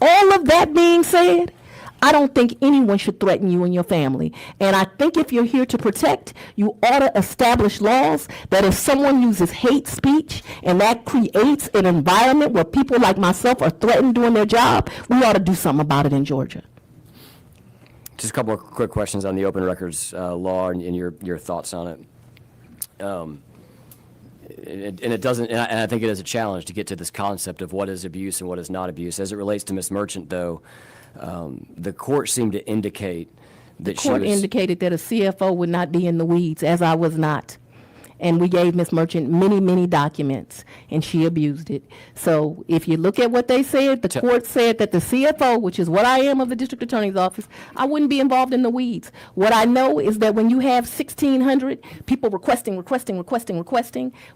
All of that being said, I don't think anyone should threaten you and your family. And I think if you're here to protect, you ought to establish laws that if someone uses hate speech and that creates an environment where people like myself are threatened doing their job, we ought to do something about it in Georgia. Just a couple of quick questions on the open records law and your thoughts on it. It doesn't, and I think it is a challenge to get to this concept of what is abuse and what is not abuse. As it relates to Ms. Merchant, though, the court seemed to indicate that she was... The court indicated that a CFO would not be in the weeds, as I was not. And we gave Ms. Merchant many, many documents, and she abused it. So if you look at what they said, the court said that the CFO, which is what I am of the district attorney's office, I wouldn't be involved in the weeds. What I know is that when you have 1,600 people requesting,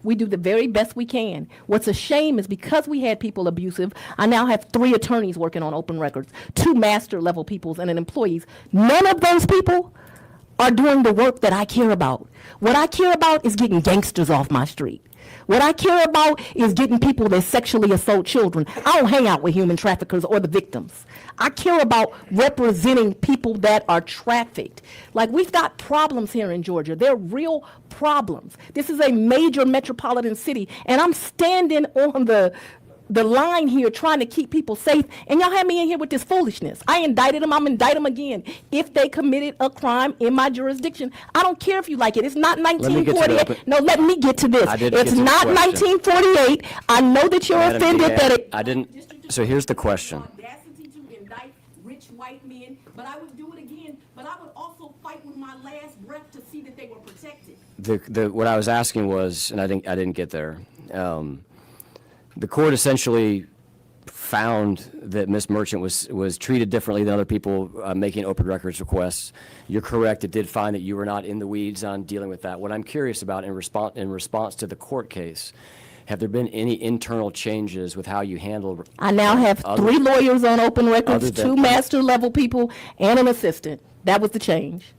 we do the very best we can. What's a shame is because we had people abusive, I now have 3 attorneys working on open records, 2 master level peoples and an employees. None of those people are doing the work that I care about. What I care about is getting gangsters off my street. What I care about is getting people that sexually assault children. I don't hang out with human traffickers or the victims. I care about representing people that are trafficked. Like, we've got problems here in Georgia. They're real problems. This is a major metropolitan city, and I'm standing on the line here trying to keep people safe, and y'all have me in here with this foolishness. I indicted them. I'm indict them again if they committed a crime in my jurisdiction. I don't care if you like it. It's not 1948. No, let me get to this. It's not 1948. I know that you're offended that it... I didn't... So here's the question. Audacity to indict rich white men, but I would do it again, but I would also fight with my last breath to see that they were protected. What I was asking was, and I didn't get there, the court essentially found that Ms. Merchant was treated differently than other people making open records requests. You're correct. It did find that you were not in the weeds on dealing with that. What I'm curious about in response to the court case, have there been any internal changes with how you handle? I now have 3 lawyers on open records, 2 master level people, and an assistant. That was the change.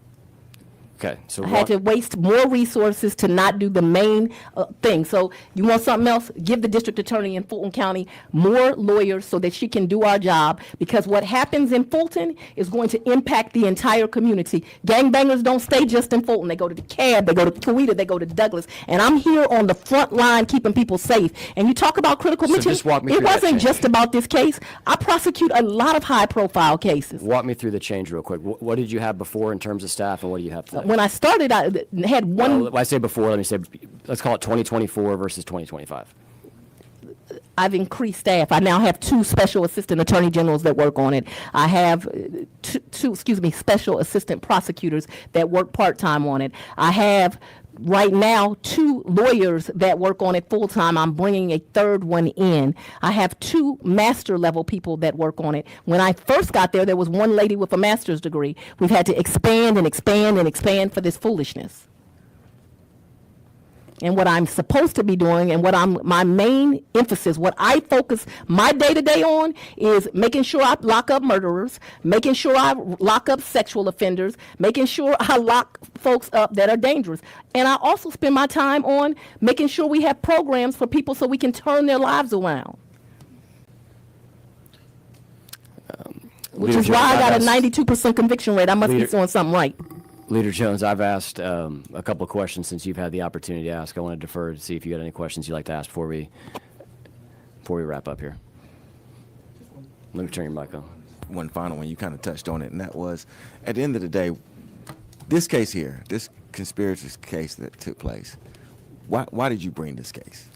Okay, so I had to waste more resources to not do the main thing. So you want something else? Give the district attorney in Fulton County more lawyers so that she can do our job, because what happens in Fulton is going to impact the entire community. Gangbangers don't stay just in Fulton. They go to DeKalb, they go to Coweta, they go to Douglas. And I'm here on the front line keeping people safe. And you talk about critical mention. Just walk me through it that wasn't change. just about this case. I prosecute a lot of high profile cases. walk me through the change real quick. What did you have before in terms of staff, and what do you have today? When I started, I had one. When I say before, let me say, let's call it 2024 versus 2025. I've increased staff. I now have 2 special assistant attorney generals that work on it. I have two special assistant prosecutors that work part-time on it. I have right now 2 lawyers that work on it full-time. I'm bringing a 3rd one in. I have 2 master level people that work on it. When I first got there was 1 lady with a master's degree. We've had to expand and expand and expand for this foolishness. and what I'm supposed to be doing and my main emphasis, what I focus my day-to-day on is making sure I lock up murderers, making sure I lock up sexual offenders, making sure I lock folks up that are dangerous. And I also spend my time on making sure we have programs for people so we can turn their lives around. Which is why I got a 92% conviction rate. I must be doing something right. Leader Jones, I've asked a couple of questions since you've had the opportunity to ask. I want to defer to see if you got any questions you'd like to ask before we wrap up here. Let me turn your mic on. One final one, you kind of touched on it, and that was, at the end of the day, this case here, this conspiracy case that took place, why did you bring this case?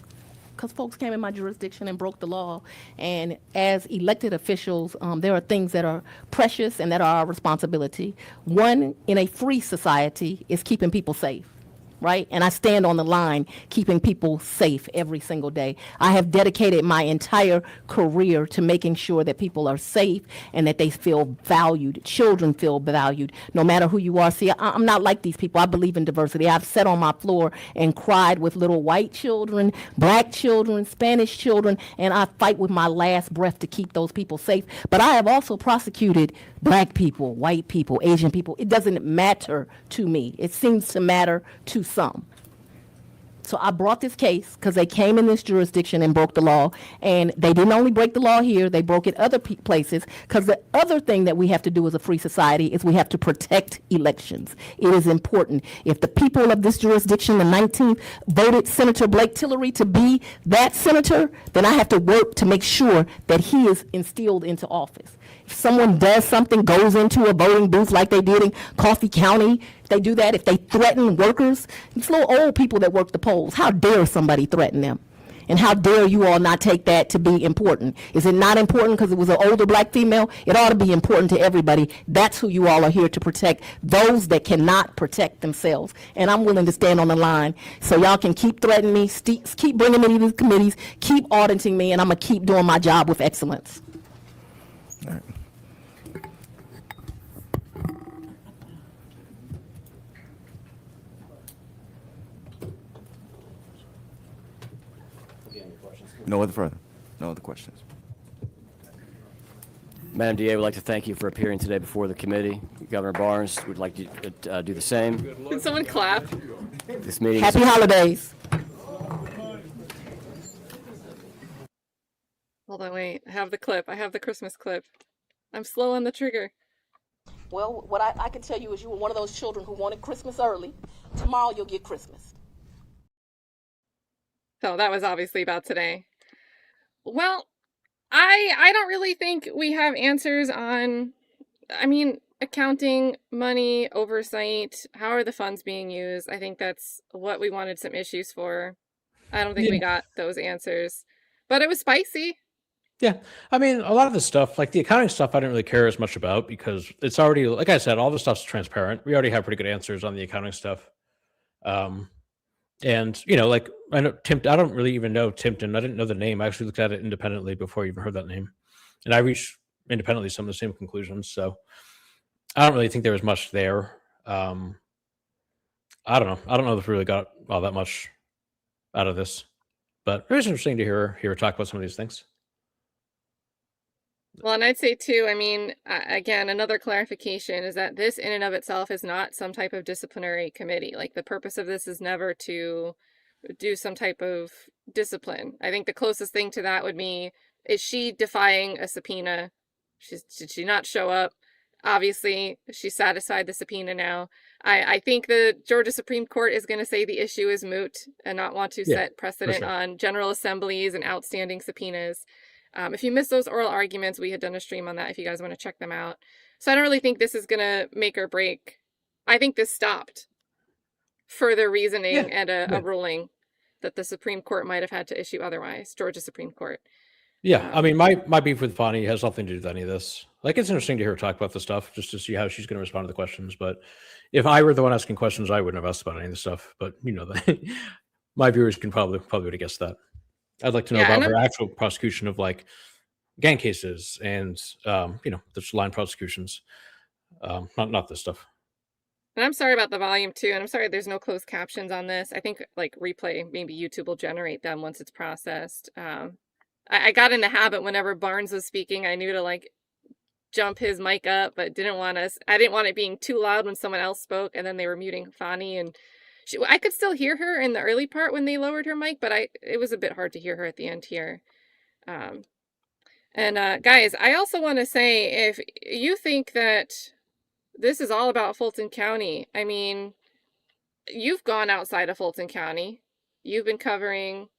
Because folks came in my jurisdiction and broke the law. And as elected officials, there are things that are precious and that are our responsibility. One, in a free society, is keeping people safe, right? And I stand on the line keeping people safe every single day. I have dedicated my entire career to making sure that people are safe and that they feel valued. Children feel valued, no matter who you are. See, I'm not like these people. I believe in diversity. I've sat on my floor and cried with little white children, black children, Spanish children, and I fight with my last breath to keep those people safe. But I have also prosecuted black people, white people, Asian people. It doesn't matter to me. It seems to matter to some. So I brought this case because they came in this jurisdiction and broke the law. And they didn't only break the law here, they broke it other places. Because the other thing that we have to do as a free society is we have to protect elections. It is important. If the people of this jurisdiction, the 19th, voted Senator Blake Tillery to be that senator, then I have to work to make sure that he is instilled into office. If someone does something, goes into a voting booth like they did in Coffee County, they do that. If they threaten workers, it's little old people that work the polls. How dare somebody threaten them? And how dare you all not take that to be important? Is it not important because it was an older black female? It ought to be important to everybody. That's who you all are here to protect, those that cannot protect themselves. And I'm willing to stand on the line so y'all can keep threatening me, keep bringing me to these committees, keep auditing me, and I'm going to keep doing my job with excellence. All right. No other questions. Madam DA, would like to thank you for appearing today before the committee. Governor Barnes would like to do the same. Can someone clap? This meeting is Happy holidays. Hold on, wait. I have the clip. I have the Christmas clip. I'm slow on the trigger. Well, what I can tell you is you were one of those children who wanted Christmas early. Tomorrow you'll get Christmas. So that was obviously about today. Well, I don't really think we have answers on, accounting, money, oversight, how are the funds being used? I think that's what we wanted some issues for. I don't think we got those answers, but it was spicy. Yeah. I mean, a lot of the stuff, like the accounting stuff, I didn't really care as much about because it's already, like I said, all the stuff's transparent. We already have pretty good answers on the accounting stuff. And, like I know I don't really even know Timpton. I didn't know the name. I actually looked at it independently before I even heard that name. And I reached independently some of the same conclusions. So I don't really think there was much there. I don't know. I don't know if we really got all that much out of this. But it was interesting to hear her talk about some of these things. Well, and I'd say too, again, another clarification is that this in and of itself is not some type of disciplinary committee. Like the purpose of this is never to do some type of discipline. I think the closest thing to that would be, is she defying a subpoena? Did she not show up? Obviously, she satisfied the subpoena now. I think the Georgia Supreme Court is going to say the issue is moot and not want to set precedent on General Assemblies and outstanding subpoenas. If you missed those oral arguments, we had done a stream on that if you guys want to check them out. So I don't really think this is going to make or break. I think this stopped further reasoning and a ruling that the Supreme Court might have had to issue otherwise, Georgia Supreme Court. Yeah, my beef with Fani has nothing to do with any of this. Like, it's interesting to hear her talk about the stuff, just to see how she's going to respond to the questions. But if I were the one asking questions, I wouldn't have asked about any of this stuff. But my viewers can probably would have guessed that. I'd like to know about her actual prosecution of like gang cases and the line prosecutions, not this stuff. And I'm sorry about the volume too, and I'm sorry there's no closed captions on this. I think like replay, maybe YouTube will generate them once it's processed. I got in the habit whenever Barnes was speaking, I knew to like jump his mic up, but I didn't want it being too loud when someone else spoke, and then they were muting Fani, and I could still hear her in the early part when they lowered her mic, but it was a bit hard to hear her at the end here. Guys, I also want to say, if you think that this is all about Fulton County, I mean, you've gone outside of Fulton County. You've been covering,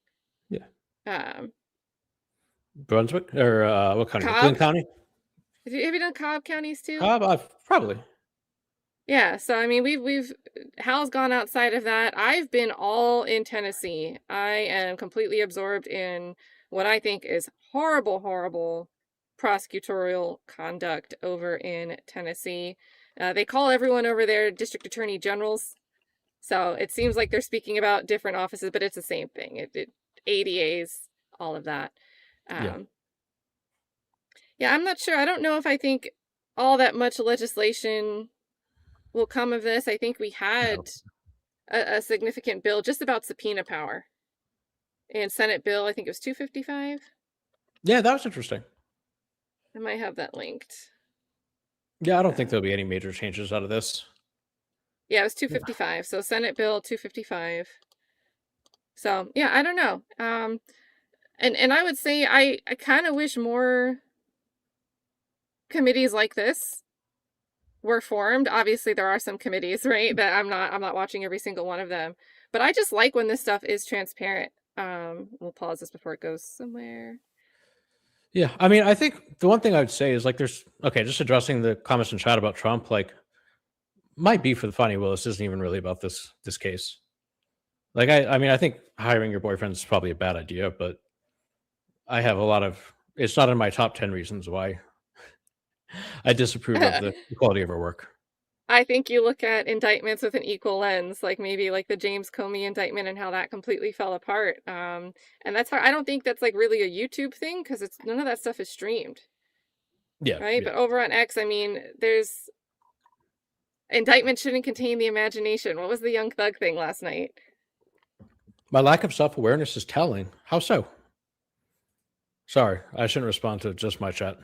Brunswick or what county? Cobb? Glynn County? Have you done Cobb counties too? Cobb, probably. Yeah, so I mean, Hal's gone outside of that. I've been all in Tennessee. I am completely absorbed in what I think is horrible, horrible prosecutorial conduct over in Tennessee. They call everyone over there district attorney generals. So it seems like they're speaking about different offices, but it's the same thing. ADAs, all of that. Yeah, I'm not sure. I don't know if I think all that much legislation will come of this. I think we had a significant bill just about subpoena power in Senate Bill. I think it was 255. Yeah, that was interesting. I might have that linked. Yeah, I don't think there'll be any major changes out of this. Yeah, it was 255. So Senate Bill 255. So yeah, I don't know. And I would say I kind of wish more committees like this were formed. Obviously, there are some committees, right, that I'm not watching every single one of them. But I just like when this stuff is transparent. We'll pause this before it goes somewhere. Yeah, I mean, I think the one thing I would say is like just addressing the comments in chat about Trump, like my beef with Fani Willis isn't even really about this case. Like I mean, I think hiring your boyfriend is probably a bad idea, but I have it's not in my top 10 reasons why I disapprove of the quality of her work. I think you look at indictments with an equal lens, like maybe like the James Comey indictment and how that completely fell apart. And that's how I don't think that's like really a YouTube thing, because none of that stuff is streamed. Yeah. Right. Yeah. But over on X, I mean, indictment shouldn't contain the imagination. What was the Young Thug thing last night? My lack of self-awareness is telling. How so? Sorry, I shouldn't respond to just my chat.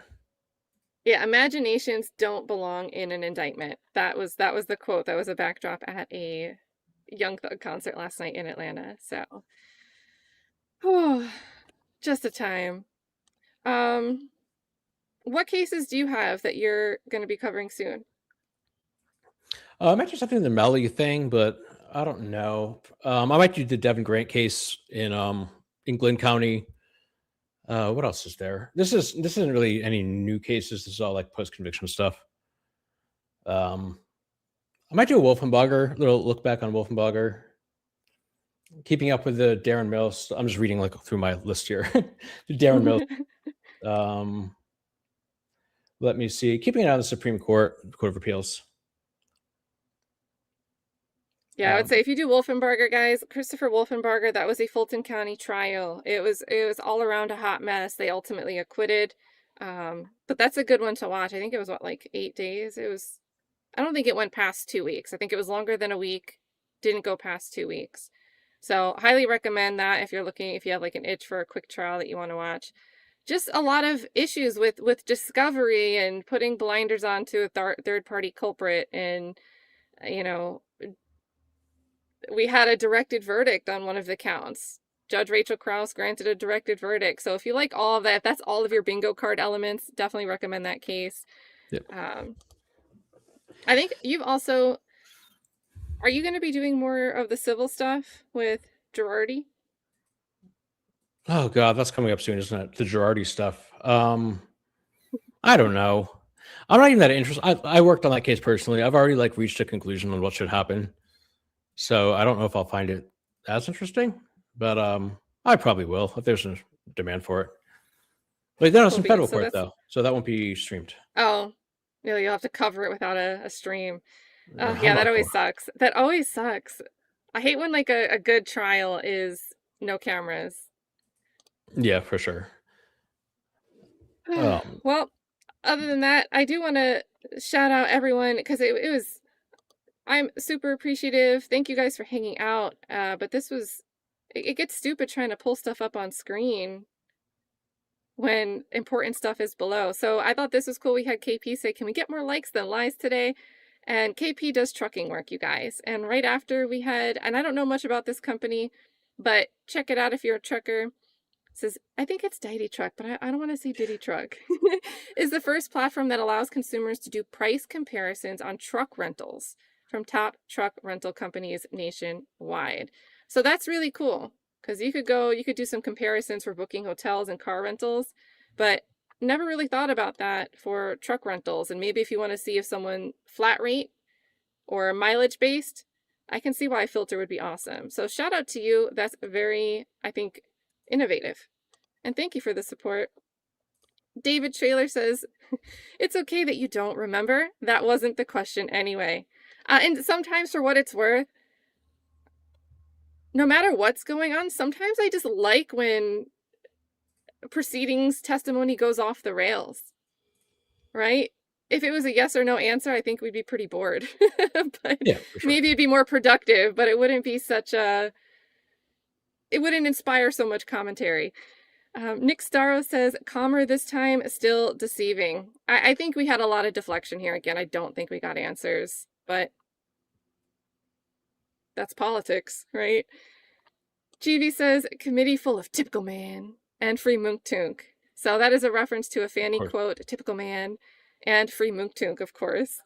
Yeah, imaginations don't belong in an indictment. That was the quote. That was a backdrop at a Young Thug concert last night in Atlanta. So, just a time. What cases do you have that you're going to be covering soon? I might do something in the Melly thing, but I don't know. I might do the Devin Grant case in Glynn County. What else is there? This isn't really any new cases. This is all like post-conviction stuff. I might do a Wolfenbarger, little look back on Wolfenbarger. Keeping up with the Darren Mills. I'm just reading like through my list here. The Darren Mills. Let me see. Keeping it on the Supreme Court of Appeals. Yeah, I would say if you do Wolfenbarger, guys, Christopher Wolfenbarger, that was a Fulton County trial. It was all around a hot mess. They ultimately acquitted. But that's a good one to watch. I think it was like 8 days. I don't think it went past 2 weeks. I think it was longer than a week. Didn't go past 2 weeks. So highly recommend that if you have like an itch for a quick trial that you want to watch. Just a lot of issues with discovery and putting blinders on to a third party culprit, and we had a directed verdict on one of the counts. Judge Rachel Krause granted a directed verdict. So if you like all of that, if that's all of your bingo card elements, definitely recommend that case. Yep. I think are you going to be doing more of the civil stuff with Girardi? Oh God, that's coming up soon, isn't it? The Girardi stuff. I don't know. I'm not even that interested. I worked on that case personally. I've already like reached a conclusion on what should happen. So I don't know if I'll find it as interesting, but I probably will if there's a demand for it. But then it's in federal court though, so that won't be streamed. Oh, you'll have to cover it without a stream. Oh, yeah, that always sucks. That always sucks. I hate when like a good trial is no cameras. Yeah, for sure. Well, other than that, I do want to shout out everyone, because it was I'm super appreciative. Thank you guys for hanging out. But it gets stupid trying to pull stuff up on screen when important stuff is below. So I thought this was cool. We had KP say, can we get more likes than lies today? And KP does trucking work, you guys. And right after we had, and I don't know much about this company, but check it out if you're a trucker. It says, I think it's Diddy Truck, but I don't want to see Diddy Truck. Is the first platform that allows consumers to do price comparisons on truck rentals from top truck rental companies nationwide. So that's really cool because you could do some comparisons for booking hotels and car rentals, but never really thought about that for truck rentals. And maybe if you want to see if someone flat rate or mileage based, I can see why a filter would be awesome. So shout out to you. That's very, I think, innovative. And thank you for the support. David Trailer says, it's okay that you don't remember. That wasn't the question anyway. And sometimes, for what it's worth, no matter what's going on, sometimes I just like when proceedings testimony goes off the rails, right? If it was a yes or no answer, I think we'd be pretty bored. But Yeah, for sure. maybe it'd be more productive, but it wouldn't be it wouldn't inspire so much commentary. Nick Starro says, calmer this time, still deceiving. I think we had a lot of deflection here. Again, I don't think we got answers, but that's politics, right? GV says, committee full of typical man and free Munktunk. So that is a reference to a Fanny quote, typical man and free Munktunk, of course.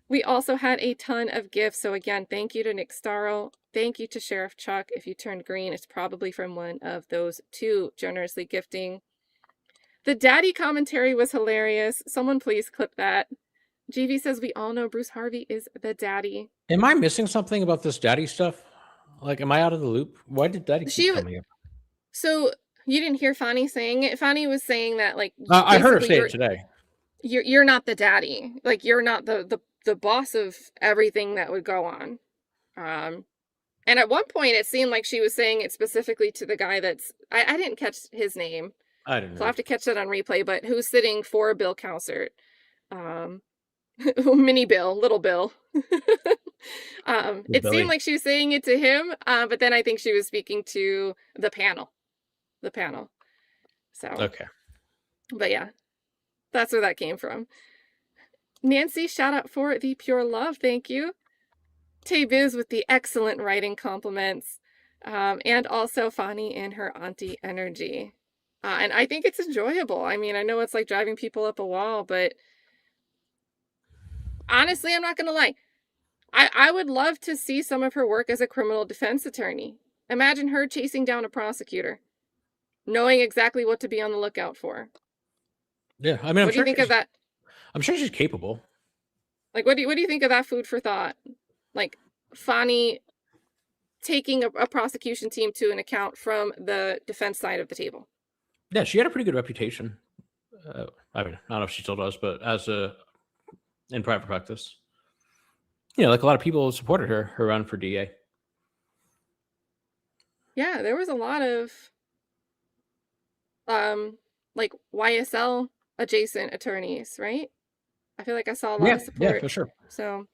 We also had a ton of gifts. So again, thank you to Nick Starro. Thank you to Sheriff Chuck. If you turned green, it's probably from one of those two generously gifting. The daddy commentary was hilarious. Someone please clip that. GV says, we all know Bruce Harvey is the daddy. Am I missing something about this daddy stuff? Like, am I out of the loop? Why did daddy keep coming up? So you didn't hear Fani saying it? Fani was saying that, like, I heard her say it today. You're not the daddy. Like, you're not the boss of everything that would go on. And at one point it seemed like she was saying it specifically to the guy that's, I didn't catch his name. I didn't know. So I'll have to catch that on replay, but who's sitting for Bill Cousert. Mini Bill, little Bill. It seemed like she was saying it to him, but then I think she was speaking to the panel. So Okay. But yeah, that's where that came from. Nancy, shout out for the pure love. Thank you. Tay Biz with the excellent writing compliments. And also Fani and her auntie energy. And I think it's enjoyable. I mean, I know it's like driving people up a wall, but honestly, I'm not going to lie. I would love to see some of her work as a criminal defense attorney. Imagine her chasing down a prosecutor, knowing exactly what to be on the lookout for. Yeah, I mean, What do you think of that? I'm sure she's capable. Like, what do you think of that food for thought? Like, Fani taking a prosecution team to an account from the defense side of the table. Yeah, she had a pretty good reputation. I mean, I don't know if she still does, but in private practice, like a lot of people supported her run for DA. Yeah, there was a lot of like YSL adjacent attorneys, right? I feel like I saw a lot of support. Yeah, for sure. So,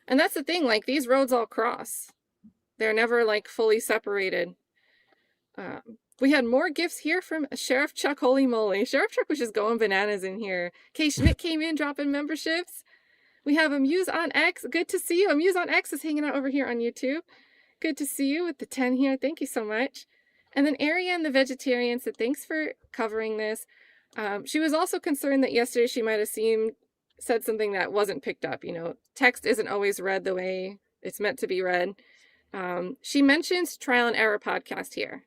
and that's the thing, like, these roads all cross. They're never like fully separated. We had more gifts here from Sheriff Chuck. Holy moly. Sheriff Chuck was just going bananas in here. Kay Schmidt came in dropping memberships. We have Amuse on X. Good to see you. Amuse on X is hanging out over here on YouTube. Good to see you with the 10 here. Thank you so much. And then Ariane, the vegetarian, said, thanks for covering this. She was also concerned that yesterday she might have said something that wasn't picked up. Text isn't always read the way it's meant to be read. She mentions Trial and Error podcast here.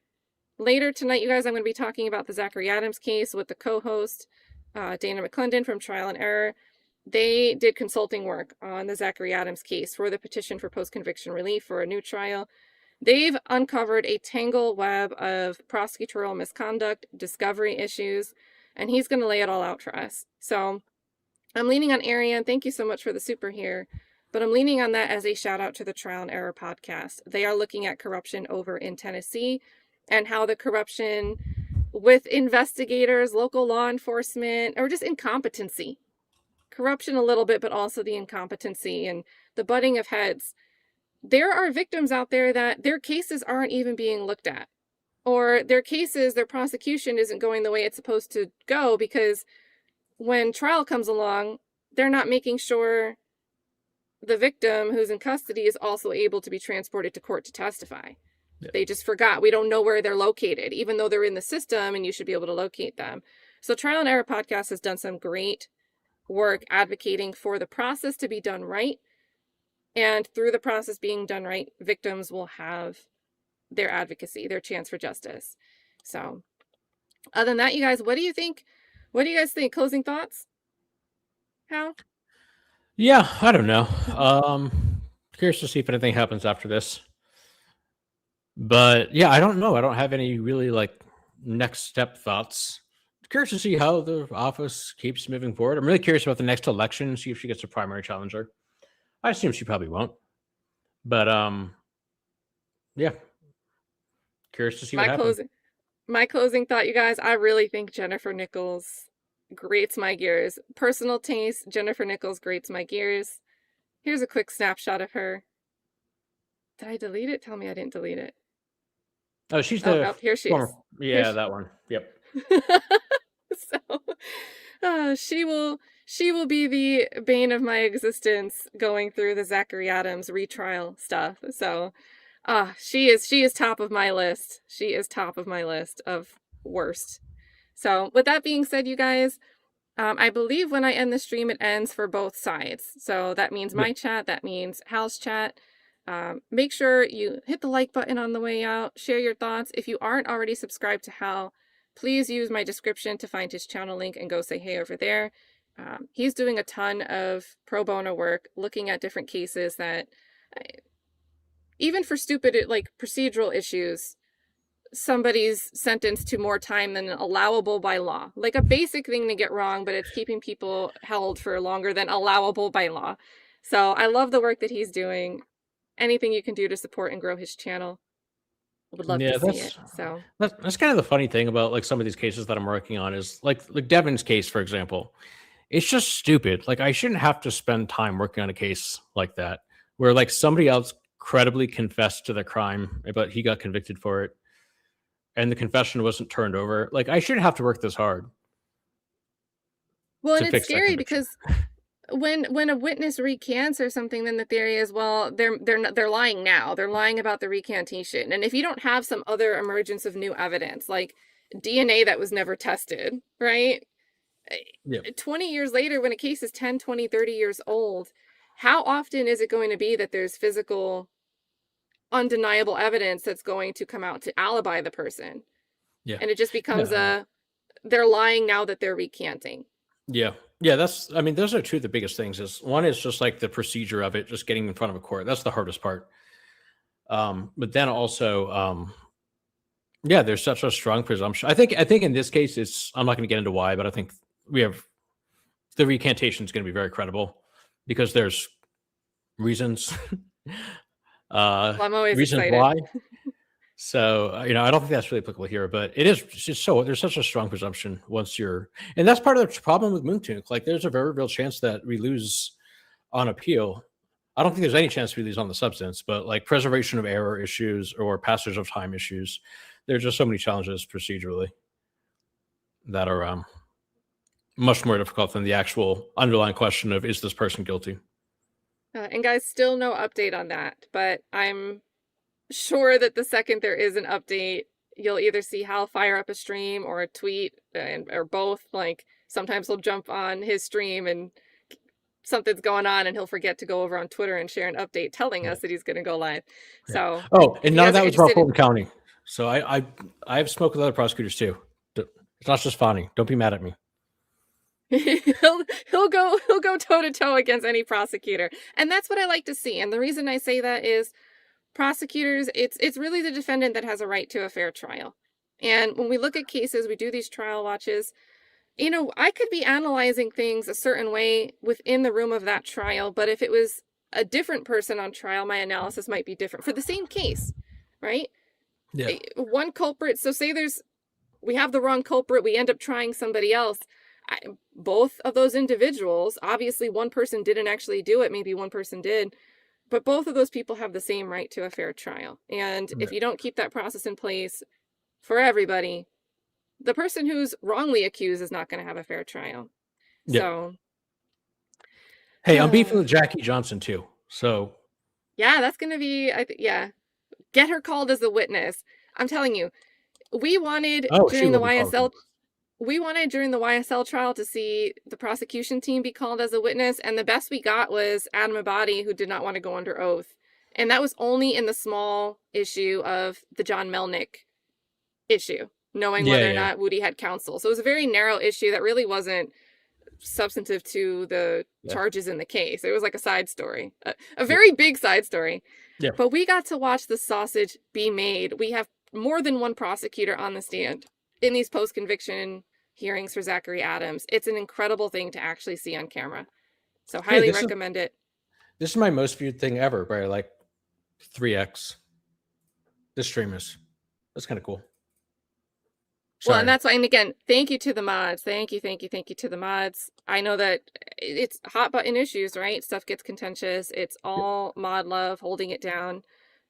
Later tonight, you guys, I'm going to be talking about the Zachary Adams case with the co-host, Dana McClendon from Trial and Error. They did consulting work on the Zachary Adams case for the petition for post-conviction relief for a new trial. They've uncovered a tangled web of prosecutorial misconduct, discovery issues, and he's going to lay it all out for us. So I'm leaning on Ariane. Thank you so much for the super here. But I'm leaning on that as a shout out to the Trial and Error podcast. They are looking at corruption over in Tennessee and how the corruption with investigators, local law enforcement, or just incompetency corruption a little bit, but also the incompetency and the butting of heads. There are victims out there that their cases aren't even being looked at, or their cases, their prosecution isn't going the way it's supposed to go, because when trial comes along, they're not making sure the victim who's in custody is also able to be transported to court to testify. Yeah. They just forgot. We don't know where they're located, even though they're in the system and you should be able to locate them. So Trial and Error Podcast has done some great work advocating for the process to be done right. And through the process being done right, victims will have their advocacy, their chance for justice. So other than that, you guys, what do you think? What do you guys think? Closing thoughts? How? Yeah, I don't know. Curious to see if anything happens after this. But yeah, I don't know. I don't have any really like next step thoughts. Curious to see how the office keeps moving forward. I'm really curious about the next election, see if she gets a primary challenger. I assume she probably won't. But yeah. Curious to see what happens. My closing thought, you guys, I really think Jennifer Nichols grates my gears. Personal taste, Jennifer Nichols grates my gears. Here's a quick snapshot of her. Did I delete it? Tell me I didn't delete it. Oh, she's the here she former, is. yeah, that one. Yep. So she will be the bane of my existence going through the Zachary Adams retrial stuff. So she is top of my list. She is top of my list of worst. So with that being said, you guys, I believe when I end the stream, it ends for both sides. So that means my chat, that means Hal's chat. Make sure you hit the like button on the way out, share your thoughts. If you aren't already subscribed to Hal, please use my description to find his channel link and go say hey over there. He's doing a ton of pro bono work, looking at different cases that, even for stupid like procedural issues, somebody's sentenced to more time than allowable by law. Like a basic thing to get wrong, but it's keeping people held for longer than allowable by law. So I love the work that he's doing. Anything you can do to support and grow his channel, I would love to see it. So that's kind of the funny thing about like some of these cases that I'm working on is like Devin's case, for example. It's just stupid. Like I shouldn't have to spend time working on a case like that where like somebody else credibly confessed to the crime, but he got convicted for it, and the confession wasn't turned over. Like I shouldn't have to work this hard. Well, and it's scary because when a witness recants or something, then the theory is, well, they're lying now. They're lying about the recantation. And if you don't have some other emergence of new evidence, like DNA that was never tested, right? Yeah. 20 years later, when a case is 10, 20, 30 years old, how often is it going to be that there's physical, undeniable evidence that's going to come out to alibi the person? Yeah. And it just becomes they're lying now that they're recanting. Yeah. Yeah, those are two of the biggest things. Is one is just like the procedure of it, just getting in front of a court. That's the hardest part. But then also, there's such a strong presumption. I think in this case, I'm not going to get into why, but I think the recantation is going to be very credible because there's reasons. Well, I'm always reasons excited. why. So, I don't think that's really applicable here, but it is just there's such a strong presumption and that's part of the problem with Moontook. Like there's a very real chance that we lose on appeal. I don't think there's any chance we lose on the substance, but like preservation of error issues or passage of time issues, there's just so many challenges procedurally that are much more difficult than the actual underlying question of, is this person guilty? And guys, still no update on that, but I'm sure that the second there is an update, you'll either see Hal fire up a stream or a tweet, or both. Like sometimes he'll jump on his stream and something's going on and he'll forget to go over on Twitter and share an update telling us that he's going to go live. So and none of that was about Fulton County. So I have spoke with other prosecutors too. It's not just Fani. Don't be mad at me. he'll go toe to toe against any prosecutor, and that's what I like to see. And the reason I say that is, prosecutors, it's really the defendant that has a right to a fair trial. And when we look at cases, we do these trial watches. I could be analyzing things a certain way within the room of that trial, but if it was a different person on trial, my analysis might be different for the same case, right? Yeah. One culprit. So say we have the wrong culprit, we end up trying somebody else. Both of those individuals, obviously one person didn't actually do it, maybe one person did, but both of those people have the same right to a fair trial. And if you don't keep that process in place for everybody, the person who's wrongly accused is not going to have a fair trial. Yeah. So, Hey, I'm beefing with Jackie Johnson too. So yeah, that's going to be, yeah, get her called as a witness. I'm telling you, we wanted during the YSL, trial to see the prosecution team be called as a witness, and the best we got was Adam Abadi, who did not want to go under oath. And that was only in the small issue of the John Melnick issue, knowing whether or not Woody had counsel. So it was a very narrow issue that really wasn't substantive to the charges in the case. It was like a side story, a very big side story. Yeah. But we got to watch the sausage be made. We have more than one prosecutor on the stand in these post-conviction hearings for Zachary Adams. It's an incredible thing to actually see on camera. So highly recommend it. This is my most viewed thing ever by like 3x. The stream is. That's kind of cool. Well, and that's why, and again, thank you to the mods. Thank you to the mods. I know that it's hot button issues, right? Stuff gets contentious. It's all mod love holding it down.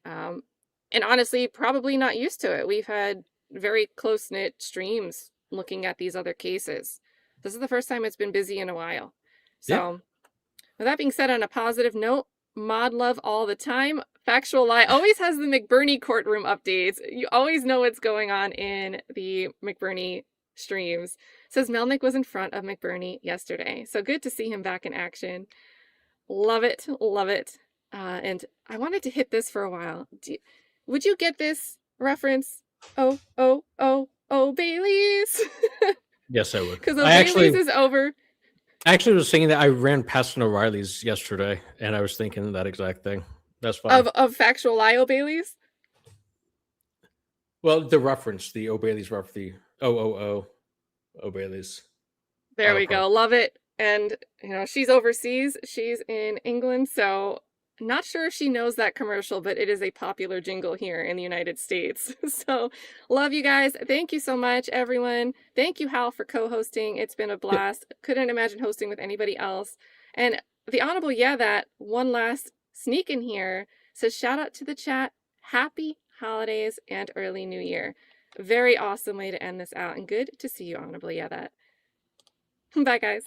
And honestly, probably not used to it. We've had very close-knit streams looking at these other cases. This is the first time it's been busy in a while. So with that being said, on a positive note, mod love all the time. Factual Lie always has the McBurney courtroom updates. You always know what's going on in the McBurney streams. Says Melnick was in front of McBurney yesterday. So good to see him back in action. Love it. Love it. And I wanted to hit this for a while. Would you get this reference? Oh, Bailey's. Yes, I would. Because Bailey's is over. I actually was thinking that I ran past an O'Reilly's yesterday, and I was thinking that exact thing. That's fine. Of Factual Lie O'Bailey's? Well, the reference, the O'Bailey's reference, the O'Bailey's. There we go. Love it. And, she's overseas. She's in England, so not sure if she knows that commercial, but it is a popular jingle here in the United States. So love you guys. Thank you so much, everyone. Thank you, Hal, for co-hosting. It's been a blast. Couldn't imagine hosting with anybody else. And the Honorable that one last sneak in here says, shout out to the chat. Happy holidays and early new year. Very awesome way to end this out, and good to see you, Honorable that. Bye, guys.